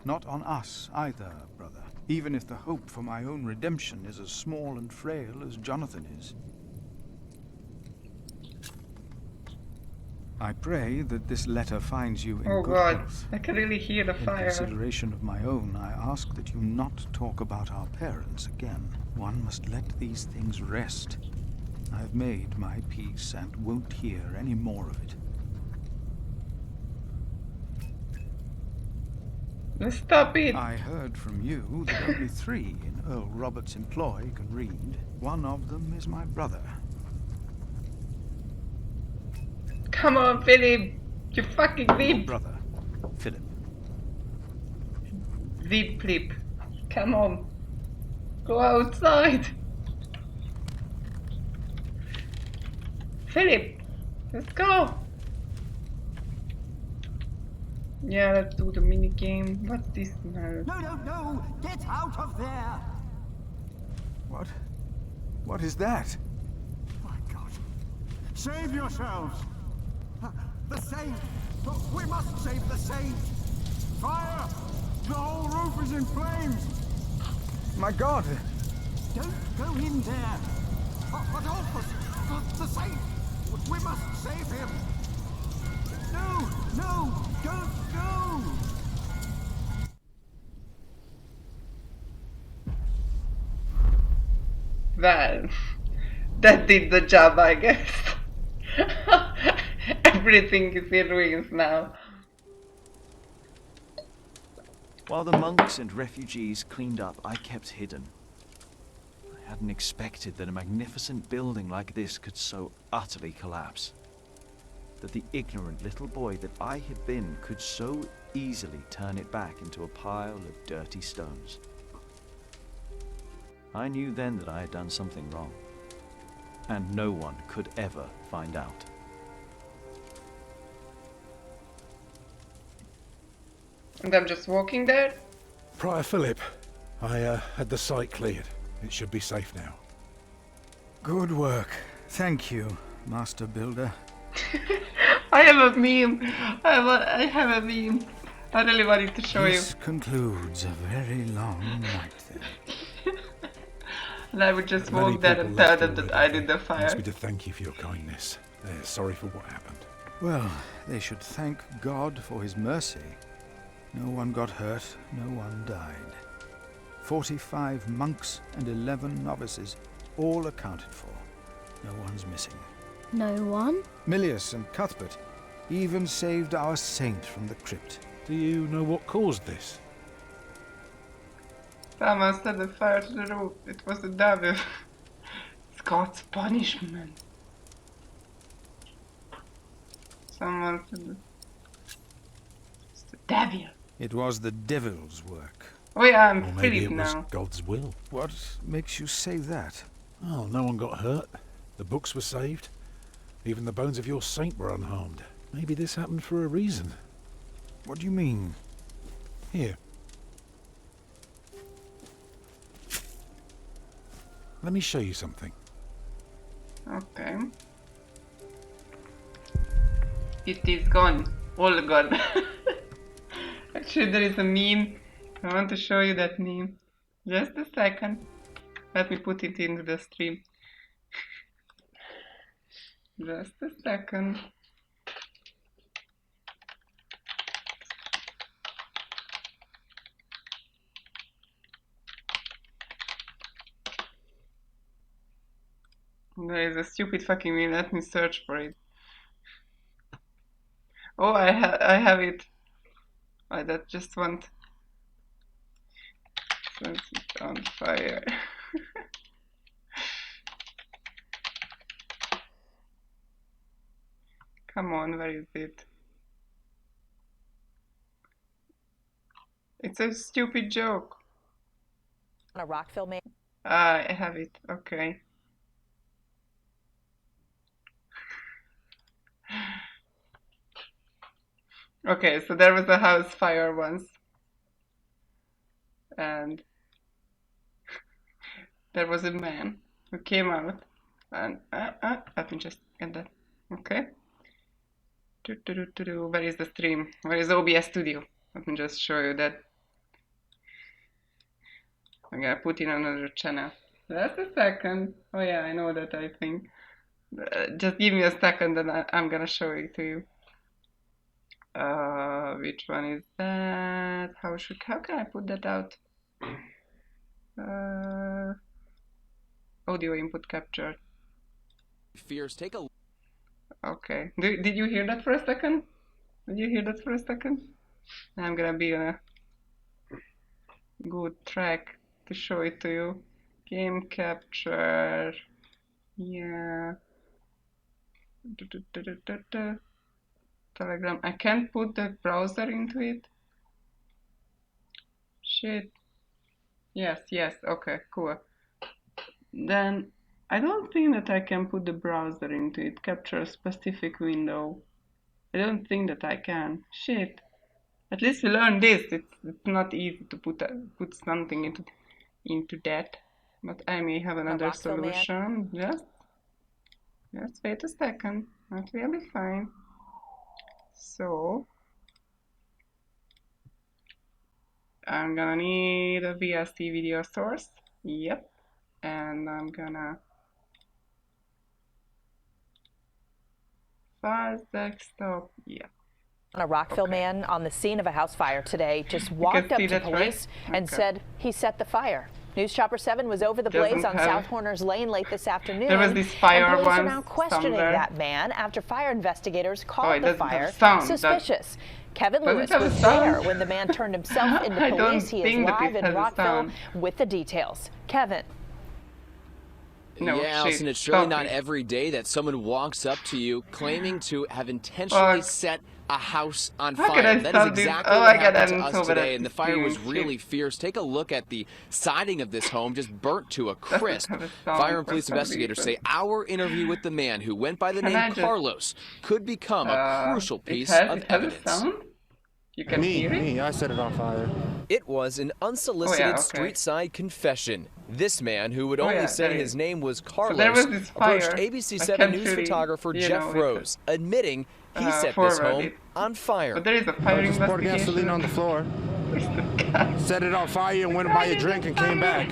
Not on us either, brother. Even if the hope for my own redemption is as small and frail as Jonathan is. I pray that this letter finds you in Oh good god, health. I can really hear the In fire. consideration of my own, I ask that you not talk about our parents again. One must let these things rest. I've made my peace and won't hear any more of it. Stop it! I heard from you that only 3 in Earl Robert's employ can read. One of them is my brother. Come on, Philip! You fucking Your weep! brother, Philip. Weep, Flip. Come on. Go outside! Philip! Let's go! Yeah, let's do the mini game. What's this now? No! Get out of there! What? What is that? My God. Save yourselves! The saint! We must save the saint! Fire! The whole roof is in flames! My God! Don't go in there! Adolphus! The saint! We must save him! No! Don't go! Well, that did the job, I guess. Everything is in ruins now. While the monks and refugees cleaned up, I kept hidden. I hadn't expected that a magnificent building like this could so utterly collapse. That the ignorant little boy that I had been could so easily turn it back into a pile of dirty stones. I knew then that I had done something wrong, and no one could ever find out. And I'm just walking there? Prior Philip, I had the site cleared. It should be safe now. Good work. Thank you, Master Builder. I have a meme. I have a meme. I really wanted to show you. This concludes a very long night then. And I would just walk there and tell them that I did the fire. Ask me to thank you for your kindness. They're sorry for what happened. Well, they should thank God for his mercy. No one got hurt, no one died. 45 monks and 11 novices, all accounted for. No one's missing. No one? Milius and Cuthbert even saved our saint from the crypt. Do you know what caused this? Someone set the fire to the roof. It was the devil. It's God's punishment. Someone said it's the devil. It was the devil's work. Oh yeah, I'm or maybe Philip it was now. God's will. What makes you say that? Oh, no one got hurt. The books were saved. Even the bones of your saint were unharmed. Maybe this happened for a reason. What do you mean? Here. Let me show you something. Okay. It is gone. All gone. Actually, there is a meme. I want to show you that meme. Just a second. Let me put it into the stream. Just a second. There is a stupid fucking meme. Let me search for it. Oh, I have it. I just want. Set it on fire. Come on, where is it? It's a stupid joke. On a Rockville man. I have it. Okay. Okay, so there was a house fire once. And there was a man who came out and let me just get that. Okay. Where is the stream? Where is OBS Studio? Let me just show you that. I'm gonna put in another channel. Just a second. Oh yeah, I know that, I think. Just give me a second and I'm gonna show it to you. Which one is that? How can I put that out? Audio input capture. Fears, take a. Okay. Did you hear that for a second? Did you hear that for a second? I'm gonna be on a good track to show it to you. Game capture. Yeah. Telegram. I can't put the browser into it. Shit. Yes, okay, cool. Then I don't think that I can put the browser into it. Capture a specific window. I don't think that I can. Shit. At least we learned this. It's not easy to put something into that. But I may have another solution. Just wait a second. That will be fine. So I'm gonna need a VLC video source. Yep. And I'm gonna file desktop. Yeah. A Rockville man on the scene of a house fire today just walked up to police and said he set the fire. News Chopper 7 was over the Doesn't blaze on have- South Horner's Lane late this afternoon. There was this fire and police are once now questioning somewhere. that man after fire investigators it called the doesn't have fire sound, that- suspicious. Kevin Does it Lewis have a was sound? there when the man turned himself into I don't police. He is think that live it in has a Rockville sound. with the details. Kevin. No, yeah, shit, Allison, it's really stop not it. every day that someone walks up to you claiming to have intentionally Fuck. set a house on How could I fire. That is start this? exactly Oh what my God, happened to I'm us so bad today, at and the fire was experiencing really fierce. Take a look at the siding of this home, just burnt to a crisp. have a sound Fire and for police some investigators reason. say our interview with the man who went by the Can name I just- Carlos could become a crucial piece of it has evidence. a sound? You can hear it? I set it on fire. It was an unsolicited okay. street-side confession. This man, who would Oh, only yeah, say there his is. name was there Carlos, was this approached fire. ABC I 7 can't News really, photographer you Jeff know, Rose, admitting he set this forward home it. on fire. But there is a fire I just poured investigation. gasoline on the floor. Set it on fire and went to buy a drink and came back.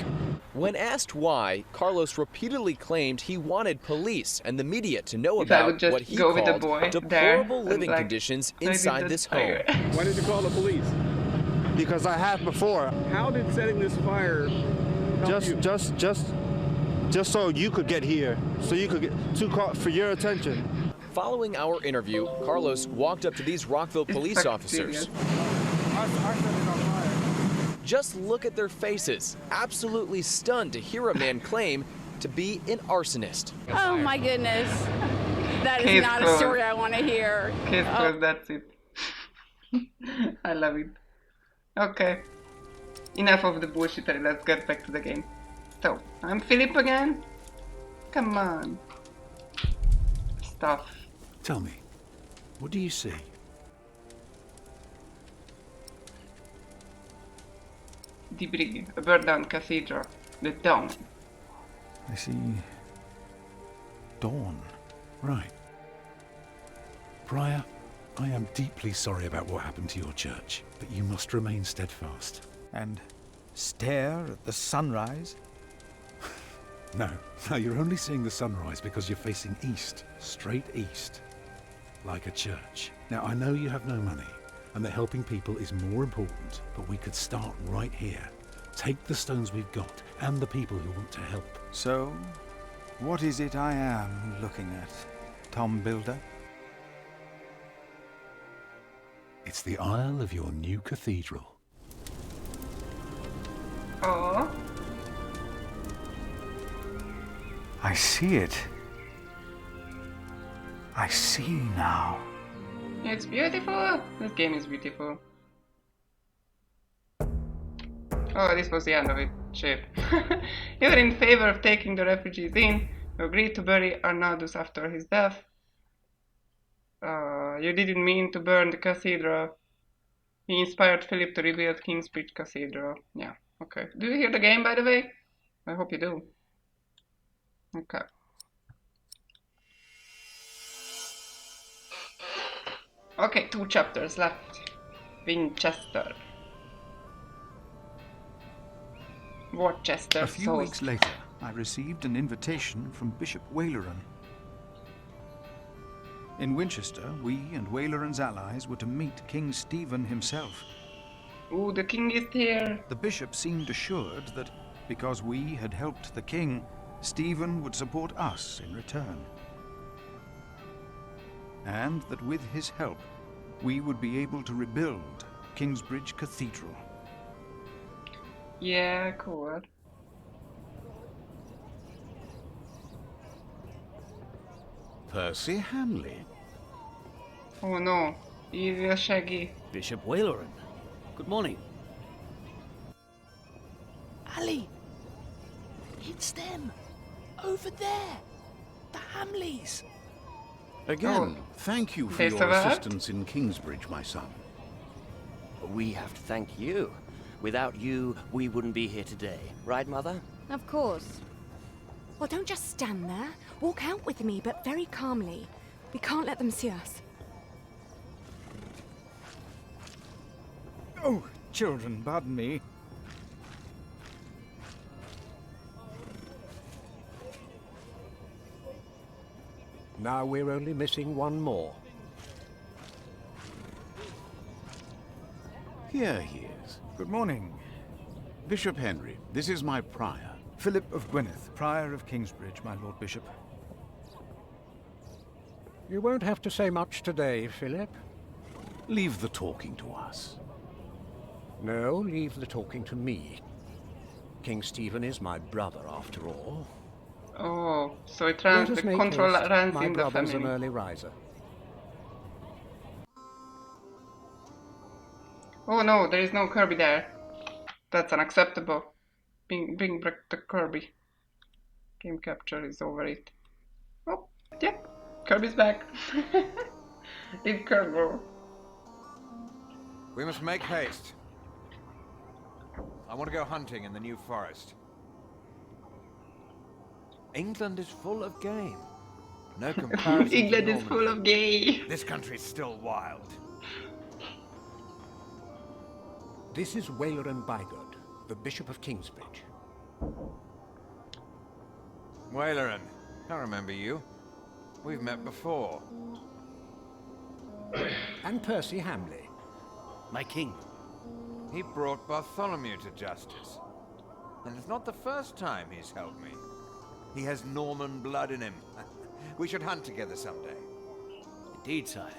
When asked why, Carlos repeatedly claimed he wanted police and the media to know If I would about just what he go with the called boy deplorable there, living and, like, conditions so I did inside the this fire. home. Why did you call the police? Because I have before. How did setting this fire help you? Just so you could get here, so you could get for your attention. Following our interview, Carlos walked up to these Rockville police officers. Just look at their faces, absolutely stunned to hear a man claim to be an arsonist. Oh my goodness. That is Case not closed. a story I want to hear. Case Oh. closed, that's it. I love it. Okay. Enough of the bullshittery, let's get back to the game. So, I'm Philip again? Come on. Stuff. Tell me, what do you see? Debris, a burned down cathedral. The dawn. I see dawn. Right. Prior, I am deeply sorry about what happened to your church, but you must remain steadfast. And stare at the sunrise? No, you're only seeing the sunrise because you're facing east, straight east, like a church. Now, I know you have no money, and that helping people is more important, but we could start right here. Take the stones we've got, and the people who want to help. So, what is it I am looking at, Tom Builder? It's the aisle of your new cathedral. Oh. I see it. I see now. It's beautiful. This game is beautiful. Oh, this was the end of it. Shit. You were in favor of taking the refugees in. You agreed to bury Arnaldus after his death. You didn't mean to burn the cathedral. He inspired Philip to rebuild Kingsbridge Cathedral. Yeah, okay. Do you hear the game, by the way? I hope you do. Okay. Okay, 2 chapters left. Winchester. Worcester. A few weeks later, I received an invitation from Bishop Waleran. In Winchester, we and Waleran's allies were to meet King Stephen himself. Ooh, the king is here. The bishop seemed assured that because we had helped the king, Stephen would support us in return. And that with his help, we would be able to rebuild Kingsbridge Cathedral. Yeah, cool. Percy Hamley. Oh no, he's Shaggy. Bishop Waleran. Good morning. Ali! It's them! Over there! The Hamleys! Again, thank you for They your survived? assistance in Kingsbridge, my son. We have to thank you. Without you, we wouldn't be here today. Right, Mother? Of course. Well, don't just stand there. Walk out with me, but very calmly. We can't let them see us. Oh, children, pardon me. Now we're only missing one more. Here he is. Good morning. Bishop Henry, this is my prior. Philip of Gwynedd, Prior of Kingsbridge, my Lord Bishop. You won't have to say much today, Philip. Leave the talking to us. No, leave the talking to me. King Stephen is my brother, after all. Oh, so it Let runs, us the make control haste. runs My in the brother's family. an early riser. Oh no, there is no Kirby there. That's unacceptable. Bring back the Kirby. Game capture is over it. Oh, yeah, Kirby's back. Leave Kirby. We must make haste. I want to go hunting in the New Forest. England is full of game. No comparison to England is full Normandy. of gay. This country's still wild. This is Waleran Bygod, the Bishop of Kingsbridge. Waleran, I remember you. We've met before. And Percy Hamley. My king. He brought Bartholomew to justice. And it's not the first time he's helped me. He has Norman blood in him. We should hunt together someday. Indeed, sire.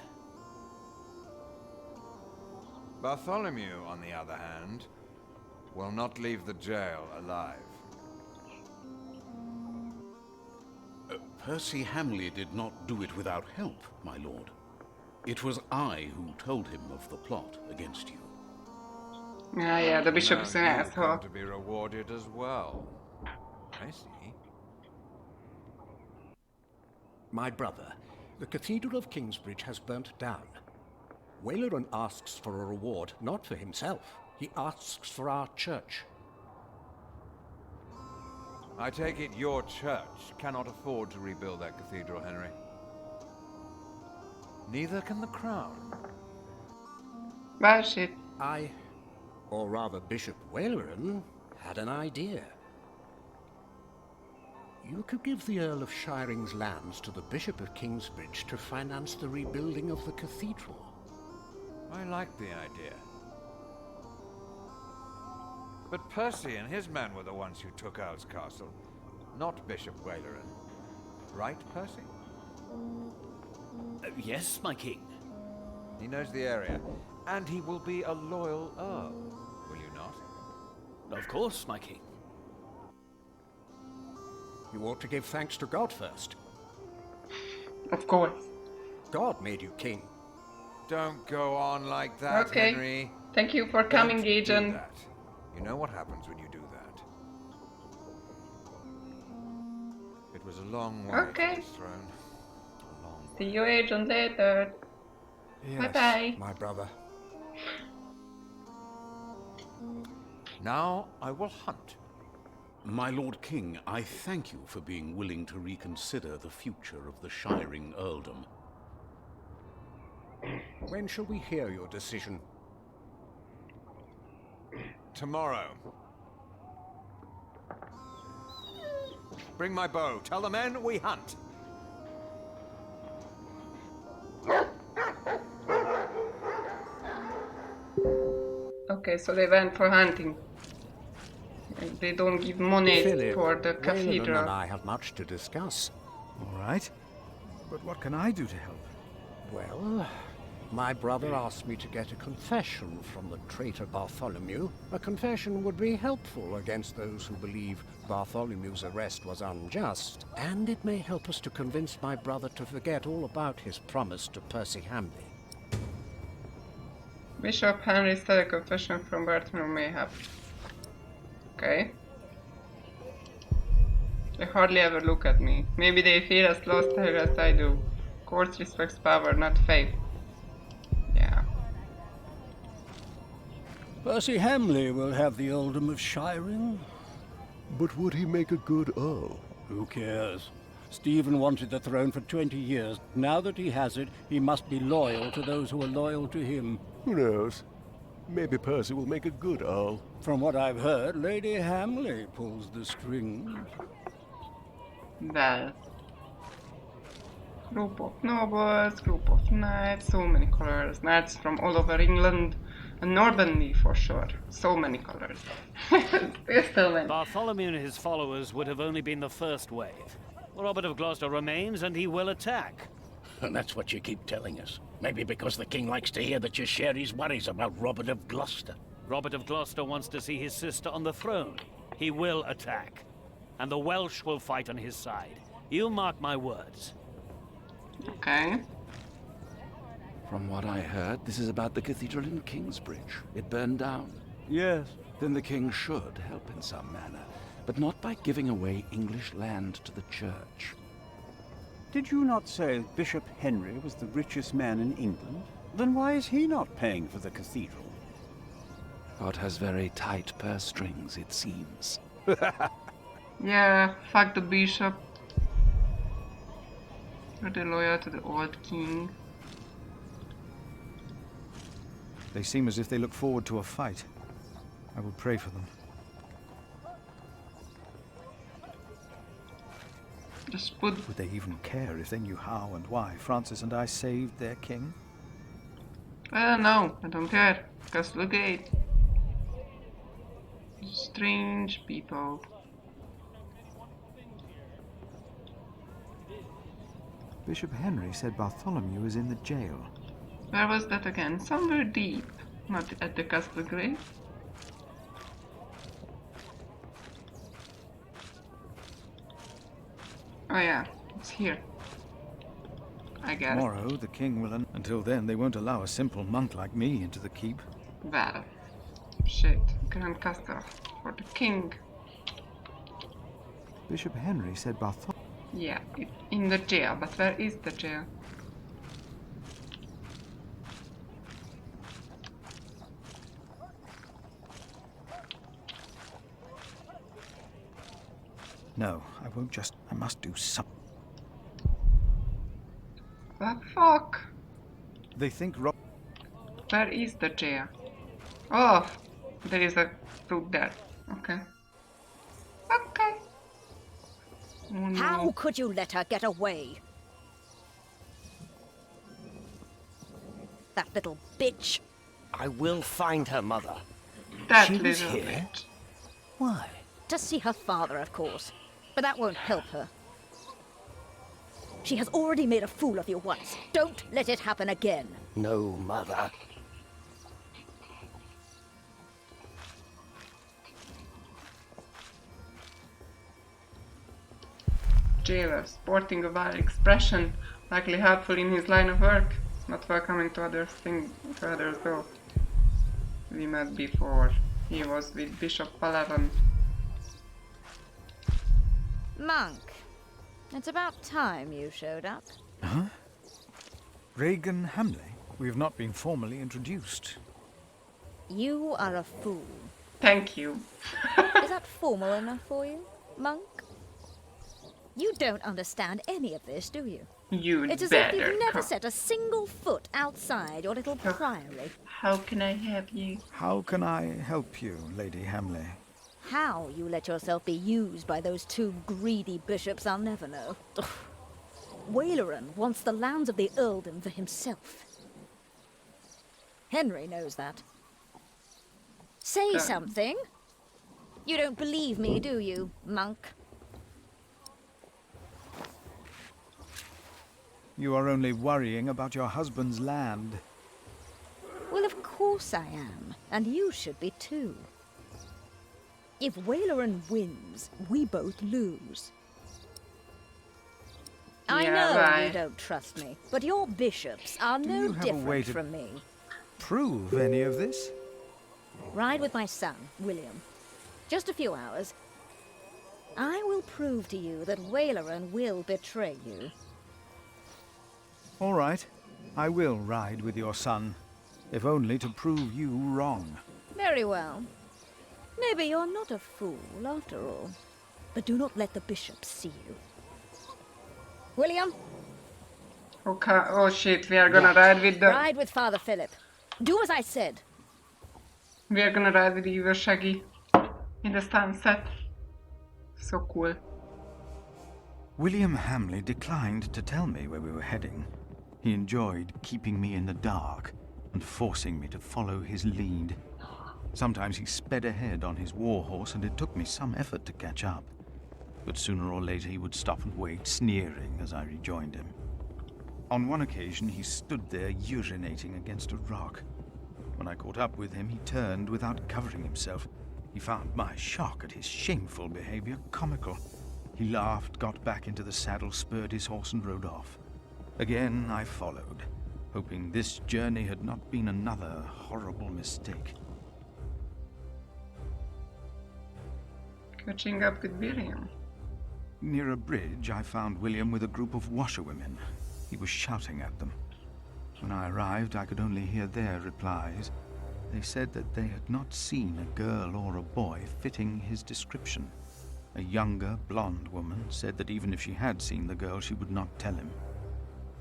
Bartholomew, on the other hand, will not leave the jail alive. Percy Hamley did not do it without help, my lord. It was I who told him of the plot against you. Ah, yeah, the bishop is an Now you asshole. come to be rewarded as well. I see. My brother, the Cathedral of Kingsbridge has burnt down. Waleran asks for a reward, not for himself. He asks for our church. I take it your church cannot afford to rebuild that cathedral, Henry. Neither can the crown. Well, shit. I, or rather Bishop Waleran, had an idea. You could give the Earl of Shiring's lands to the Bishop of Kingsbridge to finance the rebuilding of the cathedral. I like the idea. But Percy and his men were the ones who took Earl's Castle, not Bishop Waleran. Right, Percy? Yes, my king. He knows the area, and he will be a loyal Earl, will you not? Of course, my king. You ought to give thanks to God first. Of course. God made you king. Don't go on like that, Okay. Henry. Thank you for coming, Don't do Agent. that. You know what happens when you do that. It was a long way Okay. to this throne. A long See you, Agent, later. Yes, Bye-bye. my brother. Now I will hunt. My Lord King, I thank you for being willing to reconsider the future of the Shiring Earldom. When shall we hear your decision? Tomorrow. Bring my bow. Tell the men we hunt. Okay, so they went for hunting. And they don't give money Philip, for the Waleran cathedral. and I have much to discuss. All right. But what can I do to help? Well, my brother asked me to get a confession from the traitor Bartholomew. A confession would be helpful against those who believe Bartholomew's arrest was unjust, and it may help us to convince my brother to forget all about his promise to Percy Hamley. Bishop Henry said a confession from Bartholomew may help. Okay. They hardly ever look at me. Maybe they fear as lost here as I do. Court respects power, not faith. Yeah. Percy Hamley will have the earldom of Shiring. But would he make a good Earl? Who cares? Stephen wanted the throne for 20 years. Now that he has it, he must be loyal to those who are loyal to him. Who knows? Maybe Percy will make a good Earl. From what I've heard, Lady Hamley pulls the strings. Well. Group of nobles, group of knights, so many colors. Knights from all over England. A Normandy for sure. So many colors. There's so many. Bartholomew and his followers would have only been the first wave. Robert of Gloucester remains, and he will attack. And that's what you keep telling us. Maybe because the king likes to hear that you share his worries about Robert of Gloucester. Robert of Gloucester wants to see his sister on the throne. He will attack. And the Welsh will fight on his side. You mark my words. Okay. From what I heard, this is about the cathedral in Kingsbridge. It burned down. Yes. Then the king should help in some manner, but not by giving away English land to the church. Did you not say Bishop Henry was the richest man in England? Then why is he not paying for the cathedral? God has very tight purse strings, it seems. Yeah, fuck the bishop. Pretty loyal to the old king. They seem as if they look forward to a fight. I will pray for them. Just put... Would they even care if they knew how and why Francis and I saved their king? I don't know. I don't care. Just look at it. Strange people. Bishop Henry said Bartholomew is in the jail. Where was that again? Somewhere deep. Not at the castle grave. Oh yeah, it's here. I get Tomorrow the king will... Until then, they won't allow a simple monk like me into the keep. Well, shit. Grand Castle for the king. Bishop Henry said Bartholomew... Yeah, in the jail. But where is the jail? No, I won't just... I must do something. The fuck? They think Where is the jail? Oh, there is a fruit there. Okay. Okay. Oh, no. How could you let her get away? That little bitch. I will find her, Mother. That she was little here? bitch. Why? To see her father, of course. But that won't help her. She has already made a fool of you once. Don't let it happen again. No, Mother. Jailer, sporting a wild expression, likely helpful in his line of work, not welcoming to others though. We met before. He was with Bishop Palavan. Monk, it's about time you showed up. Huh? Regan Hamley? We have not been formally introduced. You are a fool. Thank you. Is that formal enough for you, Monk? You don't understand any of this, do you? You'd It's as if you've never set a single foot outside your little priory. How can I help you? How can I help you, Lady Hamley? How you let yourself be used by those two greedy bishops, I'll never know. Ugh. Waleran wants the lands of the earldom for himself. Henry knows that. Say something. You don't believe me, do you, Monk? You are only worrying about your husband's land. Well, of course I am. And you should be too. If Waleran wins, we both lose. I know you don't trust me, but your bishops are no different from me. Prove any of this? Ride with my son, William. Just a few hours. I will prove to you that Waleran will betray you. All right. I will ride with your son, if only to prove you wrong. Very well. Maybe you're not a fool, after all. But do not let the bishops see you. William? Okay. Oh shit, we are gonna ride with the... Ride with Father Philip. Do as I said. We are gonna ride with Evil Shaggy in the sunset. So cool. William Hamley declined to tell me where we were heading. He enjoyed keeping me in the dark and forcing me to follow his lead. Sometimes he sped ahead on his war horse, and it took me some effort to catch up. But sooner or later he would stop and wait, sneering as I rejoined him. On one occasion he stood there urinating against a rock. When I caught up with him, he turned without covering himself. He found my shock at his shameful behavior comical. He laughed, got back into the saddle, spurred his horse and rode off. Again I followed, hoping this journey had not been another horrible mistake. Catching up with William. Near a bridge, I found William with a group of washerwomen. He was shouting at them. When I arrived, I could only hear their replies. They said that they had not seen a girl or a boy fitting his description. A younger, blonde woman said that even if she had seen the girl, she would not tell him.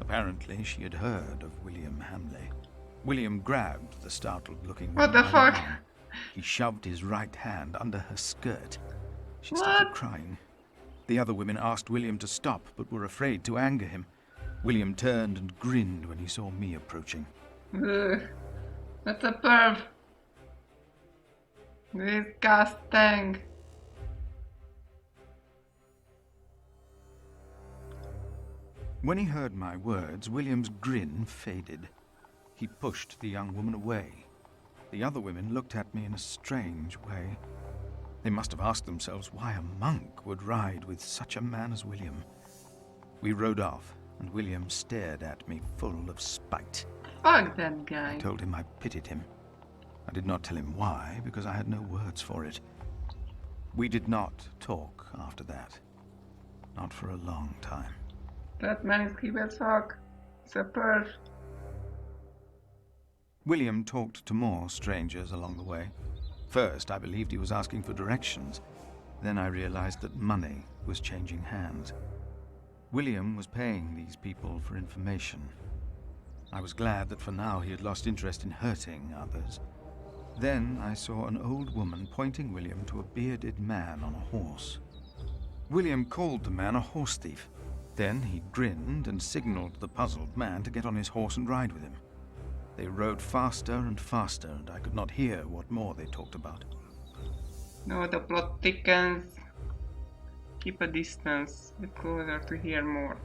Apparently, she had heard of William Hamley. William grabbed the startled-looking woman. What the by fuck? arm. He shoved his right hand under her skirt. She started crying. The other women asked William to stop, but were afraid to anger him. William turned and grinned when he saw me approaching. Ugh, that's a perv. Disgusting. When he heard my words, William's grin faded. He pushed the young woman away. The other women looked at me in a strange way. They must have asked themselves why a monk would ride with such a man as William. We rode off, and William stared at me full of spite. Fuck that guy. I told him I pitied him. I did not tell him why, because I had no words for it. We did not talk after that. Not for a long time. That man is creepy as fuck. It's a perv. William talked to more strangers along the way. First, I believed he was asking for directions. Then I realized that money was changing hands. William was paying these people for information. I was glad that for now he had lost interest in hurting others. Then I saw an old woman pointing William to a bearded man on a horse. William called the man a horse thief. Then he grinned and signaled the puzzled man to get on his horse and ride with him. They rode faster and faster, and I could not hear what more they talked about. No, the plot thickens. Keep a distance, get closer to hear more.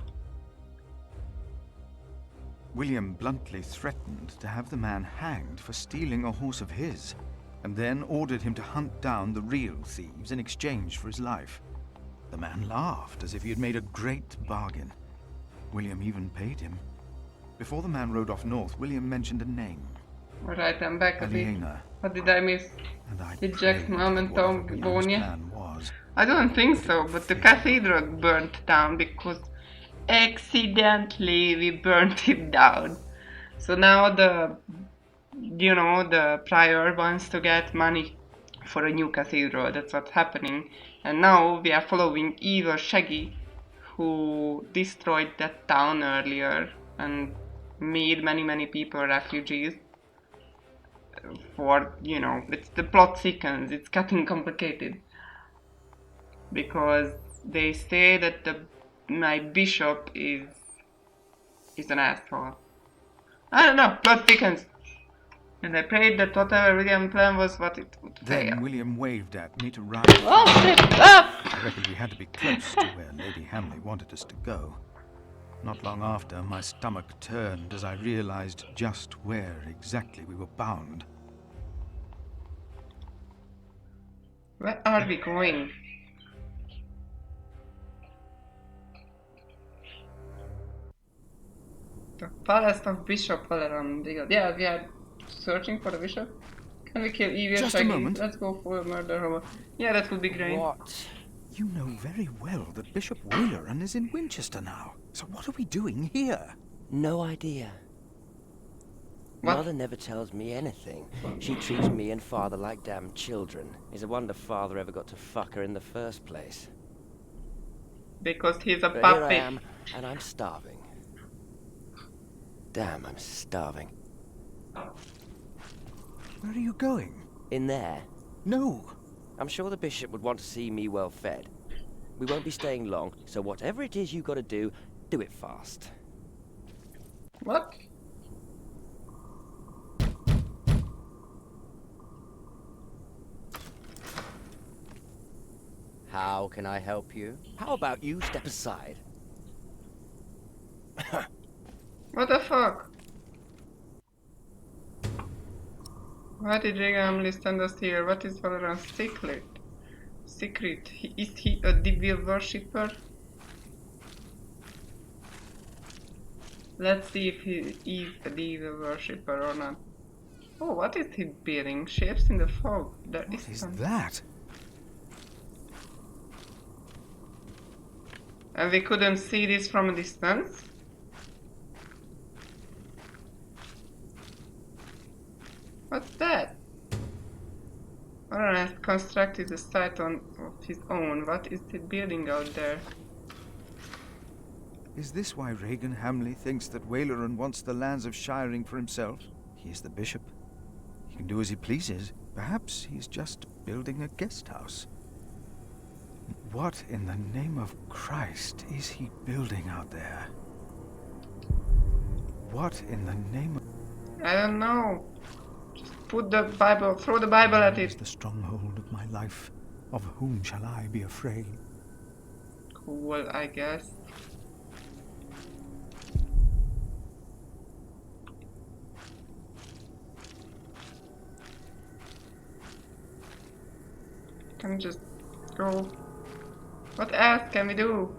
William bluntly threatened to have the man hanged for stealing a horse of his, and then ordered him to hunt down the real thieves in exchange for his life. The man laughed as if he had made a great bargain. William even paid him. Before the man rode off north, William mentioned a name. Alright, I'm back a bit. Aliena. What did I miss? Did Jack's mom and Tom go near? I don't think so, but the cathedral burnt down because accidentally we burnt it down. So now the prior wants to get money for a new cathedral. That's what's happening. And now we are following evil Shaggy, who destroyed that town earlier and made many people refugees. For, it's the plot thickens, it's getting complicated. Because they say that my bishop is an asshole. I don't know, plot thickens. And I prayed that whatever William's plan was, what it would fail. Then William waved at me to ride. Oh shit! Up! I reckoned we had to be close to where Lady Hamley wanted us to go. Not long after, my stomach turned as I realized just where exactly we were bound. Where are we going? The palace of Bishop Follet. Yeah, we are searching for the bishop. Can we kill evil Just a Shaggy? moment. Let's go for a murder hobo. Yeah, that would be great. What? You know very well that Bishop Waileran is in Winchester now. So what are we doing here? No idea. What? Mother never tells me anything. She treats me and Father like damn children. It's a wonder Father ever got to fuck her in the first place. Because he's a But puppy. here I am, and I'm starving. Damn, I'm starving. Where are you going? In there? No. I'm sure the bishop would want to see me well fed. We won't be staying long, so whatever it is you gotta do it fast. What? How can I help you? How about you step aside? What the fuck? Why did Regan send us here? What is Valorant's secret? Is he a devil worshipper? Let's see if he is a devil worshipper or not. Oh, what is he building? Shapes in the fog. What is that? And we couldn't see this from a distance? What's that? Oran has constructed a site of his own. What is he building out there? Is this why Regan Hamley thinks that Waileran wants the lands of Shiring for himself? He is the bishop. He can do as he pleases. Perhaps he's just building a guest house. What in the name of Christ is he building out there? What in the name of... I don't know. Just put the Bible, throw the Bible at Where is it. the stronghold of my life? Of whom shall I be afraid? Cool, I guess. Can we just go? What else can we do?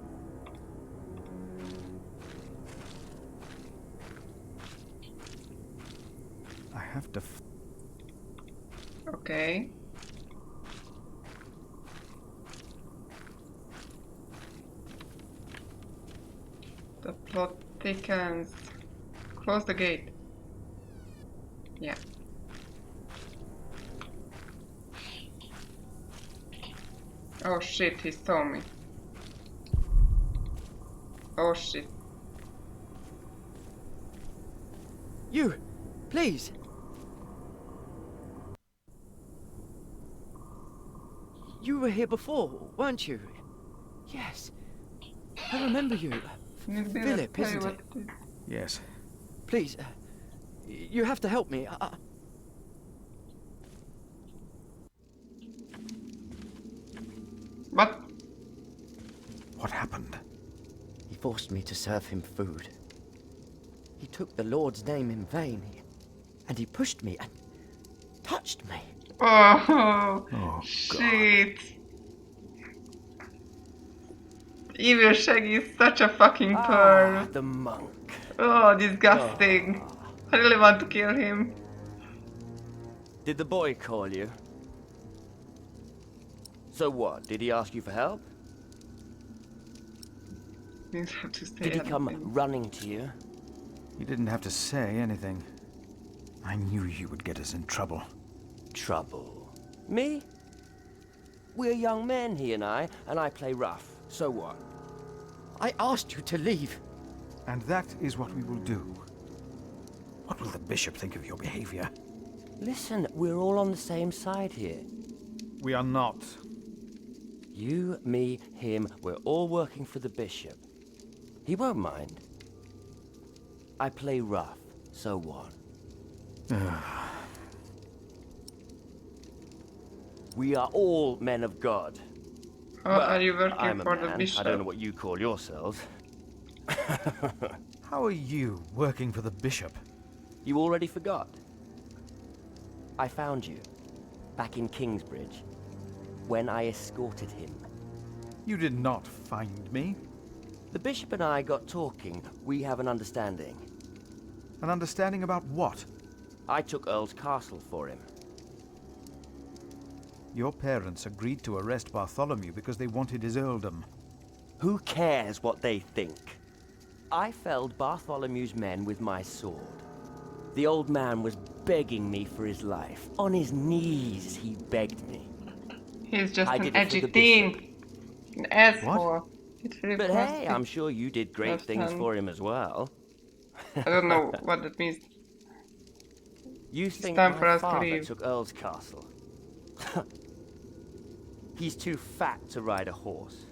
I have to... Okay. The plot thickens. Close the gate. Yeah. Oh shit, he saw me. Oh shit. You! Please! You were here before, weren't you? Yes. I remember you. Philip, isn't it? Yes. Please, you have to help me. What? What happened? He forced me to serve him food. He took the Lord's name in vain, and he pushed me and touched me. Oh, shit. Evil Shaggy is such a fucking pearl. The monk. Oh, disgusting. I really want to kill him. Did the boy call you? So what? Did he ask you for help? Means have to stay Did he at come the thing. running to you? He didn't have to say anything. I knew you would get us in trouble. Trouble? Me? We're young men, he and I play rough. So what? I asked you to leave. And that is what we will do. What will the bishop think of your behavior? Listen, we're all on the same side here. We are not. You, me, him, we're all working for the bishop. He won't mind. I play rough, so what? We are all men of God. Well, are you working I'm a for man. the bishop? I don't know what you call yourselves. How are you working for the bishop? You already forgot. I found you, back in Kingsbridge, when I escorted him. You did not find me. The bishop and I got talking. We have an understanding. An understanding about what? I took Earl's castle for him. Your parents agreed to arrest Bartholomew because they wanted his earldom. Who cares what they think? I felled Bartholomew's men with my sword. The old man was begging me for his life. On his knees, he begged me. He's just I an did it for edgy the teen. An asshole. But hey, I'm sure you did great things for him as well. I don't know what that means. You It's think time for my us to father leave. took Earl's castle? He's too fat to ride a horse.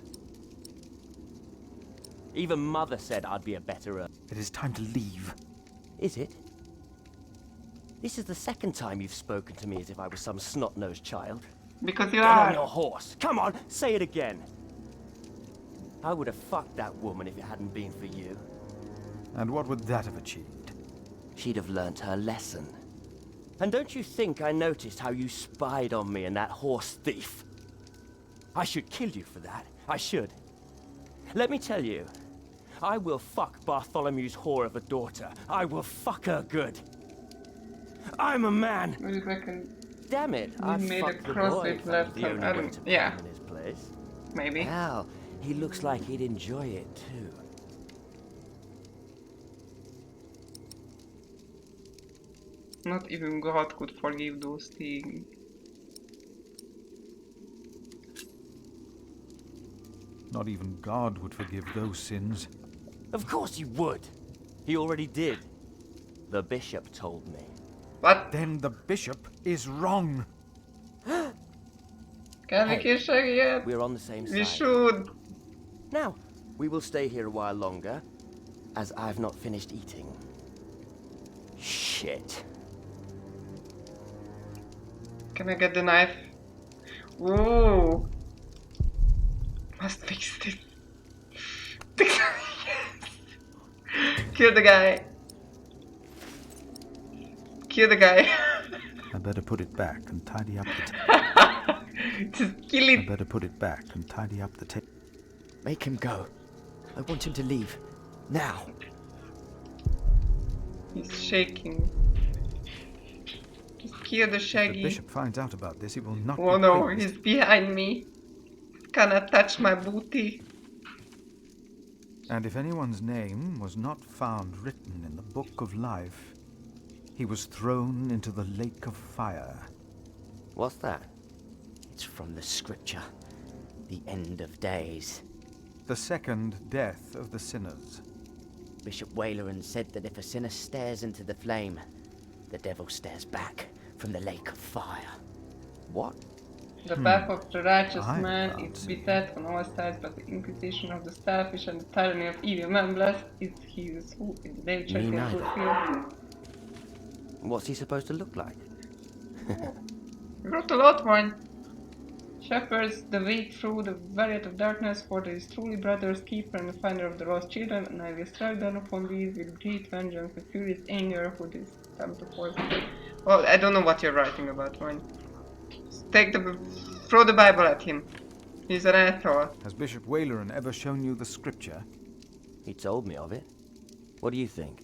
Even Mother said I'd be a better Earl. It is time to leave. Is it? This is the second time you've spoken to me as if I was some snot-nosed child. Because you Get are. on your horse. Come on, say it again. I would have fucked that woman if it hadn't been for you. And what would that have achieved? She'd have learnt her lesson. And don't you think I noticed how you spied on me and that horse thief? I should kill you for that. I should. Let me tell you, I will fuck Bartholomew's whore of a daughter. I will fuck her good. I'm a man. What do you reckon? Damn it, I made a fucked the cross boy with if I was left the hand. only way to put Yeah. him in his place. Maybe. Hell, he looks like he'd enjoy it too. Not even God could forgive those things. Not even God would forgive those sins. Of course he would. He already did. The bishop told me. What? Then the bishop is wrong. Can we kiss her yet? We're on the same side. We should. Now, we will stay here a while longer, as I've not finished eating. Shit. Can I get the knife? Ooh. Must fix this. Yes. Kill the guy. Kill the guy. I better put it back and tidy up the Just kill it. I better put it back and tidy up the tape. Make him go. I want him to leave. Now. He's shaking. Just kill the If Shaggy. the bishop finds out about this, he will not Oh be no, pleased. he's behind me. Cannot touch my booty. And if anyone's name was not found written in the book of life, he was thrown into the lake of fire. What's that? It's from the scripture. The end of days. The second death of the sinners. Bishop Waleran said that if a sinner stares into the flame, the devil stares back from the lake of fire. What? The path of the righteous I man can't is see. beset on all sides by the inquisition of the selfish and the tyranny of evil men. Blessed is he who in the nature Me can neither. fulfill. What's he supposed to look like? You wrote a lot, one. Shepherds the way through the valley of darkness, for there is truly brother's keeper and the finder of the lost children, and I will strike down upon these with great vengeance and furious anger who this time to force. Well, I don't know what you're writing about, one. Throw the Bible at him. He's an asshole. Has Bishop Waleran ever shown you the scripture? He told me of it. What do you think?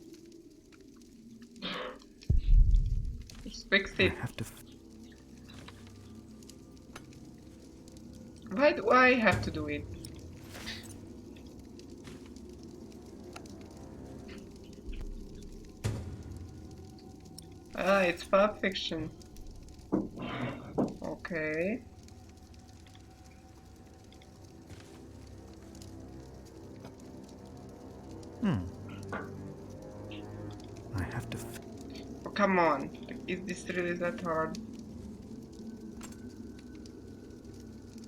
Just fix it. I have to. Why do I have to do it? Ah, it's Pulp Fiction. Okay. I have to. Oh, come on. Is this really that hard?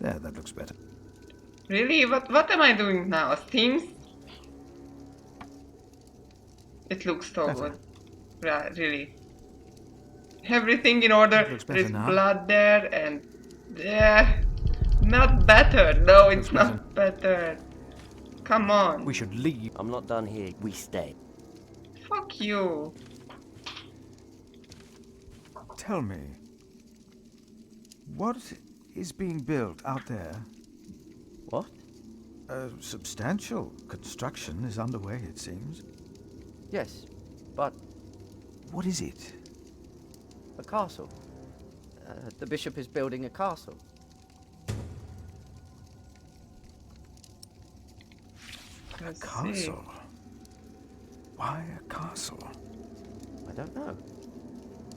There, that looks better. Really? What am I doing now? Themes? It looks so Better. good. Really. Everything in order. Looks There is better now. blood there and... Yeah. Not better. No, it's Looks not better. Come on. We should leave. I'm not done here. We stay. Fuck you. Tell me, what is being built out there? What? A substantial construction is underway, it seems. Yes, but What is it? A castle. The bishop is building a castle. A castle? Why a castle? I don't know.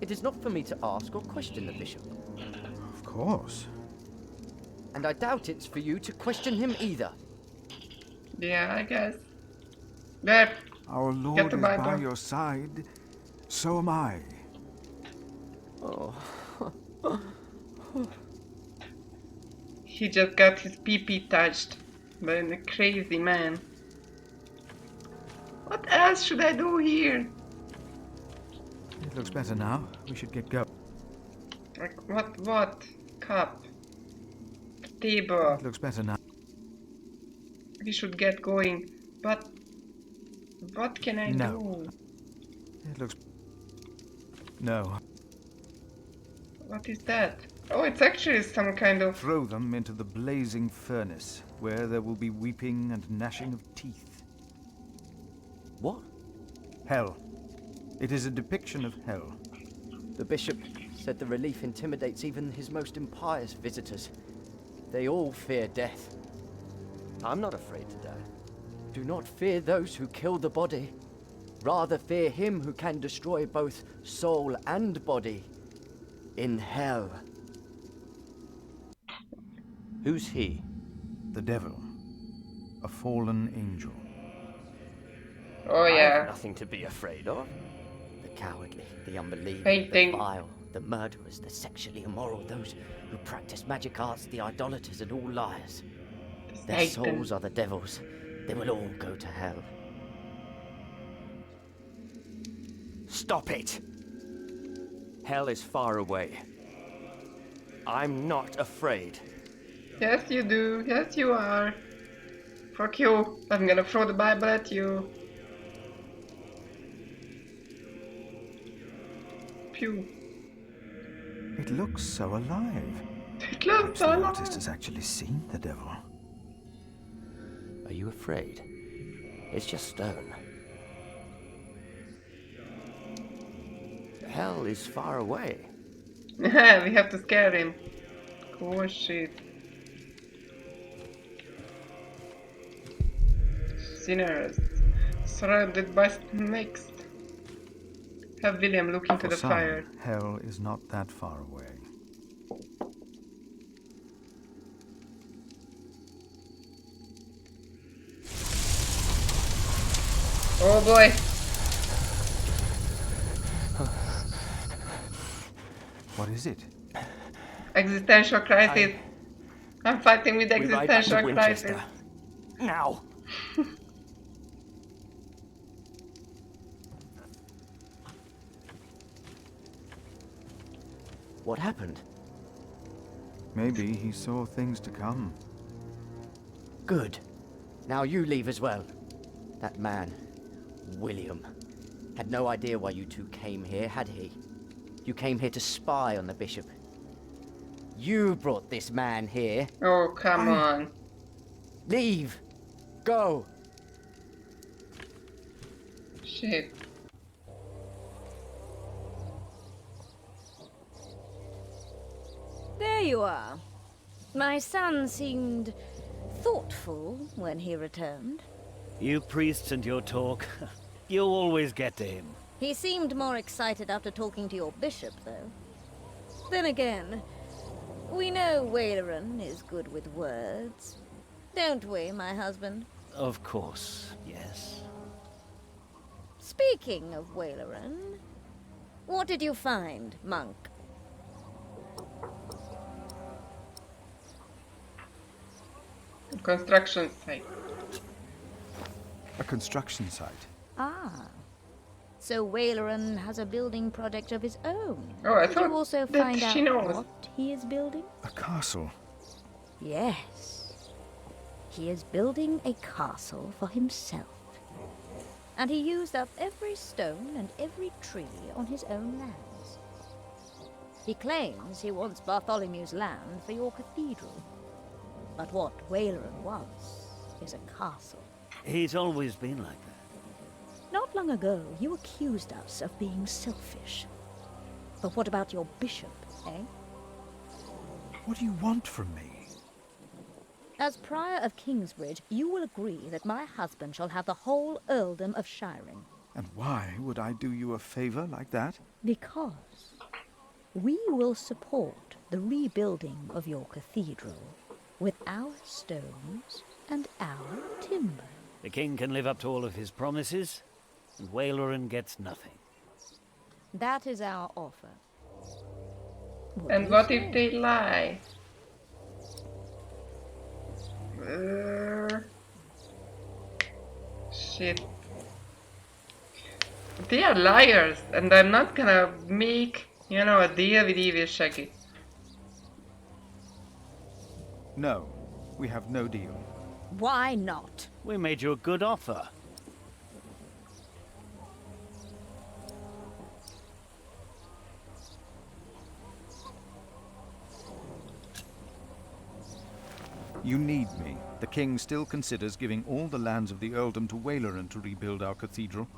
It is not for me to ask or question the bishop. Of course. And I doubt it's for you to question him either. Yeah, I guess. There. Our Get Lord the is by Bible. your side. So am I. Oh. He just got his pee-pee touched by a crazy man. What else should I do here? It looks better now. We should get going. Like, what? Cup? table. It looks better now. We should get going. But what can I do? It looks... No. What is that? Oh, it's actually some kind of... Throw them into the blazing furnace, where there will be weeping and gnashing of teeth. What? Hell. It is a depiction of hell. The bishop said the relief intimidates even his most impious visitors. They all fear death. I'm not afraid to die. Do not fear those who kill the body. Rather fear him who can destroy both soul and body in hell. Who's he? The devil. A fallen angel. Oh I yeah. have nothing to be afraid of. The cowardly, the unbelieving, Painting. the vile, the murderers, the sexually immoral, those who practice magic arts, the idolaters, and all liars. Their souls are the devil's. They will all go to hell. Stop it! Hell is far away. I'm not afraid. Yes, you do. Yes, you are. Fuck you. I'm gonna throw the Bible at you. Pew. It looks so alive. It looks so The alive. artist has actually seen the devil. Are you afraid? It's just stone. Hell is far away. We have to scare him. Oh shit. Sinners. Surrounded by snakes. Have William look into For the some, fire. hell is not that far away. Oh boy. What is it? Existential crisis. I'm fighting with We ride back to existential crisis. Winchester. Now! What happened? Maybe he saw things to come. Good. Now you leave as well. That man, William, had no idea why you two came here, had he? You came here to spy on the bishop. You brought this man here. Oh, come on. Leave! Go! Shit. There you are. My son seemed thoughtful when he returned. You priests and your talk. You'll always get to him. He seemed more excited after talking to your bishop, though. Then again, we know Waleran is good with words. Don't we, my husband? Of course, yes. Speaking of Waleran, what did you find, monk? Construction site. A construction site. Ah. So Waleran has a building project of his own. Oh, I Did thought you also that find she out knows. what he is building? A castle. Yes. He is building a castle for himself. And he used up every stone and every tree on his own lands. He claims he wants Bartholomew's land for your cathedral. But what Waleran wants is a castle. He's always been like that. Not long ago, you accused us of being selfish. But what about your bishop, eh? What do you want from me? As Prior of Kingsbridge, you will agree that my husband shall have the whole earldom of Shiring. And why would I do you a favor like that? Because we will support the rebuilding of your cathedral with our stones and our timber. The king can live up to all of his promises, and Waleran gets nothing. That is our offer. And what if they lie? Shit. They are liars, and I'm not gonna make, a deal with Evil Shaggy. No, we have no deal. Why not? We made you a good offer. You need me. The king still considers giving all the lands of the earldom to Waleran to rebuild our cathedral.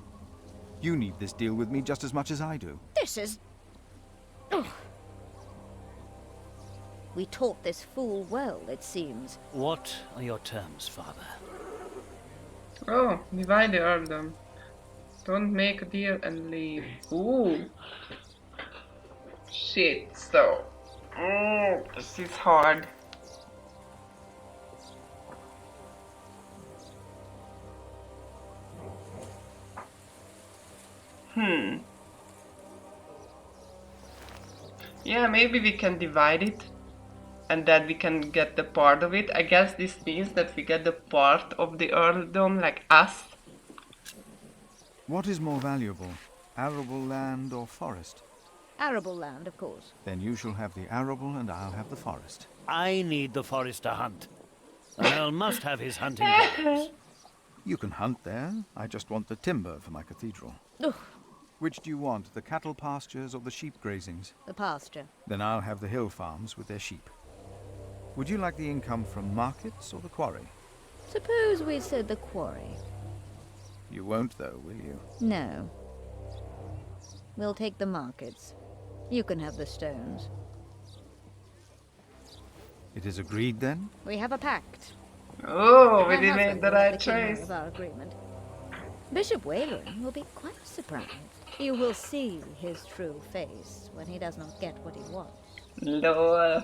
You need this deal with me just as much as I do. This is... Ugh. We taught this fool well, it seems. What are your terms, father? Oh, divide the earldom. Don't make a deal and leave. Ooh. Shit, so... this is hard. Yeah, maybe we can divide it. And that we can get the part of it. I guess this means that we get the part of the earldom, like us. What is more valuable, arable land or forest? Arable land, of course. Then you shall have the arable and I'll have the forest. I need the forest to hunt. An earl must have his hunting grounds. You can hunt there. I just want the timber for my cathedral. Ugh. Which do you want, the cattle pastures or the sheep grazings? The pasture. Then I'll have the hill farms with their sheep. Would you like the income from markets or the quarry? Suppose we said the quarry. You won't, though, will you? No. We'll take the markets. You can have the stones. It is agreed, then? We have a pact. Oh, we My did husband make the will right be king choice. of our agreement. Bishop Waleran will be quite surprised. You will see his true face when he does not get what he wants. Lol.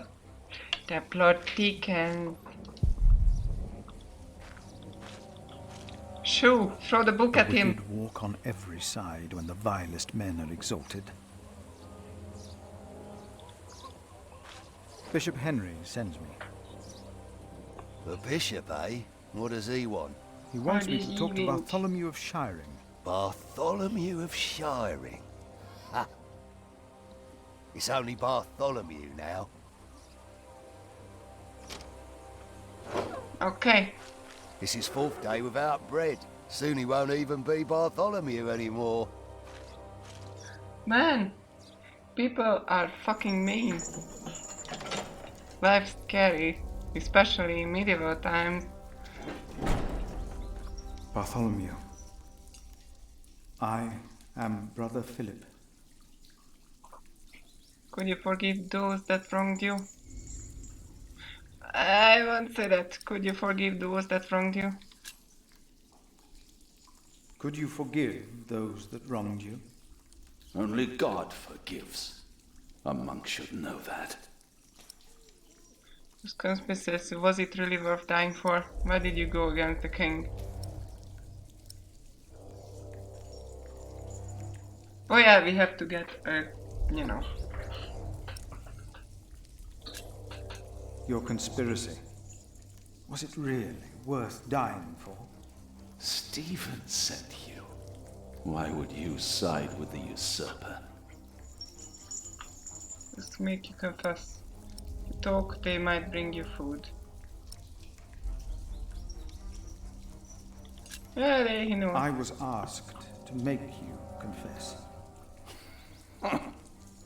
The plot thickens. Shoo, throw the book at him. Wicked walk on every side when the vilest men are exalted. Bishop Henry sends me. The bishop, eh? What does he want? He wants me to talk to Bartholomew of Shiring. Bartholomew of Shiring? Ha! It's only Bartholomew now. Okay. It's his 4th day without bread. Soon he won't even be Bartholomew anymore. Man, people are fucking mean. Life's scary, especially in medieval times. Bartholomew. I am Brother Philip. Could you forgive those that wronged you? I won't say that. Could you forgive those that wronged you? Could you forgive those that wronged you? Only God forgives. A monk should know that. This conspiracy, was it really worth dying for? Why did you go against the king? Oh yeah, we have to get you know. Your conspiracy. Was it really worth dying for? Stephen sent you. Why would you side with the usurper? Just to make you confess. If you talk, they might bring you food. Yeah, you know. I was asked to make you confess.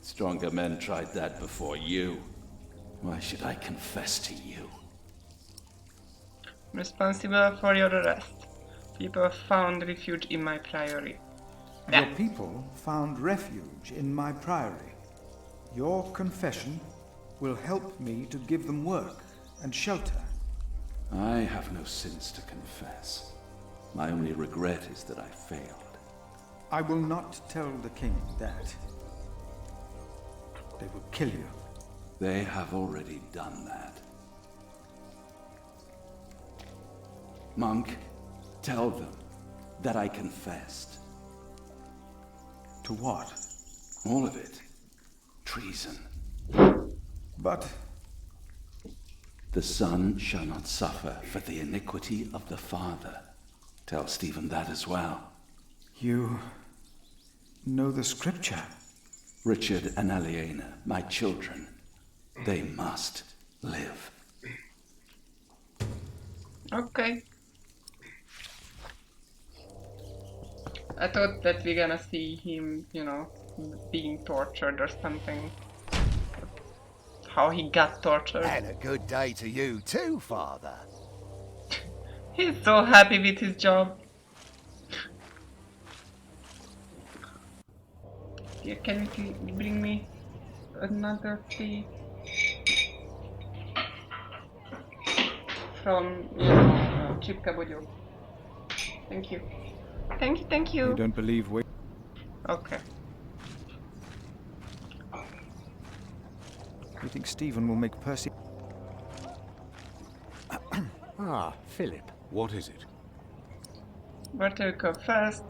Stronger men tried that before you. Why should I confess to you? Responsible for your arrest. People found refuge in my priory. Your people found refuge in my priory. Your confession will help me to give them work and shelter. I have no sins to confess. My only regret is that I failed. I will not tell the king that. They will kill you. They have already done that. Monk, tell them that I confessed. To what? All of it. Treason. But... The son shall not suffer for the iniquity of the father. Tell Stephen that as well. You know the scripture? Richard and Aliena, my children, they must live. Okay. I thought that we're gonna see him, you know, being tortured or something. How he got tortured. And a good day to you too, Father. He's so happy with his job. Yeah, can you bring me another tea? From, you know, Chipka Bodyok. Thank you. Thank you, thank you. You don't believe we... Okay. You think Stephen will make Percy... Ah, Philip. What is it? Where do you go first?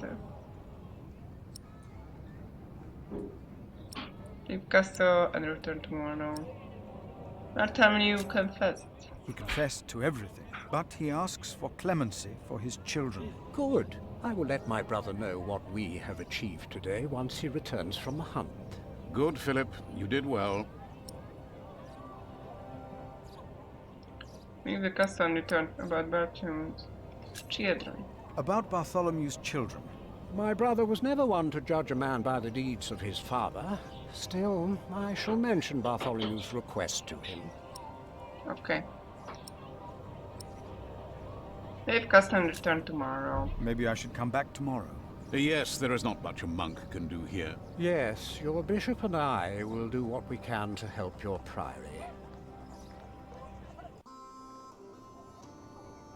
Leave castle and return tomorrow. Now tell me you confessed. He confessed to everything, but he asks for clemency for his children. Good. I will let my brother know what we have achieved today once he returns from the hunt. Good, Philip. You did well. Leave the castle and return about Bartholomew's children. About Bartholomew's children. My brother was never one to judge a man by the deeds of his father. Still, I shall mention Bartholomew's request to him. Okay. Leave castle and return tomorrow. Maybe I should come back tomorrow. Yes, there is not much a monk can do here. Yes, your bishop and I will do what we can to help your priory.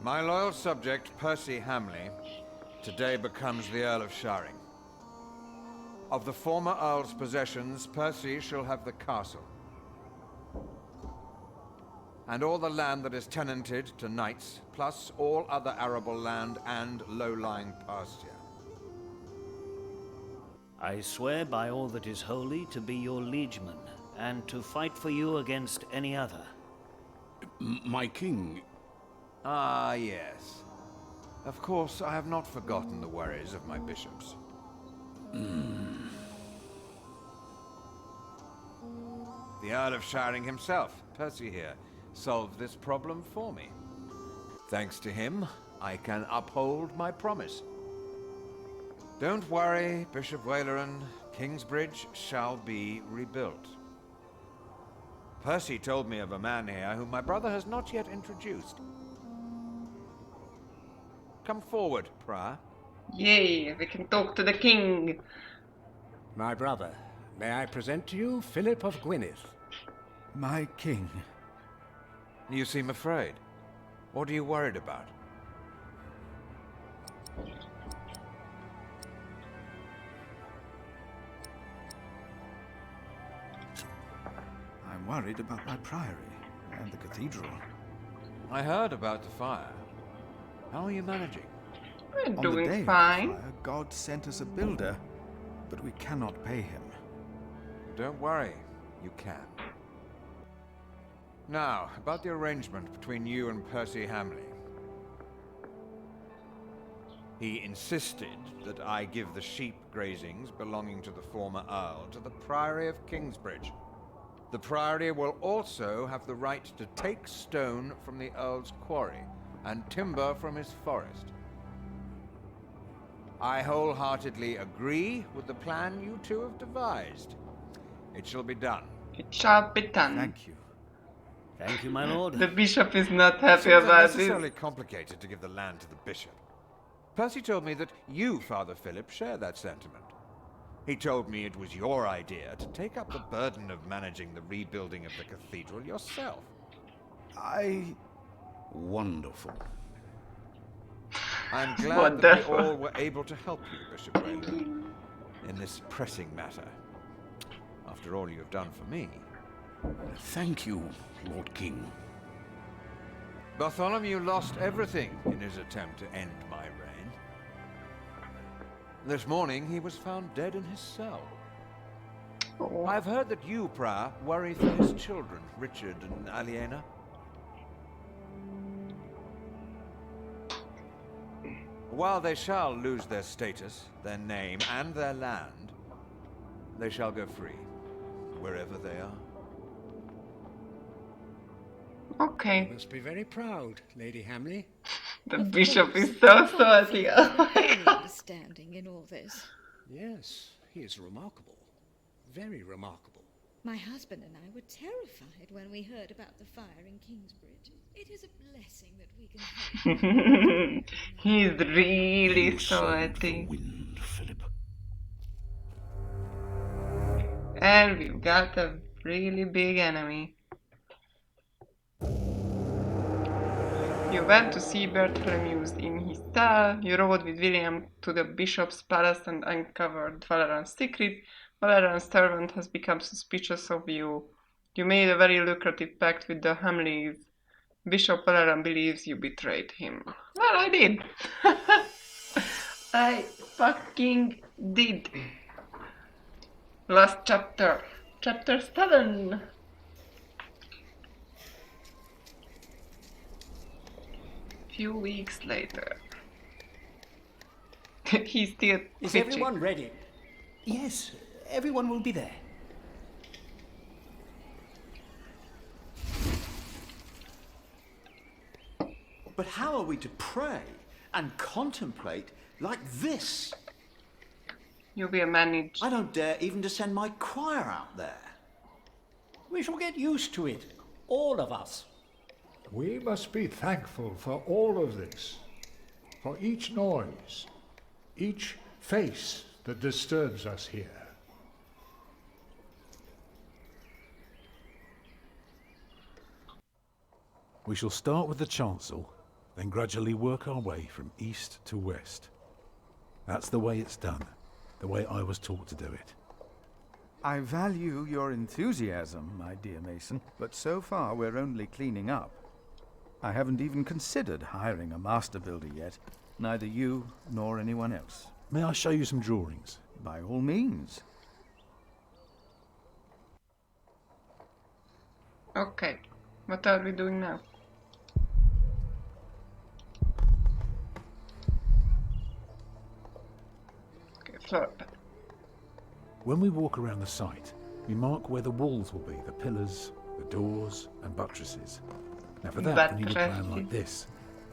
My loyal subject, Percy Hamley, today becomes the Earl of Sharing. Of the former Earl's possessions, Percy shall have the castle. And all the land that is tenanted to knights, plus all other arable land and low-lying pasture. I swear by all that is holy to be your liegeman, and to fight for you against any other. My king... Ah, yes. Of course, I have not forgotten the worries of my bishops. The Earl of Sharing himself, Percy here, solved this problem for me. Thanks to him, I can uphold my promise. Don't worry, Bishop Waleran. Kingsbridge shall be rebuilt. Percy told me of a man here whom my brother has not yet introduced. Come forward, Prior. Yay, we can talk to the king. My brother, may I present to you Philip of Gwynedd? My king. You seem afraid. What are you worried about? I'm worried about my priory and the cathedral. I heard about the fire. How are you managing? We're On doing the day fine. of the fire, God sent us a builder, but we cannot pay him. Don't worry, you can. Now, about the arrangement between you and Percy Hamley. He insisted that I give the sheep grazings belonging to the former Earl to the Priory of Kingsbridge. The Priory will also have the right to take stone from the Earl's quarry and timber from his forest. I wholeheartedly agree with the plan you two have devised. It shall be done. It shall be done. Thank you. Thank you, my lord. The bishop is not happy It seems about unnecessarily this. complicated to give the land to the bishop. Percy told me that you, Father Philip, share that sentiment. He told me it was your idea to take up the burden of managing the rebuilding of the cathedral yourself. Wonderful. I'm glad that we all were able to help you, Bishop Waleran, in this pressing matter. After all you have done for me. Thank you, Lord King. Bartholomew lost everything in his attempt to end my reign. This morning he was found dead in his cell. Oh. I've heard that you, Prior, worry for his children, Richard and Aliena. While they shall lose their status, their name, and their land, they shall go free, wherever they are. Okay. You must be very proud, Lady Hamley. The bishop is so salty. Oh my Very god. understanding in all this. Yes, he is remarkable. Very remarkable. My husband and I were terrified when we heard about the fire in Kingsbridge. It is a blessing that we can help. He's really You saved the salty. wind, Philip. And we've got a really big enemy. You went to see Bartholomew's in his cell. You rode with William to the bishop's palace and uncovered Valeran's secret. Valeran's servant has become suspicious of you. You made a very lucrative pact with the Hamleys. Bishop Valeran believes you betrayed him. Well, I did. I fucking did. Last chapter. Chapter 7. Few weeks later. He's still Is twitching. everyone ready? Yes, everyone will be there. But how are we to pray and contemplate like this? You'll be managed. I don't dare even to send my choir out there. We shall get used to it, all of us. We must be thankful for all of this, for each noise, each face that disturbs us here. We shall start with the chancel, then gradually work our way from east to west. That's the way it's done, the way I was taught to do it. I value your enthusiasm, my dear Mason, but so far we're only cleaning up. I haven't even considered hiring a master builder yet, neither you nor anyone else. May I show you some drawings? By all means. Okay, what are we doing now? Okay, floor plan. When we walk around the site, we mark where the walls will be, the pillars, the doors and buttresses. Now for that we need a plan like this,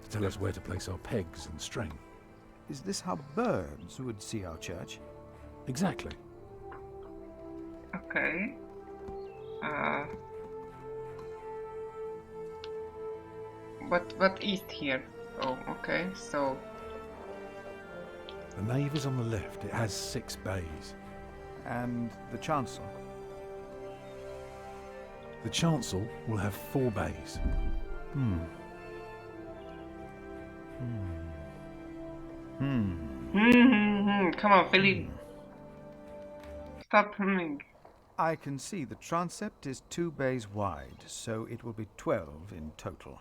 to tell us where to place our pegs and string. Is this how birds would see our church? Exactly. Okay. What east here? Oh, okay, so... The nave is on the left. It has 6 bays. And the chancel? The chancel will have 4 bays. Come on, Philip. Stop humming. I can see the transept is 2 bays wide, so it will be 12 in total.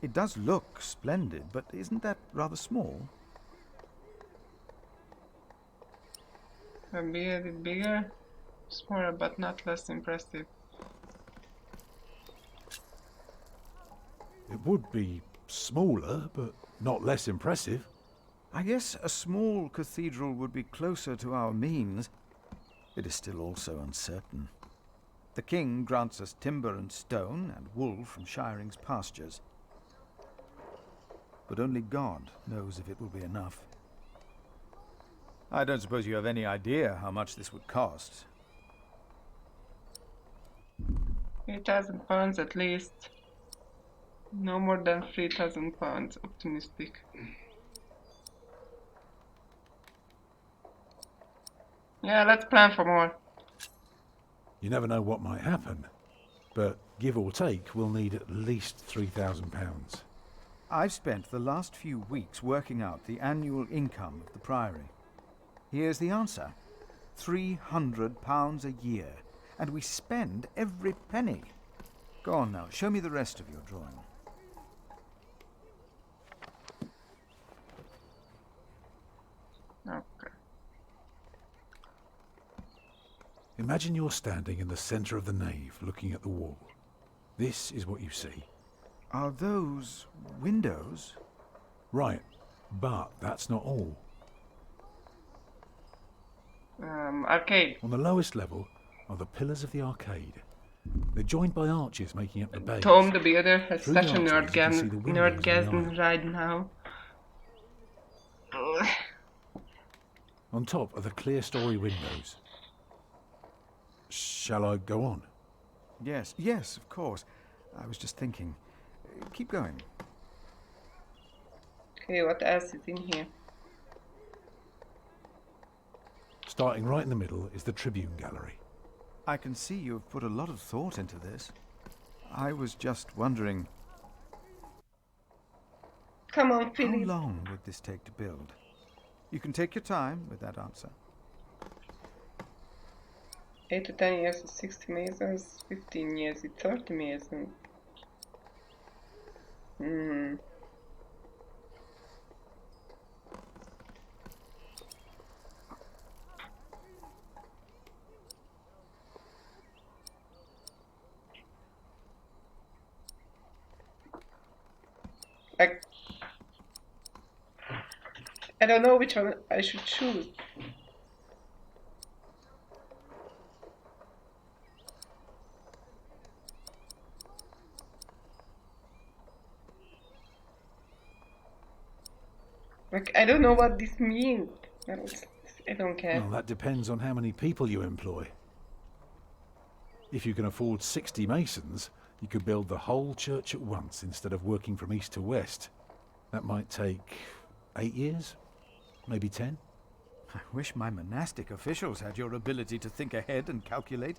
It does look splendid, but isn't that rather small? Can be a bit bigger, smaller, but not less impressive. It would be smaller, but not less impressive. I guess a small cathedral would be closer to our means. It is still also uncertain. The king grants us timber and stone and wool from Shiring's pastures. But only God knows if it will be enough. I don't suppose you have any idea how much this would cost. £8,000 at least. No more than £3,000, optimistic. Yeah, let's plan for more. You never know what might happen, but give or take, we'll need at least £3,000. I've spent the last few weeks working out the annual income of the Priory. Here's the answer. £300 a year, and we spend every penny. Go on now, show me the rest of your drawing. Okay. Imagine you're standing in the centre of the nave, looking at the wall. This is what you see. Are those windows? Right, but that's not all. Arcade. On the lowest level are the pillars of the arcade. They're joined by arches making up the bays. Tom the Builder has Through such the a arches, you can see the windows in the nerdgasm aisle. right now. On top are the clear-story windows. Shall I go on? Yes, yes, of course. I was just thinking. Keep going. Okay, what else is in here? Starting right in the middle is the Tribune Gallery. I can see you've put a lot of thought into this. I was just wondering... Come on, Philip. How long would this take to build? You can take your time with that answer. 8 to 10 years is 60 masons, 15 years is 30 masons. I don't know which one I should choose. Like, I don't know what this means. I don't care. Well, that depends on how many people you employ. If you can afford 60 masons, you could build the whole church at once instead of working from east to west. That might take 8 years, maybe 10. I wish my monastic officials had your ability to think ahead and calculate.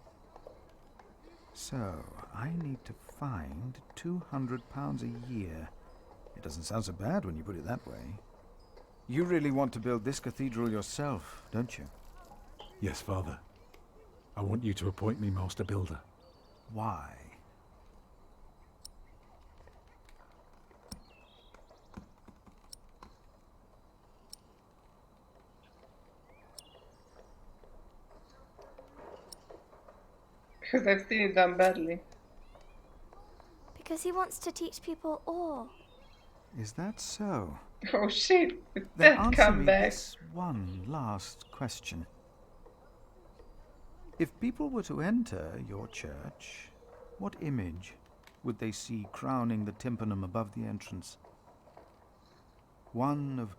So, I need to find £200 a year. It doesn't sound so bad when you put it that way. You really want to build this cathedral yourself, don't you? Yes, Father. I want you to appoint me Master Builder. Why? Because I've seen it done badly. Because he wants to teach people awe. Is that so? Oh shit, Then that answer come me back. this one last question. If people were to enter your church, what image would they see crowning the tympanum above the entrance? One of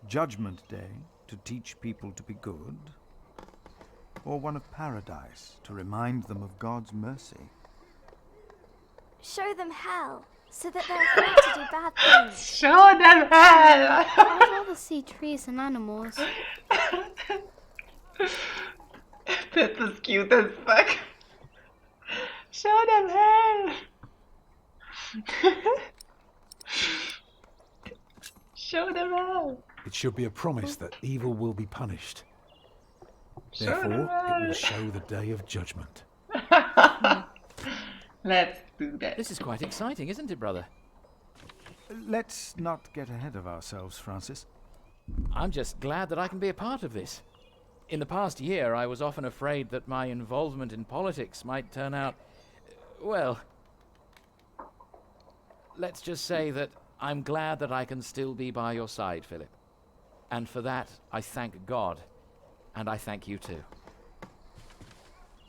Judgment Day to teach people to be good? Or one of Paradise to remind them of God's mercy? Show them hell, so that they're afraid to do bad things. Show them hell! I'd rather see trees and animals. That was cute as fuck. Show them hell! Show them hell! It should be a promise that evil will be punished. Show Therefore, them hell! it will show the day of judgment. Let's do that. This is quite exciting, isn't it, brother? Let's not get ahead of ourselves, Francis. I'm just glad that I can be a part of this. In the past year, I was often afraid that my involvement in politics might turn out, well, let's just say that I'm glad that I can still be by your side, Philip. And for that, I thank God, and I thank you too.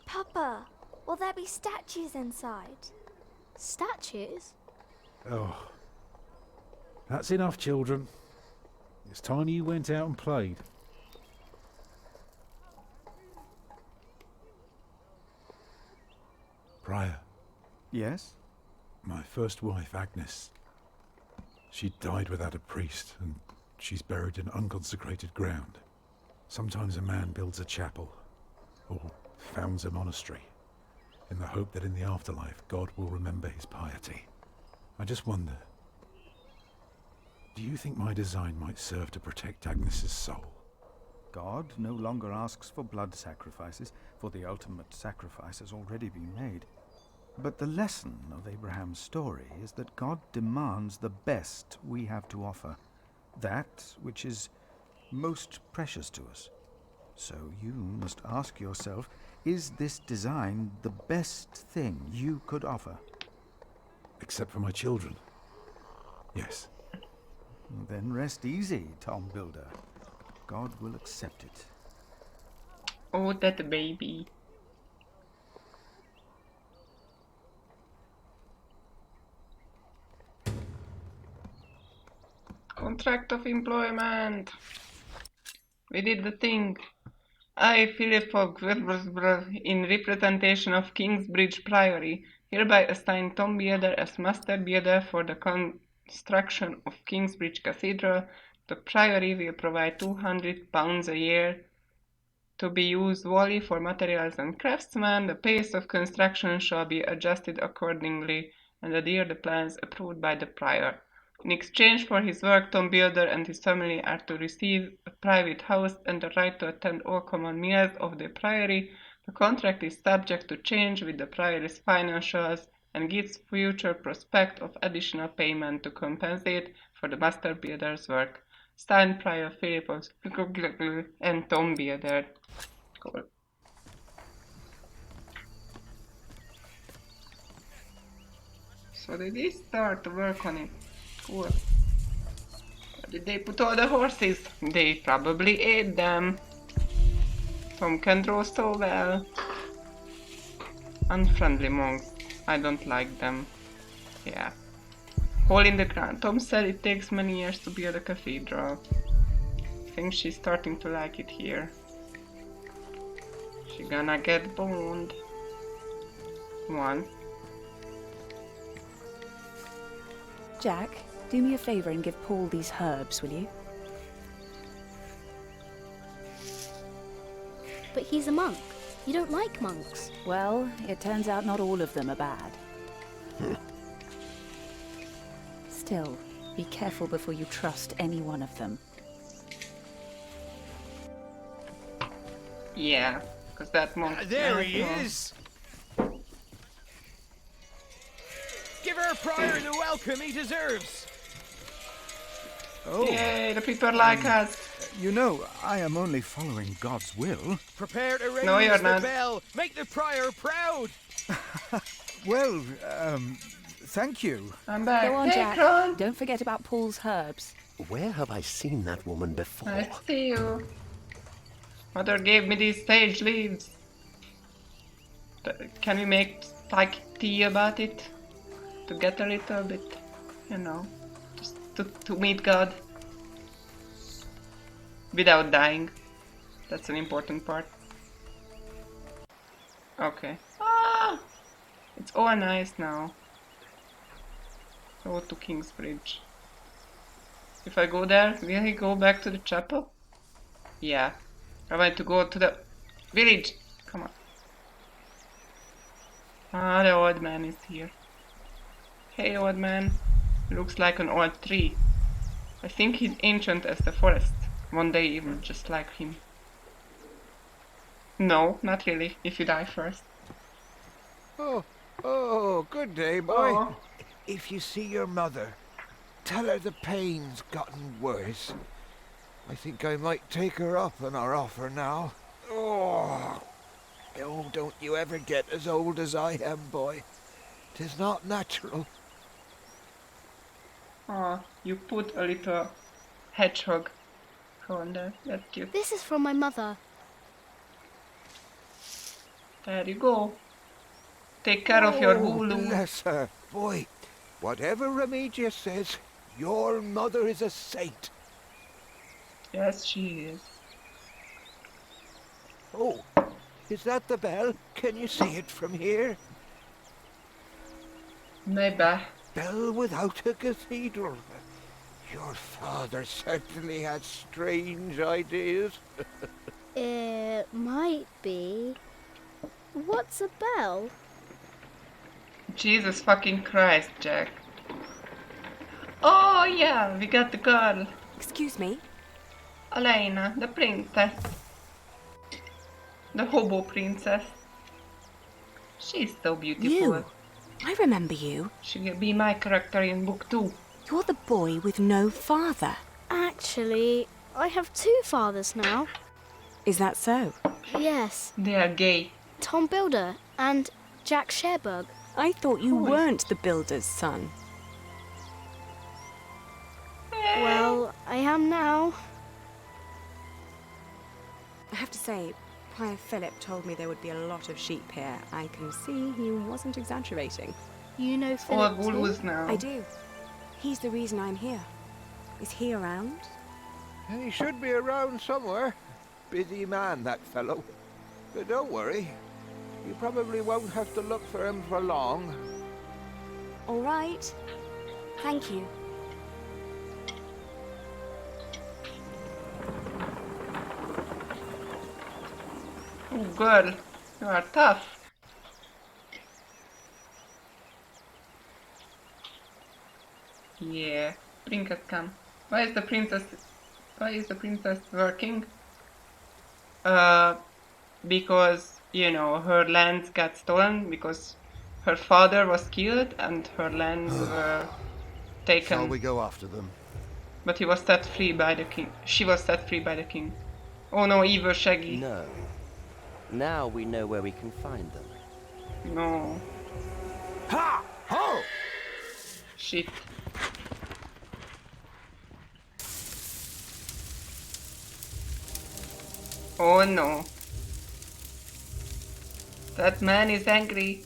Papa, will there be statues inside? Statues? Oh. That's enough, children. It's time you went out and played. Prior. Yes? My first wife, Agnes. She died without a priest, and she's buried in unconsecrated ground. Sometimes a man builds a chapel, or founds a monastery, in the hope that in the afterlife God will remember his piety. I just wonder, do you think my design might serve to protect Agnes's soul? God no longer asks for blood sacrifices, for the ultimate sacrifice has already been made. But the lesson of Abraham's story is that God demands the best we have to offer, that which is most precious to us. So you must ask yourself, is this design the best thing you could offer? Except for my children. Yes. Then rest easy, Tom Builder. God will accept it. Oh, that baby. Contract of employment. We did the thing. I, Philip in representation of Kingsbridge Priory, hereby assign Tom Bearder as master builder for the construction of Kingsbridge Cathedral. The Priory will provide £200 a year to be used wholly for materials and craftsmen. The pace of construction shall be adjusted accordingly and adhere the plans approved by the Prior. In exchange for his work, Tom Bearder and his family are to receive a private house and the right to attend all common meals of the Priory. The contract is subject to change with the Priory's financials and gives future prospect of additional payment to compensate for the master builder's work. Signed Prior Philip and Tom Bearder. Cool. So did they start to work on it? Cool. Did they put all the horses? They probably ate them. Tom can draw so well. Unfriendly monks. I don't like them. Yeah. Hole in the ground. Tom said it takes many years to build a cathedral. I think she's starting to like it here. She gonna get boned. One. Jack, do me a favour and give Paul these herbs, will you? But he's a monk. You don't like monks. Well, it turns out not all of them are bad. Still, be careful before you trust any one of them. Yeah, because that monk... There he is! Give our Prior the welcome he deserves! Oh. Yay, the people like us. You know, I am only following God's will. Prepare to raise No, you're the not. bell! Make the Prior proud! Well, thank you. I'm back. Go on, Hey, Jack. Kron. Don't forget about Paul's herbs. Where have I seen that woman before? I see you. Mother gave me these sage leaves. Can we make like tea about it? To get a little bit, you know, just to meet God. Without dying. That's an important part. Okay. Ah! It's all nice now. Go to Kingsbridge. If I go there, will he go back to the chapel? Yeah. I want to go to the village. Come on. Ah, the old man is here. Hey, old man. Looks like an old tree. I think he's ancient as the forest. One day you will just like him. No, not really. If you die first. Oh, good day, boy. Oh. If you see your mother, tell her the pain's gotten worse. I think I might take her up on our offer now. Oh, don't you ever get as old as I am, boy. 'Tis not natural. Oh, you put a little hedgehog on there. That's cute. This is from my mother. There you go. Take care of your Hulu. Bless her. Boy, whatever Remedius says, your mother is a saint. Yes, she is. Oh, is that the bell? Can you see it from here? Maybe. Bell without a cathedral. Your father certainly had strange ideas. It might be. What's a bell? Jesus fucking Christ, Jack. Oh yeah, we got the girl. Excuse me? Elena, the princess. The hobo princess. She's so beautiful. You! I remember you. She will be my character in book 2. You're the boy with no father. Actually, I have 2 fathers now. Is that so? Yes. They are gay. Tom Builder and Jack Sherbug. I thought you weren't the builder's son. Well, I am now. I have to say, Prior Philip told me there would be a lot of sheep here. I can see he wasn't exaggerating. You know Or Philip too? Woolwoos now. I do. He's the reason I'm here. Is he around? He should be around somewhere. Busy man, that fellow. But don't worry. You probably won't have to look for him for long. All right. Thank you. Oh, girl, you are tough. Yeah, princess come. Why is the princess working? Because, you know, her lands got stolen because her father was killed and her lands were taken. Shall we go after them? But he was set free by the king. She was set free by the king. Oh no, evil Shaggy. No. Now we know where we can find them. No. Ha! Ho! Shit. Oh no. That man is angry.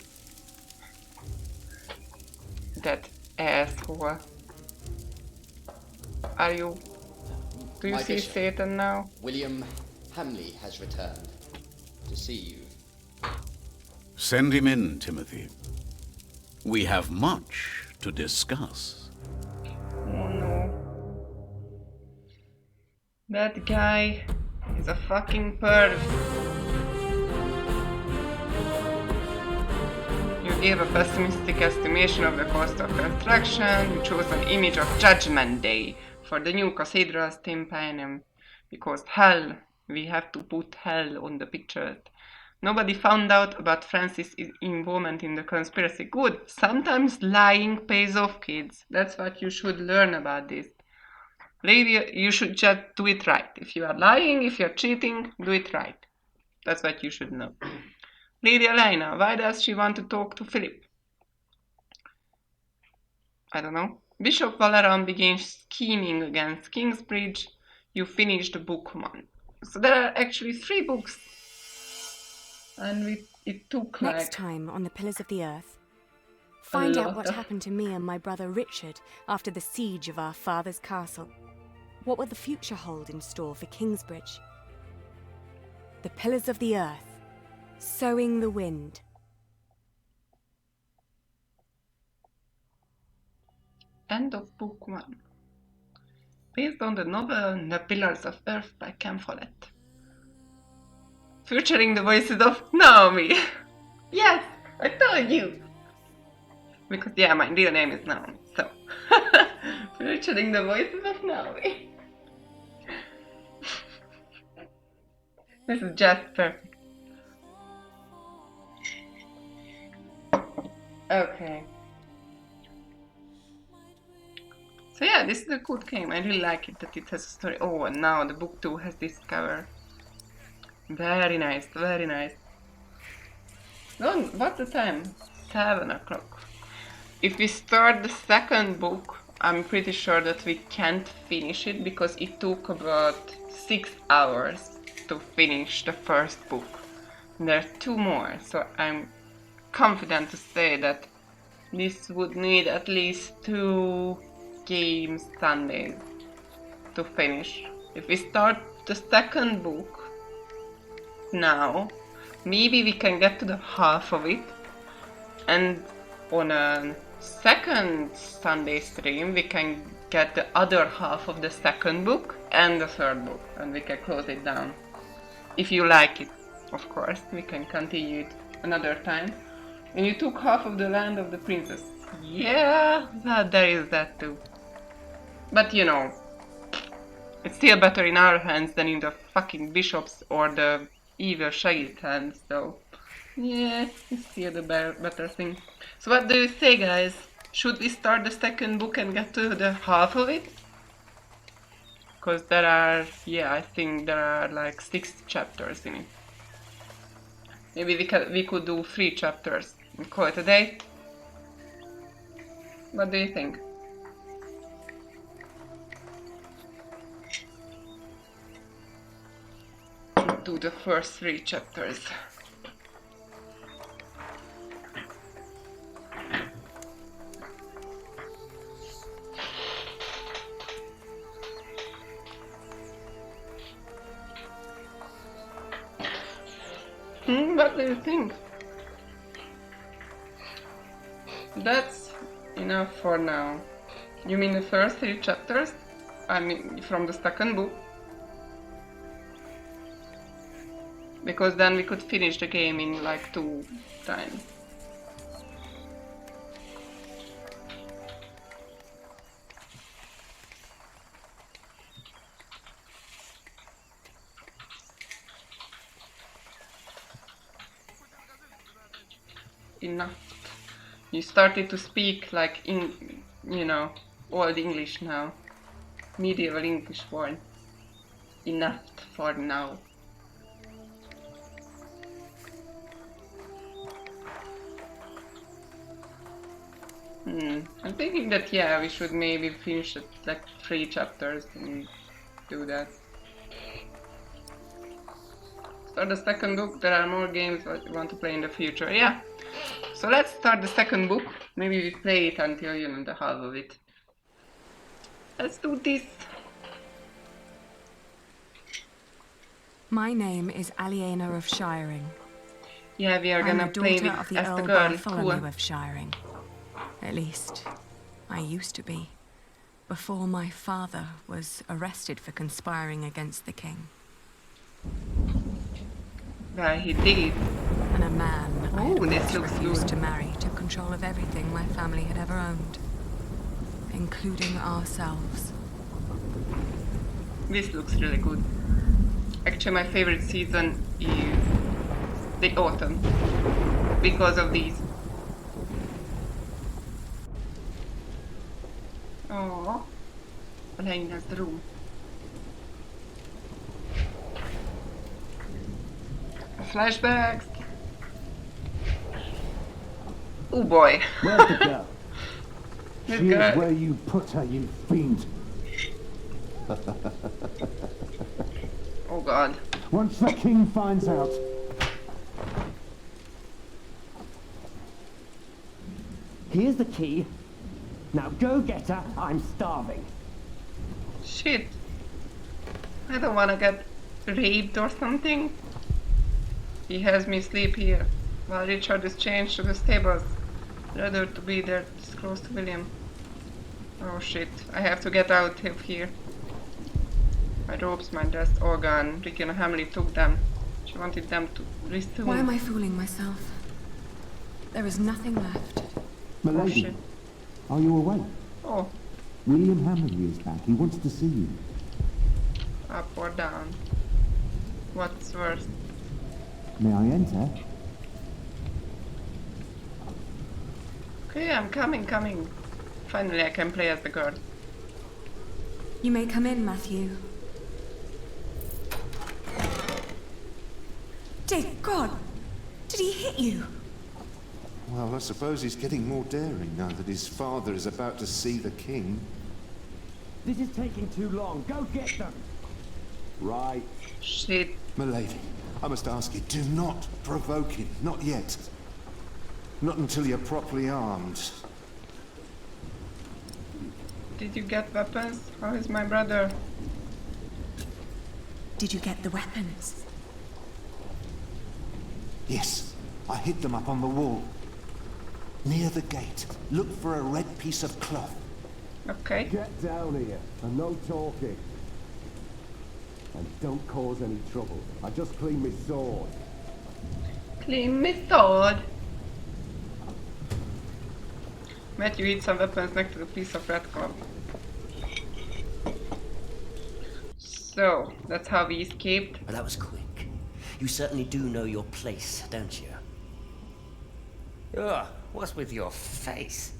That asshole. Are you... Do you My see bishop, Satan now? William Hamley has returned to see you. Send him in, Timothy. We have much to discuss. Oh no. That guy is a fucking perv. You gave a pessimistic estimation of the cost of construction. You chose an image of Judgment Day for the new cathedral's tympanum. Because hell, we have to put hell on the picture. Nobody found out about Francis' involvement in the conspiracy. Good. Sometimes lying pays off, kids. That's what you should learn about this. Lady, you should just do it right. If you are lying, if you are cheating, do it right. That's what you should know. Lady Elena, why does she want to talk to Philip? I don't know. Bishop Valeron began scheming against Kingsbridge. You finished book 1. So there are actually 3 books. And it took Next time on the Pillars of the Earth, find out what happened to me and my brother Richard after the siege of our father's castle. What will the future hold in store for Kingsbridge? The Pillars of the Earth. Sowing the Wind. End of book 1. Based on the novel The Pillars of Earth by Ken Follett. Featuring the voices of Naomi. Yes, I told you. Because yeah, my real name is Naomi, so. Featuring the voices of Naomi. This is just perfect. Okay. So yeah, this is a good game. I really like it that it has a story. Oh, and now the book 2 has this cover. Very nice, very nice. What's the time? 7 o'clock. If we start the second book, I'm pretty sure that we can't finish it because it took about 6 hours to finish the first book. And there are 2 more, so I'm confident to say that this would need at least 2 game Sundays to finish. If we start the second book now, maybe we can get to the half of it, and on a second Sunday stream we can get the other half of the second book and the third book, and we can close it down. If you like it, of course, we can continue it another time. And you took half of the land of the princess. Yeah, there is that too. But you know, it's still better in our hands than in the fucking bishop's or the evil Shaggy's hands, so yeah, it's still the better thing. So what do you say, guys? Should we start the second book and get to the half of it? Because there are, yeah, I think there are like 6 chapters in it. Maybe we could do 3 chapters and call it a day. What do you think? Do the first 3 chapters. What do you think? That's enough for now. You mean the first 3 chapters? I mean, from the second book? Because then we could finish the game in like 2 times. Enough. You started to speak like in, you know, old English now. Medieval English word. Enough for now. I'm thinking that, yeah, we should maybe finish it, like 3 chapters and do that. Start the second book. There are more games that you want to play in the future. Yeah. So let's start the second book. Maybe we play it until, you know, the half of it. Let's do this. My name is Aliena of Shiring. Yeah, we are I'm gonna the play daughter with of the as the Earl girl. Bartholomew Cool. of Shiring. At least, I used to be, before my father was arrested for conspiring against the king. Yeah, he did. And a man I had Oh, this once looks refused good. to marry took control of everything my family had ever owned, including ourselves. This looks really good. Actually, my favorite season is the autumn because of these. Oh, Elena's room. Flashbacks. Oh boy. Where's the girl? This She girl. is where you put her, you fiend. Oh god. Once the king finds out. Here's the key. Now go get her. I'm starving. Shit. I don't wanna get raped or something. He has me sleep here, while Richard is changed to the stables. Rather to be there this close to William. Oh shit, I have to get out of here. My robes, my dress, all gone. Ricky and Hamley took them. She wanted them to restore. Why am I fooling myself? There is nothing left. Milady, shit. are you awake? Oh, William Hammerly is back. He wants to see you. up or down? What's worse? May I enter? Okay, I'm coming. Finally, I can play as the girl. You may come in, Matthew. Dear God! Did he hit you? Well, I suppose he's getting more daring now that his father is about to see the king. This is taking too long. Go get them. Right. Shit. Milady, I must ask you, do not provoke him. Not yet. Not until you're properly armed. Did you get weapons? How is my brother? Did you get the weapons? Yes, I hid them up on the wall. Near the gate. Look for a red piece of cloth. Okay. Get down here, and no talking. And don't cause any trouble. I just cleaned my sword. Clean my sword. Matthew hid some weapons next to the piece of red cloth. So, that's how we escaped. Well, that was quick. You certainly do know your place, don't you? Ugh, what's with your face?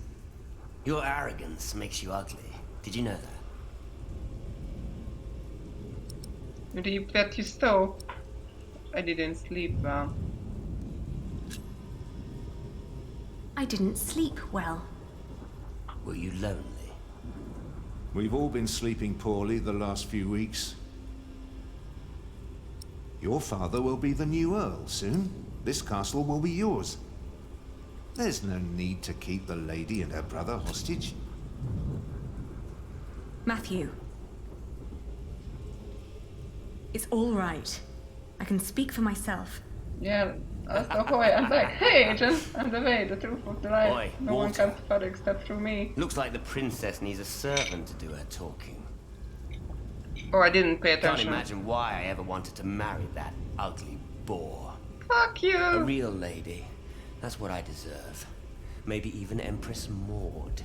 Your arrogance makes you ugly. Did you know that? Reap that you stole. I didn't sleep well. I didn't sleep well. Were you lonely? We've all been sleeping poorly the last few weeks. Your father will be the new Earl soon. This castle will be yours. There's no need to keep the lady and her brother hostage. Matthew. It's all right. I can speak for myself. Yeah, ahoy, I'm back. Hey, agent, I'm the way, the truth of the life. Oi, No one Walter. comes further except through me. Looks like the princess needs a servant to do her talking. Oh, I didn't pay Can't attention. imagine why I ever wanted to marry that ugly boar. Fuck you! A real lady. That's what I deserve. Maybe even Empress Maud.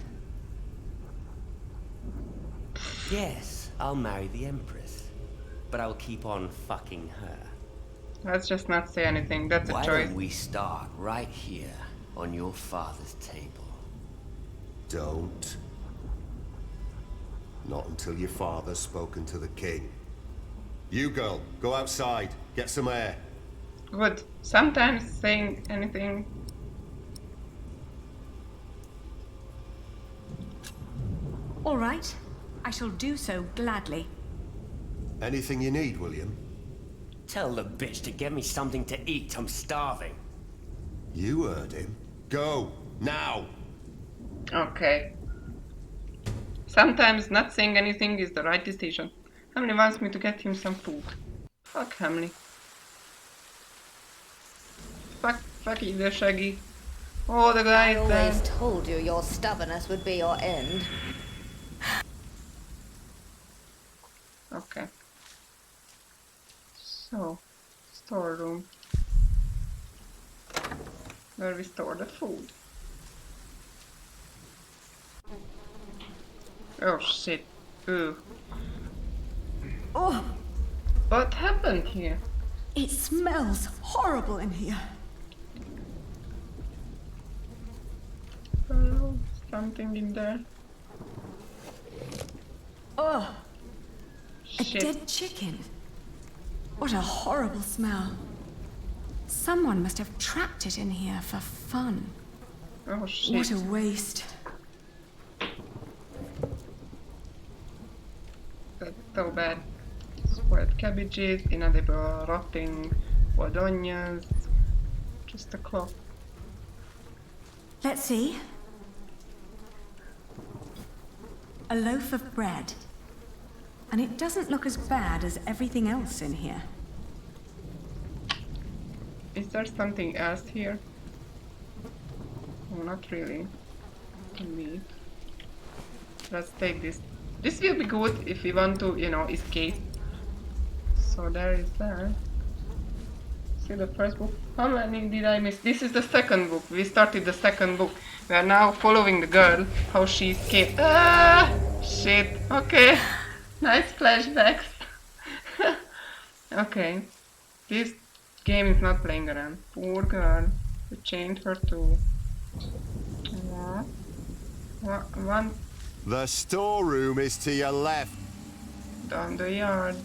Yes, I'll marry the Empress. But I will keep on fucking her. Let's just not say anything, that's a Why choice. don't we start right here on your father's table? Don't. Not until your father's spoken to the king. You girl, go outside, get some air. Good. Sometimes saying anything. All right. I shall do so gladly. Anything you need, William? Tell the bitch to get me something to eat. I'm starving. You heard him. Go, now! Okay. Sometimes not saying anything is the right decision. Hamley wants me to get him some food. Fuck Hamley. Fuck you, Shaggy. Oh, the guy I is always dead. told you your stubbornness would be your end. Okay. So, storeroom. Where we store the food. Oh shit. Ooh. Oh! What happened here? It smells horrible in here. Oh, something in there. Oh! Shit. A dead chicken. What a horrible smell. Someone must have trapped it in here for fun. Oh shit. What a waste. That's so bad. Spoiled cabbages, inedible, rotting, wild onions. Just a cloth. Let's see. A loaf of bread. And it doesn't look as bad as everything else in here. Is there something else here? Oh, not really. Indeed. Let's take this. This will be good if we want to, you know, escape. So there is that. See the first book? How many did I miss? This is the second book. We started the second book. We are now following the girl, how she escaped. Ah! Shit. Okay. Nice flashbacks. Okay. This game is not playing around. Poor girl. We chained her to... One The storeroom is to your left. down the yard.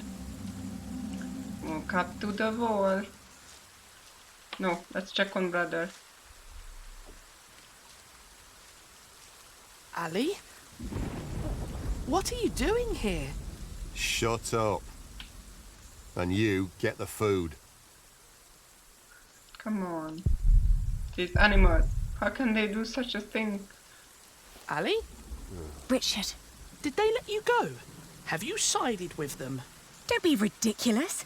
Walk up to the wall. No, let's check on brother. Ali? What are you doing here? Shut up. And you get the food. Come on. These animals. How can they do such a thing? Ali? Richard. Did they let you go? Have you sided with them? Don't be ridiculous.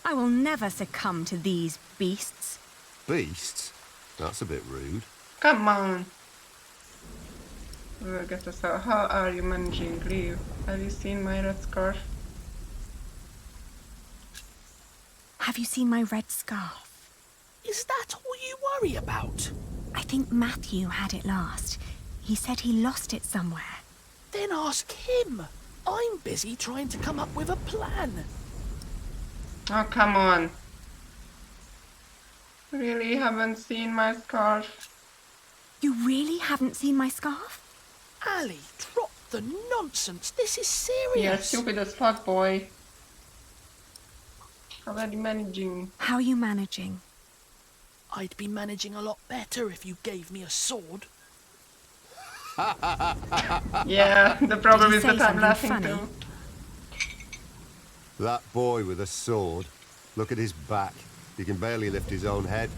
I will never succumb to these beasts. Beasts? That's a bit rude. Come on. We'll get us out. How are you managing leave? Have you seen my red scarf? Have you seen my red scarf? Is that all you worry about? I think Matthew had it last. He said he lost it somewhere. Then ask him. I'm busy trying to come up with a plan. Oh, come on. Really haven't seen my scarf? You really haven't seen my scarf? Ali, drop the nonsense. This is serious. You're stupid as fuck, boy. How are you managing? How are you managing? I'd be managing a lot better if you gave me a sword. Yeah, the problem Did is you that say I'm something laughing funny? too. That boy with a sword. Look at his back. He can barely lift his own head.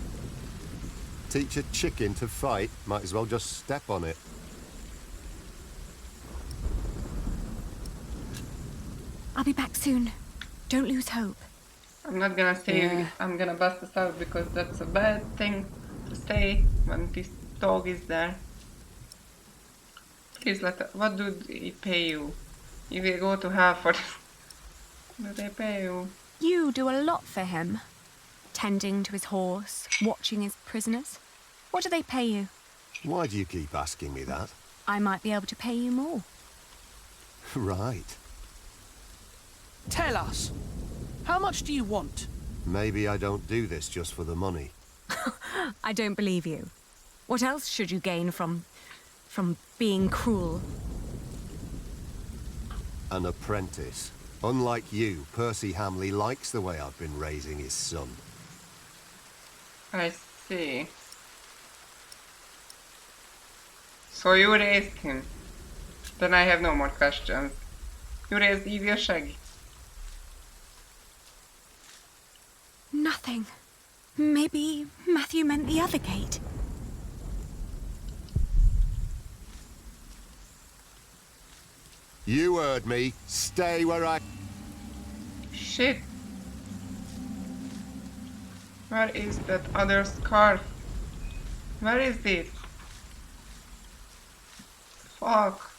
Teach a chicken to fight, might as well just step on it. I'll be back soon. Don't lose hope. I'm not gonna say I'm gonna bust us out because that's a bad thing to say when this dog is there. Please what do they pay you? You will go to hell for this. What do they pay you? You do a lot for him. Tending to his horse, watching his prisoners. What do they pay you? Why do you keep asking me that? I might be able to pay you more. Right. Tell us. How much do you want? Maybe I don't do this just for the money. I don't believe you. What else should you gain from being cruel? An apprentice. Unlike you, Percy Hamley likes the way I've been raising his son. I see. So you raised him. Then I have no more questions. You raised ifjúság? Nothing. Maybe Matthew meant the other gate. You heard me. Stay where I... Shit. Where is that other scarf? Where is it? Fuck.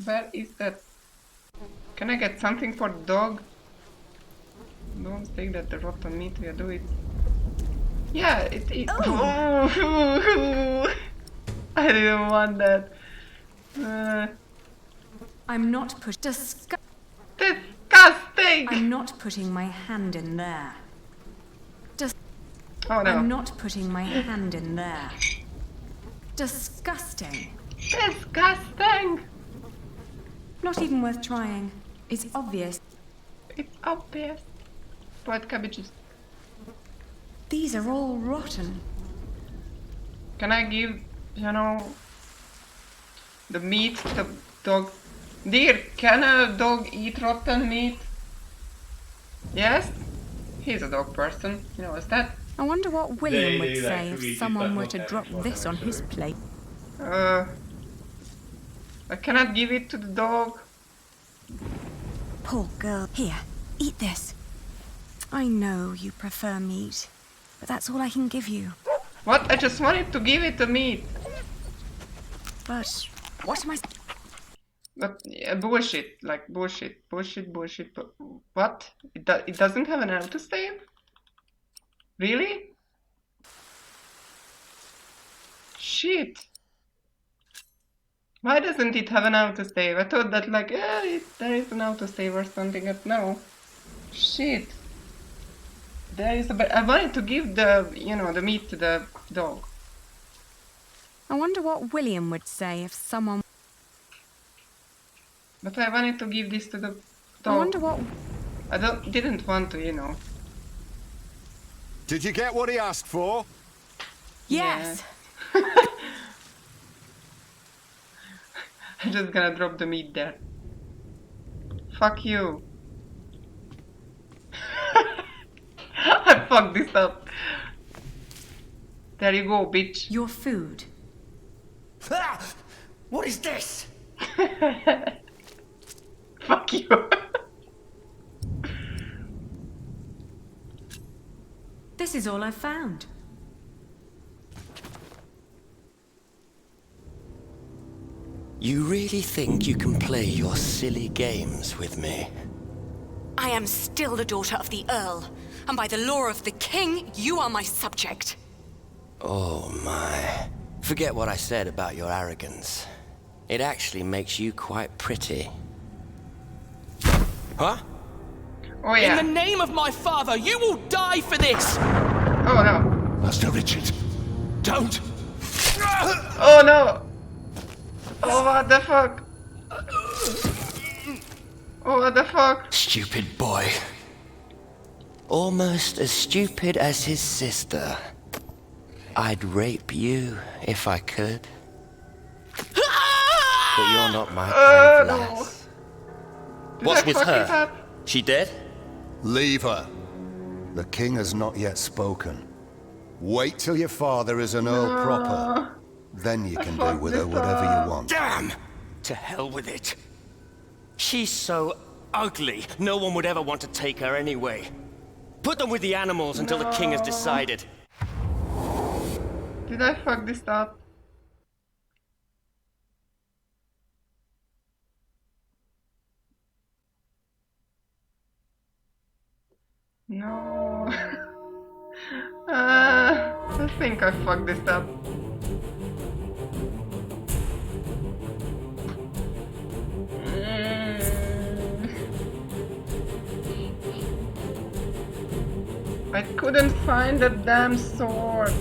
Where is that? Can I get something for the dog? Don't take that the rotten meat will do it. Yeah, it oh. I didn't want that. I'm not disgusting. I'm not putting my hand in there. Oh no. I'm not putting my hand in there. Disgusting. Disgusting. Not even worth trying. It's obvious. It's obvious. What cabbages? These are all rotten. Can I give, you know, the meat to the dog? Dear, can a dog eat rotten meat? Yes? He's a dog person, he knows that. I wonder what William would say if someone were to drop this on his plate. I cannot give it to the dog. Poor girl. Here, eat this. I know you prefer meat, but that's all I can give you. What? I just wanted to give it the meat. But what am I... But yeah, bullshit, like bullshit. But what? It doesn't have an autosave? Really? Shit. Why doesn't it have an autosave? I thought that like, there is an autosave or something, but no. Shit. There is a... I wanted to give the, you know, the meat to the dog. I wonder what William would say if someone... But I wanted to give this to the dog. I wonder what... I didn't want to, you know. Did you get what he asked for? Yes. Yeah. I'm just gonna drop the meat there. Fuck you. I fucked this up. There you go, bitch. Your food. Ah! What is this? Fuck you. This is all I've found. You really think you can play your silly games with me? I am still the daughter of the Earl, and by the law of the King, you are my subject. Oh my. Forget what I said about your arrogance. It actually makes you quite pretty. Huh? Oh yeah. In the name of my father, you will die for this! Oh no. Master Richard, don't! Oh no! Oh what the fuck? Oh what the fuck? Stupid boy. Almost as stupid as his sister. I'd rape you if I could. But you're not my kind of lass. What's with her? She dead? Leave her. The king has not yet spoken. Wait till your father is an Earl proper. Then you can do with her whatever you want. Damn! To hell with it. She's so ugly, no one would ever want to take her anyway. Put them with the animals until the king has decided. Did I fuck this up? No. I think I fucked this up. I couldn't find the damn sword.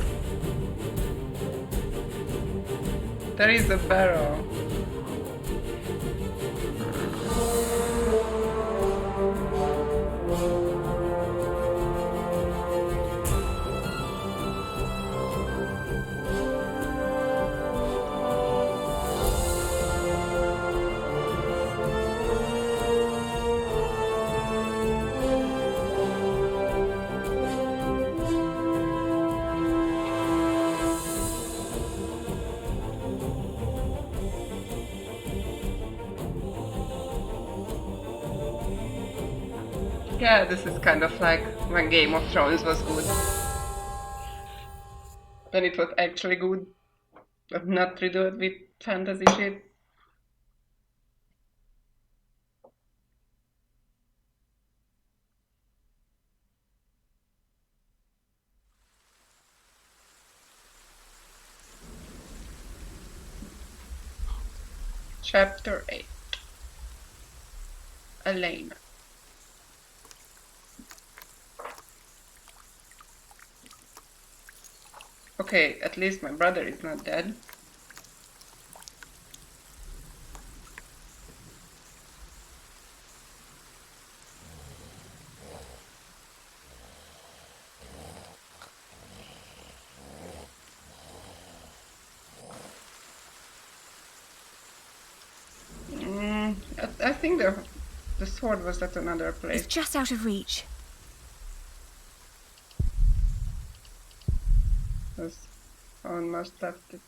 There is a barrel. Yeah, this is kind of like when Game of Thrones was good. When it was actually good, but not riddled with fantasy shit. Chapter 8. Elena. Okay, at least my brother is not dead. I think the sword was at another place. It's just out of reach. Someone must have it.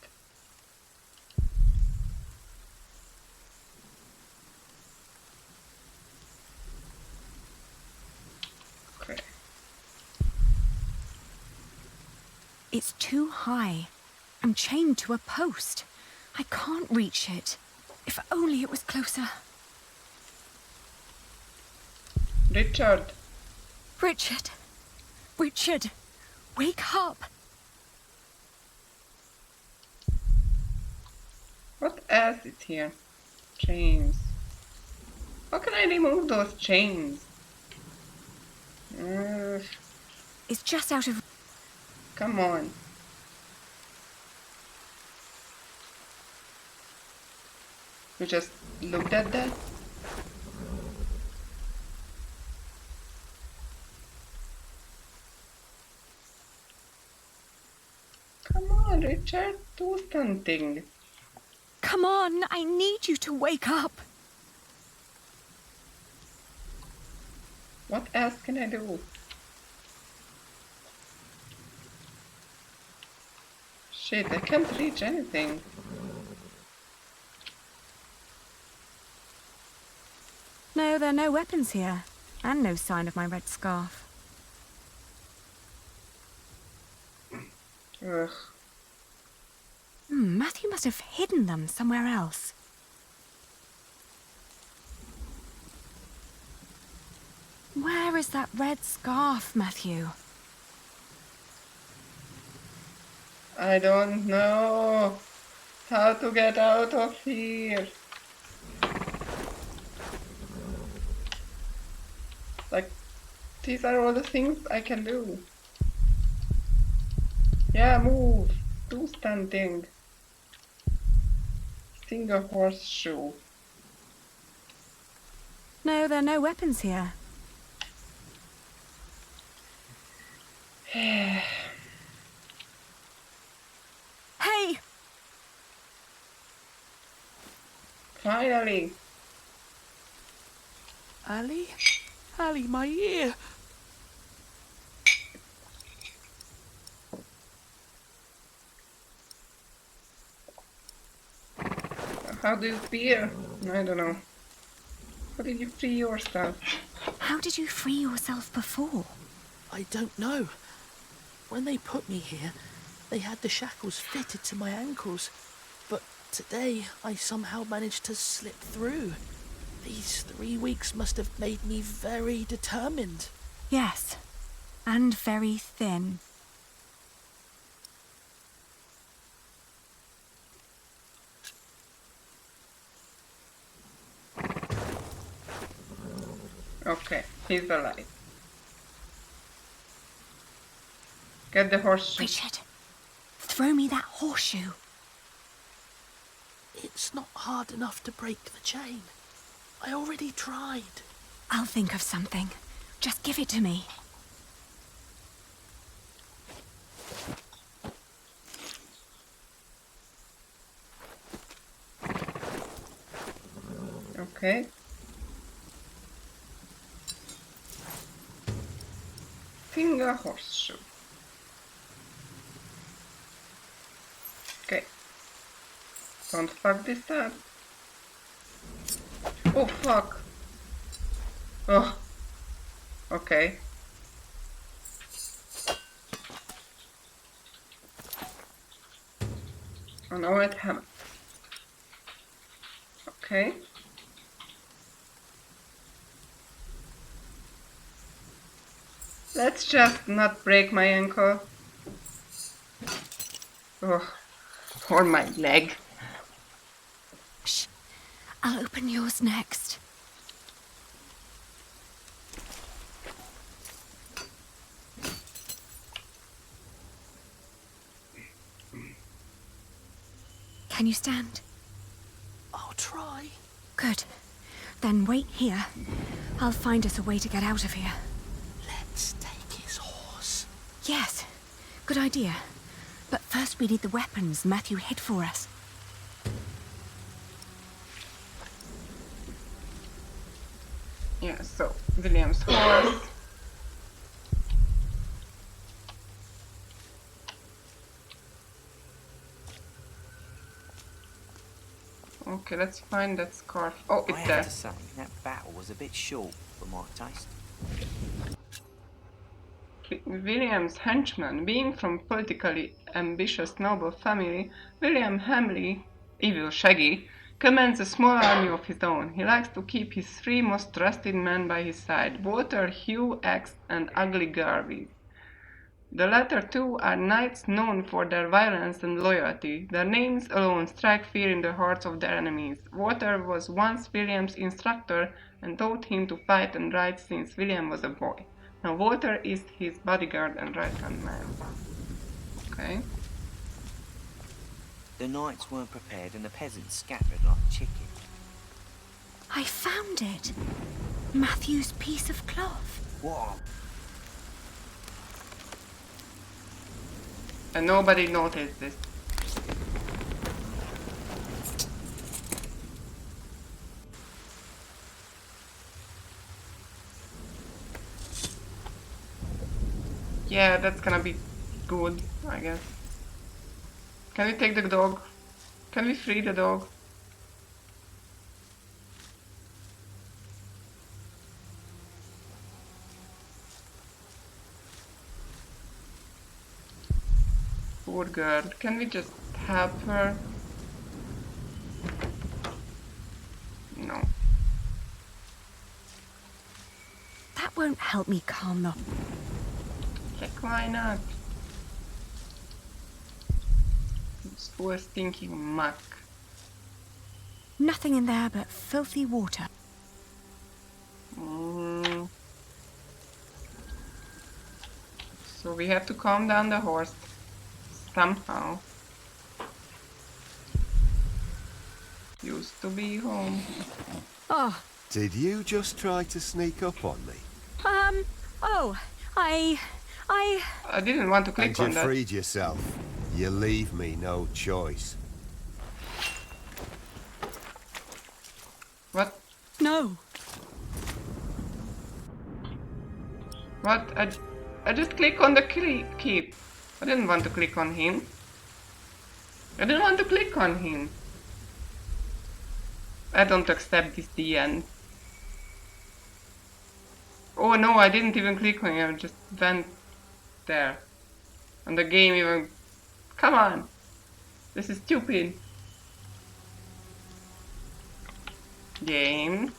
Okay. It's too high. I'm chained to a post. I can't reach it. If only it was closer. Richard. Richard. Richard. Wake up. What else is here? Chains. How can I remove those chains? It's just out of... Come on. You just looked at that? Come on, Richard, do something. Come on, I need you to wake up. What else can I do? Shit, I can't reach anything. No, there are no weapons here. And no sign of my red scarf. Ugh. Matthew must have hidden them somewhere else. Where is that red scarf, Matthew? I don't know how to get out of here. Like, these are all the things I can do. Yeah, move. Do something. Sing a horseshoe. No, there are no weapons here. Hey! Finally! Ali? Ali, my ear! How do you feel? I don't know. How did you free yourself? How did you free yourself before? I don't know. When they put me here, they had the shackles fitted to my ankles. But today, I somehow managed to slip through. These 3 weeks must have made me very determined. Yes, and very thin. Okay, he's alive. Get the horseshoe. Richard, throw me that horseshoe. It's not hard enough to break the chain. I already tried. I'll think of something. Just give it to me. Okay. Finger horseshoe. Okay. Don't fuck this up. Oh fuck. Oh. Okay. Oh no, it happened. Okay. Let's just not break my ankle. Oh, or my leg. Shh. I'll open yours next. Can you stand? I'll try. Good. Then wait here. I'll find us a way to get out of here. Let's take his horse. Yes, good idea. But first we need the weapons Matthew hid for us. Yeah, so William's horse. Okay, let's find that scarf. Oh, it's I there. have to say, that battle was a bit short for my taste. William's henchman, being from politically ambitious noble family, William Hamley, evil Shaggy, commands a small army of his own. He likes to keep his 3 most trusted men by his side, Walter, Hugh, Axe, and Ugly Garvey. The latter 2 are knights known for their violence and loyalty. Their names alone strike fear in the hearts of their enemies. Walter was once William's instructor and taught him to fight and ride since William was a boy. Now Walter is his bodyguard and right-hand man. Okay. The knights weren't prepared and the peasants scattered like chickens. I found it. Matthew's piece of cloth. What? And nobody noticed this. Yeah, that's gonna be good, I guess. Can we take the dog? Can we free the dog? Poor girl. Can we just help her? No. That won't help me calm the... Heck, why not? This poor stinking muck. Nothing in there but filthy water. So we have to calm down the horse. Somehow. Used to be home. Oh. Did you just try to sneak up on me? Oh, I didn't want to click and on you that. freed yourself. You leave me no choice. What? No. What? I just click on the keep. I didn't want to click on him. I didn't want to click on him. I don't accept this the end. Oh no, I didn't even click on it, I just went there. And the game even... Come on! This is stupid. Game.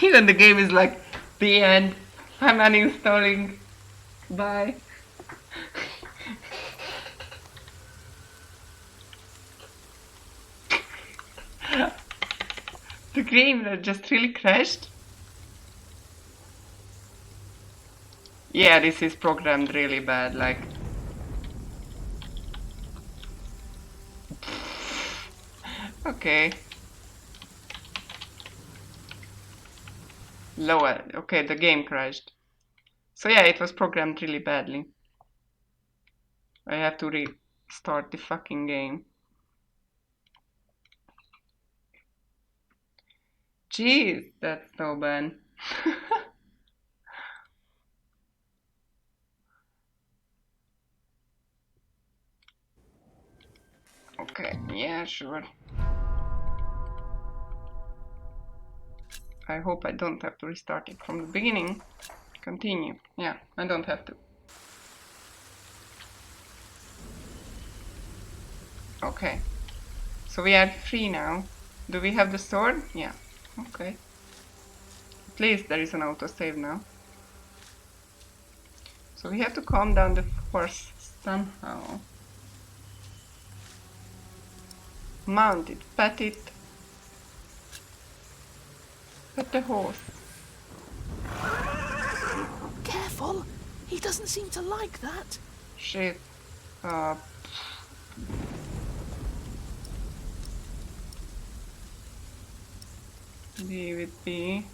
Even the game is like, the end. I'm uninstalling. Bye. The game that just really crashed. Yeah, this is programmed really bad, like... Okay. Lower. Okay, the game crashed. So yeah, it was programmed really badly. I have to restart the fucking game. Jeez, that's so bad. Okay, yeah, sure. I hope I don't have to restart it from the beginning. Continue. Yeah, I don't have to. Okay. So we are free now. Do we have the sword? Yeah. Okay. At least there is an autosave now. So we have to calm down the horse somehow. Mount it, pet it. Pet the horse. Careful! He doesn't seem to like that. Shit. Leave it be.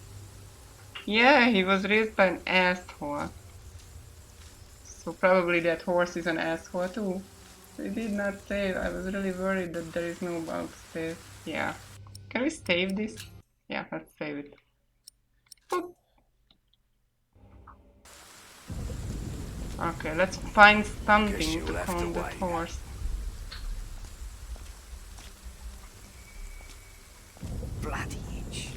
Yeah, he was raised by an asshole. So probably that horse is an asshole too. They did not save. I was really worried that there is no bug save. Yeah. Can we save this? Yeah, let's save it. Boop. Okay, let's find something to calm the horse. Bloody itch.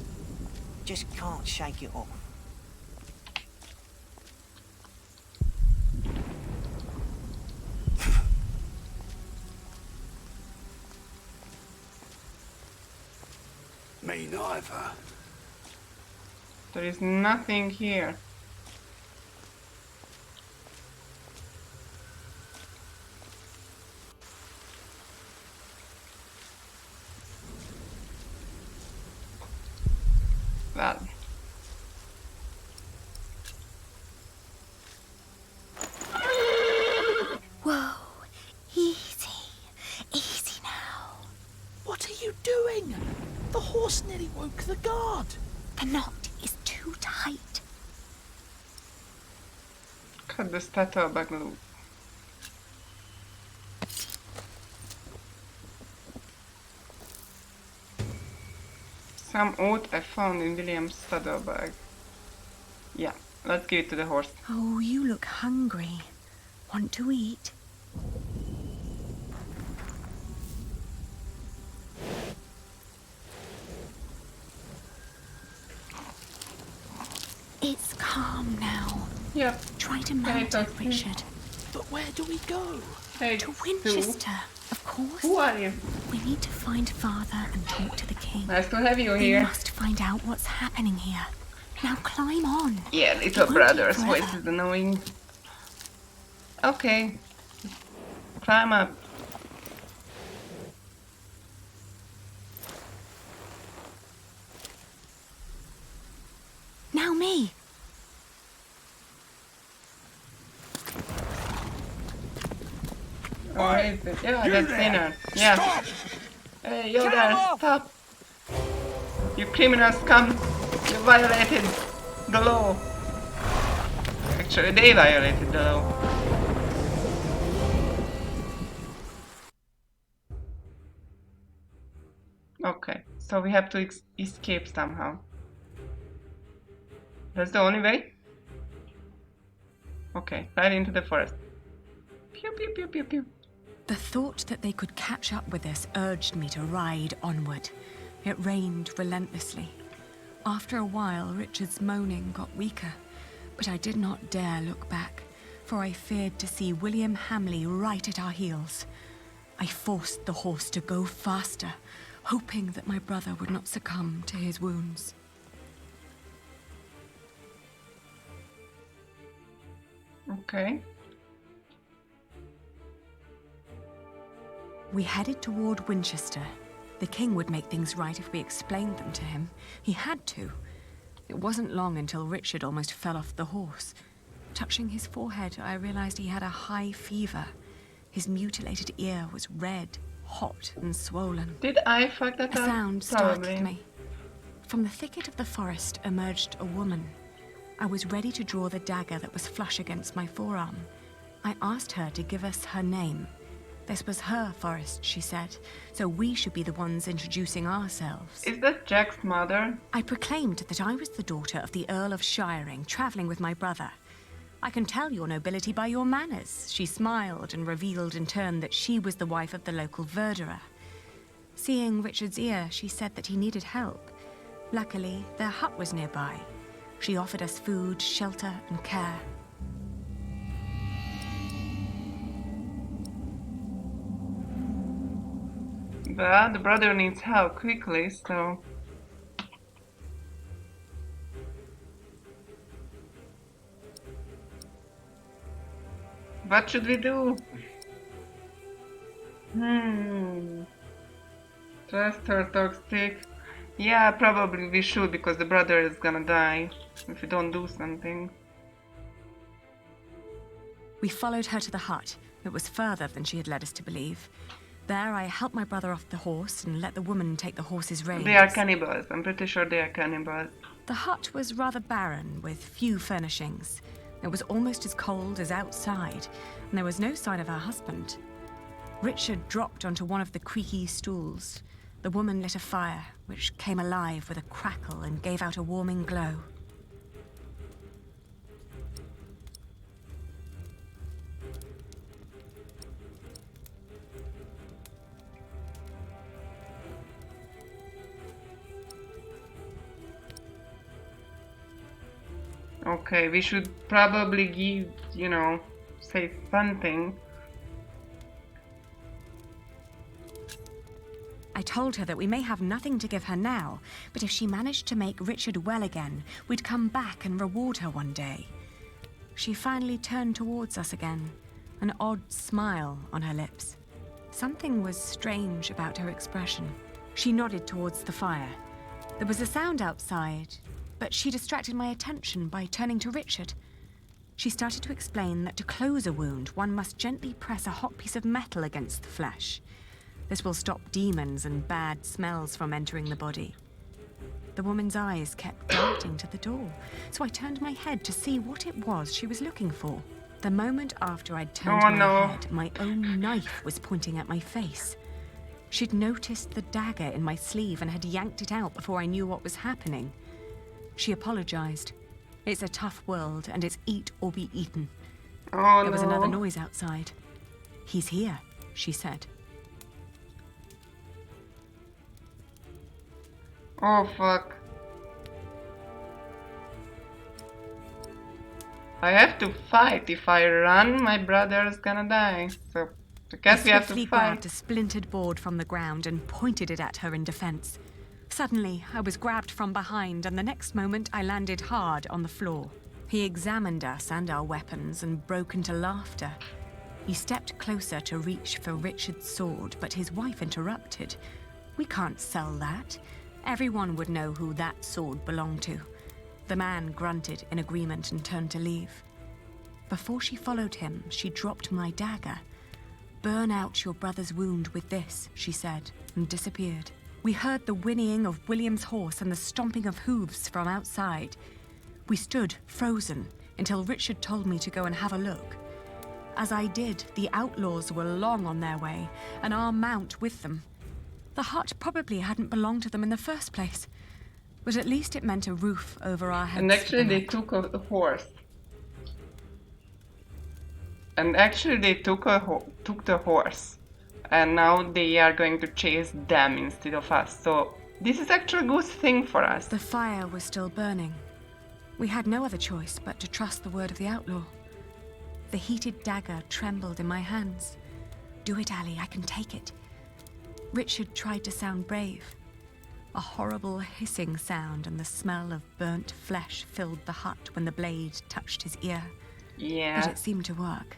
Just can't shake it off. Me neither. There is nothing here. Well. Whoa, easy, easy now. What are you doing? The horse nearly woke the guard. The knot is too tight. Cut the starter back loose. Some oat I found in William's saddlebag. Yeah, let's give it to the horse. Oh, you look hungry. Want to eat? It's calm now. Yep. Try to mount it, Richard. But where do we go? Hey, to Winchester, of course. Who are you? We need to find Father and talk to the king. Nice to have you We here. must find out what's happening here. Now climb on. Yeah, little brother's voice is annoying. Okay. Climb up. Now me. Oh, is it? Yeah, that's dinner. Yeah. Stop! Hey, you there, stop! You criminals, come! You violated the law. Actually, they violated the law. Okay, so we have to escape somehow. That's the only way? Okay, right into the forest. Pew pew pew pew pew. The thought that they could catch up with us urged me to ride onward. It rained relentlessly. After a while, Richard's moaning got weaker, but I did not dare look back, for I feared to see William Hamley right at our heels. I forced the horse to go faster, hoping that my brother would not succumb to his wounds. Okay. We headed toward Winchester. The king would make things right if we explained them to him. He had to. It wasn't long until Richard almost fell off the horse. Touching his forehead, I realized he had a high fever. His mutilated ear was red, hot, and swollen. Did I fuck that up? A sound Probably. startled me. From the thicket of the forest emerged a woman. I was ready to draw the dagger that was flush against my forearm. I asked her to give us her name. This was her forest, she said, so we should be the ones introducing ourselves. Is that Jack's mother? I proclaimed that I was the daughter of the Earl of Shiring, travelling with my brother. I can tell your nobility by your manners. She smiled and revealed in turn that she was the wife of the local verderer. Seeing Richard's ear, she said that he needed help. Luckily, their hut was nearby. She offered us food, shelter, and care. But the brother needs help quickly, so... What should we do? Trust her, toxic. Yeah, probably we should, because the brother is gonna die if we don't do something. We followed her to the hut. It was further than she had led us to believe. There, I helped my brother off the horse and let the woman take the horse's reins. They are cannibals. I'm pretty sure they are cannibals. The hut was rather barren, with few furnishings. It was almost as cold as outside, and there was no sign of her husband. Richard dropped onto one of the creaky stools. The woman lit a fire, which came alive with a crackle and gave out a warming glow. Okay, we should probably give, say something. I told her that we may have nothing to give her now, but if she managed to make Richard well again, we'd come back and reward her one day. She finally turned towards us again, an odd smile on her lips. Something was strange about her expression. She nodded towards the fire. There was a sound outside, but she distracted my attention by turning to Richard. She started to explain that to close a wound, one must gently press a hot piece of metal against the flesh. This will stop demons and bad smells from entering the body. The woman's eyes kept darting to the door, so I turned my head to see what it was she was looking for. The moment after I'd turned my head, my own knife was pointing at my face. She'd noticed the dagger in my sleeve and had yanked it out before I knew what was happening. She apologized. It's a tough world, and it's eat or be eaten. There was another noise outside. He's here, she said. Oh fuck. I have to fight. If I run, my brother's gonna die. So I guess we have to fight. Grabbed a splintered board from the ground and pointed it at her in defense. Suddenly, I was grabbed from behind, and the next moment I landed hard on the floor. He examined us and our weapons and broke into laughter. He stepped closer to reach for Richard's sword, but his wife interrupted. We can't sell that. Everyone would know who that sword belonged to. The man grunted in agreement and turned to leave. Before she followed him, she dropped my dagger. "Burn out your brother's wound with this," she said, and disappeared. We heard the whinnying of William's horse and the stomping of hooves from outside. We stood, frozen, until Richard told me to go and have a look. As I did, the outlaws were long on their way, and our mount with them. The hut probably hadn't belonged to them in the first place, but at least it meant a roof over our heads. And actually they took a horse. And actually they took the horse. and now they are going to chase them instead of us. So this is actually a good thing for us. The fire was still burning. We had no other choice but to trust the word of the outlaw. The heated dagger trembled in my hands. Do it, Ali, I can take it. Richard tried to sound brave. A horrible hissing sound and the smell of burnt flesh filled the hut when the blade touched his ear. Yeah. But it seemed to work.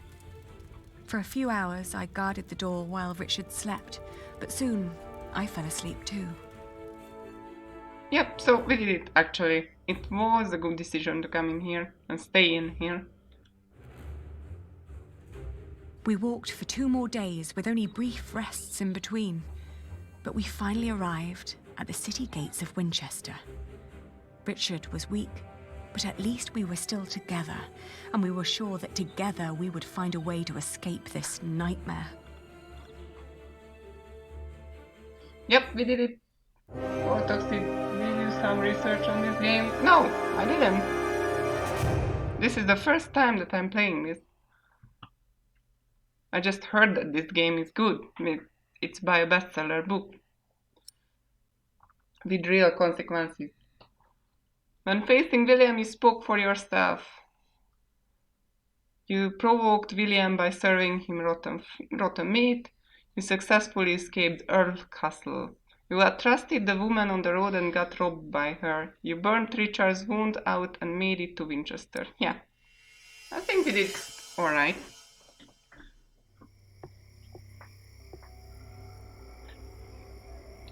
For a few hours, I guarded the door while Richard slept, but soon I fell asleep too. Yep, so we did it actually. It was a good decision to come in here and stay in here. We walked for 2 more days with only brief rests in between, but we finally arrived at the city gates of Winchester. Richard was weak, but at least we were still together, and we were sure that together we would find a way to escape this nightmare. Yep, we did it. Ortoxid, did you do some research on this game? No, I didn't. This is the first time that I'm playing this. I just heard that this game is good. It's by a bestseller book. With real consequences. When facing William, you spoke for yourself. You provoked William by serving him rotten meat. You successfully escaped Earl's castle. You had trusted the woman on the road and got robbed by her. You burnt Richard's wound out and made it to Winchester. Yeah, I think we did alright.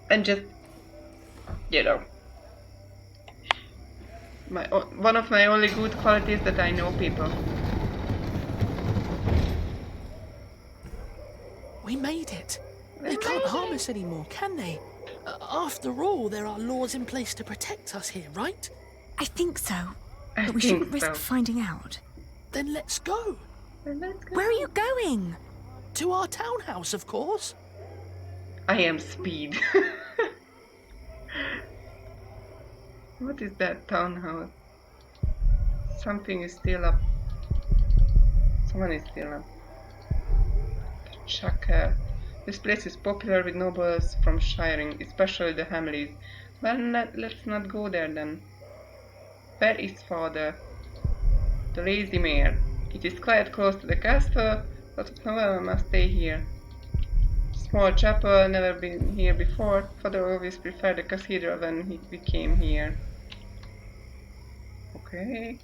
And just, you know, one of my only good qualities that I know people. We made it. They can't harm us anymore, can they? After all, there are laws in place to protect us here, right? I think so. But we shouldn't risk finding out. Then let's go. Where are you going? To our townhouse, of course. I am Speed. What is that townhouse? Something is still up. Someone is still up. Chucker. This place is popular with nobles from shiring, especially the Hamleys. Well, let's not go there then. Where is father? The lazy mare. It is quite close to the castle, but of November must stay here. Small chapel, never been here before. Father always preferred the cathedral when we came here. Okay.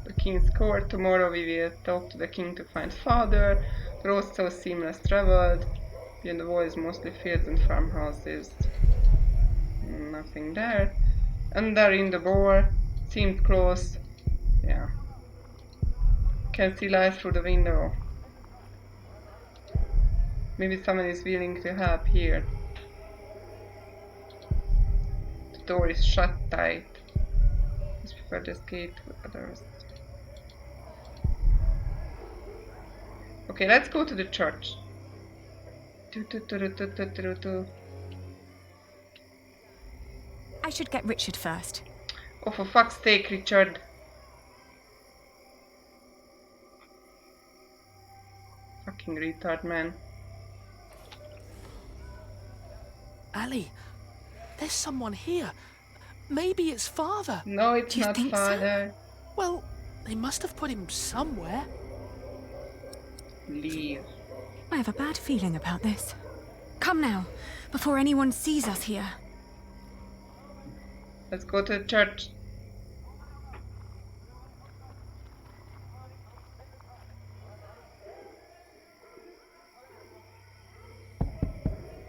The king's court. Tomorrow we will talk to the king to find father. The road so seamless traveled. Beyond the wall is mostly fields and farmhouses. Nothing there. Under in the door. Seemed close. Yeah. Can see light through the window. Maybe someone is willing to help here. The door is shut tight. Let's prefer to escape to others. Okay, let's go to the church. I should get Richard first. Oh, for fuck's sake, Richard. Fucking retard, man. Ali, there's someone here. Maybe it's father. No, it's not father. So? Well, they must have put him somewhere. Leave. I have a bad feeling about this. Come now, before anyone sees us here. Let's go to the church.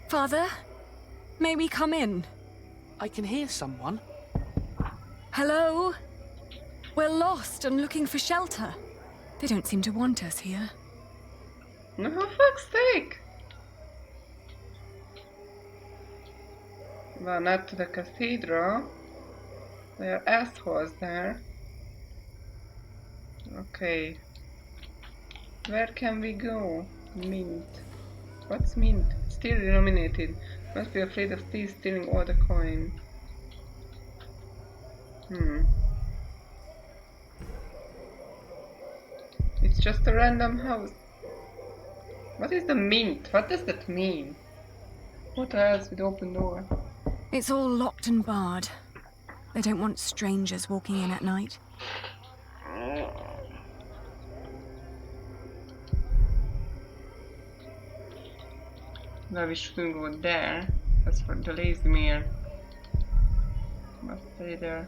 Father, may we come in? I can hear someone. Hello? We're lost and looking for shelter. They don't seem to want us here. No, for fuck's sake. Well, not to the cathedral. There are assholes there. Okay. Where can we go? Mint. What's mint? Still denominated. Must be afraid of thieves stealing all the coin. It's just a random house. What is the mint? What does that mean? What else with open door? It's all locked and barred. They don't want strangers walking in at night. Well, we shouldn't go there. That's for the lazy mare. Must stay there.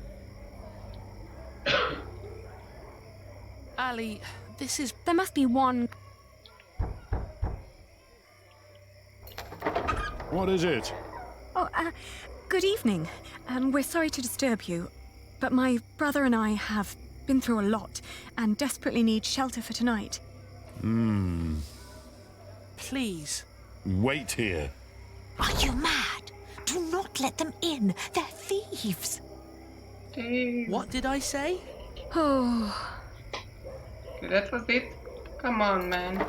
Ali, this is... There must be one... What is it? Oh, good evening. We're sorry to disturb you, but my brother and I have been through a lot and desperately need shelter for tonight. Please. Wait here. Are you mad? Do not let them in. They're thieves. What did I say? Oh. Okay, that was it. Come on, man.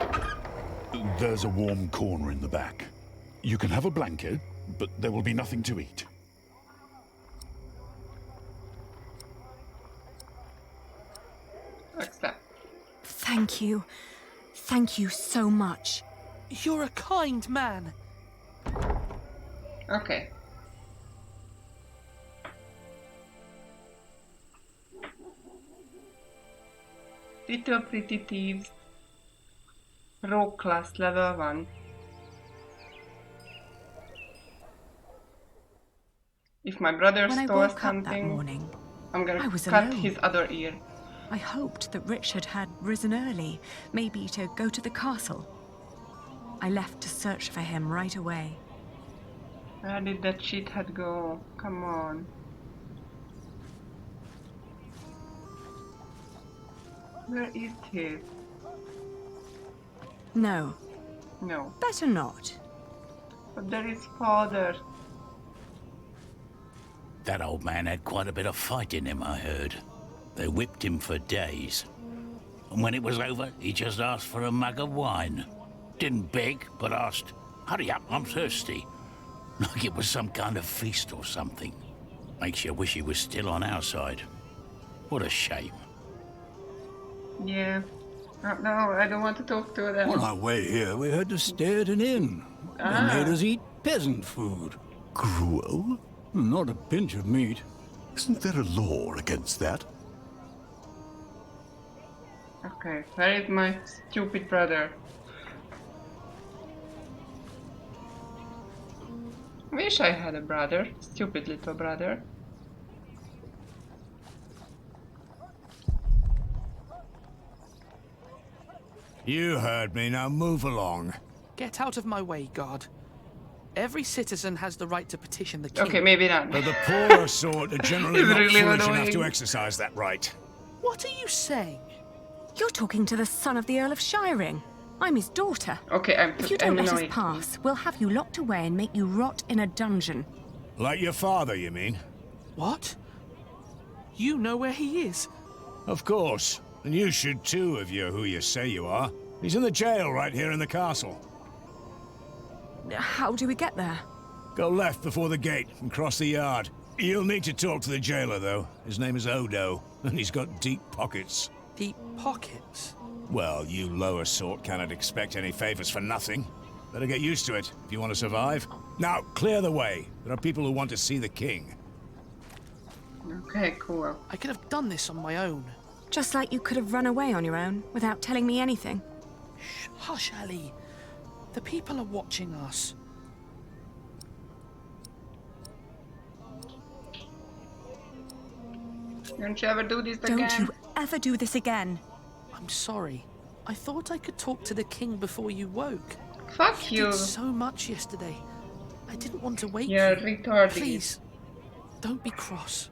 There's a warm corner in the back. You can have a blanket, but there will be nothing to eat. Accept. Thank you. Thank you so much. You're a kind man. Okay. Little Pretty Thieves. Rogue class level 1. If my brother When I stole woke up that something, morning, I'm I gonna was cut alone. his other ear. I hoped that Richard had risen early, maybe to go to the castle. I left to search for him right away. Where did that shithead go? Come on. Where is he? No. No. Better not. But there is father. That old man had quite a bit of fight in him, I heard. They whipped him for days. And when it was over, he just asked for a mug of wine. Didn't beg, but asked, "Hurry up, I'm thirsty." Like it was some kind of feast or something. Makes you wish he was still on our side. What a shame. Yeah. No, I don't want to talk to them. On our way here, we had to stay at an inn. They made us eat peasant food. Gruel? Not a pinch of meat. Isn't there a law against that? Okay, where is my stupid brother? Wish I had a brother, stupid little brother. You heard me, now move along. Get out of my way, guard. Every citizen has the right to petition the king. Okay, maybe not. But the poorer sort are generally It's not really foolish enough annoying. to exercise that right. What are you saying? You're talking to the son of the Earl of Shiring. I'm his daughter. Okay, If you don't let us annoyed. pass, we'll have you locked away and make you rot in a dungeon. Like your father, you mean? What? You know where he is? Of course. And you should too, if you're who you say you are. He's in the jail right here in the castle. How do we get there? Go left before the gate and cross the yard. You'll need to talk to the jailer, though. His name is Odo, and he's got deep pockets. Deep pockets? Well, you lower sort cannot expect any favors for nothing. Better get used to it if you want to survive. Now, clear the way. There are people who want to see the king. Okay, cool. I could have done this on my own. Just like you could have run away on your own without telling me anything. Shh, hush, Ali. The people are watching us. Don't you ever do this again? Don't you ever do this again. I'm sorry. I thought I could talk to the king before you woke. Fuck you. Did so much yesterday. I didn't want to wake You're you. retarded. Please, don't be cross.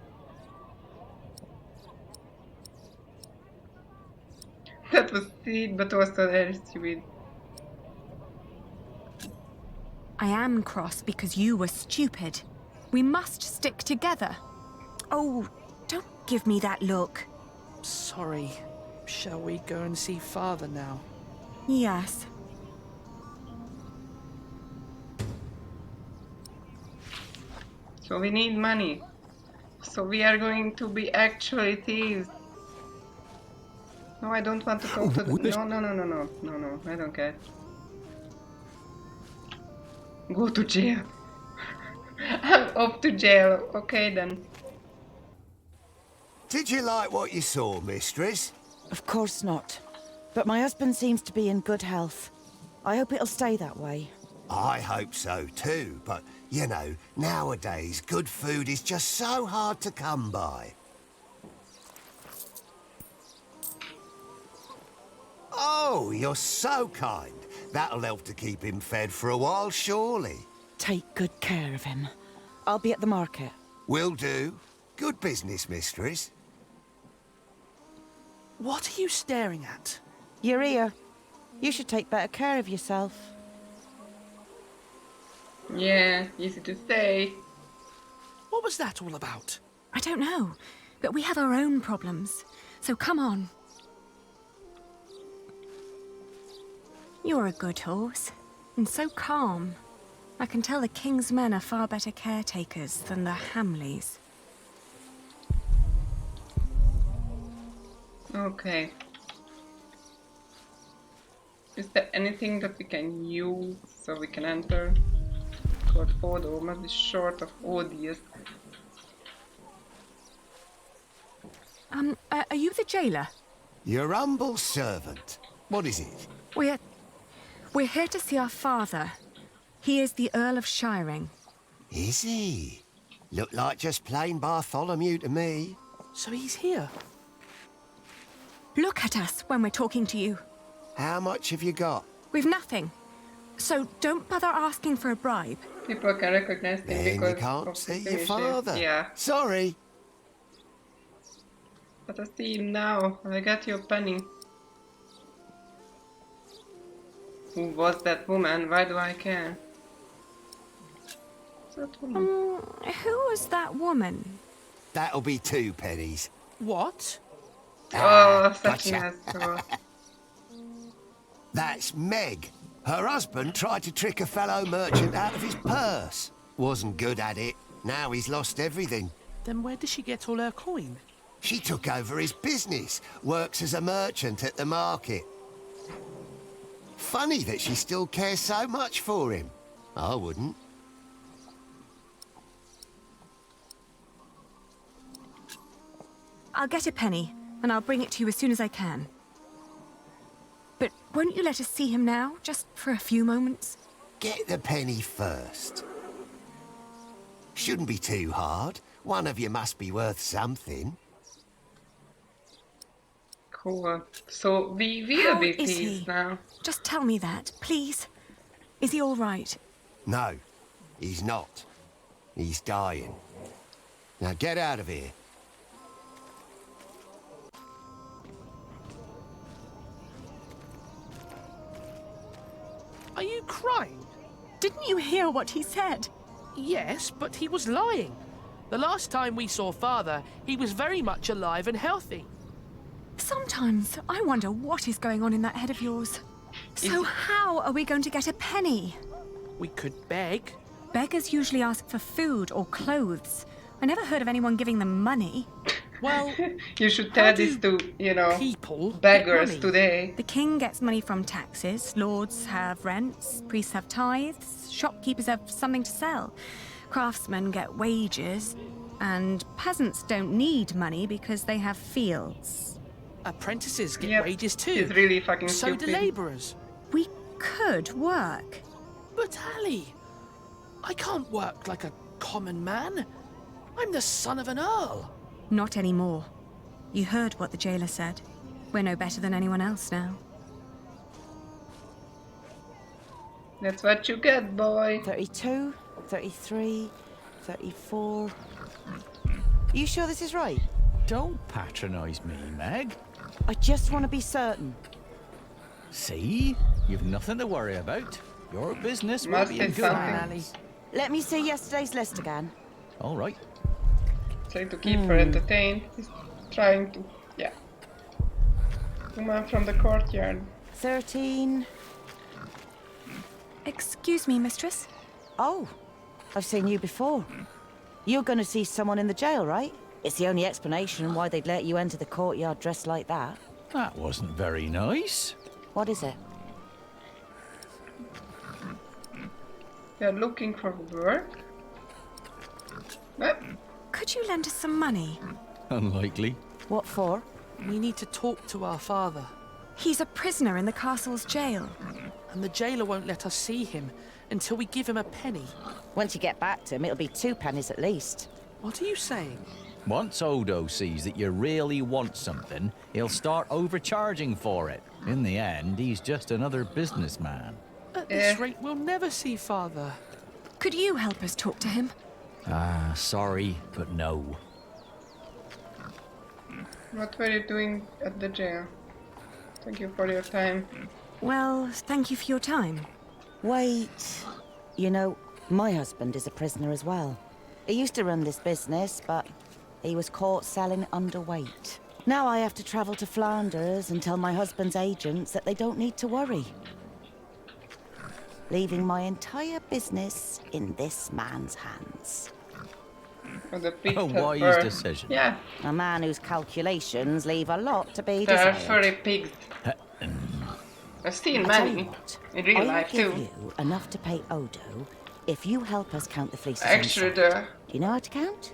That was sweet, but also very stupid. I am cross because you were stupid. We must stick together. Oh, don't give me that look. Sorry. Shall we go and see father now? Yes. So we need money. So we are going to be actually thieves. No, I don't want to talk to the... No, I don't care. Go to jail. I'm off to jail. Okay then. Did you like what you saw, mistress? Of course not. But my husband seems to be in good health. I hope it'll stay that way. I hope so too, but you know, nowadays good food is just so hard to come by. Oh, you're so kind. That'll help to keep him fed for a while, surely. Take good care of him. I'll be at the market. Will do. Good business, mistress. What are you staring at? Your ear. You should take better care of yourself. Yeah, easy to say. What was that all about? I don't know, but we have our own problems. So come on. You're a good horse, and so calm. I can tell the King's men are far better caretakers than the Hamleys. Okay. Is there anything that we can use so we can enter? Code photo must be short of odious. Are you the jailer? Your humble servant. What is it? We're here to see our father. He is the Earl of Shiring. Is he? Look like just plain Bartholomew to me. So he's here? Look at us when we're talking to you. How much have you got? We've nothing. So don't bother asking for a bribe. People can recognize him Then because you can't of see the your father. Yeah. Sorry. But I see him now. I got your penny. Who was that woman? Why do I care? That woman? Who was that woman? That'll be 2 pennies. What? Oh, such gotcha. an asshole. That's Meg. Her husband tried to trick a fellow merchant out of his purse. Wasn't good at it. Now he's lost everything. Then where does she get all her coin? She took over his business. Works as a merchant at the market. Funny that she still cares so much for him. I wouldn't. I'll get a penny, and I'll bring it to you as soon as I can. But won't you let us see him now, just for a few moments? Get the penny first. Shouldn't be too hard. One of you must be worth something. Cool. So we will How be is thieves he? now. Just tell me that, please. Is he all right? No, he's not. He's dying. Now get out of here. Are you crying? Didn't you hear what he said? Yes, but he was lying. The last time we saw Father, he was very much alive and healthy. Sometimes I wonder what is going on in that head of yours. So how are we going to get a penny? We could beg. Beggars usually ask for food or clothes. I never heard of anyone giving them money. Well, you should tell this to, you know, people beggars today. The king gets money from taxes, lords have rents, priests have tithes, shopkeepers have something to sell, craftsmen get wages, and peasants don't need money because they have fields. Apprentices get wages too. It's really fucking so stupid. do labourers. We could work. But Ali, I can't work like a common man. I'm the son of an earl. Not anymore. You heard what the jailer said. We're no better than anyone else now. That's what you get, boy. 32, 33, 34... You sure this is right? Don't patronise me, Meg. I just want to be certain. See? You've nothing to worry about. Your business will Must be be in good something. hands. Let me see yesterday's list again. All right. Trying to keep her entertained. He's trying to, yeah. Woman from the courtyard. 13... Excuse me, mistress? Oh, I've seen you before. You're going to see someone in the jail, right? It's the only explanation why they'd let you enter the courtyard dressed like that. That wasn't very nice. What is it? We are looking for work. What? Could you lend us some money? Unlikely. What for? We need to talk to our father. He's a prisoner in the castle's jail. And the jailer won't let us see him until we give him a penny. Once you get back to him, it'll be 2 pennies at least. What are you saying? Once Odo sees that you really want something, he'll start overcharging for it. In the end, he's just another businessman. At this rate, we'll never see father. Could you help us talk to him? Ah, sorry, but no. What were you doing at the jail? Thank you for your time. Well, thank you for your time. Wait. You know, my husband is a prisoner as well. He used to run this business, but he was caught selling underweight. Now I have to travel to Flanders and tell my husband's agents that they don't need to worry. Leaving my entire business in this man's hands. A wise decision. Yeah. A man whose calculations leave a lot to be There are desired. furry pigs. I've seen I tell you many what, in real I'll life give too. you enough to pay Odo if you help us count the fleeces Actually, inside. Do you know how to count?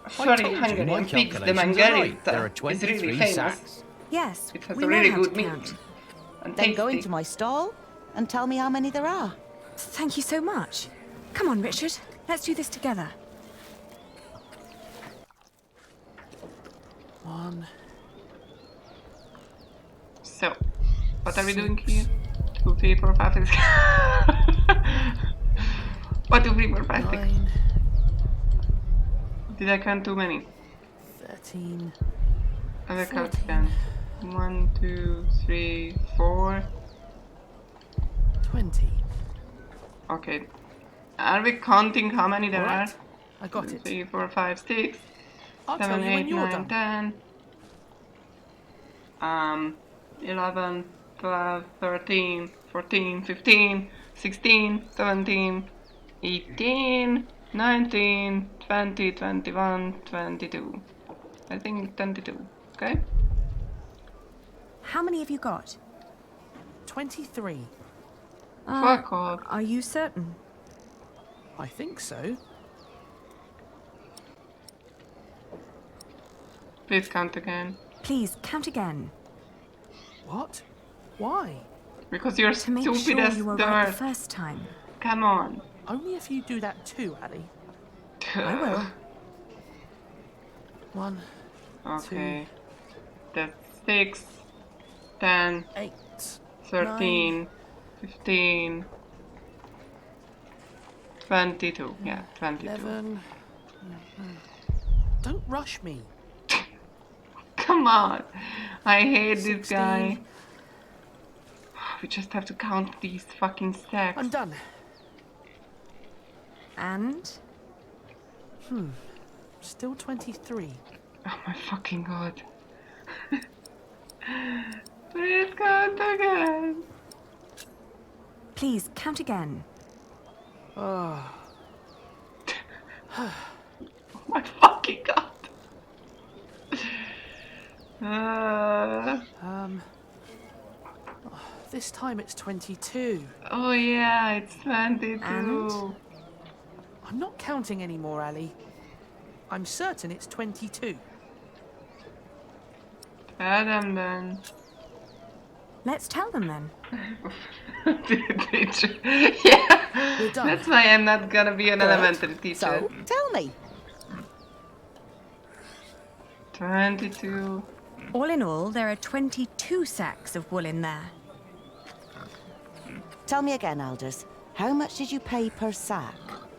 Furry Hungarian pigs, the Margarita, is really famous. Yes, It has we a know really how to good meat. count. And Then go tasty. into my stall and tell me how many there are. Thank you so much. Come on, Richard. Let's do this together. 1. So, what are we doing here? 2, 3, 4, 5, 6. 1, 2, 3, 4, 5, 6. 9. Did I count too many? 13. I will count again. 1, 2, 3, 4. 20. Okay. Are we counting how many there Alright, are? I got 2, it. 3, 4, 5, 6. I'll 7, tell you when 8, you're 9, done. 10. 11, 12, 13, 14, 15, 16, 17, 18, 19, 20, 21, 22. I think 22. Okay? How many have you got? 23. Fuck off. Are you certain? I think so. Please count again. Please, count again. What? Why? Because you're To make stupid sure as you were right the dirt. first time. Come on. Only if you do that too, Ali. I will. 1. Okay. That's 6, 10, 8, 13, 15, 22. Yeah, 22. 11. Don't rush me. Come on. I hate this 16. guy. We just have to count these fucking stacks. I'm done. And? Still 23. Oh my fucking god. Please count again. Please, count again. Oh. Oh my fucking god. This time it's 22. Oh yeah, it's 22. And? I'm not counting anymore, Ali. I'm certain it's 22. Tell them then. Let's tell them then. Teacher. Yeah, We're done. that's why I'm not gonna be an Good. elementary teacher. So, tell me. 22. All in all, there are 22 sacks of wool in there. Tell me again, Aldous. How much did you pay per sack?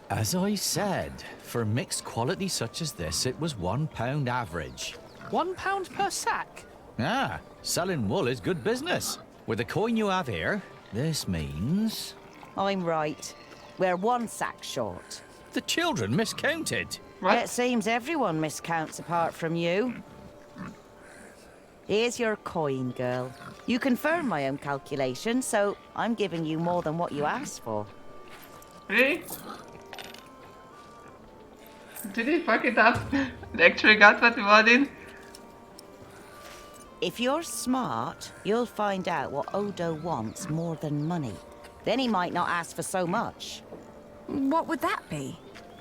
As I said, for mixed quality such as this, it was £1 average. £1 per sack? Ah, selling wool is good business. With the coin you have here, this means... I'm right. We're 1 sack short. The children miscounted. It seems everyone miscounts apart from you. Here's your coin, girl. You confirm my own calculation, so I'm giving you more than what you asked for. Really? Did he fuck it up? They actually got what he wanted? If you're smart, you'll find out what Odo wants more than money. Then he might not ask for so much. What would that be?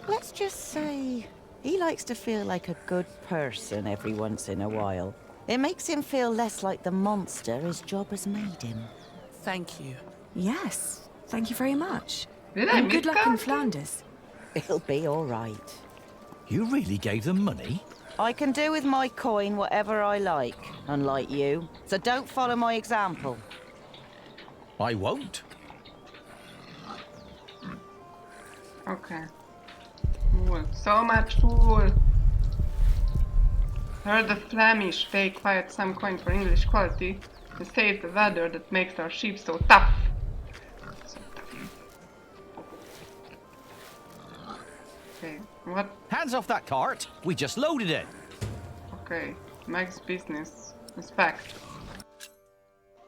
Let's just say he likes to feel like a good person every once in a while. It makes him feel less like the monster his job has made him. Thank you. Yes, thank you very much. Did I And miss good luck in something? Flanders. It'll be all right. You really gave them money? I can do with my coin whatever I like, unlike you. So don't follow my example. I won't. Okay. Wool. So much wool. Heard the Flemish they acquired some coin for English quality. They say it's the weather that makes our sheep so tough. So tough. Okay, what? Hands off that cart! We just loaded it! Okay, Meg's business. Respect.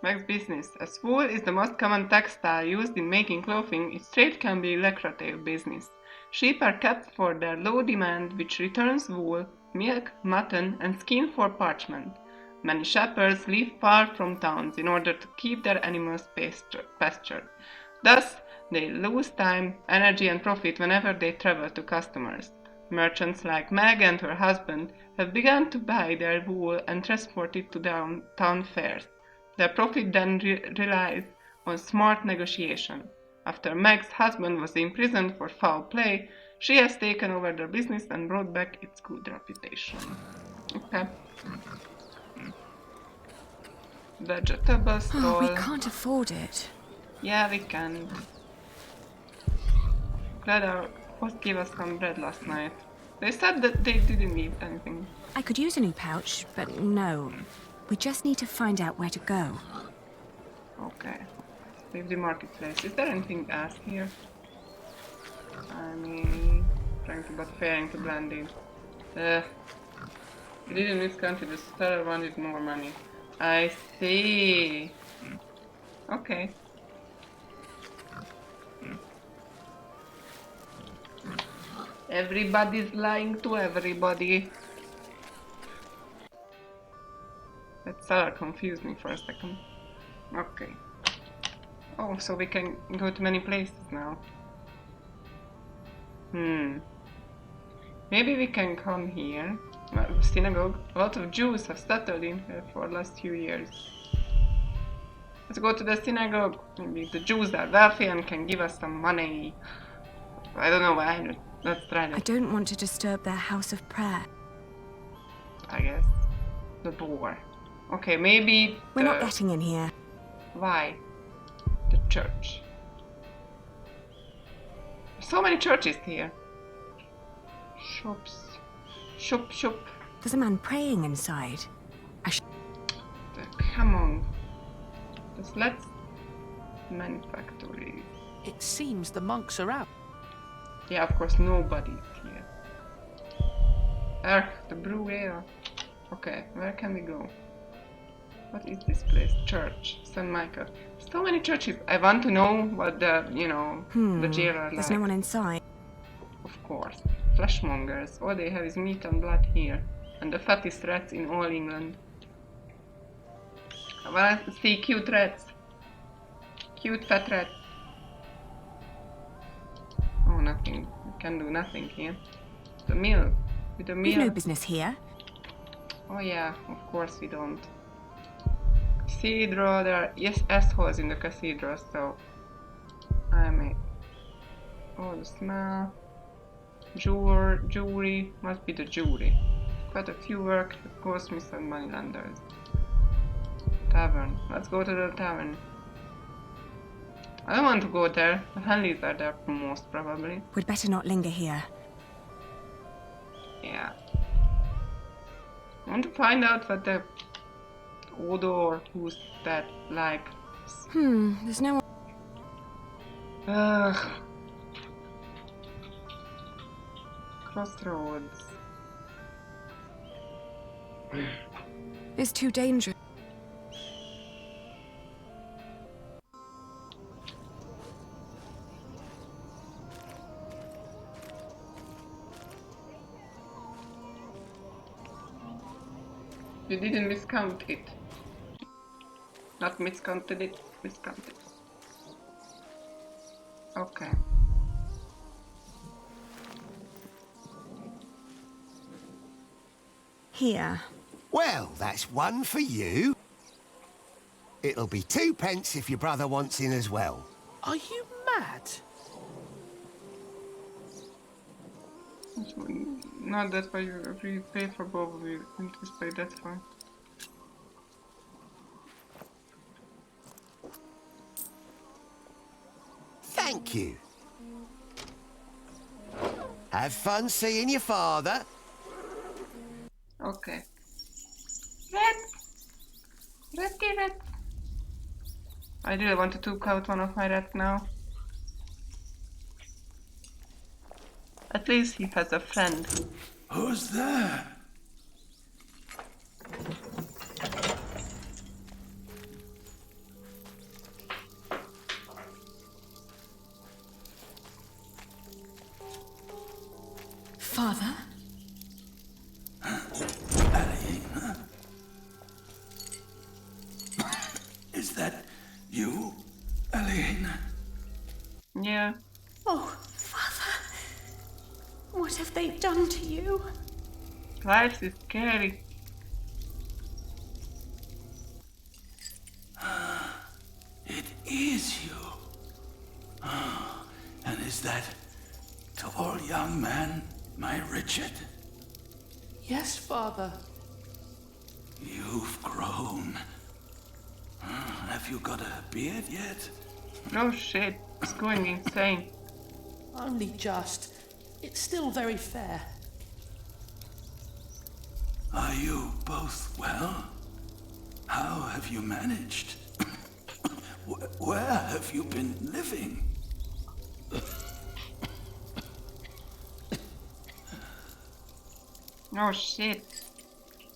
Meg's business. As wool is the most common textile used in making clothing, its trade can be lucrative business. Sheep are kept for their low demand, which returns wool, milk, mutton, and skin for parchment. Many shepherds live far from towns in order to keep their animals pastured. Thus, they lose time, energy, and profit whenever they travel to customers. Merchants like Meg and her husband have begun to buy their wool and transport it to town fairs. Their profit then relies on smart negotiation. After Meg's husband was imprisoned for foul play, she has taken over their business and brought back its good reputation. Okay. Vegetable stall. Oh, we can't afford it. Yeah, we can't. Glad our host gave us some bread last night. They said that they didn't need anything. I could use a new pouch, but no. We just need to find out where to go. Okay. Leave the marketplace. Is there anything else here? I mean, fairing to blend in. We didn't miscount it. The seller wanted more money. I see. Okay. Everybody's lying to everybody. That seller confused me for a second. Okay. Oh, so we can go to many places now. Maybe we can come here. Synagogue. A lot of Jews have settled in here for the last few years. Let's go to the synagogue. Maybe the Jews are wealthy and can give us some money. I don't know why. Let's try that. I don't want to disturb their house of prayer. I guess. The door. Okay, maybe We're not getting in here. Why? The church. So many churches here. Shops. Shop. There's a man praying inside. Come on. Just let's manufactory. It seems the monks are out. Yeah, of course, nobody's here. The brew ale. Okay, where can we go? What is this place? Church. St. Michael. So many churches. I want to know what the, the jail are like. There's no one inside. Of course. Fleshmongers. All they have is meat and blood here. And the fattest rats in all England. I want to see cute rats. Cute fat rats. Oh, nothing. We can do nothing here. The mill. With the mill. We've no business here. Oh yeah, of course we don't. Cathedral, there are assholes in the cathedral, so I mean, oh, the smell. Jewelry, must be the jewelry. Quite a few work, goldsmiths and moneylenders. Tavern, let's go to the tavern. I don't want to go there, the Henleys are there most probably. We'd better not linger here. Yeah. I want to find out what the odor, who's that like. There's no one. Ugh. Crossroads. It's too dangerous. You didn't miscount it. Not miscounted it, miscounted. Okay. Here. Well, that's one for you. It'll be 2 pence if your brother wants in as well. Are you mad? Not that way. We pay for both. We just pay. That's fine. Thank you. Have fun seeing your father. Okay. Red! Reddy red! I really want to took out one of my rats now. At least he has a friend. Who's there? Father? Alina? Is that you, Alina? Yeah. Oh, Father. What have they done to you? Life is scary. It is you. And is that tall young man my Richard? Yes, Father. You've grown. Have you got a beard yet? No shit, it's going insane. Only just. It's still very fair. Are you both well? How have you managed? Where have you been living? No shit.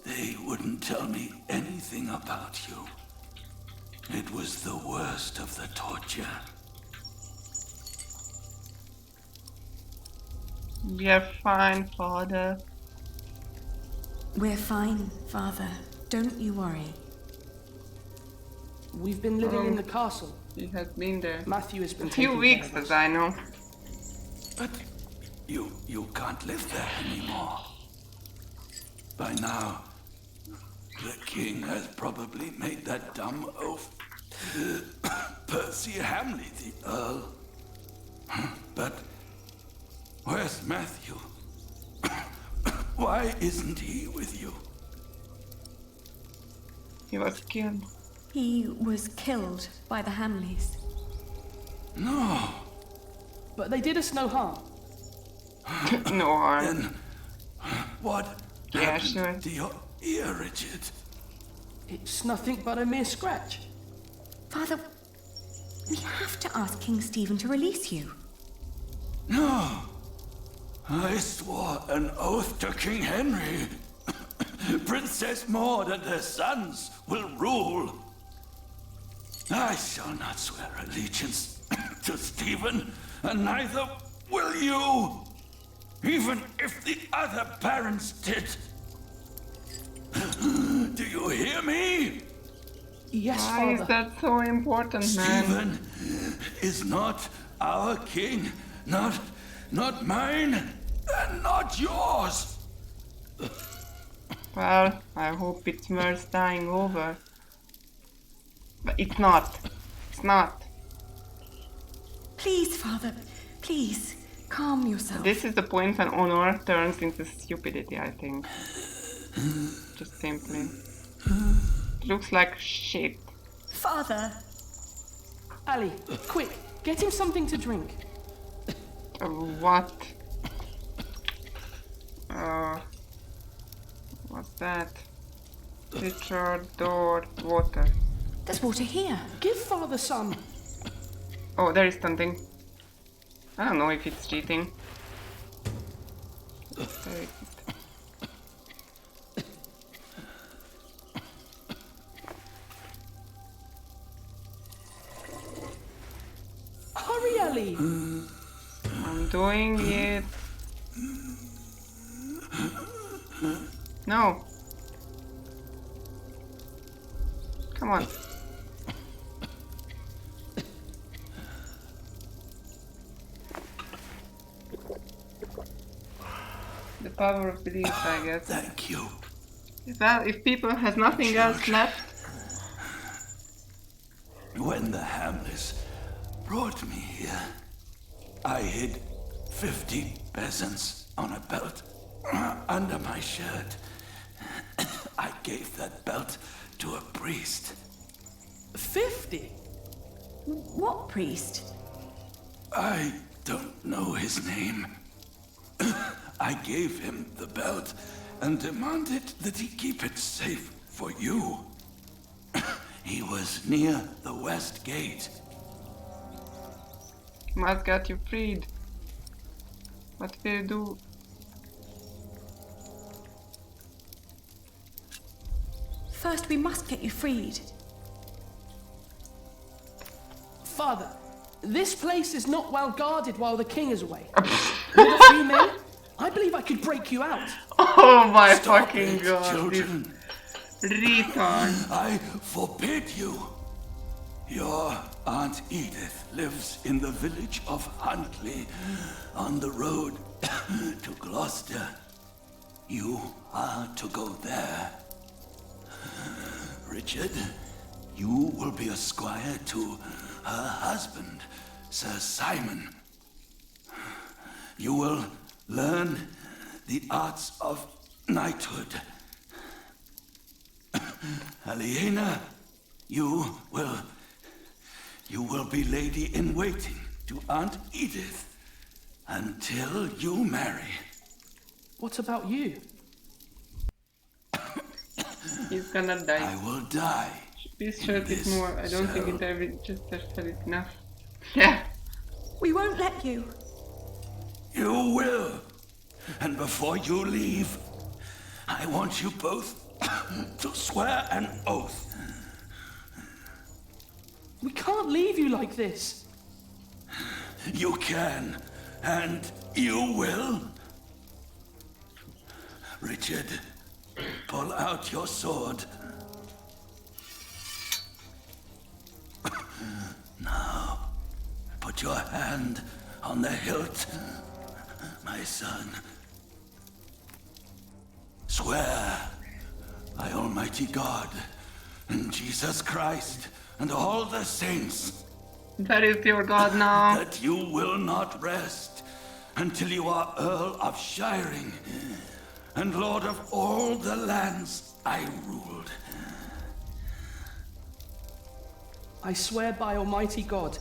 They wouldn't tell me anything about you. It was the worst of the torture. We are fine, Father. We're fine, Father. Don't you worry. We've been living in the castle. He has been there. Matthew has been a few weeks, as I know. But you can't live there anymore. By now, the king has probably made that dumb oaf. Percy Hamley, the Earl. But where's Matthew? Why isn't he with you? He was killed. He was killed by the Hamleys. No. But they did us no harm. No harm. Then what happened to your ear, Richard? It's nothing but a mere scratch. Father, we have to ask King Stephen to release you. No. I swore an oath to King Henry. Princess Maud and her sons will rule. I shall not swear allegiance to Stephen, and neither will you, even if the other barons did. Do you hear me? Yes, Why Father. is that so important, man? Stephen is not our king, not mine, and not yours. Well, I hope it's worth dying over. But it's not. It's not. Please, Father, please, calm yourself. This is the point when honor turns into stupidity, I think. Just simply. It looks like shit. Father! Ali, quick, get him something to drink. What? What's that? Pitcher, door, water. There's water here. Give Father some. Oh, there is something. I don't know if it's cheating. There it is. Hurry, Ali! I'm doing it. No. Come on. The power of belief, I guess. Thank you. Well, if people has nothing else left. When the Hamlets brought me here, I hid 50 peasants on a belt under my shirt. I gave that belt to a priest. 50? What priest? I don't know his name. I gave him the belt and demanded that he keep it safe for you. He was near the west gate. Must get you freed. What will you do? First, we must get you freed. Father, this place is not well guarded while the king is away. With a few men, I believe I could break you out. Oh my Stop fucking it, god, children. this retard. I forbid you. Your Aunt Edith lives in the village of Huntley, on the road to Gloucester. You are to go there. Richard, you will be a squire to her husband, Sir Simon. You will learn the arts of knighthood. Aliena, you will be lady-in-waiting to Aunt Edith until you marry. What about you? He's gonna die. I will die. This shirt is more. I don't think it just said it enough. Yeah. We won't let you. You will. And before you leave, I want you both to swear an oath. We can't leave you like this. You can, and you will. Richard, pull out your sword. Now, put your hand on the hilt, my son. Swear by Almighty God and Jesus Christ and all the saints. That is your god now. That you will not rest until you are Earl of Shiring and Lord of all the lands I ruled. I swear by Almighty God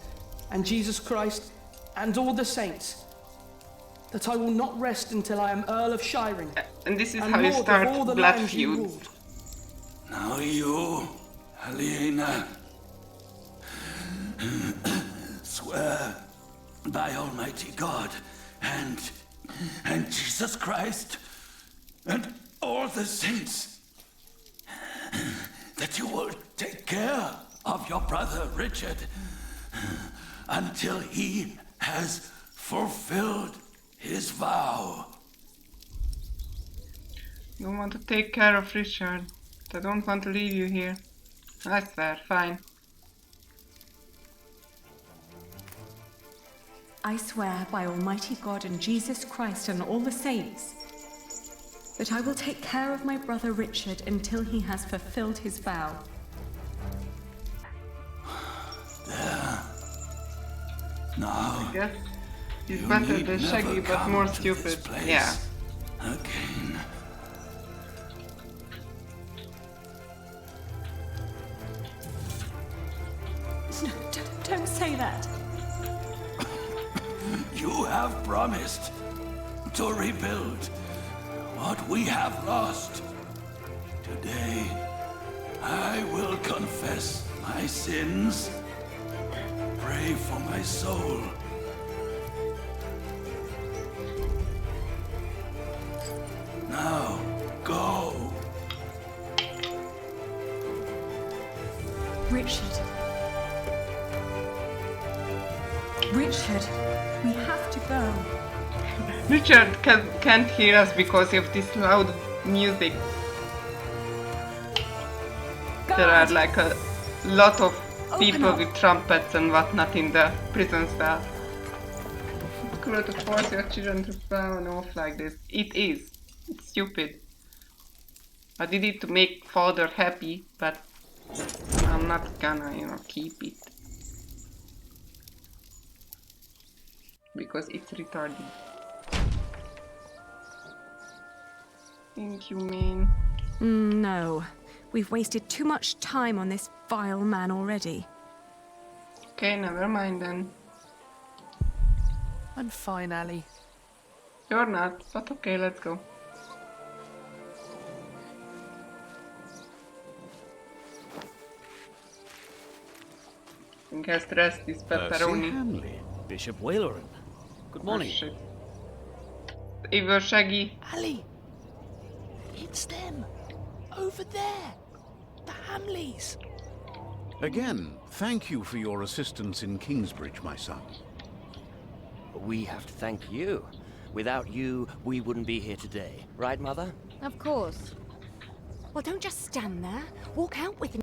and Jesus Christ and all the saints that I will not rest until I am Earl of Shiring. And this is how you start blood feud. Now you, Aliena, swear by Almighty God and Jesus Christ and all the saints that you will take care of your brother Richard until he has fulfilled his vow. You want to take care of Richard. I don't want to leave you here. I swear, fine. I swear by Almighty God and Jesus Christ and all the saints that I will take care of my brother Richard until he has fulfilled his vow. There. Now, I guess he's better than Shaggy, but more stupid. Yeah. Again. No, don't say that. You have promised to rebuild what we have lost. Today, I will confess my sins. Pray for my soul. Now, go. Richard. Richard, we have to go. Richard can't hear us because of this loud music. There are like a lot of people with trumpets and whatnot in the prison cell. It's cruel to force your children to frown off like this. It is. It's stupid. I did it to make father happy, but I'm not gonna, you know, keep it. Because it's retarded. Thank you, man. No. We've wasted too much time on this vile man already. Okay, never mind then. I'm fine, Ali. You're not, but okay, let's go. I think has to rest this pepperoni. Hanley. Bishop Whaleran. Good morning. Oh, shit. Evil Shaggy. Ali! It's them! Over there! The Hamleys! Again, thank you for your assistance in Kingsbridge, my son. We have to thank you. Without you, we wouldn't be here today. Right, Mother? Of course. Well, don't just stand there. Walk out with him.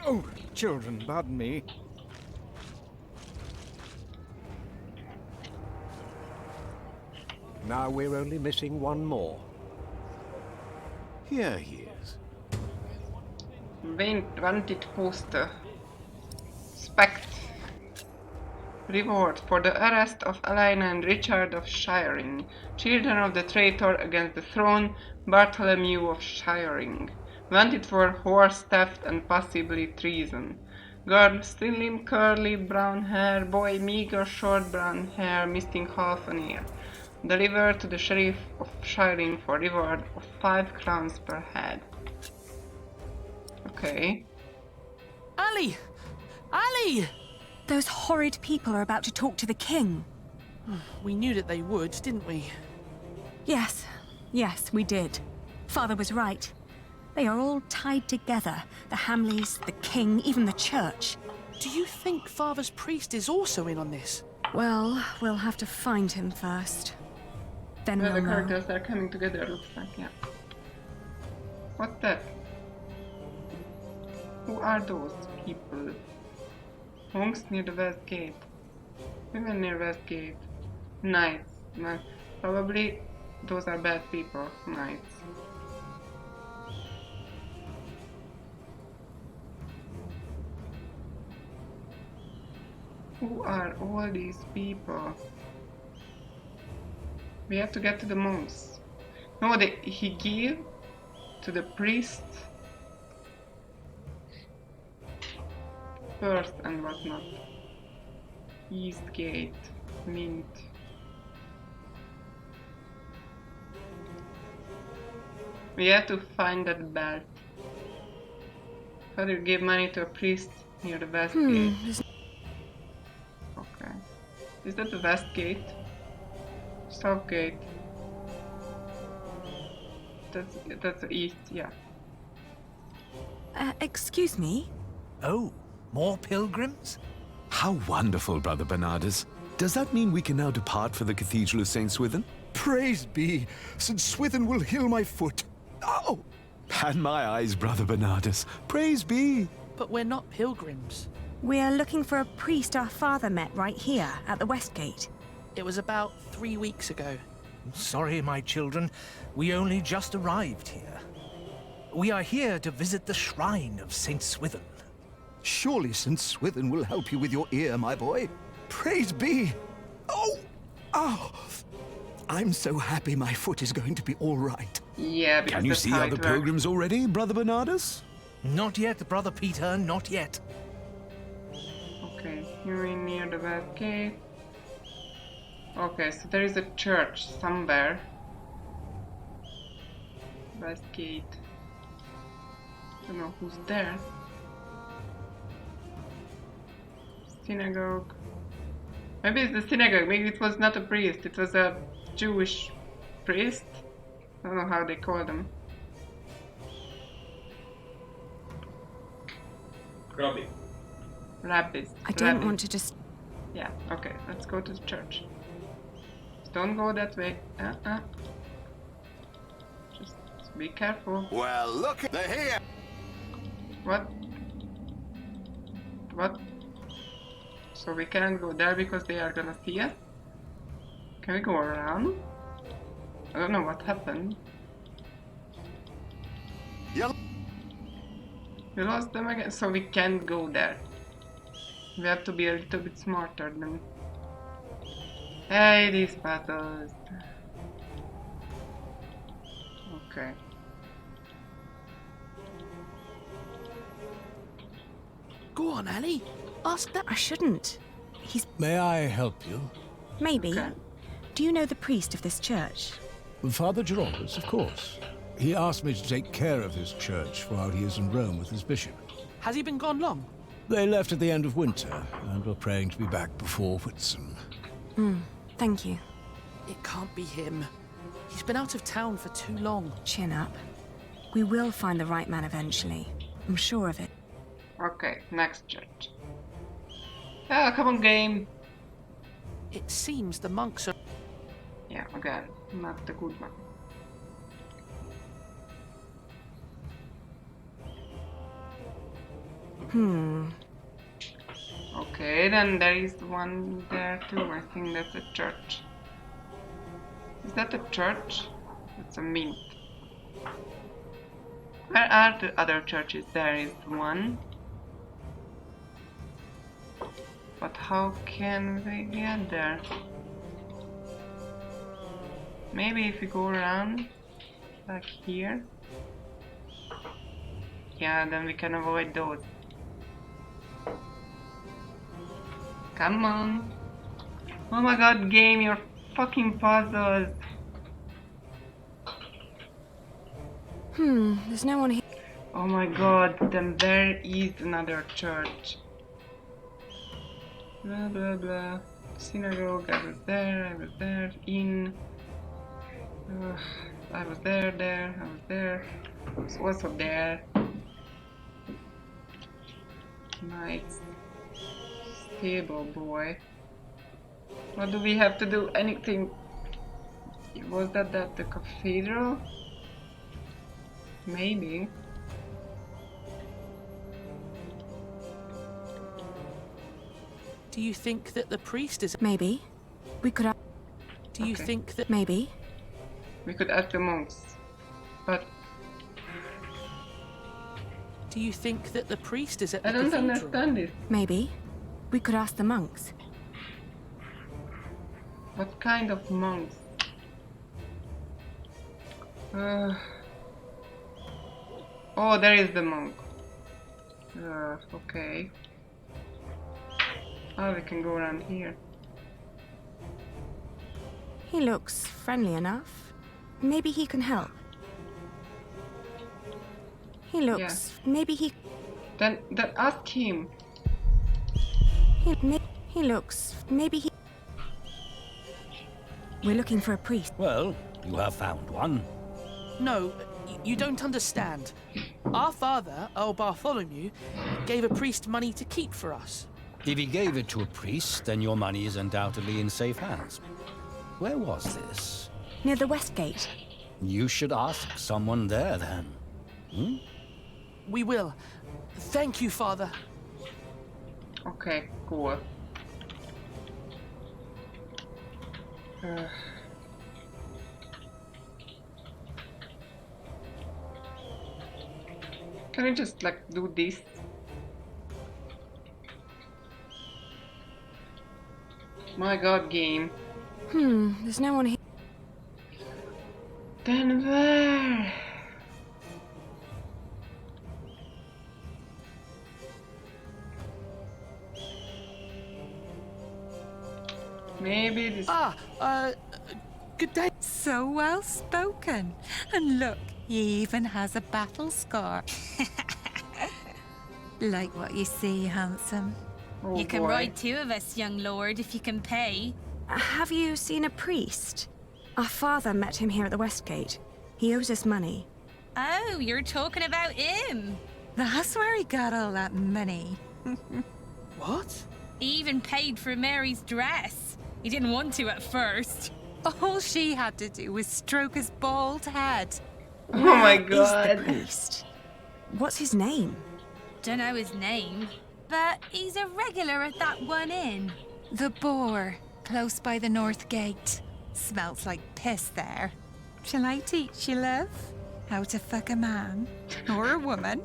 Oh, children, pardon me. Now we're only missing one more. Here he is. Wanted poster. Spect. Reward for the arrest of Alain and Richard of Shiring, children of the traitor against the throne, Bartholomew of Shiring. Wanted for horse theft and possibly treason. Girl, slim, curly, brown hair. Boy, meager, short brown hair, missing half an ear. Delivered to the sheriff of Shiring for reward of 5 crowns per head. Okay. Ali! Ali! Those horrid people are about to talk to the king. We knew that they would, didn't we? Yes, we did. Father was right. They are all tied together. The Hamleys, the king, even the church. Do you think Father's priest is also in on this? Well, we'll have to find him first. Then Well, we'll the know. characters are coming together, looks like, yeah. What's that? Who are those people? Monks near the west gate. Women near west gate. Knights. Probably those are bad people. Knights. Who are all these people? We have to get to the monks. No, he gave to the priest first and whatnot. East gate, mint. We have to find that belt. Father gave money to a priest near the west gate. Okay. Is that the west gate? South gate. That's the east, yeah. Excuse me? Oh, more pilgrims? How wonderful, Brother Bernardus. Does that mean we can now depart for the Cathedral of St. Swithin? Praise be! St. Swithin will heal my foot. Oh! And my eyes, Brother Bernardus. Praise be! But we're not pilgrims. We're looking for a priest our father met right here, at the West Gate. It was about 3 weeks ago. Sorry, my children. We only just arrived here. We are here to visit the shrine of St. Swithin. Surely St. Swithin will help you with your ear, my boy. Praise be! Oh! Oh! I'm so happy my foot is going to be all right. Yeah, Can you see other pilgrims already, Brother Bernardus? Not yet, Brother Peter, not yet. Okay, you're in near the west gate. Okay, so there is a church somewhere. West gate. Don't know who's there. Synagogue. Maybe it's the synagogue. Maybe it was not a priest. It was a Jewish priest. I don't know how they call them. Rabbis. I don't want to just... Yeah, okay, let's go to the church. Just don't go that way. Just be careful. Well, look, they're here. What? What? So we can't go there because they are gonna see us? Can we go around? I don't know what happened. Yep. We lost them again, so we can't go there. We have to be a little bit smarter than... Hey, these battles. Okay. Go on, Annie. Ask that. I shouldn't. He's... May I help you? Maybe. Okay. Do you know the priest of this church? Father Giraldus, of course. He asked me to take care of his church while he is in Rome with his bishop. Has he been gone long? They left at the end of winter, and were praying to be back before Whitsun. Thank you. It can't be him. He's been out of town for too long. Chin up. We will find the right man eventually. I'm sure of it. Okay, next church. Ah, come on, game. It seems the monks are... Yeah, again, not the good one. Okay, then there is one there too. I think that's a church. Is that a church? It's a mint. Where are the other churches? There is one. But how can we get there? Maybe if we go around, like here. Yeah, then we can avoid those. Come on. Oh my god, game, your fucking puzzles. There's no one here. Oh my god, then there is another church. Blah blah blah. Synagogue, I was there, in. I was there, I was there. I was also there. Nice. Stable boy. What do we have to do? Anything? Was that the cathedral? Maybe. Do you think that the priest is... Maybe. We could... Do you think that... Maybe. We could ask the monks. But... Do you think that the priest is at the I don't cathedral? understand this. Maybe. We could ask the monks. What kind of monks? Oh, there is the monk. Okay. Oh, we can go around here. He looks friendly enough. Maybe he can help. He looks... Yeah. Maybe he... Then ask him. He looks... Maybe he... We're looking for a priest. Well, you have found one. No, you don't understand. Our father, Earl Bartholomew, gave a priest money to keep for us. If he gave it to a priest, then your money is undoubtedly in safe hands. Where was this? Near the west gate. You should ask someone there, then. We will. Thank you, Father. Okay, cool. Can I just like do this? My god, game. There's no one here. Then where? Maybe this... good day. So well spoken. And look, he even has a battle scar. Like what you see, handsome. Oh, you can boy. ride two of us, young lord, if you can pay. Have you seen a priest? Our father met him here at the west gate. He owes us money. Oh, you're talking about him. That's where he got all that money. What? He even paid for Mary's dress. He didn't want to at first. All she had to do was stroke his bald head. Oh my Where is god. the priest? What's his name? Don't know his name, but he's a regular at that one inn. The Boar, close by the north gate. Smells like piss there. Shall I teach you, love? How to fuck a man or a woman?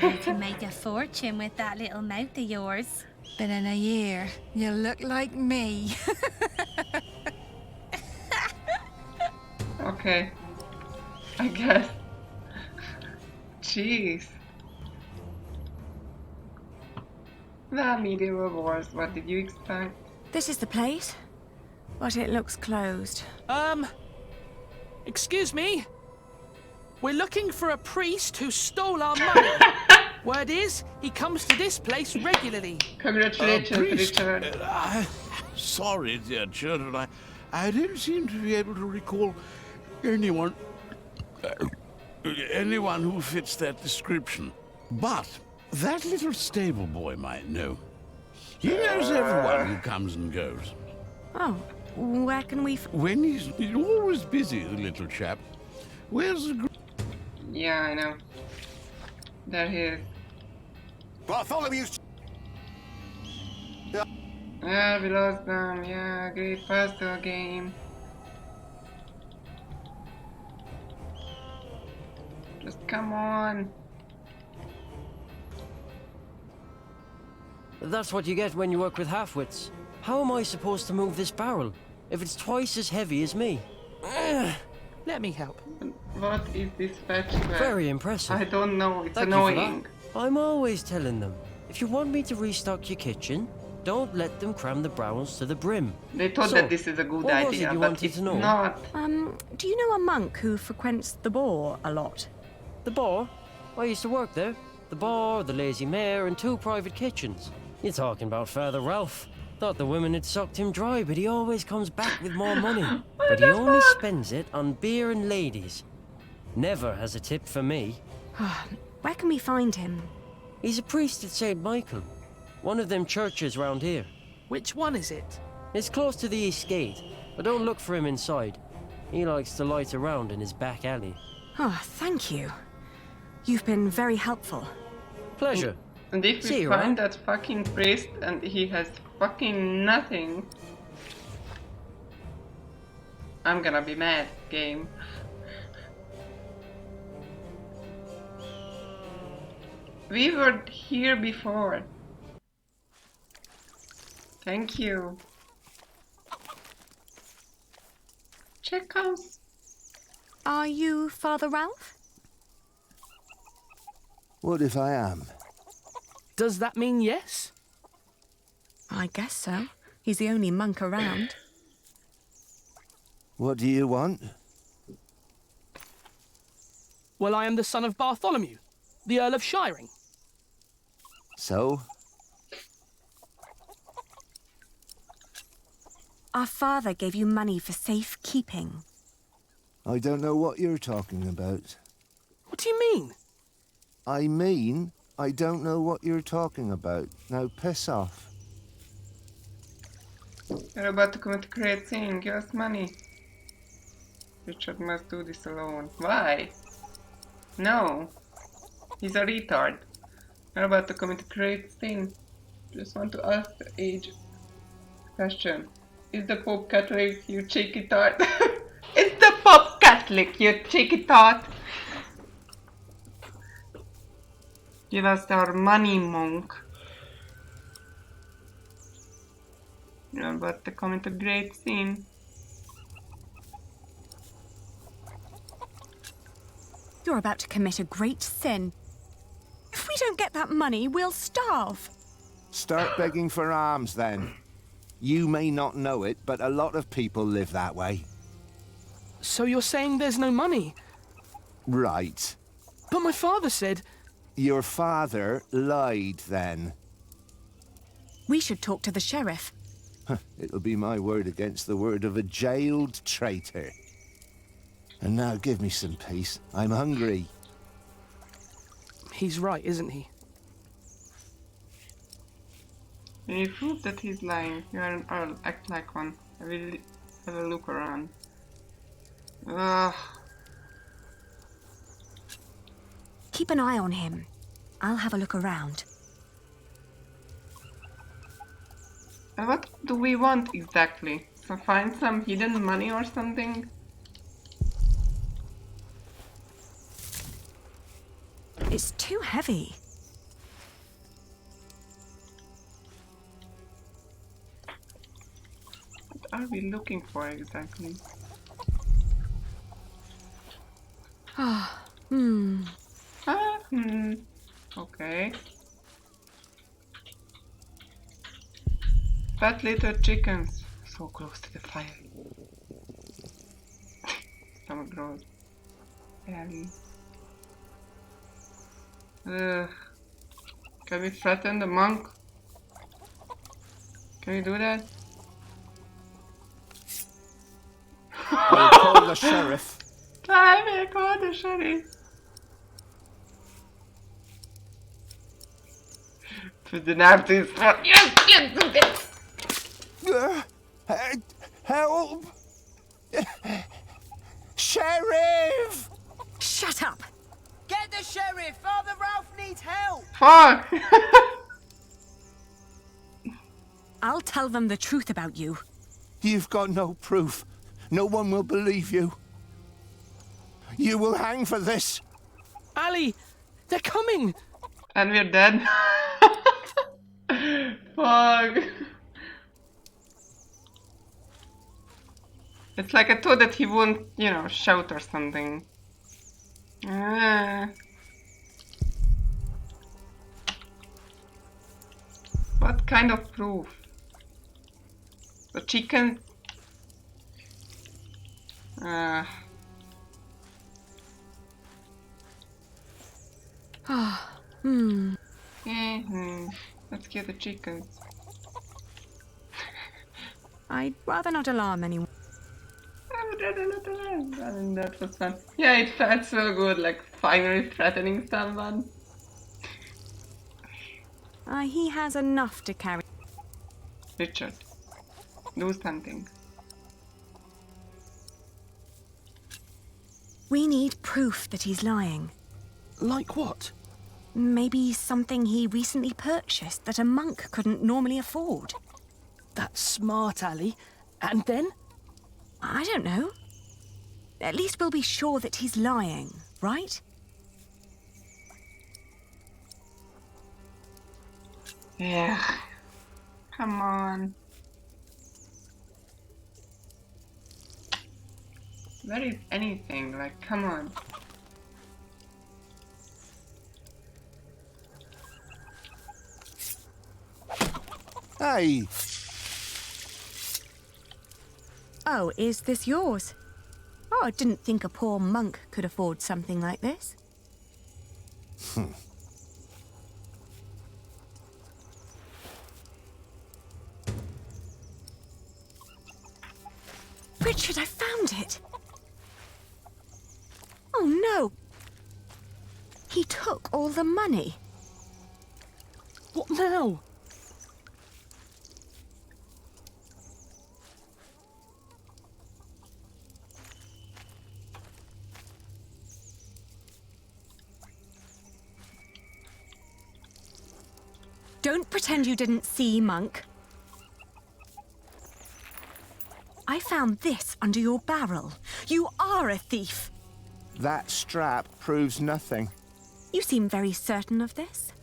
You can make a fortune with that little mouth of yours. But in a year, you'll look like me. Okay. I guess. Jeez. The medieval wars, what did you expect? This is the place, but it looks closed. Excuse me? We're looking for a priest who stole our money. Word is, he comes to this place regularly. Congratulations, Richard. Sorry, dear children. I don't seem to be able to recall anyone who fits that description. But that little stable boy might know. He knows everyone who comes and goes. Oh, where can we... When he's always busy, the little chap. Where's the... Yeah, I know. There he is. Bartholomew's... Yeah, we lost them. Yeah, great puzzle game. Just come on. That's what you get when you work with half-wits. How am I supposed to move this barrel if it's twice as heavy as me? Let me help. What is this fetch quest? Very impressive. I don't know, it's Thank you for that. annoying. I'm always telling them, if you want me to restock your kitchen, don't let them cram the barrels to the brim. They thought So, that this is a good what was idea, it you but wanted it's to know? not. do you know a monk who frequents the boar a lot? The bar? I used to work there. The bar, the Lazy Mare, and 2 private kitchens. You're talking about Father Ralph. Thought the women had sucked him dry, but he always comes back with more money. But he only spends it on beer and ladies. Never has a tip for me. Where can we find him? He's a priest at St. Michael. One of them churches round here. Which one is it? It's close to the East Gate, but don't look for him inside. He likes to light around in his back alley. Oh, thank you. You've been very helpful. Pleasure. And if See we you find around. that fucking priest and he has fucking nothing, I'm gonna be mad, game. We were here before. Thank you. Check house. Are you Father Ralph? What if I am? Does that mean yes? I guess so. He's the only monk around. What do you want? Well, I am the son of Bartholomew, the Earl of Shiring. So? Our father gave you money for safekeeping. I don't know what you're talking about. What do you mean? I mean, I don't know what you're talking about. Now piss off. You're about to commit a great sin. Give us money. Richard must do this alone. Why? No. He's a retard. You're about to commit a great sin. Just want to ask the age question. Is the Pope Catholic, you cheeky tart? Is the Pope Catholic, you cheeky tart? Give us our money, monk. You're about to commit a great sin. You're about to commit a great sin. If we don't get that money, we'll starve. Start begging for alms then. You may not know it, but a lot of people live that way. So you're saying there's no money? Right. But my father said... Your father lied then. We should talk to the sheriff. It'll be my word against the word of a jailed traitor. And now give me some peace. I'm hungry. He's right, isn't he? When you prove that he's lying, you are an earl. Act like one. I will have a look around. Ugh. Keep an eye on him. I'll have a look around. And what do we want exactly? So find some hidden money or something? It's too heavy. What are we looking for exactly? Ah, Okay. Fat little chickens. So close to the fire. Stomach grows. Belly. Can we threaten the monk? Can we do that? I'll call the sheriff. I will call the sheriff. Put the knife to his throat. Yes, yes, do this. Help! Sheriff! Shut up! Get the sheriff! Father Ralph needs help! Fuck! I'll tell them the truth about you. You've got no proof. No one will believe you. You will hang for this. Ali, they're coming! And we're dead. Fuck. It's like I thought that he wouldn't, you know, shout or something. What kind of proof? The chicken? Let's get the chickens. I'd rather not alarm anyone. I mean, that was fun. Yeah, it felt so good, like finally threatening someone. He has enough to carry. Richard, do something. We need proof that he's lying. Like what? Maybe something he recently purchased that a monk couldn't normally afford. That's smart, Ali. And then? I don't know. At least we'll be sure that he's lying, right? Yeah. Come on. Where is anything? Like, come on. Hey! Oh, is this yours? Oh, I didn't think a poor monk could afford something like this. Richard, I found it! Oh no! He took all the money. What now? Don't pretend you didn't see, monk. I found this under your barrel. You are a thief. That strap proves nothing. You seem very certain of this.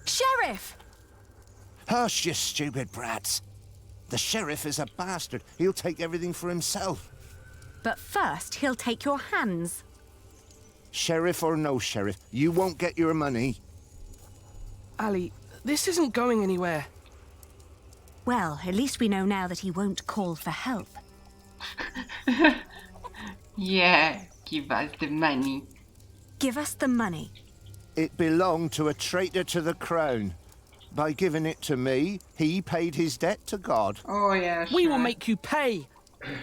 Sheriff! Hush, you stupid brats. The sheriff is a bastard. He'll take everything for himself. But first, he'll take your hands. Sheriff or no sheriff, you won't get your money. Ali, this isn't going anywhere. Well, at least we know now that he won't call for help. Yeah, give us the money. Give us the money. It belonged to a traitor to the crown. By giving it to me, he paid his debt to God. Oh yeah, sure. We will make you pay,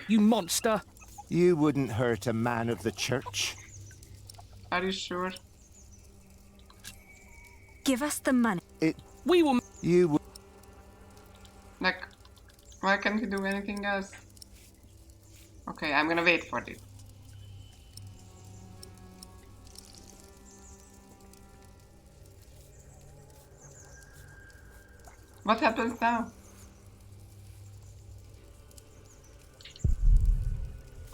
you monster. You wouldn't hurt a man of the church. Are you sure? Give us the money. We will. You would. Like, why can't he do anything else? Okay, I'm gonna wait for this. What happens now?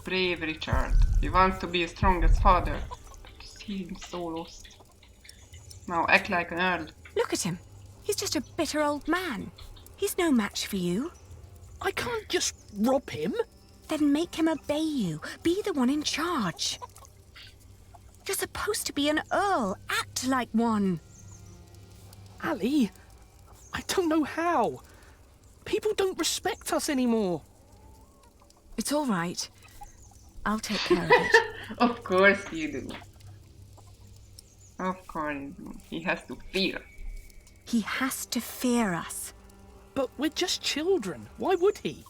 Brave Richard. He wants to be as strong as father. But he seems so lost. Now act like an earl. Look at him. He's just a bitter old man. He's no match for you. I can't just rob him. Then make him obey you. Be the one in charge. You're supposed to be an earl. Act like one. Ali, I don't know how. People don't respect us anymore. It's all right. I'll take care of it. Of course you do. Of course you do. He has to fear. He has to fear us. But we're just children. Why would he?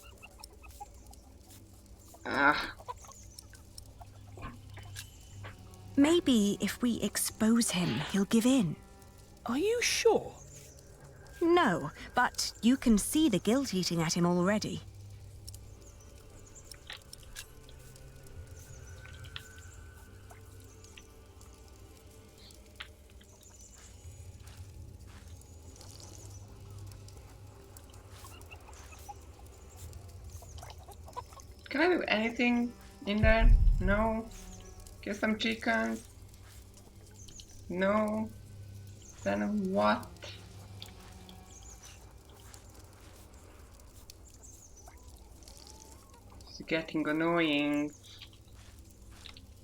Maybe if we expose him, he'll give in. Are you sure? No, but you can see the guilt eating at him already. Can I do anything in there? No. Get some chickens? No. Then what? It's getting annoying.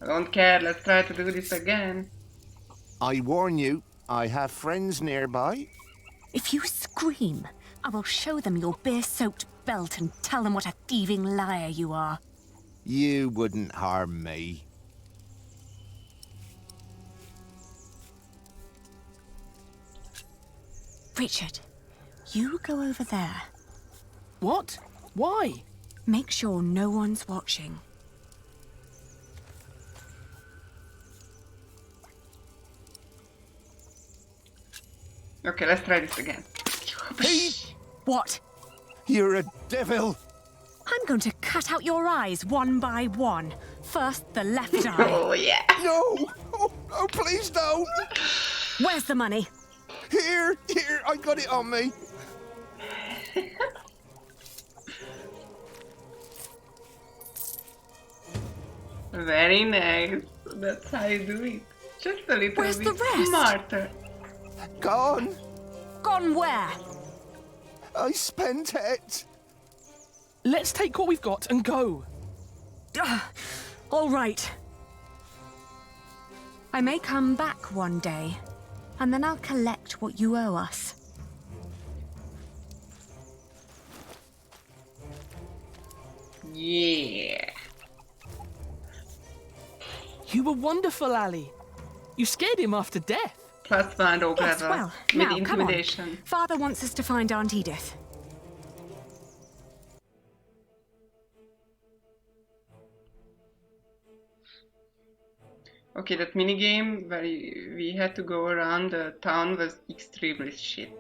I don't care, let's try to do this again. I warn you, I have friends nearby. If you scream, I will show them your beer-soaked belt and tell them what a thieving liar you are. You wouldn't harm me. Richard, you go over there. What? Why? Make sure no one's watching. Okay, let's try this again. Pete! What? You're a devil! I'm going to cut out your eyes one by one. First, the left eye. Oh, yeah. No! Oh, please don't! Where's the money? Here, I got it on me. Very nice. That's how you do it. Just a little Where's bit the rest? smarter. Gone. Gone where? I spent it. Let's take what we've got and go. All right. I may come back one day, and then I'll collect what you owe us. Yeah. You were wonderful, Ali. You scared him after death. +1 or Yes, clever. well, With now, come on. intimidation. Father wants us to find Aunt Edith. Okay, that minigame where we had to go around the town was extremely shit.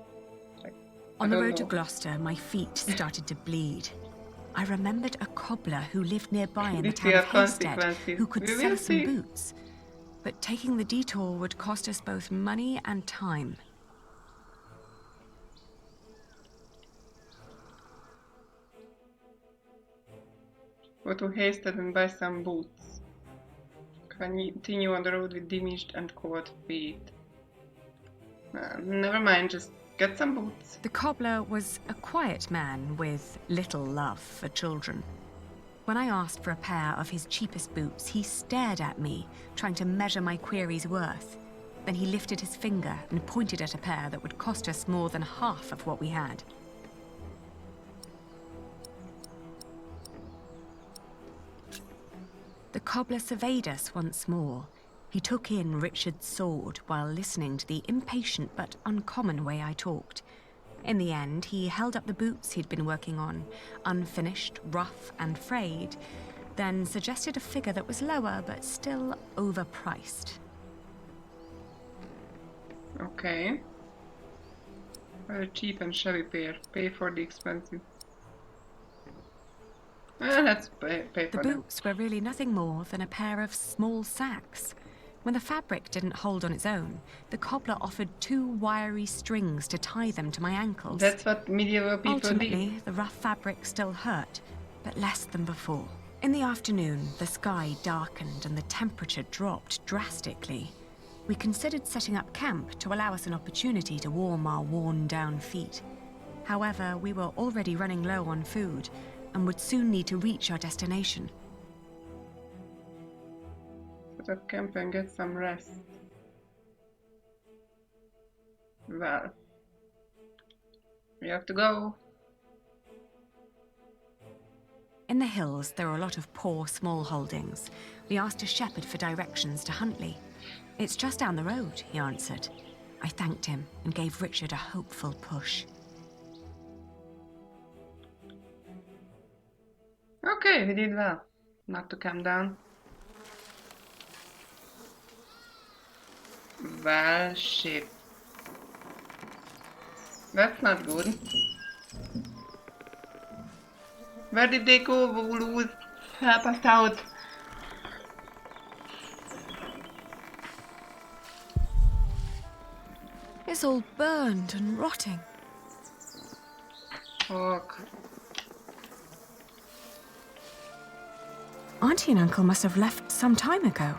Like, On I the don't road to know. Gloucester, my feet started to bleed. I remembered a cobbler who lived nearby in the This town will of have Hastead consequences. who could We sell will us some see. boots. But taking the detour would cost us both money and time. Go to Hastead and buy some boots. Continue on the road with diminished and cold feet. Never mind, just get some boots. The cobbler was a quiet man with little love for children. When I asked for a pair of his cheapest boots, he stared at me, trying to measure my query's worth. Then he lifted his finger and pointed at a pair that would cost us more than half of what we had. The cobbler surveyed us once more. He took in Richard's sword while listening to the impatient but uncommon way I talked. In the end, he held up the boots he'd been working on, unfinished, rough and frayed, then suggested a figure that was lower but still overpriced. Okay. Very cheap and shabby pair. Pay for the expensive. Let's pay The for them. boots were really nothing more than a pair of small sacks. When the fabric didn't hold on its own, the cobbler offered 2 wiry strings to tie them to my ankles. That's what medieval people Ultimately, did. the rough fabric still hurt, but less than before. In the afternoon, the sky darkened and the temperature dropped drastically. We considered setting up camp to allow us an opportunity to warm our worn-down feet. However, we were already running low on food and would soon need to reach our destination. Set up camp and get some rest. Well, we have to go. In the hills, there are a lot of poor small holdings. We asked a shepherd for directions to Huntley. "It's just down the road," he answered. I thanked him and gave Richard a hopeful push. Okay, we did well. Not to calm down. Well, shit. That's not good. Where did they go, Volus? Help us out. It's all burned and rotting. Fuck. Auntie and Uncle must have left some time ago.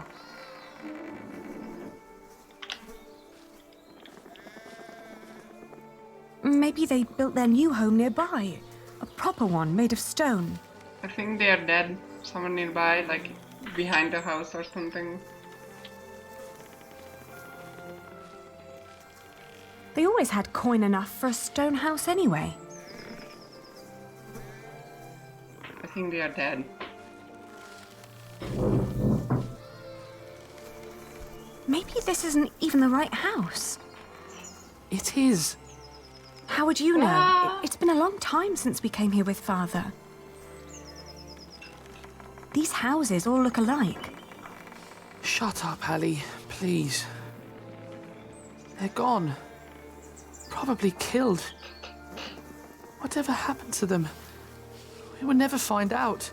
Maybe they built their new home nearby. A proper one made of stone. I think they are dead. Someone nearby, like behind the house or something. They always had coin enough for a stone house anyway. I think they are dead. Maybe this isn't even the right house. It is. How would you know? It's been a long time since we came here with Father. These houses all look alike. Shut up, Allie, please. They're gone. Probably killed. Whatever happened to them? We will never find out.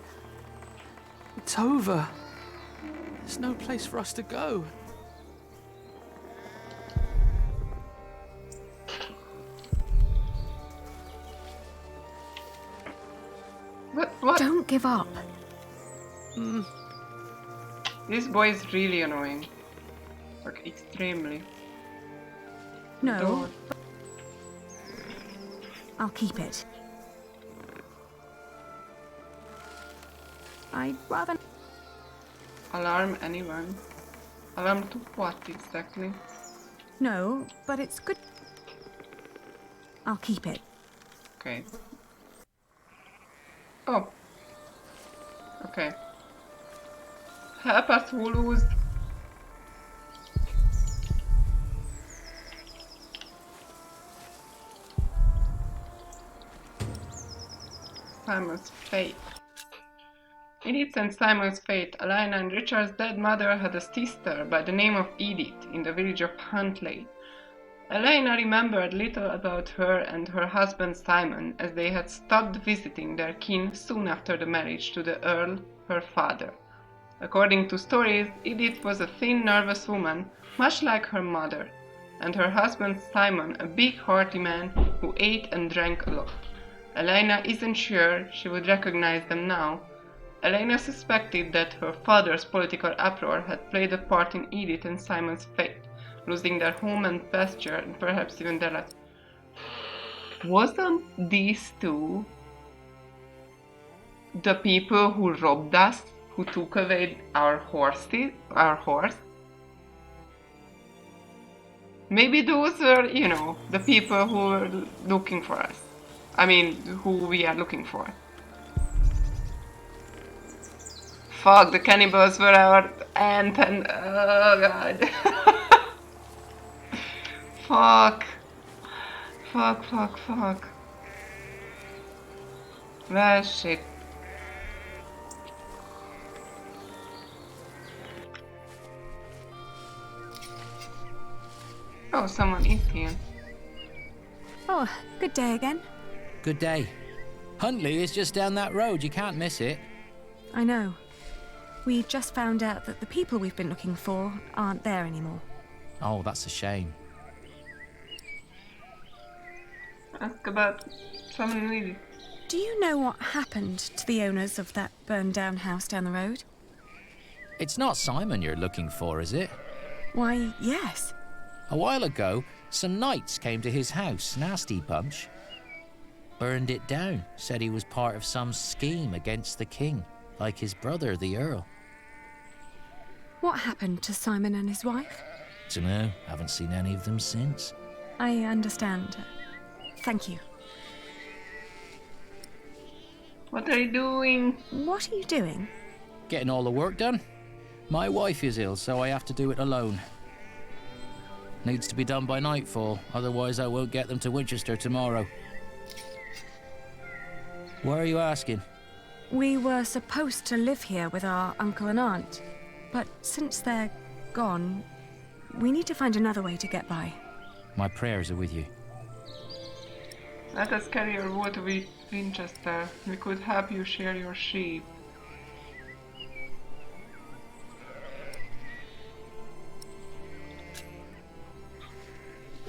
It's over. There's no place for us to go. What? Don't give up. This boy is really annoying. Like, extremely. No. I'll keep it. I'd rather... Alarm anyone? Alarm to what exactly? No, but it's good. I'll keep it. Okay. Oh. Okay. Help us, Volus. Simon's fate. Edith and Simon's fate. Alina and Richard's dead mother had a sister by the name of Edith in the village of Huntley. Elena remembered little about her and her husband Simon, as they had stopped visiting their kin soon after the marriage to the Earl, her father. According to stories, Edith was a thin, nervous woman, much like her mother, and her husband Simon a big, hearty man who ate and drank a lot. Elena isn't sure she would recognize them now. Elena suspected that her father's political uproar had played a part in Edith and Simon's fate, losing their home and pasture, and perhaps even their lives. Wasn't these two the people who robbed us, who took away our horse? Maybe those were, you know, the people who were looking for us. I mean, who we are looking for. Fuck, the cannibals were our aunt and... oh god. Fuck. Fuck. Well, shit. Oh, someone is here. Oh, good day again. Good day. Huntley is just down that road. You can't miss it. I know. We just found out that the people we've been looking for aren't there anymore. Oh, that's a shame. Ask about someone really. Do you know what happened to the owners of that burned-down house down the road? It's not Simon you're looking for, is it? Why, yes. A while ago, some knights came to his house, nasty bunch. Burned it down, said he was part of some scheme against the king, like his brother, the Earl. What happened to Simon and his wife? Dunno, haven't seen any of them since. I understand. Thank you. What are you doing? What are you doing? Getting all the work done. My wife is ill, so I have to do it alone. Needs to be done by nightfall, otherwise I won't get them to Winchester tomorrow. Why are you asking? We were supposed to live here with our uncle and aunt, but since they're gone, we need to find another way to get by. My prayers are with you. Let us carry your wool to Winchester. We could help you shear your sheep.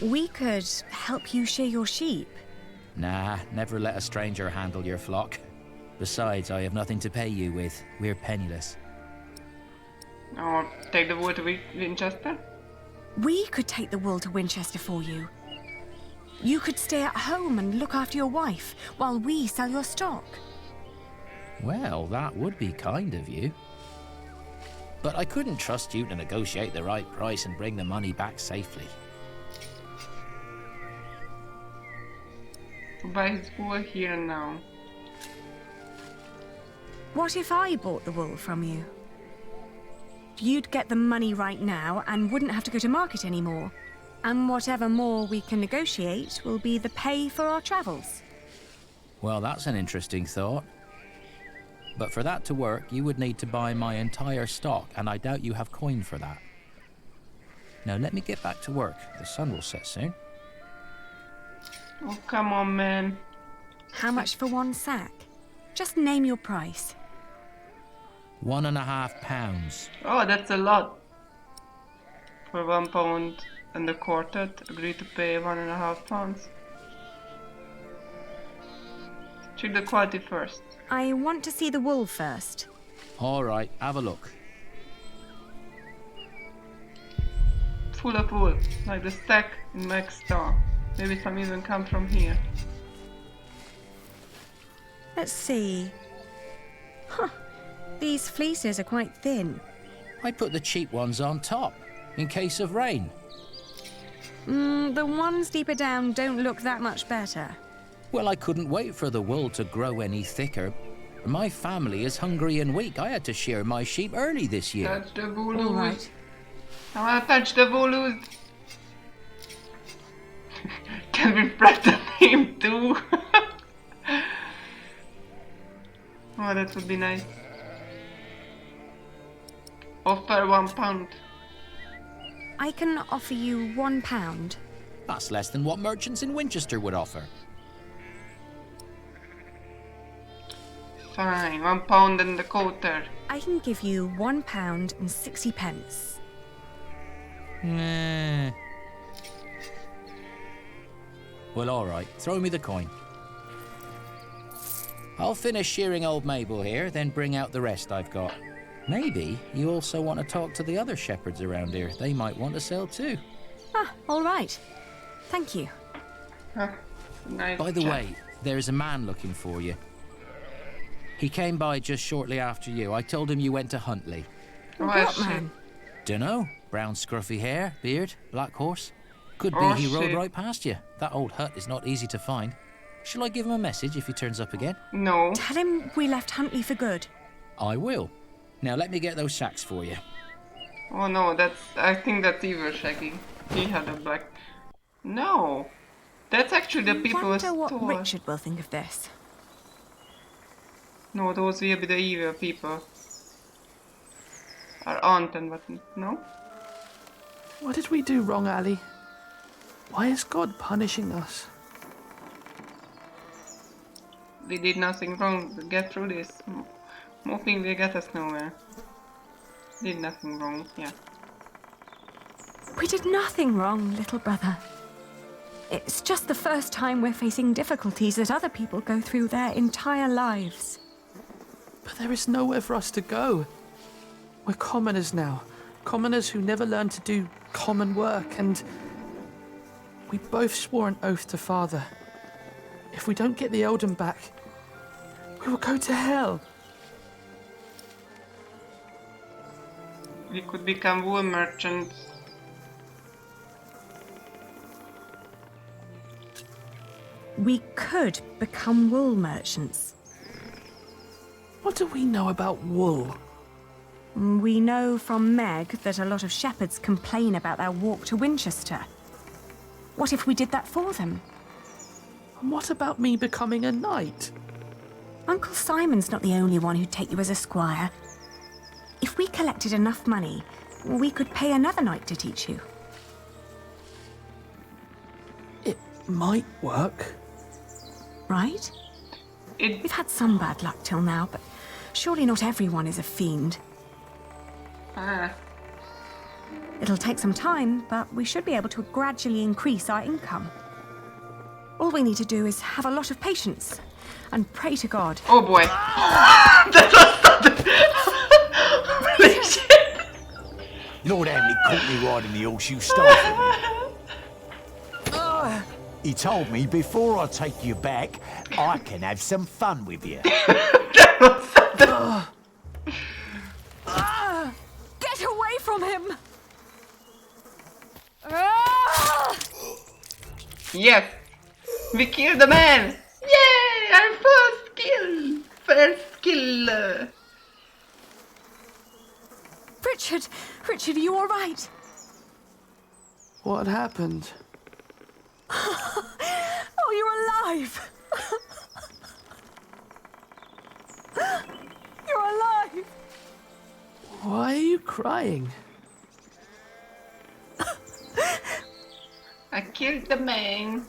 We could help you shear your sheep. Nah, never let a stranger handle your flock. Besides, I have nothing to pay you with. We're penniless. Or take the wool to Winchester? We could take the wool to Winchester for you. You could stay at home and look after your wife while we sell your stock. Well, that would be kind of you. But I couldn't trust you to negotiate the right price and bring the money back safely. To buy his wool here and now. What if I bought the wool from you? You'd get the money right now and wouldn't have to go to market anymore. And whatever more we can negotiate will be the pay for our travels. Well, that's an interesting thought. But for that to work, you would need to buy my entire stock, and I doubt you have coin for that. Now let me get back to work. The sun will set soon. Oh, come on, man. How much for one sack? Just name your price. £1.50. Oh, that's a lot. For £1 and a quarter, agree to pay £1.50. Check the quality first. I want to see the wool first. All right, have a look. Full of wool, like the stack in Mac's store. Maybe some even come from here. Let's see. Huh. These fleeces are quite thin. I put the cheap ones on top, in case of rain. The ones deeper down don't look that much better. Well, I couldn't wait for the wool to grow any thicker. My family is hungry and weak. I had to shear my sheep early this year. Touch the wool. All right. I wanna touch the wool. Can we press the name too? Oh, that would be nice. Offer £1. I can offer you £1. That's less than what merchants in Winchester would offer. Fine, £1 and a quarter. I can give you £1.60. Nah. Well, all right. Throw me the coin. I'll finish shearing old Mabel here, then bring out the rest I've got. Maybe you also want to talk to the other shepherds around here. They might want to sell too. Ah, all right. Thank you. Nice. By the way, there is a man looking for you. He came by just shortly after you. I told him you went to Huntley. What man? Dunno. Brown scruffy hair, beard, black horse. Could be he rode right past you. That old hut is not easy to find. Shall I give him a message if he turns up again? No. Tell him we left Huntley for good. I will. Now let me get those sacks for you. Oh no, I think that's Evil Shaggy. He had a black... No! That's actually the people's I wonder store. what Richard will think of this. No, those will be the evil people. Our aunt and what... No? What did we do wrong, Ali? Why is God punishing us? We did nothing wrong. We'll get through this. Moping will get us nowhere. Did nothing wrong, yeah. We did nothing wrong, little brother. It's just the first time we're facing difficulties that other people go through their entire lives. But there is nowhere for us to go. We're commoners now. Commoners who never learned to do common work, and we both swore an oath to Father. If we don't get the Eldon back, we will go to hell. We could become wool merchants. We could become wool merchants. What do we know about wool? We know from Meg that a lot of shepherds complain about their walk to Winchester. What if we did that for them? And what about me becoming a knight? Uncle Simon's not the only one who'd take you as a squire. If we collected enough money, we could pay another knight to teach you. It might work. Right? We've had some bad luck till now, but surely not everyone is a fiend. It'll take some time, but we should be able to gradually increase our income. All we need to do is have a lot of patience and pray to God. Oh boy. That was Lord Hamley caught me riding the horse you stole from me. He told me before I take you back, I can have some fun with you. Get away from him! Yes! We killed the man! Yay! Our first kill! First kill! Richard, are you alright? What happened? Oh, you're alive! You're alive! Why are you crying? I killed the man.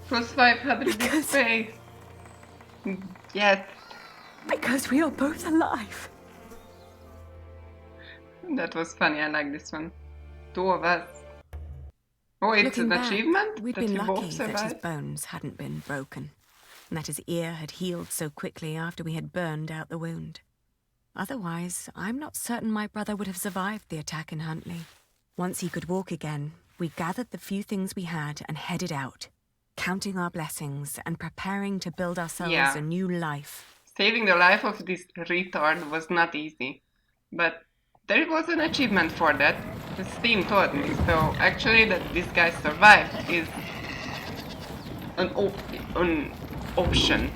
Plus 500 XP. Yes. Because we are both alive. That was funny, I like this one. Two of us. Oh, it's Looking an back, achievement we'd that been we lucky both that his survived? bones hadn't been broken, and that his ear had healed so quickly after we had burned out the wound. Otherwise, I'm not certain my brother would have survived the attack in Huntley. Once he could walk again, we gathered the few things we had and headed out, counting our blessings and preparing to build ourselves a new life. Saving the life of this retard was not easy, but there was an achievement for that. The Steam told me, so actually that this guy survived is an option.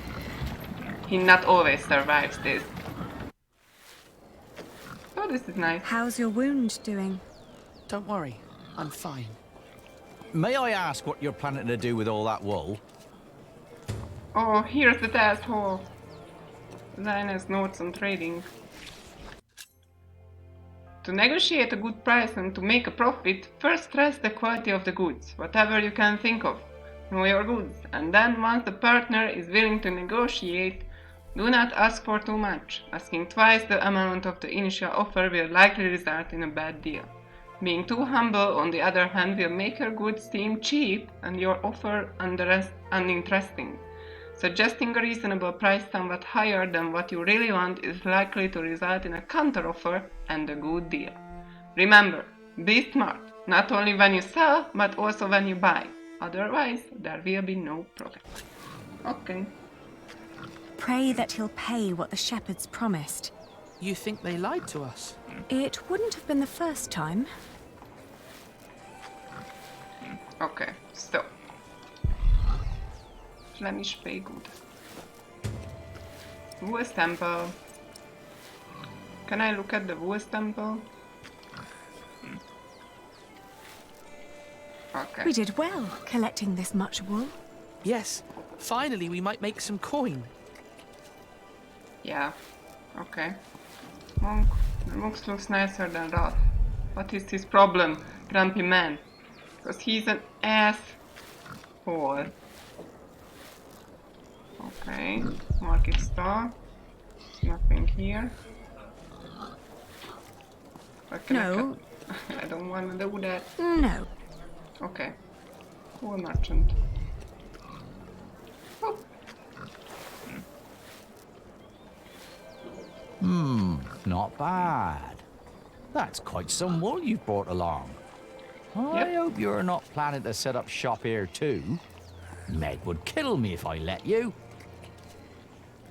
He not always survives this. Oh, this is nice. How's your wound doing? Don't worry, I'm fine. May I ask what you're planning to do with all that wool? Oh, here's the asshole. Zionist notes on trading. To negotiate a good price and to make a profit, first test the quality of the goods, whatever you can think of. Know your goods, and then once the partner is willing to negotiate, do not ask for too much. Asking twice the amount of the initial offer will likely result in a bad deal. Being too humble, on the other hand, will make your goods seem cheap and your offer uninteresting. Suggesting a reasonable price somewhat higher than what you really want is likely to result in a counteroffer and a good deal. Remember, be smart, not only when you sell, but also when you buy. Otherwise, there will be no profit. Okay. Pray that he'll pay what the shepherds promised. You think they lied to us? It wouldn't have been the first time. Okay, so. Flemish pay good. Wool's temple. Can I look at the Wool's temple? Okay. We did well collecting this much wool. Yes, finally we might make some coin. Yeah, okay. Monk. Monk looks nicer than Ralph. What is his problem, grumpy man? Because he's an asshole. Okay, market store. Nothing here. No. I don't want to do that. No. Okay. Cool merchant. Oh. Not bad. That's quite some wool you've brought along. I hope you're not planning to set up shop here too. Meg would kill me if I let you.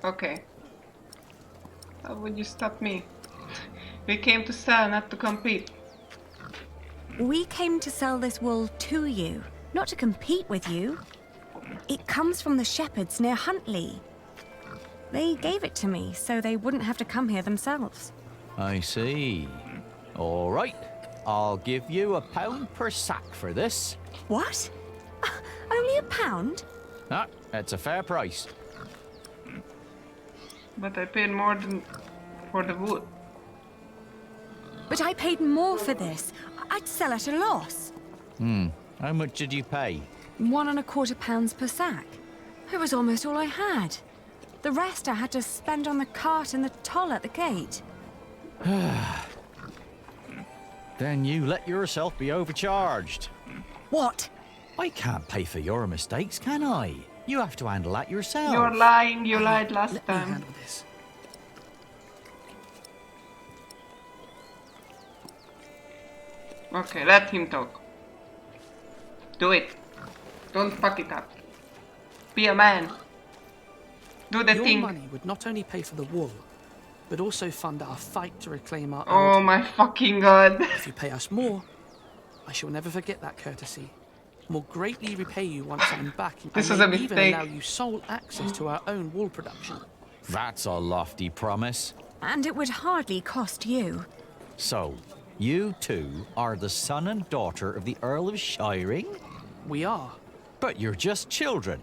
Okay. How would you stop me? We came to sell, not to compete. We came to sell this wool to you, not to compete with you. It comes from the shepherds near Huntley. They gave it to me so they wouldn't have to come here themselves. I see. All right. I'll give you £1 per sack for this. What? Only £1? Ah, that's a fair price. But I paid more than for the wool. But I paid more for this. I'd sell at a loss. How much did you pay? £1.25 per sack. It was almost all I had. The rest I had to spend on the cart and the toll at the gate. Then you let yourself be overcharged. What? I can't pay for your mistakes, can I? You have to handle that yourself. You're lying, you lied last Let me time. handle this. Okay, let him talk. Do it. Don't fuck it up. Be a man. Do the Your thing. money would not only pay for the wool, but also fund our fight to reclaim our Oh own. my fucking god. If you pay us more, I shall never forget that courtesy. Will greatly repay you once I'm back, and This I was a may even mistake. allow you sole access to our own wool production. That's a lofty promise. And it would hardly cost you. So, you two are the son and daughter of the Earl of Shiring? We are. But you're just children.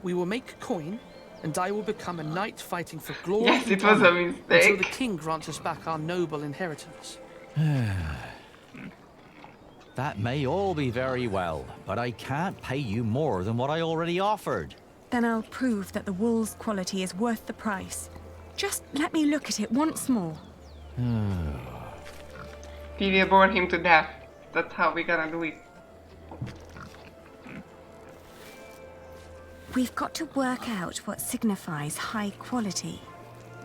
We will make coin, and I will become a knight fighting for glory. Yes, and it was a honor mistake. Until the king grants us back our noble inheritance. That may all be very well, but I can't pay you more than what I already offered. Then I'll prove that the wool's quality is worth the price. Just let me look at it once more. We will bore him to death. That's how we're gonna do it. We've got to work out what signifies high quality.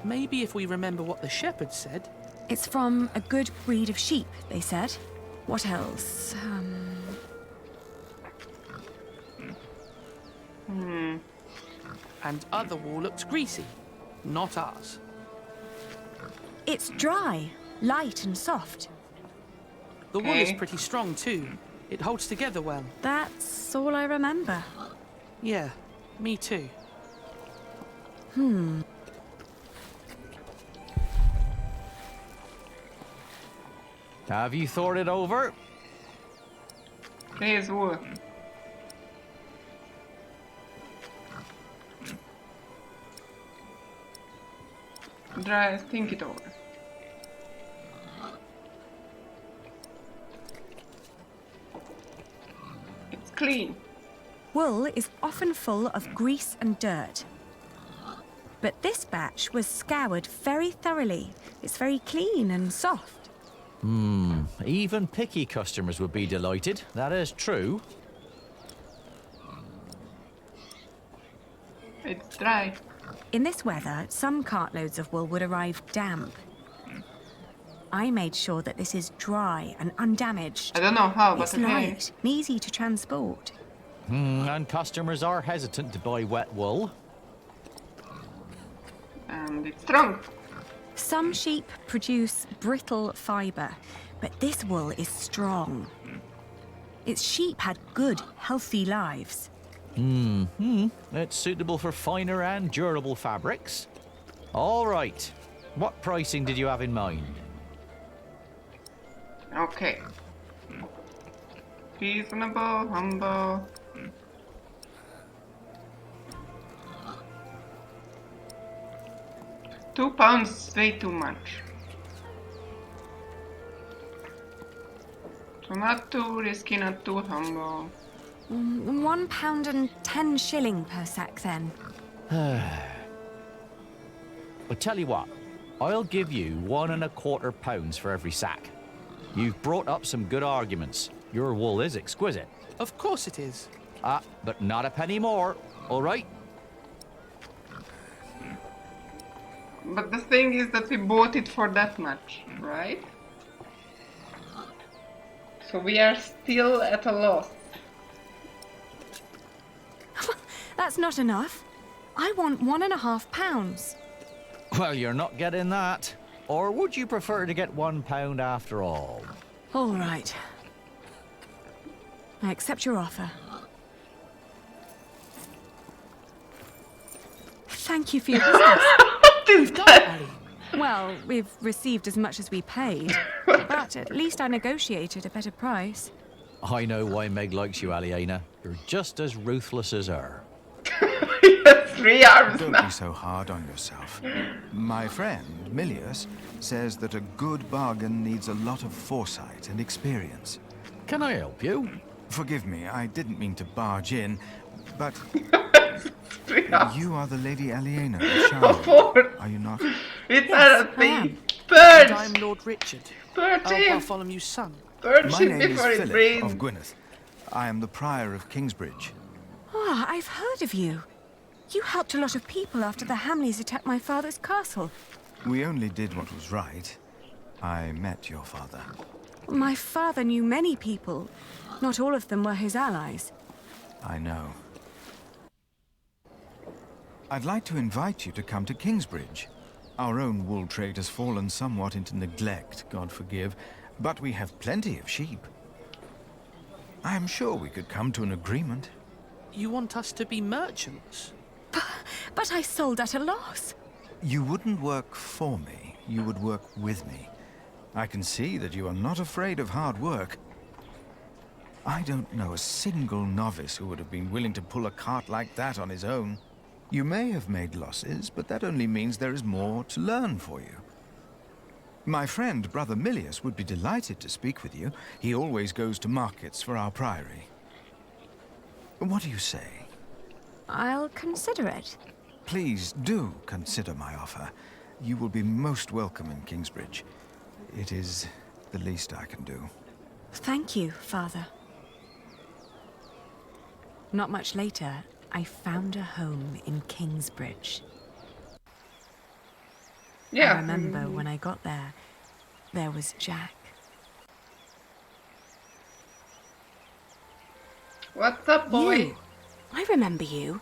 Maybe if we remember what the shepherd said. It's from a good breed of sheep, they said. What else? And other wool looks greasy. Not ours. It's dry, light and soft. The wool is pretty strong too. It holds together well. That's all I remember. Yeah, me too. Have you thought it over? Here's wool. Dry, think it over. It's clean. Wool is often full of grease and dirt. But this batch was scoured very thoroughly. It's very clean and soft. Even picky customers would be delighted. That is true. It's dry. In this weather, some cartloads of wool would arrive damp. I made sure that this is dry and undamaged. I don't know how, but It's okay. light and easy to transport. And customers are hesitant to buy wet wool. And it's strong. Some sheep produce brittle fibre, but this wool is strong. Its sheep had good, healthy lives. It's suitable for finer and durable fabrics. All right. What pricing did you have in mind? Okay. Reasonable, humble. £2 is way too much. So not too risky, not too humble. £1.10 per sack then. But tell you what, I'll give you £1.25 for every sack. You've brought up some good arguments. Your wool is exquisite. Of course it is. But not a penny more, all right? But the thing is that we bought it for that much, right? So we are still at a loss. That's not enough. I want £1.5. Well, you're not getting that. Or would you prefer to get £1 after all? All right. I accept your offer. Thank you for your business. What is that? Well, we've received as much as we paid, but at least I negotiated a better price. I know why Meg likes you, Aliena. You're just as ruthless as her. 3 arms Don't now. be so hard on yourself. My friend, Milius, says that a good bargain needs a lot of foresight and experience. Can I help you? Forgive me, I didn't mean to barge in, but... You are the Lady Aliena of Charlotte, are you not? It's Yes, a I thing. am. Birds! And I'm Lord Richard, Birds Our in. Bartholomew's son. Bird My shit name is before it Philip rains. of Gwynedd. I am the Prior of Kingsbridge. Ah, I've heard of you. You helped a lot of people after the Hamleys attacked my father's castle. We only did what was right. I met your father. My father knew many people. Not all of them were his allies. I know. I'd like to invite you to come to Kingsbridge. Our own wool trade has fallen somewhat into neglect, God forgive, but we have plenty of sheep. I am sure we could come to an agreement. You want us to be merchants? But I sold at a loss. You wouldn't work for me, you would work with me. I can see that you are not afraid of hard work. I don't know a single novice who would have been willing to pull a cart like that on his own. You may have made losses, but that only means there is more to learn for you. My friend, Brother Milius, would be delighted to speak with you. He always goes to markets for our priory. What do you say? I'll consider it. Please do consider my offer. You will be most welcome in Kingsbridge. It is the least I can do. Thank you, Father. Not much later, I found a home in Kingsbridge. Yeah. I remember when I got there, there was Jack. What's up, boy? You. I remember you.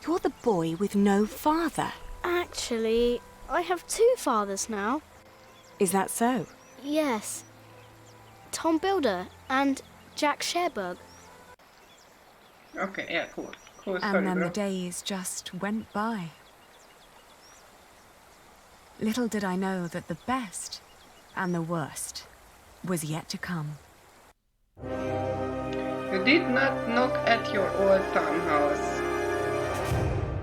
You're the boy with no father. Actually, I have 2 fathers now. Is that so? Yes. Tom Builder and Jack Sherberg. Okay, yeah, cool. Cool And story, then bro. the days just went by. Little did I know that the best and the worst was yet to come. You did not knock at your old townhouse.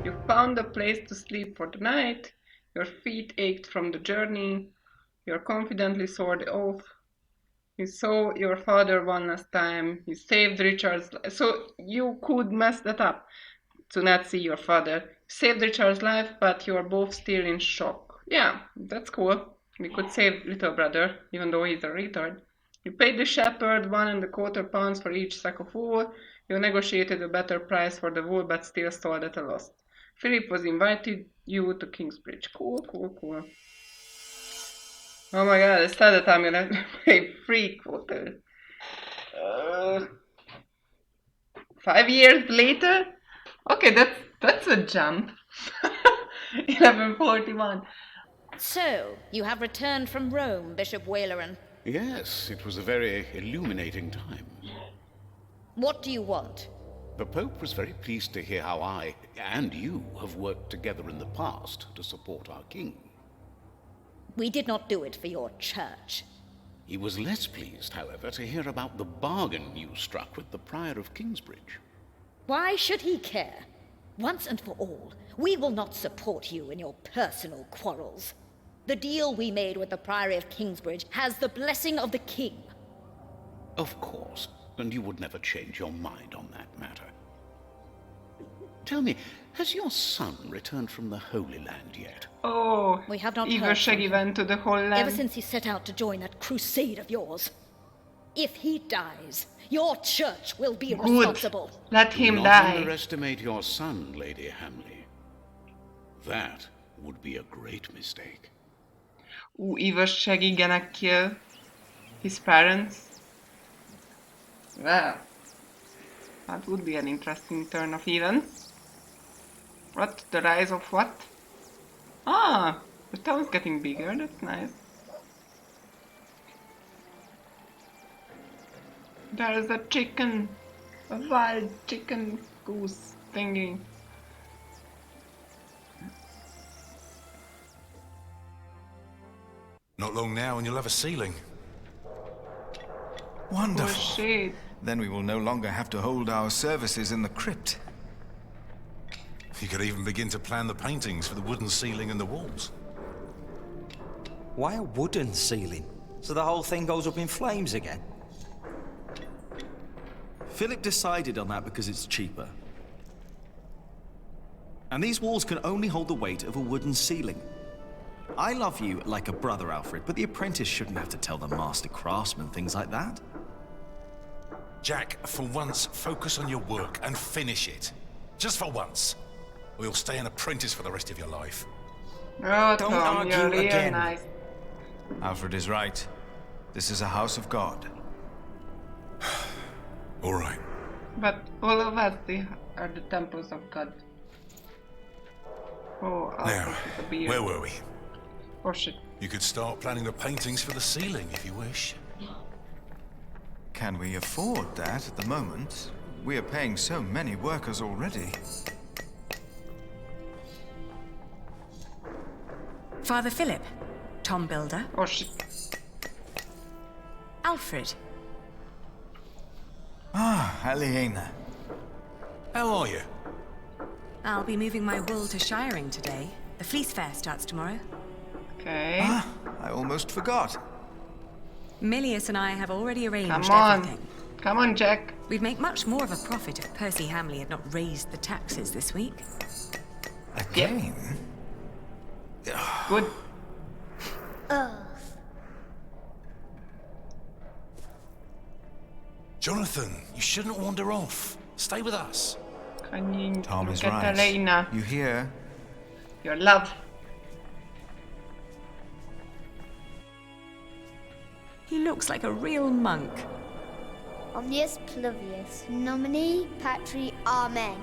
You found a place to sleep for the night. Your feet ached from the journey. You confidently swore the oath. You saw your father one last time. You saved Richard's life. So you could mess that up to not see your father. You saved Richard's life, but you are both still in shock. Yeah, that's cool. We could save little brother, even though he's a retard. You paid the shepherd £1.25 for each sack of wool. You negotiated a better price for the wool, but still sold at a loss. Philip was invited you to Kingsbridge. Cool, cool, cool. Oh my god, I said that I'm gonna play free quotas. 5 years later? Okay, that's a jump. 1141. So, you have returned from Rome, Bishop Waleran. Yes, it was a very illuminating time. What do you want? The Pope was very pleased to hear how I and you have worked together in the past to support our king. We did not do it for your church. He was less pleased, however, to hear about the bargain you struck with the Prior of Kingsbridge. Why should he care? Once and for all, we will not support you in your personal quarrels. The deal we made with the Priory of Kingsbridge has the blessing of the king. Of course, and you would never change your mind on that matter. Tell me, has your son returned from the Holy Land yet? Oh, We have not Igor heard from Shaggy him. went to the whole land. Ever since he set out to join that crusade of yours. If he dies, your church will be responsible. Let him Do not die. underestimate your son, Lady Hamley. That would be a great mistake. Eva Shaggy gonna kill his parents? Well, that would be an interesting turn of events. What? The rise of what? Ah, the town's getting bigger, that's nice. There's a chicken, a wild chicken goose thingy. Not long now and you'll have a ceiling. Wonderful. Oh shit. Then we will no longer have to hold our services in the crypt. You could even begin to plan the paintings for the wooden ceiling and the walls. Why a wooden ceiling? So the whole thing goes up in flames again? Philip decided on that because it's cheaper. And these walls can only hold the weight of a wooden ceiling. I love you like a brother, Alfred, but the apprentice shouldn't have to tell the master craftsman things like that. Jack, for once, focus on your work and finish it. Just for once. Or you'll stay an apprentice for the rest of your life. Oh, Don't Tom, argue you're really again. nice. Alfred is right. This is a house of God. All right. But all of us are the temples of God. Oh, Now, where were we? Oh shit. You could start planning the paintings for the ceiling if you wish. Can we afford that at the moment? We are paying so many workers already. Father Philip, Tom Builder. Oh shit. Alfred. Ah, Aliena. How are you? I'll be moving my wool to Shiring today. The fleece fair starts tomorrow. Okay. Ah, I almost forgot. Milius and I have already arranged Come on. everything. Come on, Jack. We'd make much more of a profit if Percy Hamley had not raised the taxes this week. Again? Good. Jonathan, you shouldn't wander off. Stay with us. Can you Tom is look at right. Elena? You hear? Your love. He looks like a real monk. Omnius Pluvius, nomine patri amen.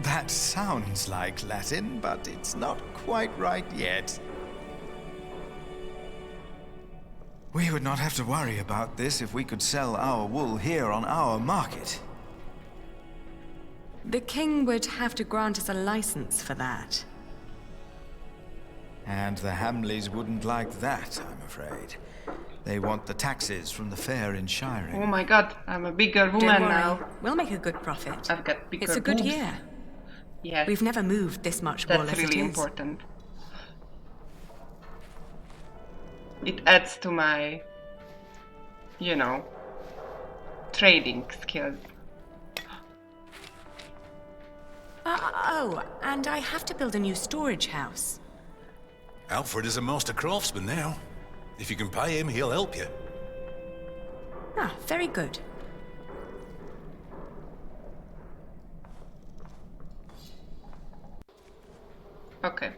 That sounds like Latin, but it's not quite right yet. We would not have to worry about this if we could sell our wool here on our market. The king would have to grant us a license for that. And the Hamleys wouldn't like that, I'm afraid. They want the taxes from the fair in Shiring. Oh my god, I'm a bigger woman Don't worry. now. We'll make a good profit. I've got bigger It's a good boobs. year. Yes. We've never moved this much wool That's as really it is. important. It adds to my, you know, trading skills. Oh, and I have to build a new storage house. Alfred is a master craftsman now. If you can pay him, he'll help you. Ah, very good. Okay.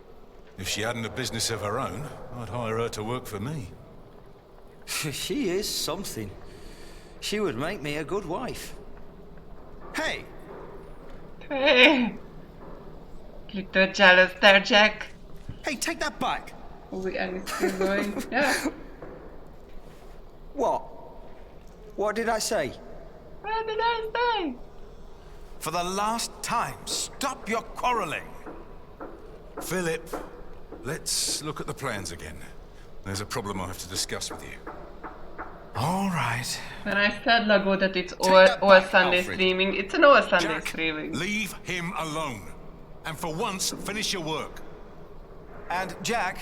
If she hadn't a business of her own, I'd hire her to work for me. She is something. She would make me a good wife. Hey! Hey! Little jealous there, Jack. Hey, take that back! Oh, we are still going. Yeah. What? What did I say? What did I say? For the last time, stop your quarreling. Philip, let's look at the plans again. There's a problem I have to discuss with you. All right. When I said Lago that it's that all back, Sunday Alfred. streaming, it's an all Sunday Jack, streaming. leave him alone. And for once, finish your work. And Jack,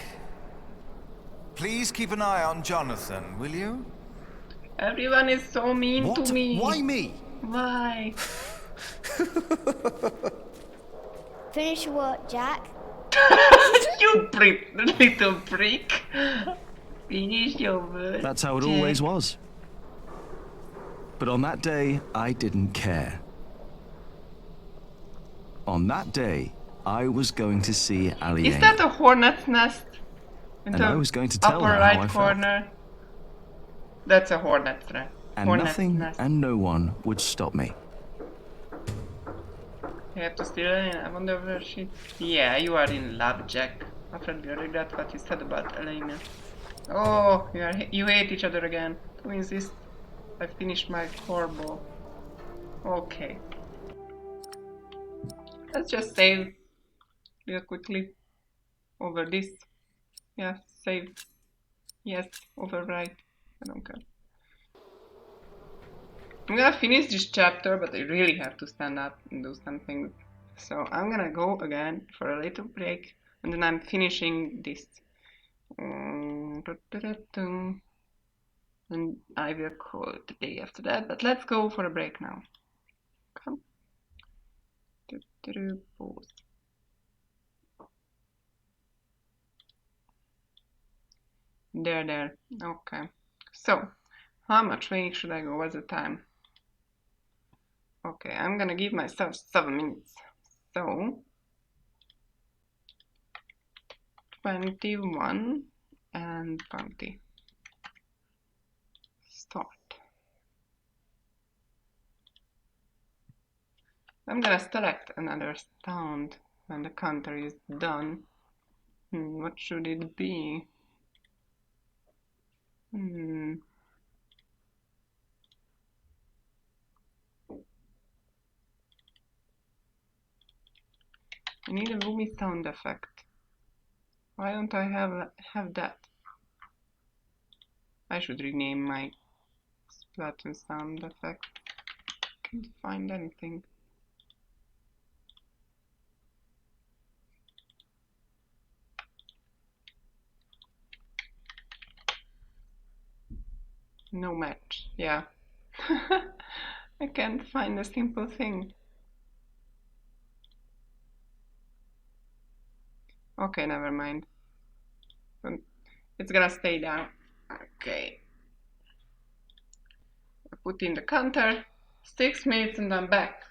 please keep an eye on Jonathan, will you? Everyone is so mean to me. Why me? Why? Finish your work, Jack. You little freak. Finish your work. That's how it Jack. always was. But on that day, I didn't care. On that day, I was going to see Ali. Is that a hornet's nest? In And the I was going to tell upper her how right I felt. corner. That's a hornet's nest. And nothing and no one would stop me. You have to steal Elaine. I wonder where she... Yeah, you are in love, Jack. Afraid you regret what you said about Elena. Oh, you hate each other again. To insist, I finished my corbo. Okay. Let's just save real quickly over this. Yeah, save. Yes, overwrite. I don't care. I'm gonna finish this chapter, but I really have to stand up and do something. So I'm gonna go again for a little break, and then I'm finishing this. And I will call it the day after that, but let's go for a break now. Come. Pause. There. Okay. So, how much training should I go? What's the time? Okay, I'm gonna give myself 7 minutes. So, 21 and 20. Start. I'm gonna select another sound when the counter is done. What should it be? I need a boomy sound effect. Why don't I have that? I should rename my Splatoon sound effect. Can't find anything. No match. Yeah. I can't find a simple thing. Okay, never mind. It's gonna stay down. Okay. I put in the counter. 6 minutes and I'm back.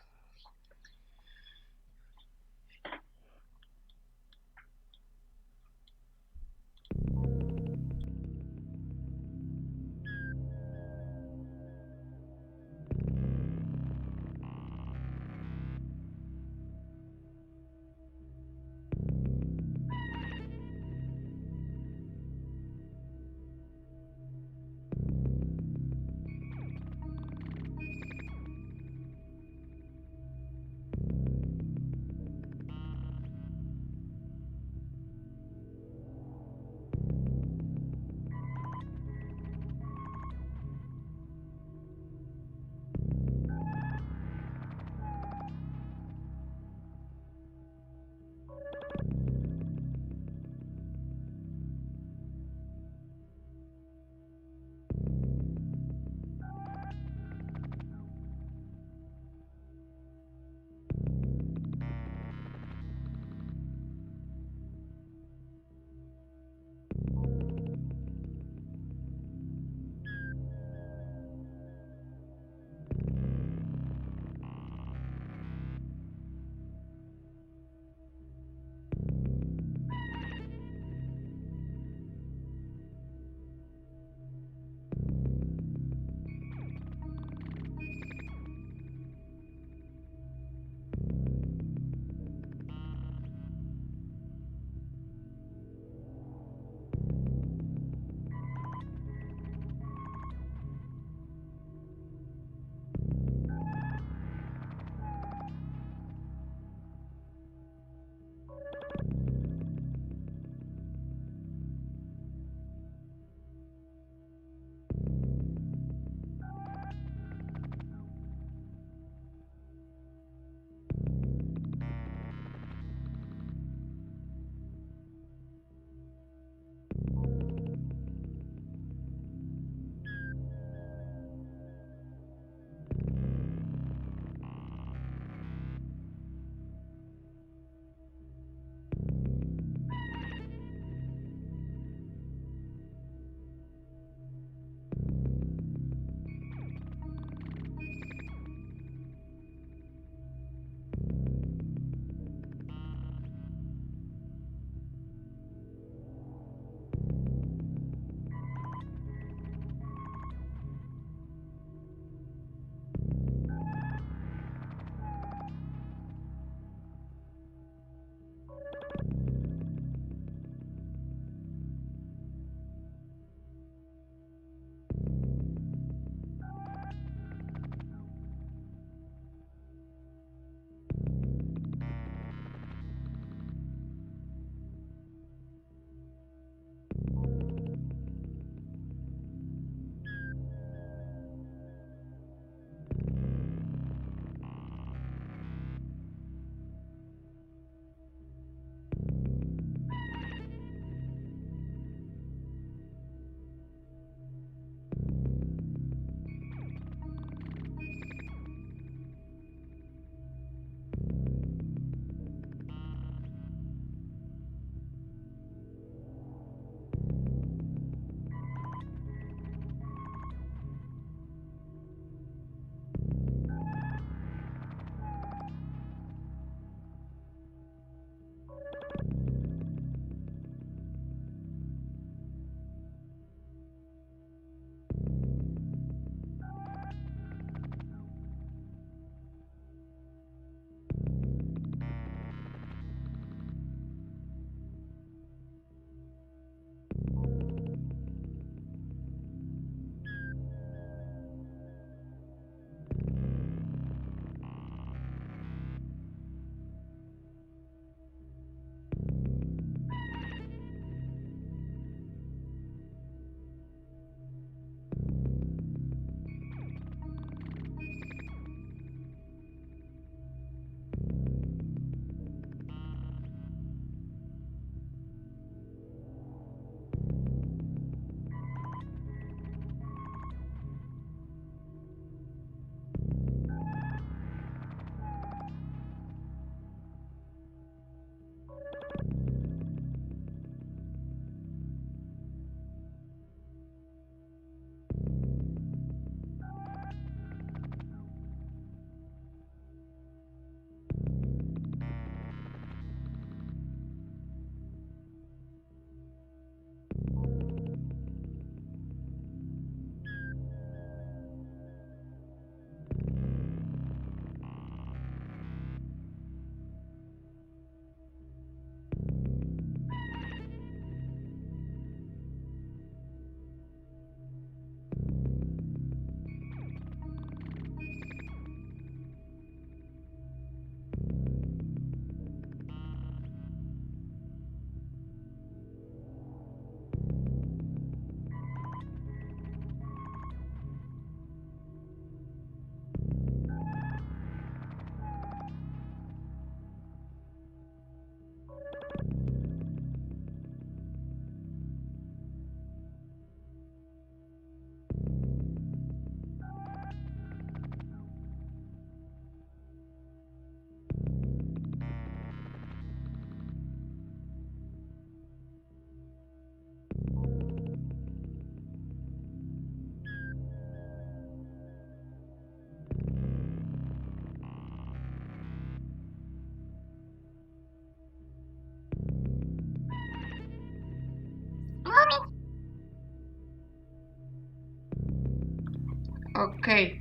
Okay,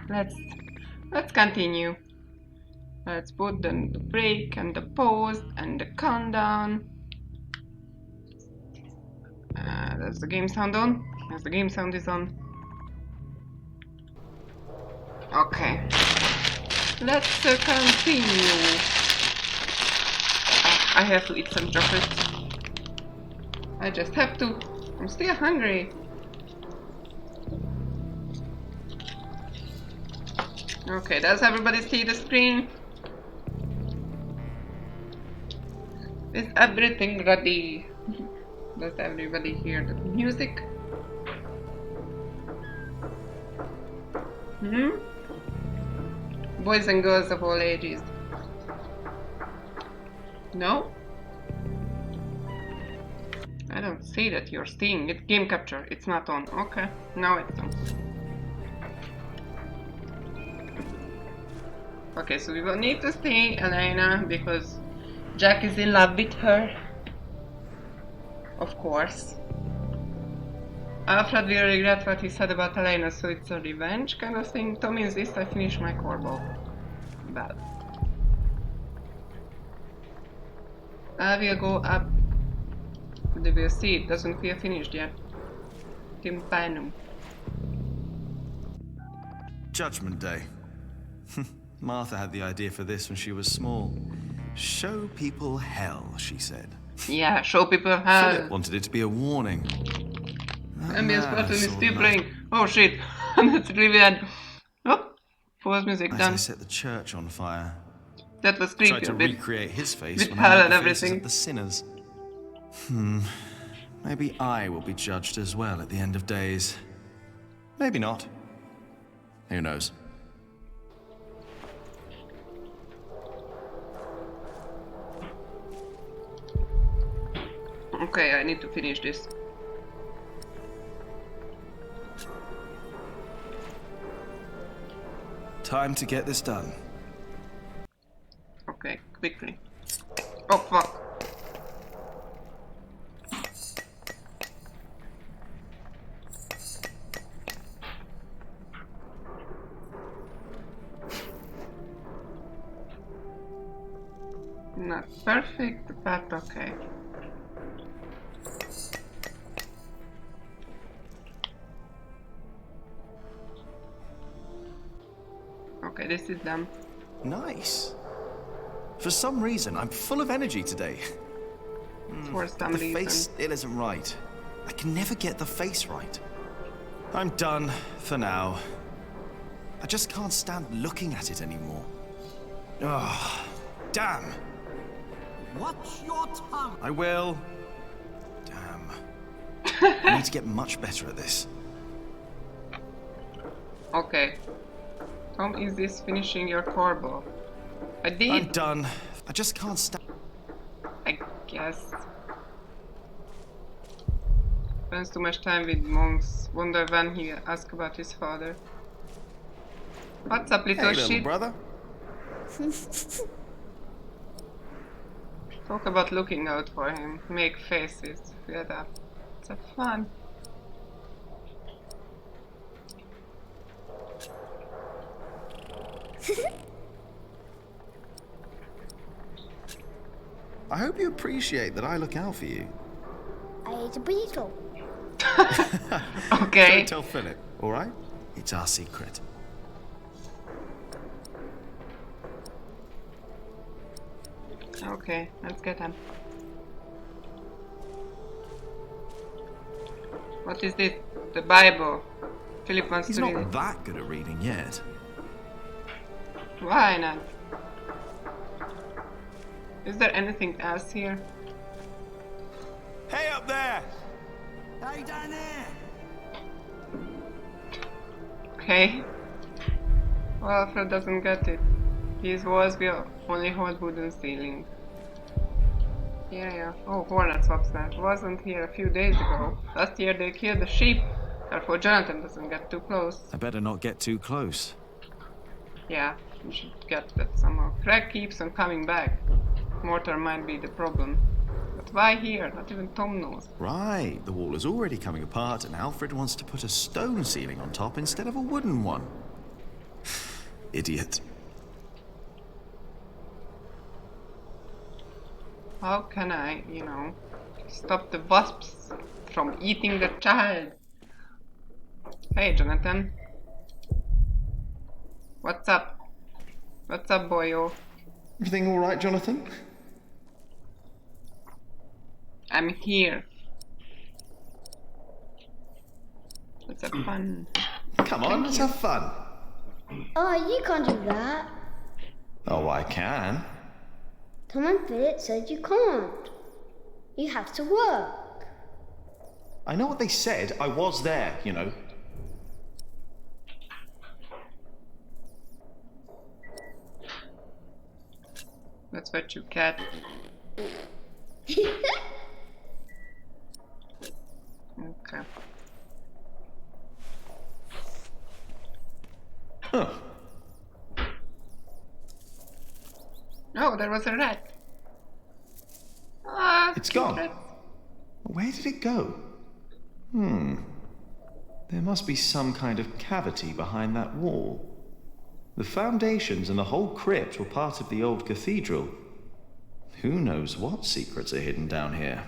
let's continue. Let's put the break and the pause and the countdown. Does the game sound on? Yes, the game sound is on. Okay. Let's continue. I have to eat some chocolate. I just have to. I'm still hungry. Okay, does everybody see the screen? Is everything ready? Does everybody hear the music? Boys and girls of all ages. No? I don't see that you're seeing it. Game capture, it's not on. Okay, now it's on. Okay, so we will need to see Elena because Jack is in love with her. Of course. Alfred will regret what he said about Elena, so it's a revenge kind of thing. Tommy insists I finish my corbel. Bad. I will go up. They will see it doesn't feel finished yet. Timpanum. Judgment Day. Martha had the idea for this when she was small. Show people hell, she said. Yeah, show people hell. Philip wanted it to be a warning. Ambience button is still playing. Oh shit, that's really bad. Oh, pause music done. As I set the church on fire. That was creepy. Tried to recreate his face with when hell I and made the faces everything. of the sinners. Maybe I will be judged as well at the end of days. Maybe not. Who knows? Okay, I need to finish this. Time to get this done. Okay, quickly. Oh fuck. Not perfect, but okay. Okay, this is done. Nice. For some reason, I'm full of energy today. For some the reason. face still isn't right. I can never get the face right. I'm done for now. I just can't stand looking at it anymore. Oh, damn. Watch your tongue. I will. Damn. I need to get much better at this. Okay. Tom, is this finishing your corbel? I did. I'm done. I just can't stand. I guess. Spends too much time with monks. Wonder when he asks about his father. What's up, little Hey, shit? little brother. Talk about looking out for him. Make faces. Get up. It's a fun. I hope you appreciate that I look out for you. I ate a beetle. Okay. Don't tell Philip, alright? It's our secret. Okay, let's get him. What is this? The Bible. Philip wants He's to read not it. that good at reading yet. Why not? Is there anything else here? Hey up there! Hey down there! Okay. Well, Alfred doesn't get it. His walls will only hold wooden ceiling. Yeah. Oh, hornet swaps that. Wasn't here a few days ago. Last year they killed the sheep. Therefore Jonathan doesn't get too close. I better not get too close. Yeah, we should get that somehow. Craig keeps on coming back. Mortar might be the problem. But why here? Not even Tom knows. Right, the wall is already coming apart and Alfred wants to put a stone ceiling on top instead of a wooden one. Idiot. How can I, stop the wasps from eating the child? Hey, Jonathan. What's up? What's up, boyo? Everything all right, Jonathan? I'm here. Let's have fun. Come on, let's have fun. Oh, you can't do that. Oh, I can. Tom and Philip said you can't. You have to work. I know what they said. I was there, you know. That's what you get. Okay. Huh. Oh, there was a rat. Ah, It's cute gone. rat. Where did it go? There must be some kind of cavity behind that wall. The foundations and the whole crypt were part of the old cathedral. Who knows what secrets are hidden down here?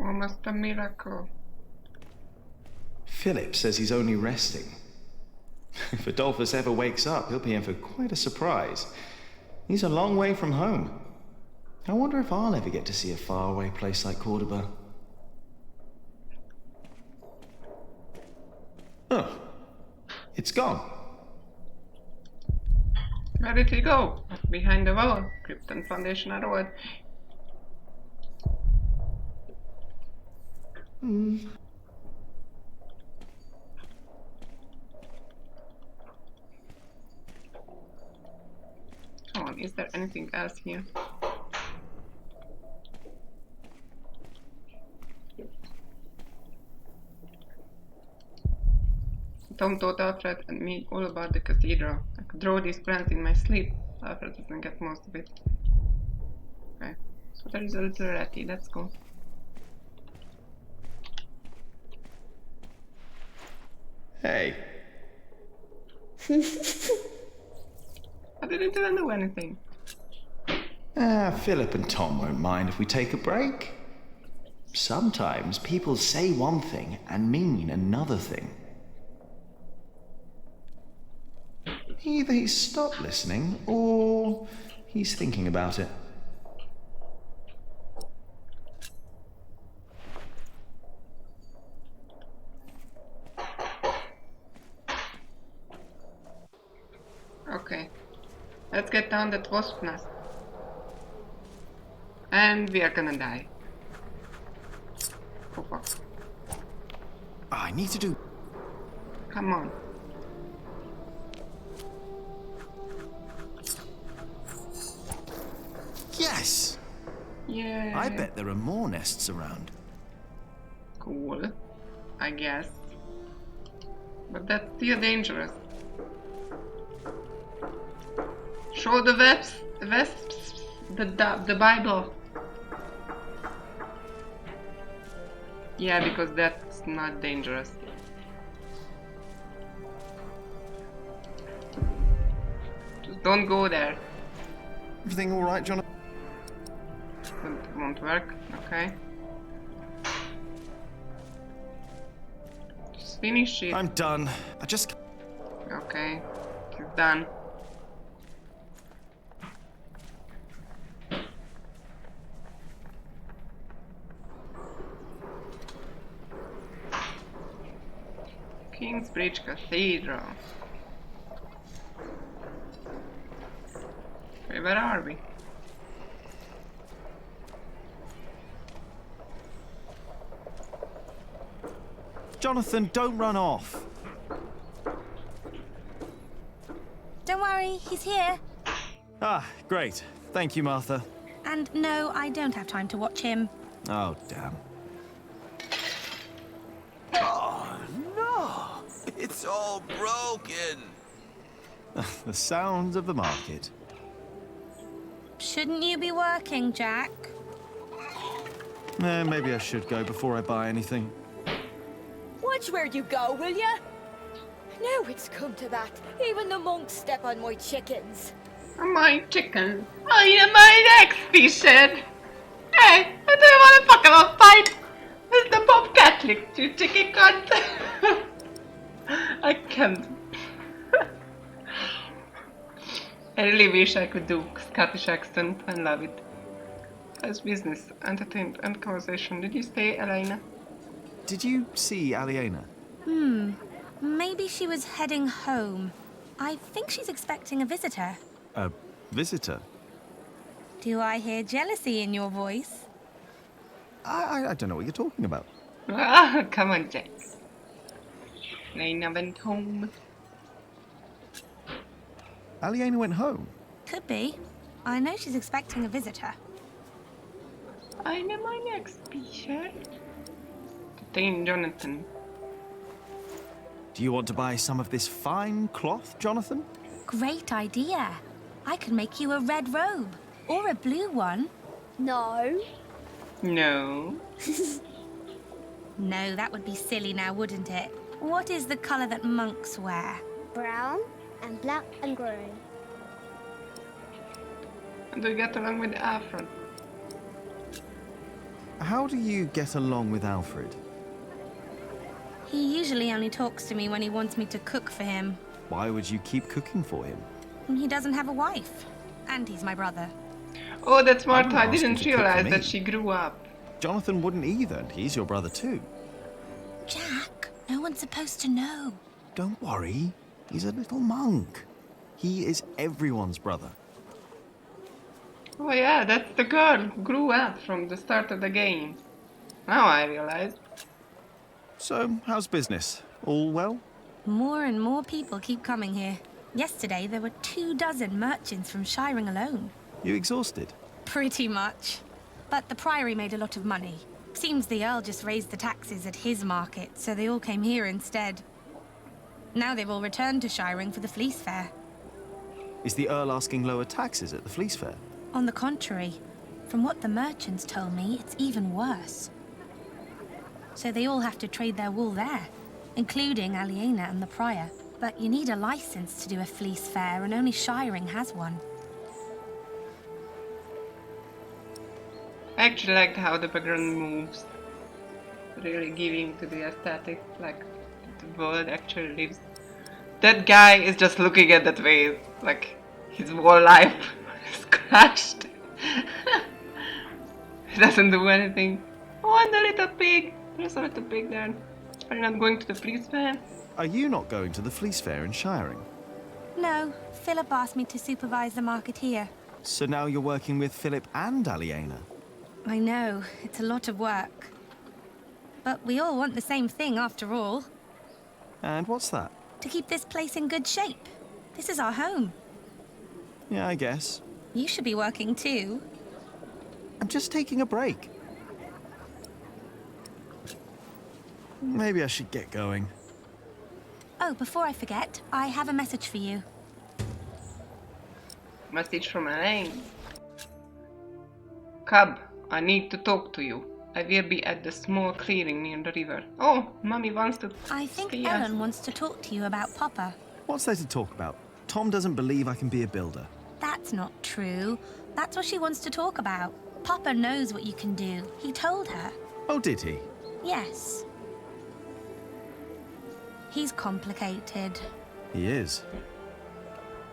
Almost a miracle. Philip says he's only resting. If Adolphus ever wakes up, he'll be in for quite a surprise. He's a long way from home. I wonder if I'll ever get to see a faraway place like Cordoba. Oh, it's gone. Where did he go? Behind the wall. Crypt and foundation are what? Come on, is there anything else here? Tom told Alfred and me all about the cathedral. I could draw these plans in my sleep. Alfred doesn't get most of it. Okay, so there is a little ratty, let's go. Hey. I didn't even do anything. Philip and Tom won't mind if we take a break. Sometimes people say one thing and mean another thing. Either he's stopped listening, or he's thinking about it. Okay, let's get down that wasp nest. And we are gonna die. Oh fuck. I need to do... Come on. Yes! Yeah. I bet there are more nests around. Cool. I guess. But that's still dangerous. Show the wasps the Bible. Yeah, because that's not dangerous. Just don't go there. Everything all right, Jonathan? That won't work. Okay. Just finish it. I'm done. I just... Okay. It's done. Kingsbridge Cathedral. Okay, where are we? Jonathan, don't run off. Don't worry, he's here. Ah, great. Thank you, Martha. And no, I don't have time to watch him. Oh, damn. Oh, no! It's all broken! The sounds of the market. Shouldn't you be working, Jack? Maybe I should go before I buy anything. Watch where you go, will ya? Now it's come to that. Even the monks step on my chickens. My chicken. I am my next species. Hey, I don't want to fuck about fight. It's the Bob Catholic, you chicken cunt. I can't. I really wish I could do Scottish accent. I love it. As business, entertainment, and conversation. Did you say, Elena? Did you see Aliena? Maybe she was heading home. I think she's expecting a visitor. A visitor? Do I hear jealousy in your voice? I don't know what you're talking about. Ah, come on, Jack. Elena went home. Aliena went home? Could be. I know she's expecting a visitor. I know my next species. Detain Jonathan. Do you want to buy some of this fine cloth, Jonathan? Great idea. I could make you a red robe. Or a blue one. No. No. No, that would be silly now, wouldn't it? What is the colour that monks wear? Brown and black and grey. And do you get along with Alfred? How do you get along with Alfred? He usually only talks to me when he wants me to cook for him. Why would you keep cooking for him? He doesn't have a wife. And he's my brother. Oh, that's smart. I ask him didn't to cook for realize me. that she grew up. Jonathan wouldn't either, and he's your brother too. Jack, no one's supposed to know. Don't worry, he's a little monk. He is everyone's brother. Oh yeah, that's the girl who grew up from the start of the game. Now I realize. So, how's business? All well? More and more people keep coming here. Yesterday, there were 24 merchants from Shiring alone. You exhausted? Pretty much. But the Priory made a lot of money. Seems the Earl just raised the taxes at his market, so they all came here instead. Now they've all returned to Shiring for the Fleece Fair. Is the Earl asking lower taxes at the Fleece Fair? On the contrary, from what the merchants told me, it's even worse. So they all have to trade their wool there, including Aliena and the Prior. But you need a license to do a Fleece Fair, and only Shiring has one. I actually liked how the background moves. Really giving to the aesthetic, like the world actually lives. That guy is just looking at that vase, like his whole life is crashed. He doesn't do anything. Oh, and the little pig. There's a little pig there. Are you not going to the Fleece Fair? Are you not going to the Fleece Fair in Shiring? No, Philip asked me to supervise the market here. So now you're working with Philip and Aliena? I know, it's a lot of work. But we all want the same thing after all. And what's that? To keep this place in good shape. This is our home. Yeah, I guess. You should be working too. I'm just taking a break. Maybe I should get going. Oh, before I forget, I have a message for you. Message from Elaine. Cub, I need to talk to you. I will be at the small clearing near the river. Oh, Mommy wants to I think see us. Ellen wants to talk to you about Papa. What's there to talk about? Tom doesn't believe I can be a builder. That's not true. That's what she wants to talk about. Papa knows what you can do. He told her. Oh, did he? Yes. He's complicated. He is.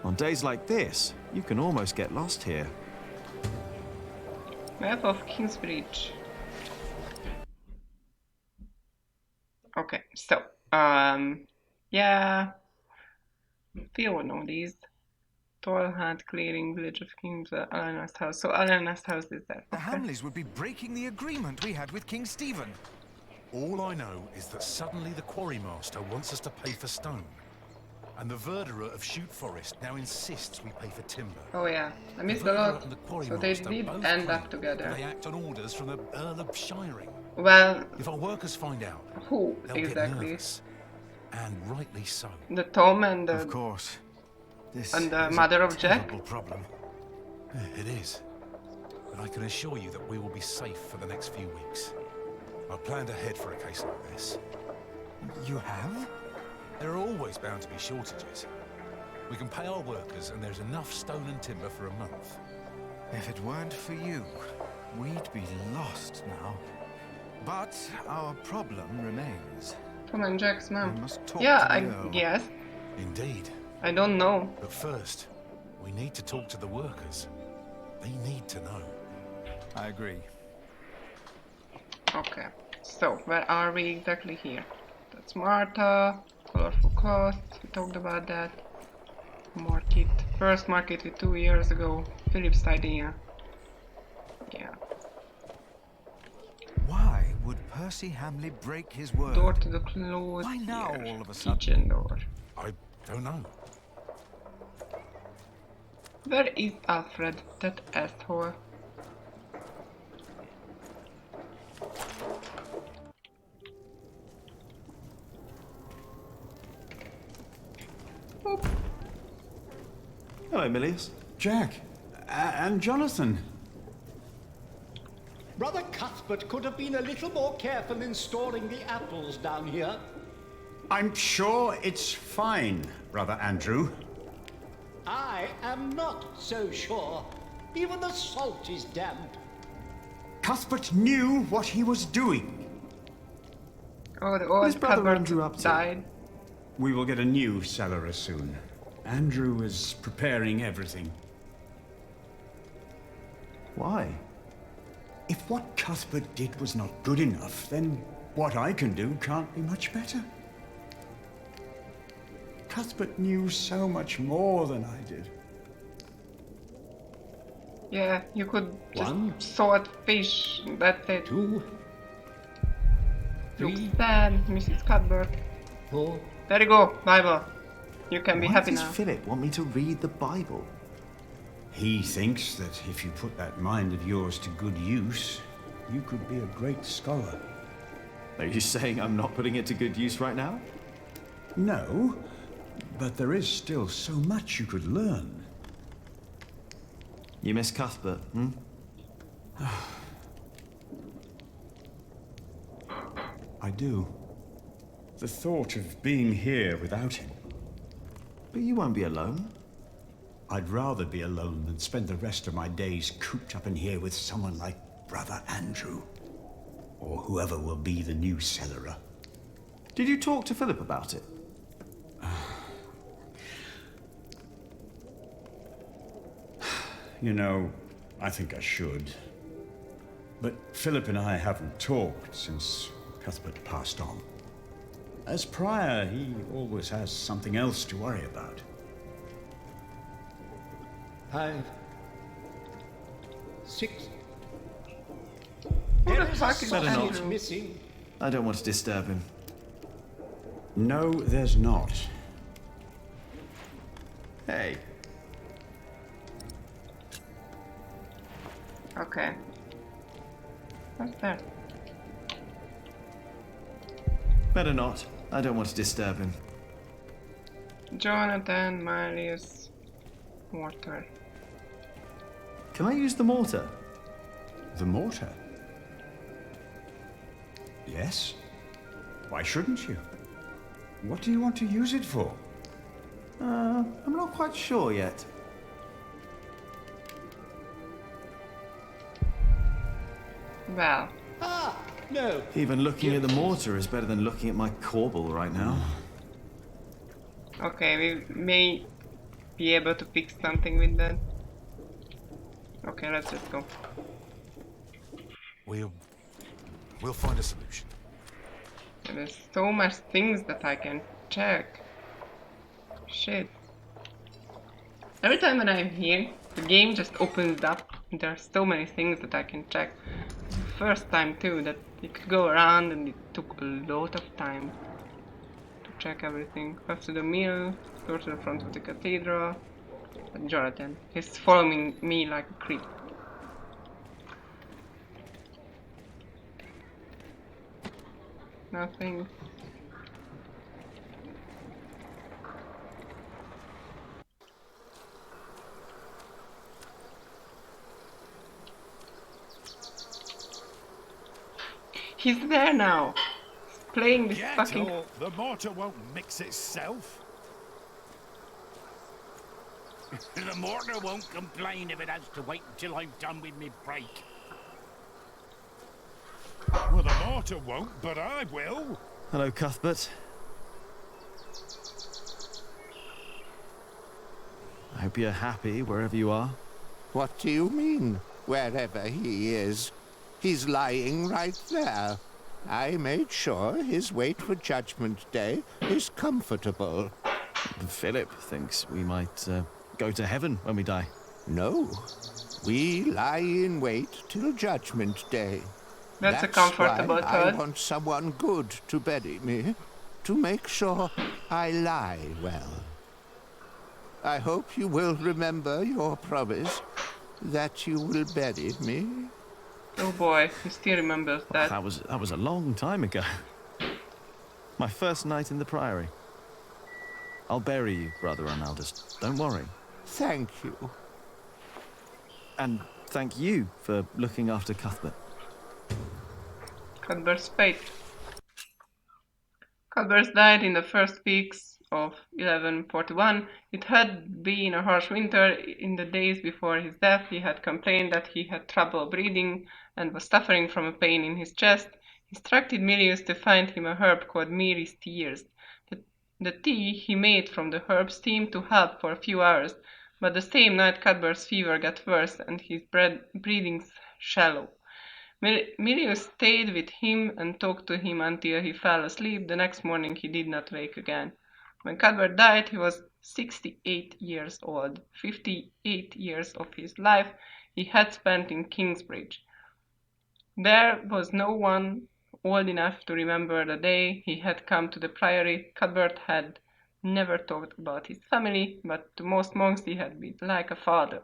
On days like this, you can almost get lost here. Map of Kingsbridge. Okay, so, yeah. We all know these. Tall Hat Clearing, Village of Kings, Alena's house. So Alena's house is there. The Hamleys would be breaking the agreement we had with King Stephen. All I know is that suddenly the quarrymaster wants us to pay for stone. And the verderer of Shoot Forest now insists we pay for timber. Oh yeah, I missed a lot. So they did end up together. They act on orders from the Earl of Shiring. Well, if our workers find out, who they'll exactly? Get nervous. And rightly so. The Tom and the... Of course. This and the is mother a of Jack? terrible problem. It is. But I can assure you that we will be safe for the next few weeks. I've planned ahead for a case like this. You have? There are always bound to be shortages. We can pay our workers, and there's enough stone and timber for a month. If it weren't for you, we'd be lost now. But our problem remains. Come on, Jack's mom. We must talk Yeah, to the I Earl. guess. Indeed. I don't know. But first, we need to talk to the workers. They need to know. I agree. Okay. So, where are we exactly here? That's Martha. Colorful cloth. We talked about that. Market. First marketed 2 years ago. Philip's idea. Yeah. Why would Percy Hamley break his word? Door to the clothes. Why now, here. all of a sudden? Kitchen door. I don't know. Where is Alfred, that asshole? Oop. Hello, Milius. Jack. And Jonathan. Brother Cuthbert could have been a little more careful in storing the apples down here. I'm sure it's fine, Brother Andrew. I am not so sure. Even the salt is damp. Cuthbert knew what he was doing. Oh, the What is old Brother cupboard Andrew up to? died. We will get a new cellar soon. Andrew is preparing everything. Why? If what Cuthbert did was not good enough, then what I can do can't be much better. Cuthbert knew so much more than I did. Yeah, you could just One. salt fish. That's it. 2, Looks 3, sad, Mrs. Cuthbert. 4. There you go, Bible. You can be Why happy does now. Philip want me to read the Bible? He thinks that if you put that mind of yours to good use, you could be a great scholar. Are you saying I'm not putting it to good use right now? No, but there is still so much you could learn. You miss Cuthbert, hmm? I do. The thought of being here without him. But you won't be alone. I'd rather be alone than spend the rest of my days cooped up in here with someone like Brother Andrew. Or whoever will be the new cellarer. Did you talk to Philip about it? You know, I think I should. But Philip and I haven't talked since Cuthbert passed on. As prior, he always has something else to worry about. 5, 6. Who There the is a fuck is sausage Andrew? missing. I don't want to disturb him. No, there's not. Hey. Okay. What's that? Better not. I don't want to disturb him. Jonathan, Marius, mortar. Can I use the mortar? The mortar? Yes. Why shouldn't you? What do you want to use it for? I'm not quite sure yet. Well. Ah, no. Even looking at the mortar is better than looking at my corbel right now. Okay, we may be able to fix something with that. Okay, let's just go. We'll find a solution. There's so much things that I can check. Shit. Every time when I'm here, the game just opens up. And there are so many things that I can check. First time too, that you could go around and it took a lot of time to check everything. After the meal, go to the front of the cathedral. And Jonathan, he's following me like a creep. Nothing. He's there now. Playing this Get fucking... up. The mortar won't mix itself. The mortar won't complain if it has to wait until I'm done with me break. Well, the mortar won't, but I will. Hello, Cuthbert. I hope you're happy wherever you are. What do you mean, wherever he is? He's lying right there. I made sure his wait for Judgment Day is comfortable. Philip thinks we might go to heaven when we die. No. We lie in wait till Judgment Day. That's a comfortable why thought. I want someone good to bury me, to make sure I lie well. I hope you will remember your promise that you will bury me. Oh boy, he still remembers that. That was a long time ago. My first night in the Priory. I'll bury you, Brother Arnaldus. Don't worry. Thank you. And thank you for looking after Cuthbert. Cuthbert's fate. Cuthbert died in the first weeks of 1141. It had been a harsh winter. In the days before his death, he had complained that he had trouble breathing and was suffering from a pain in his chest. He instructed Milius to find him a herb called Mary's Tears. The tea he made from the herb seemed to help for a few hours, but the same night Cuthbert's fever got worse and his breathing shallow. Milius stayed with him and talked to him until he fell asleep. The next morning he did not wake again. When Cuthbert died, he was 68 years old. 58 years of his life he had spent in Kingsbridge. There was no one old enough to remember the day he had come to the Priory. Cuthbert had never talked about his family, but to most monks he had been like a father.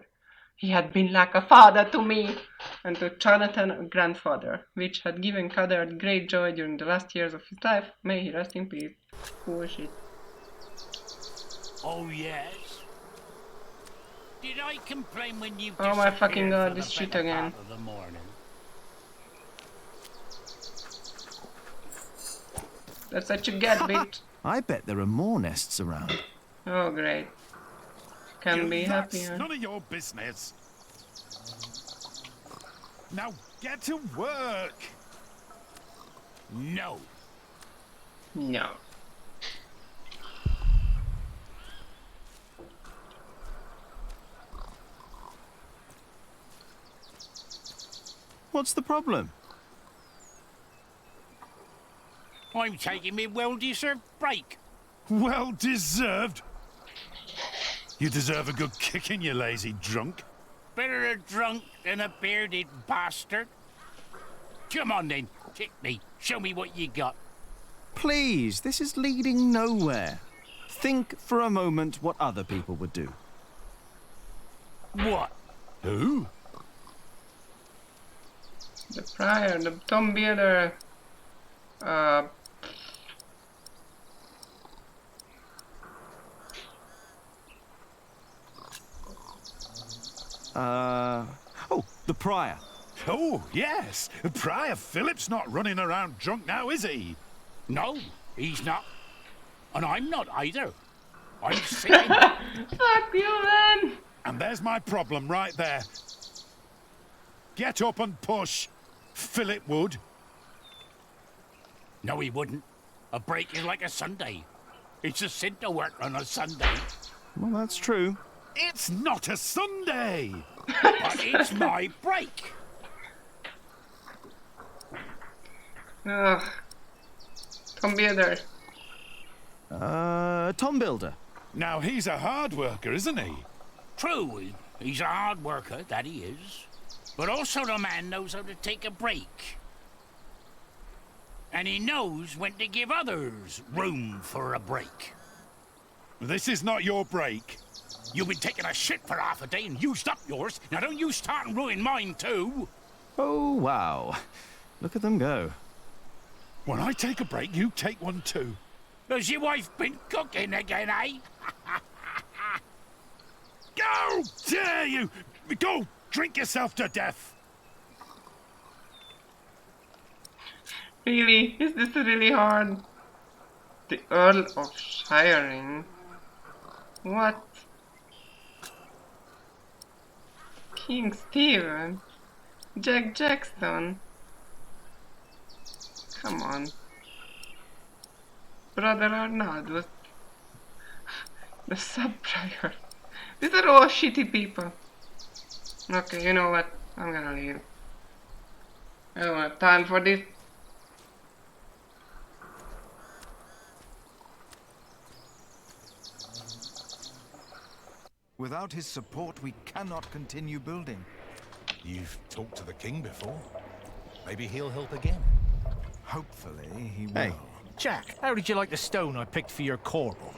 He had been like a father to me, and to Jonathan a grandfather, which had given Cuthbert great joy during the last years of his life. May he rest in peace. Bullshit. Oh, yes? Did I complain when you Oh my fucking god, disappeared this for shit the better again. part of the morning? That's what you get, bitch. I bet there are more nests around. Oh, great. Can be That's happier. none of your business. Now get to work. No. No. What's the problem? I'm taking me well-deserved break. Well deserved. You deserve a good kicking, you lazy drunk. Better a drunk than a bearded bastard. Come on then, kick me. Show me what you got. Please, this is leading nowhere. Think for a moment what other people would do. What? Who? The Prior, the Tom Bearder. Oh, the Prior. Oh, yes. Prior Philip's not running around drunk now, is he? No, he's not. And I'm not either. I'm sitting. Fuck you, man! And there's my problem right there. Get up and push. Philip would. No, he wouldn't. A break is like a Sunday. It's a sin to work on a Sunday. Well, that's true. It's not a Sunday. But it's my break. Ugh. Tom Bearder. Tom Builder. Now, he's a hard worker, isn't he? True, he's a hard worker, that he is. But also the man knows how to take a break. And he knows when to give others room for a break. This is not your break. You've been taking a shit for half a day and used up yours. Now don't you start and ruin mine too. Oh, wow. Look at them go. When I take a break, you take one too. Has your wife been cooking again, eh? Go! Dare you! Go! Drink yourself to death! Really? Is this really hard? The Earl of Shiring? What? King Stephen? Jack Jackson? Come on. Brother Arnold was the sub-prior. These are all shitty people. Okay, you know what? I'm gonna leave. I don't have time for this. Without his support, we cannot continue building. You've talked to the king before. Maybe he'll help again. Hopefully, he will. Hey, Jack, how did you like the stone I picked for your corbel?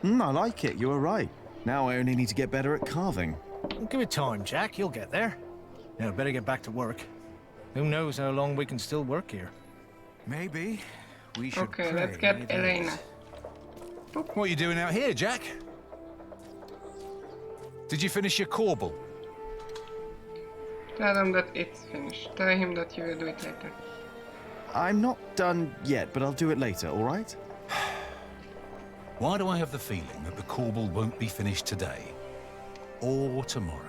I like it, you were right. Now I only need to get better at carving. Give it time, Jack, you'll get there. Now, better get back to work. Who knows how long we can still work here? Maybe we should Okay, let's get Elena. What are you doing out here, Jack? Did you finish your corbel? Tell him that it's finished. Tell him that you will do it later. I'm not done yet, but I'll do it later, all right? Why do I have the feeling that the corbel won't be finished today? Or tomorrow?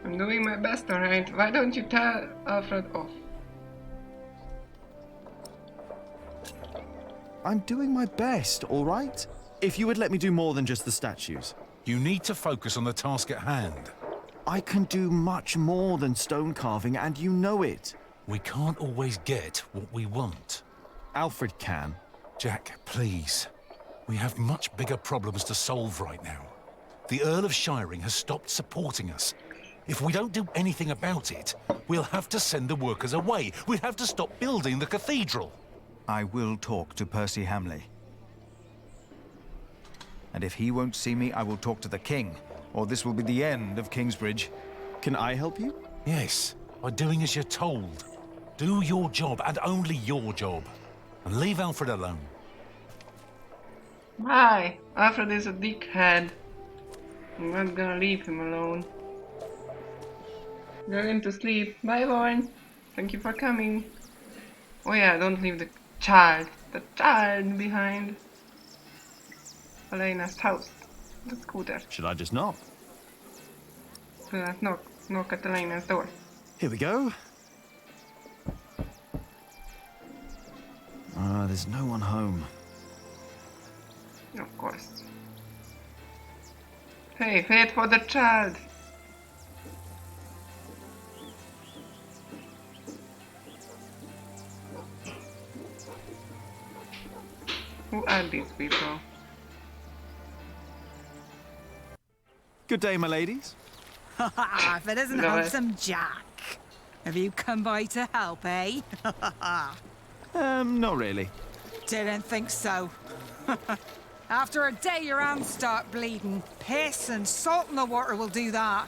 I'm doing my best, alright? Why don't you tell Alfred off? I'm doing my best, all right? If you would let me do more than just the statues. You need to focus on the task at hand. I can do much more than stone carving, and you know it. We can't always get what we want. Alfred can. Jack, please. We have much bigger problems to solve right now. The Earl of Shiring has stopped supporting us. If we don't do anything about it, we'll have to send the workers away. We'll have to stop building the cathedral. I will talk to Percy Hamley. And if he won't see me, I will talk to the king, or this will be the end of Kingsbridge. Can I help you? Yes, by doing as you're told. Do your job, and only your job. And leave Alfred alone. Why? Alfred is a dickhead. I'm not gonna leave him alone. Going to sleep. Bye, Warren. Thank you for coming. Oh yeah, don't leave the child behind. Elena's house. Let's go there. Should I just knock? So let's knock at Elena's door. Here we go. There's no one home. Of course. Hey, wait for the child. Who are these people? Good day, my ladies. If it isn't Love it. handsome Jack. Have you come by to help, eh? Not really. Didn't think so. After a day, your hands start bleeding. Piss and salt in the water will do that.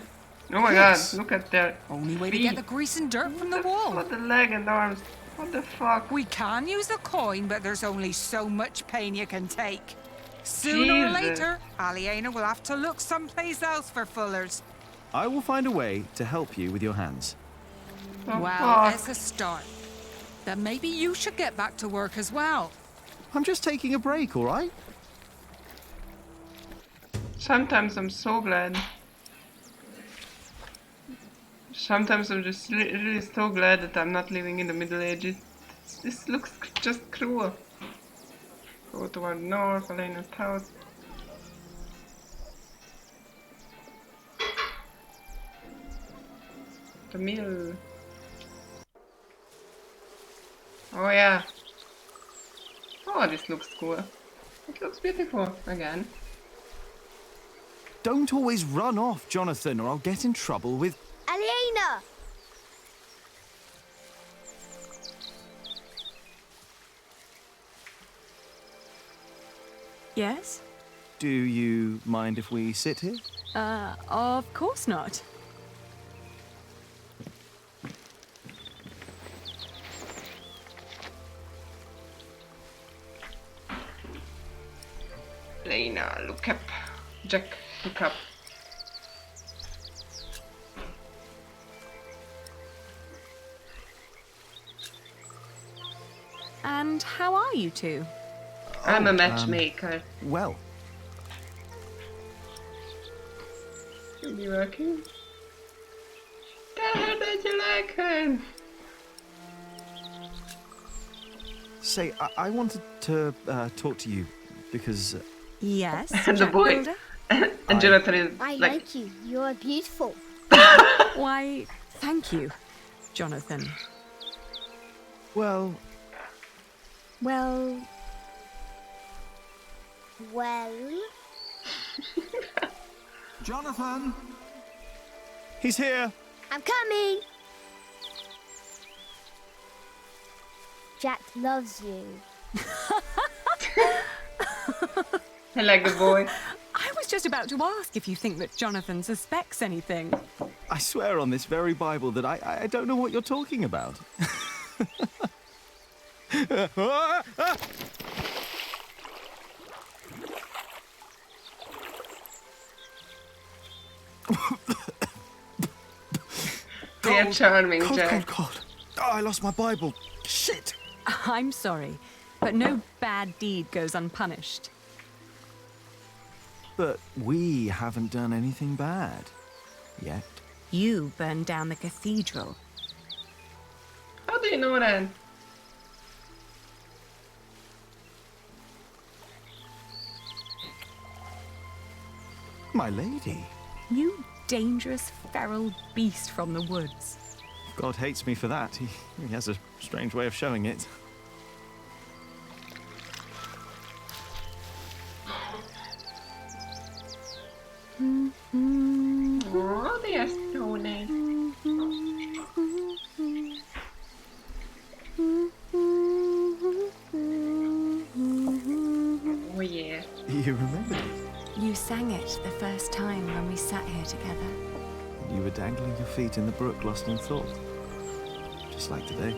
Oh my god, look at that. Only way to feet. get the grease and dirt from the wall. What the leg and arms? What the fuck? We can use a coin, but there's only so much pain you can take. Sooner or Jesus. later, Aliena will have to look someplace else for fullers. I will find a way to help you with your hands. Oh, Well, fuck. it's a start. Then maybe you should get back to work as well. I'm just taking a break, all right? Sometimes I'm so glad. Sometimes I'm just really so glad that I'm not living in the Middle Ages. This looks just cruel. Go toward north, Elena's house. The mill. Oh yeah. Oh, this looks cool. It looks beautiful again. Don't always run off, Jonathan, or I'll get in trouble with... Aliena! Yes? Do you mind if we sit here? Of course not. Elena, look up. Jack, look up. And how are you two? I'm a matchmaker. Well. Should be working. Tell her that you like her. Say, I wanted to talk to you because... Yes, And the Jack boy. Builder? And Jonathan is I like... like you. You're beautiful. Why, thank you, Jonathan. Well... Well... Well... Jonathan! He's here! I'm coming! Jack loves you. I like the boy. I was just about to ask if you think that Jonathan suspects anything. I swear on this very Bible that I don't know what you're talking about. They are charming, God, Jack. God, God. Oh, I lost my Bible. Shit! I'm sorry, but no bad deed goes unpunished. But we haven't done anything bad. Yet. You burned down the cathedral. How do you know that? My lady. You dangerous, feral beast from the woods. God hates me for that. He has a strange way of showing it. Oh, they are so nice. Oh yeah. You remembered it? You sang it the first time when we sat here together. You were dangling your feet in the brook, lost in thought. Just like today.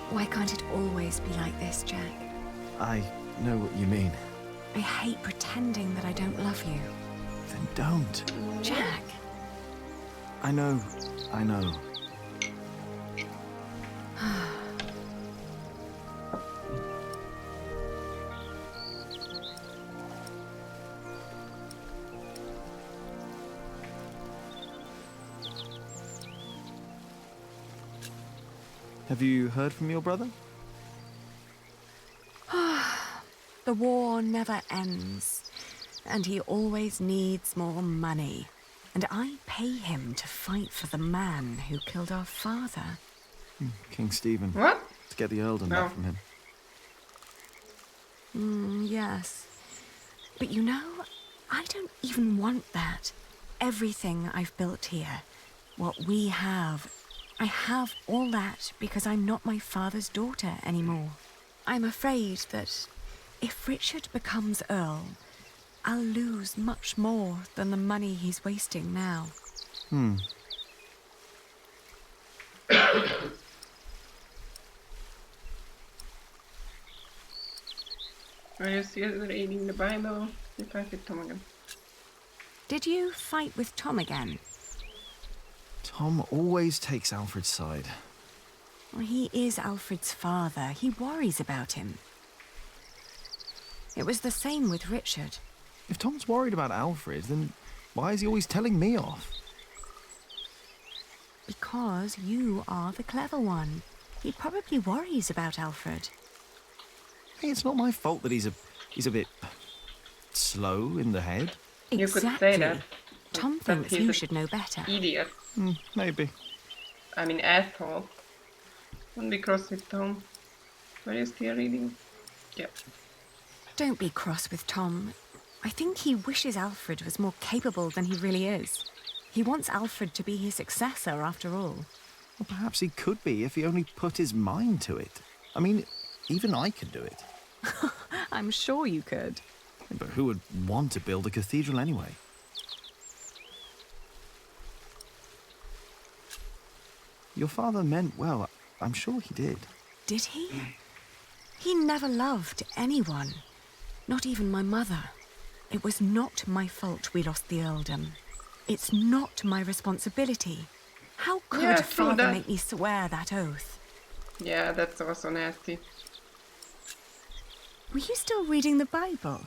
Why can't it always be like this, Jack? I know what you mean. I hate pretending that I don't love you. Then don't. Jack! I know. I know. Have you heard from your brother? The war never ends, and he always needs more money. And I pay him to fight for the man who killed our father. King Stephen. What? To get the earldom No. back from him. Yes. But you know, I don't even want that. Everything I've built here, what we have, I have all that because I'm not my father's daughter anymore. I'm afraid that if Richard becomes Earl, I'll lose much more than the money he's wasting now. Are you still reading the Bible? You fight with Tom again. Did you fight with Tom again? Tom always takes Alfred's side. Well, he is Alfred's father. He worries about him. It was the same with Richard. If Tom's worried about Alfred, then why is he always telling me off? Because you are the clever one. He probably worries about Alfred. Hey, it's not my fault that he's a bit slow in the head. You could say that. Tom but thinks he's you a should know better. Idiot. Maybe. I mean, asshole. Don't be cross with Tom. Are you still reading? Yeah. Don't be cross with Tom. I think he wishes Alfred was more capable than he really is. He wants Alfred to be his successor, after all. Well, perhaps he could be if he only put his mind to it. I mean, even I could do it. I'm sure you could. But who would want to build a cathedral anyway? Your father meant well. I'm sure he did. Did he? He never loved anyone. Not even my mother. It was not my fault we lost the earldom. It's not my responsibility. How could Yeah, true Father that. make me swear that oath? Yeah, that's also nasty. Were you still reading the Bible?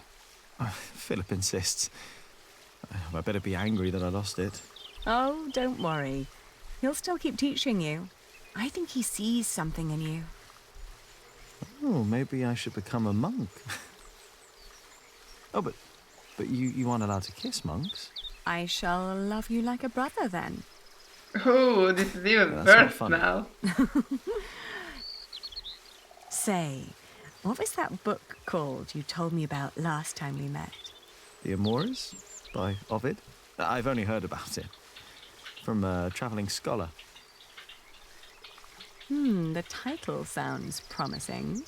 Philip insists. I better be angry that I lost it. Oh, don't worry. He'll still keep teaching you. I think he sees something in you. Oh, maybe I should become a monk. Oh, but you aren't allowed to kiss monks. I shall love you like a brother then. Oh, this is even That's worse now. Say, what was that book called you told me about last time we met? The Amores by Ovid. I've only heard about it from a travelling scholar. The title sounds promising.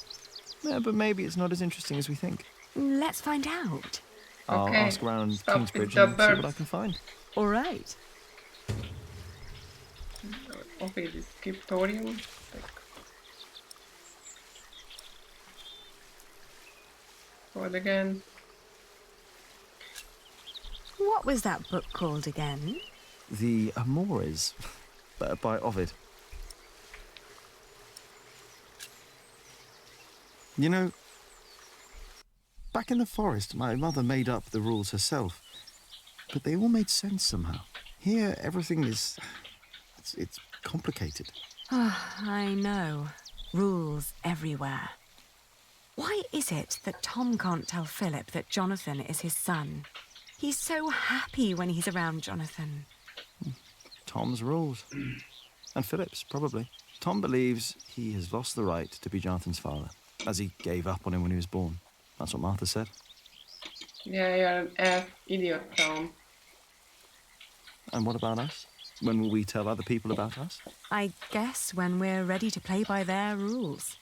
Yeah, but maybe it's not as interesting as we think. Let's find out. I'll ask around Kingsbridge and see what I can find. All right. Okay, this scriptorium. What again? What was that book called again? The Amores by Ovid. You know, back in the forest, my mother made up the rules herself, but they all made sense somehow. Here, everything is... it's complicated. I know. Rules everywhere. Why is it that Tom can't tell Philip that Jonathan is his son? He's so happy when he's around Jonathan. Tom's rules. And Philip's, probably. Tom believes he has lost the right to be Jonathan's father, as he gave up on him when he was born. That's what Martha said. Yeah, you're an ass idiot, Tom. And what about us? When will we tell other people about us? I guess when we're ready to play by their rules.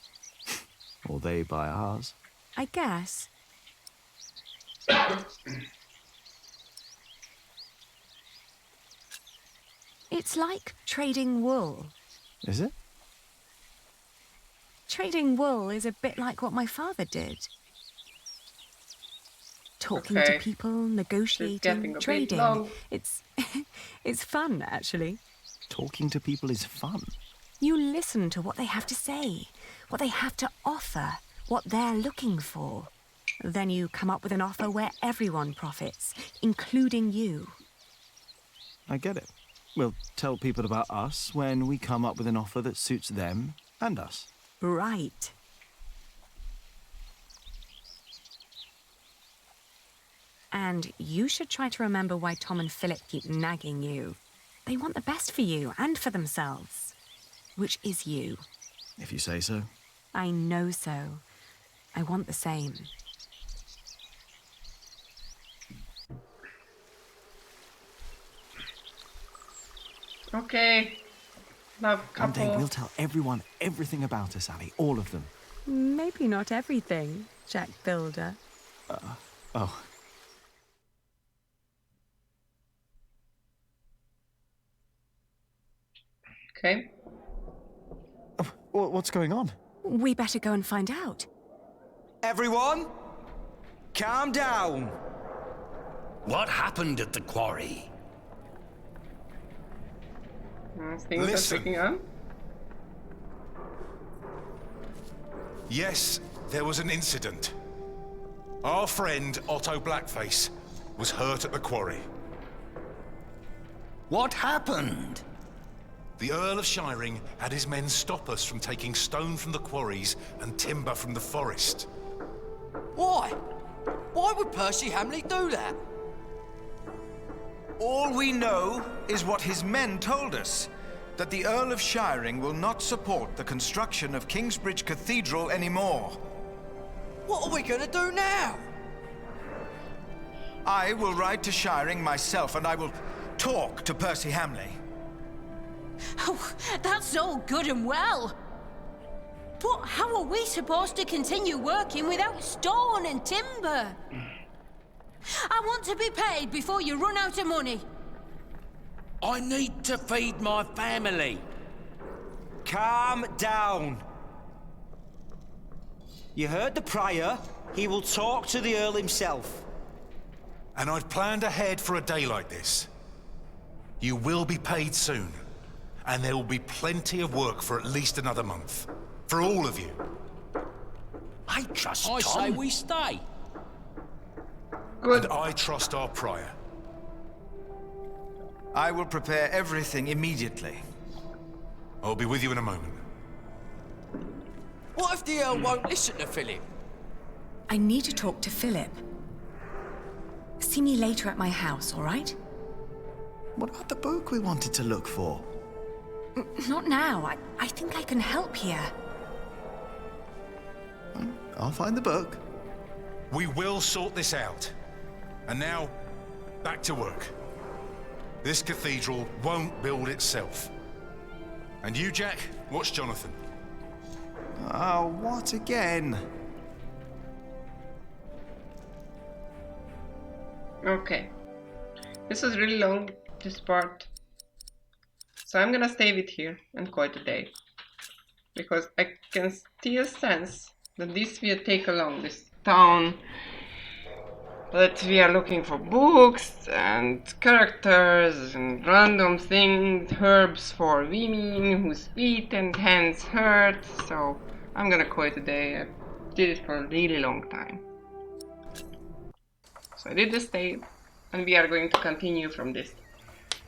Or they by ours. I guess. It's like trading wool. Is it? Trading wool is a bit like what my father did. Talking Okay. to people, negotiating, bit trading. long. It's it's fun, actually. Talking to people is fun. You listen to what they have to say, what they have to offer, what they're looking for. Then you come up with an offer where everyone profits, including you. I get it. We'll tell people about us when we come up with an offer that suits them and us. Right. And you should try to remember why Tom and Philip keep nagging you. They want the best for you and for themselves. Which is you. If you say so. I know so. I want the same. Okay. Love One day couple. we'll tell everyone everything about us, Ali. All of them. Maybe not everything, Jack Builder. Oh. Okay. What's going on? We better go and find out. Everyone, calm down. What happened at the quarry? Things Listen. are picking up. Yes, there was an incident. Our friend, Otto Blackface, was hurt at the quarry. What happened? The Earl of Shiring had his men stop us from taking stone from the quarries and timber from the forest. Why? Why would Percy Hamley do that? All we know is what his men told us, that the Earl of Shiring will not support the construction of Kingsbridge Cathedral anymore. What are we gonna do now? I will ride to Shiring myself, and I will talk to Percy Hamley. Oh, that's all good and well. But how are we supposed to continue working without stone and timber? I want to be paid before you run out of money. I need to feed my family. Calm down. You heard the Prior. He will talk to the Earl himself. And I've planned ahead for a day like this. You will be paid soon, and there will be plenty of work for at least another month. For all of you. I trust I Tom. say we stay. Good. And I trust our prior. I will prepare everything immediately. I'll be with you in a moment. What if the Earl won't listen to Philip? I need to talk to Philip. See me later at my house, all right? What about the book we wanted to look for? Not now. I think I can help here. I'll find the book. We will sort this out. And now, back to work. This cathedral won't build itself. And you, Jack, watch Jonathan. Oh, what again? Okay. This was really long, this part. So I'm gonna save it here and call it a day. Because I can still sense that this will take along this town. That we are looking for books and characters and random things, herbs for women whose feet and hands hurt. So I'm gonna call it a day. I did it for a really long time. So I did the save and we are going to continue from this.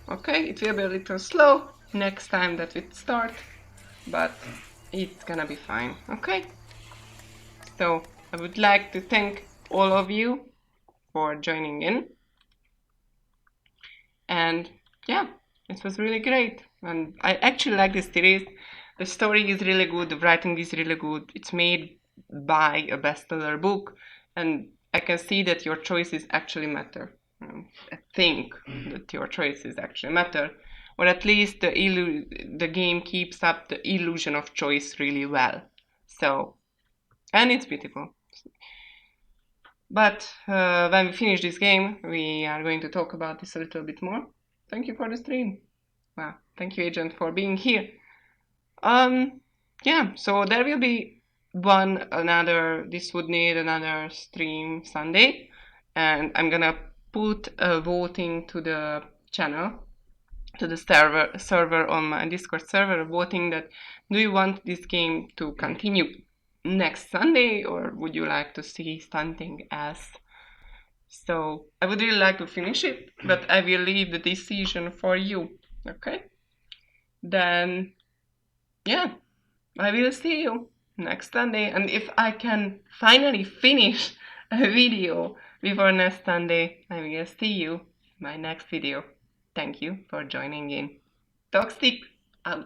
Okay, it will be a little slow next time that we start, but it's gonna be fine, okay? So I would like to thank all of you for joining in. And yeah, it was really great. And I actually like this series. The story is really good, the writing is really good. It's made by a bestseller book, and I can see that your choices actually matter. I think that your choices actually matter, or at least the game keeps up the illusion of choice really well. So, and it's beautiful. But when we finish this game, we are going to talk about this a little bit more. Thank you for the stream. Wow, thank you, Agent, for being here. Yeah, so there will be this would need another stream Sunday, and I'm gonna put a voting to the channel, to the server on my Discord server, voting that do you want this game to continue next Sunday or would you like to see something else? So I would really like to finish it, but I will leave the decision for you. Okay? Then yeah, I will see you next Sunday, and if I can finally finish a video before next Sunday, I will see you in my next video. Thank you for joining in. Talk stick!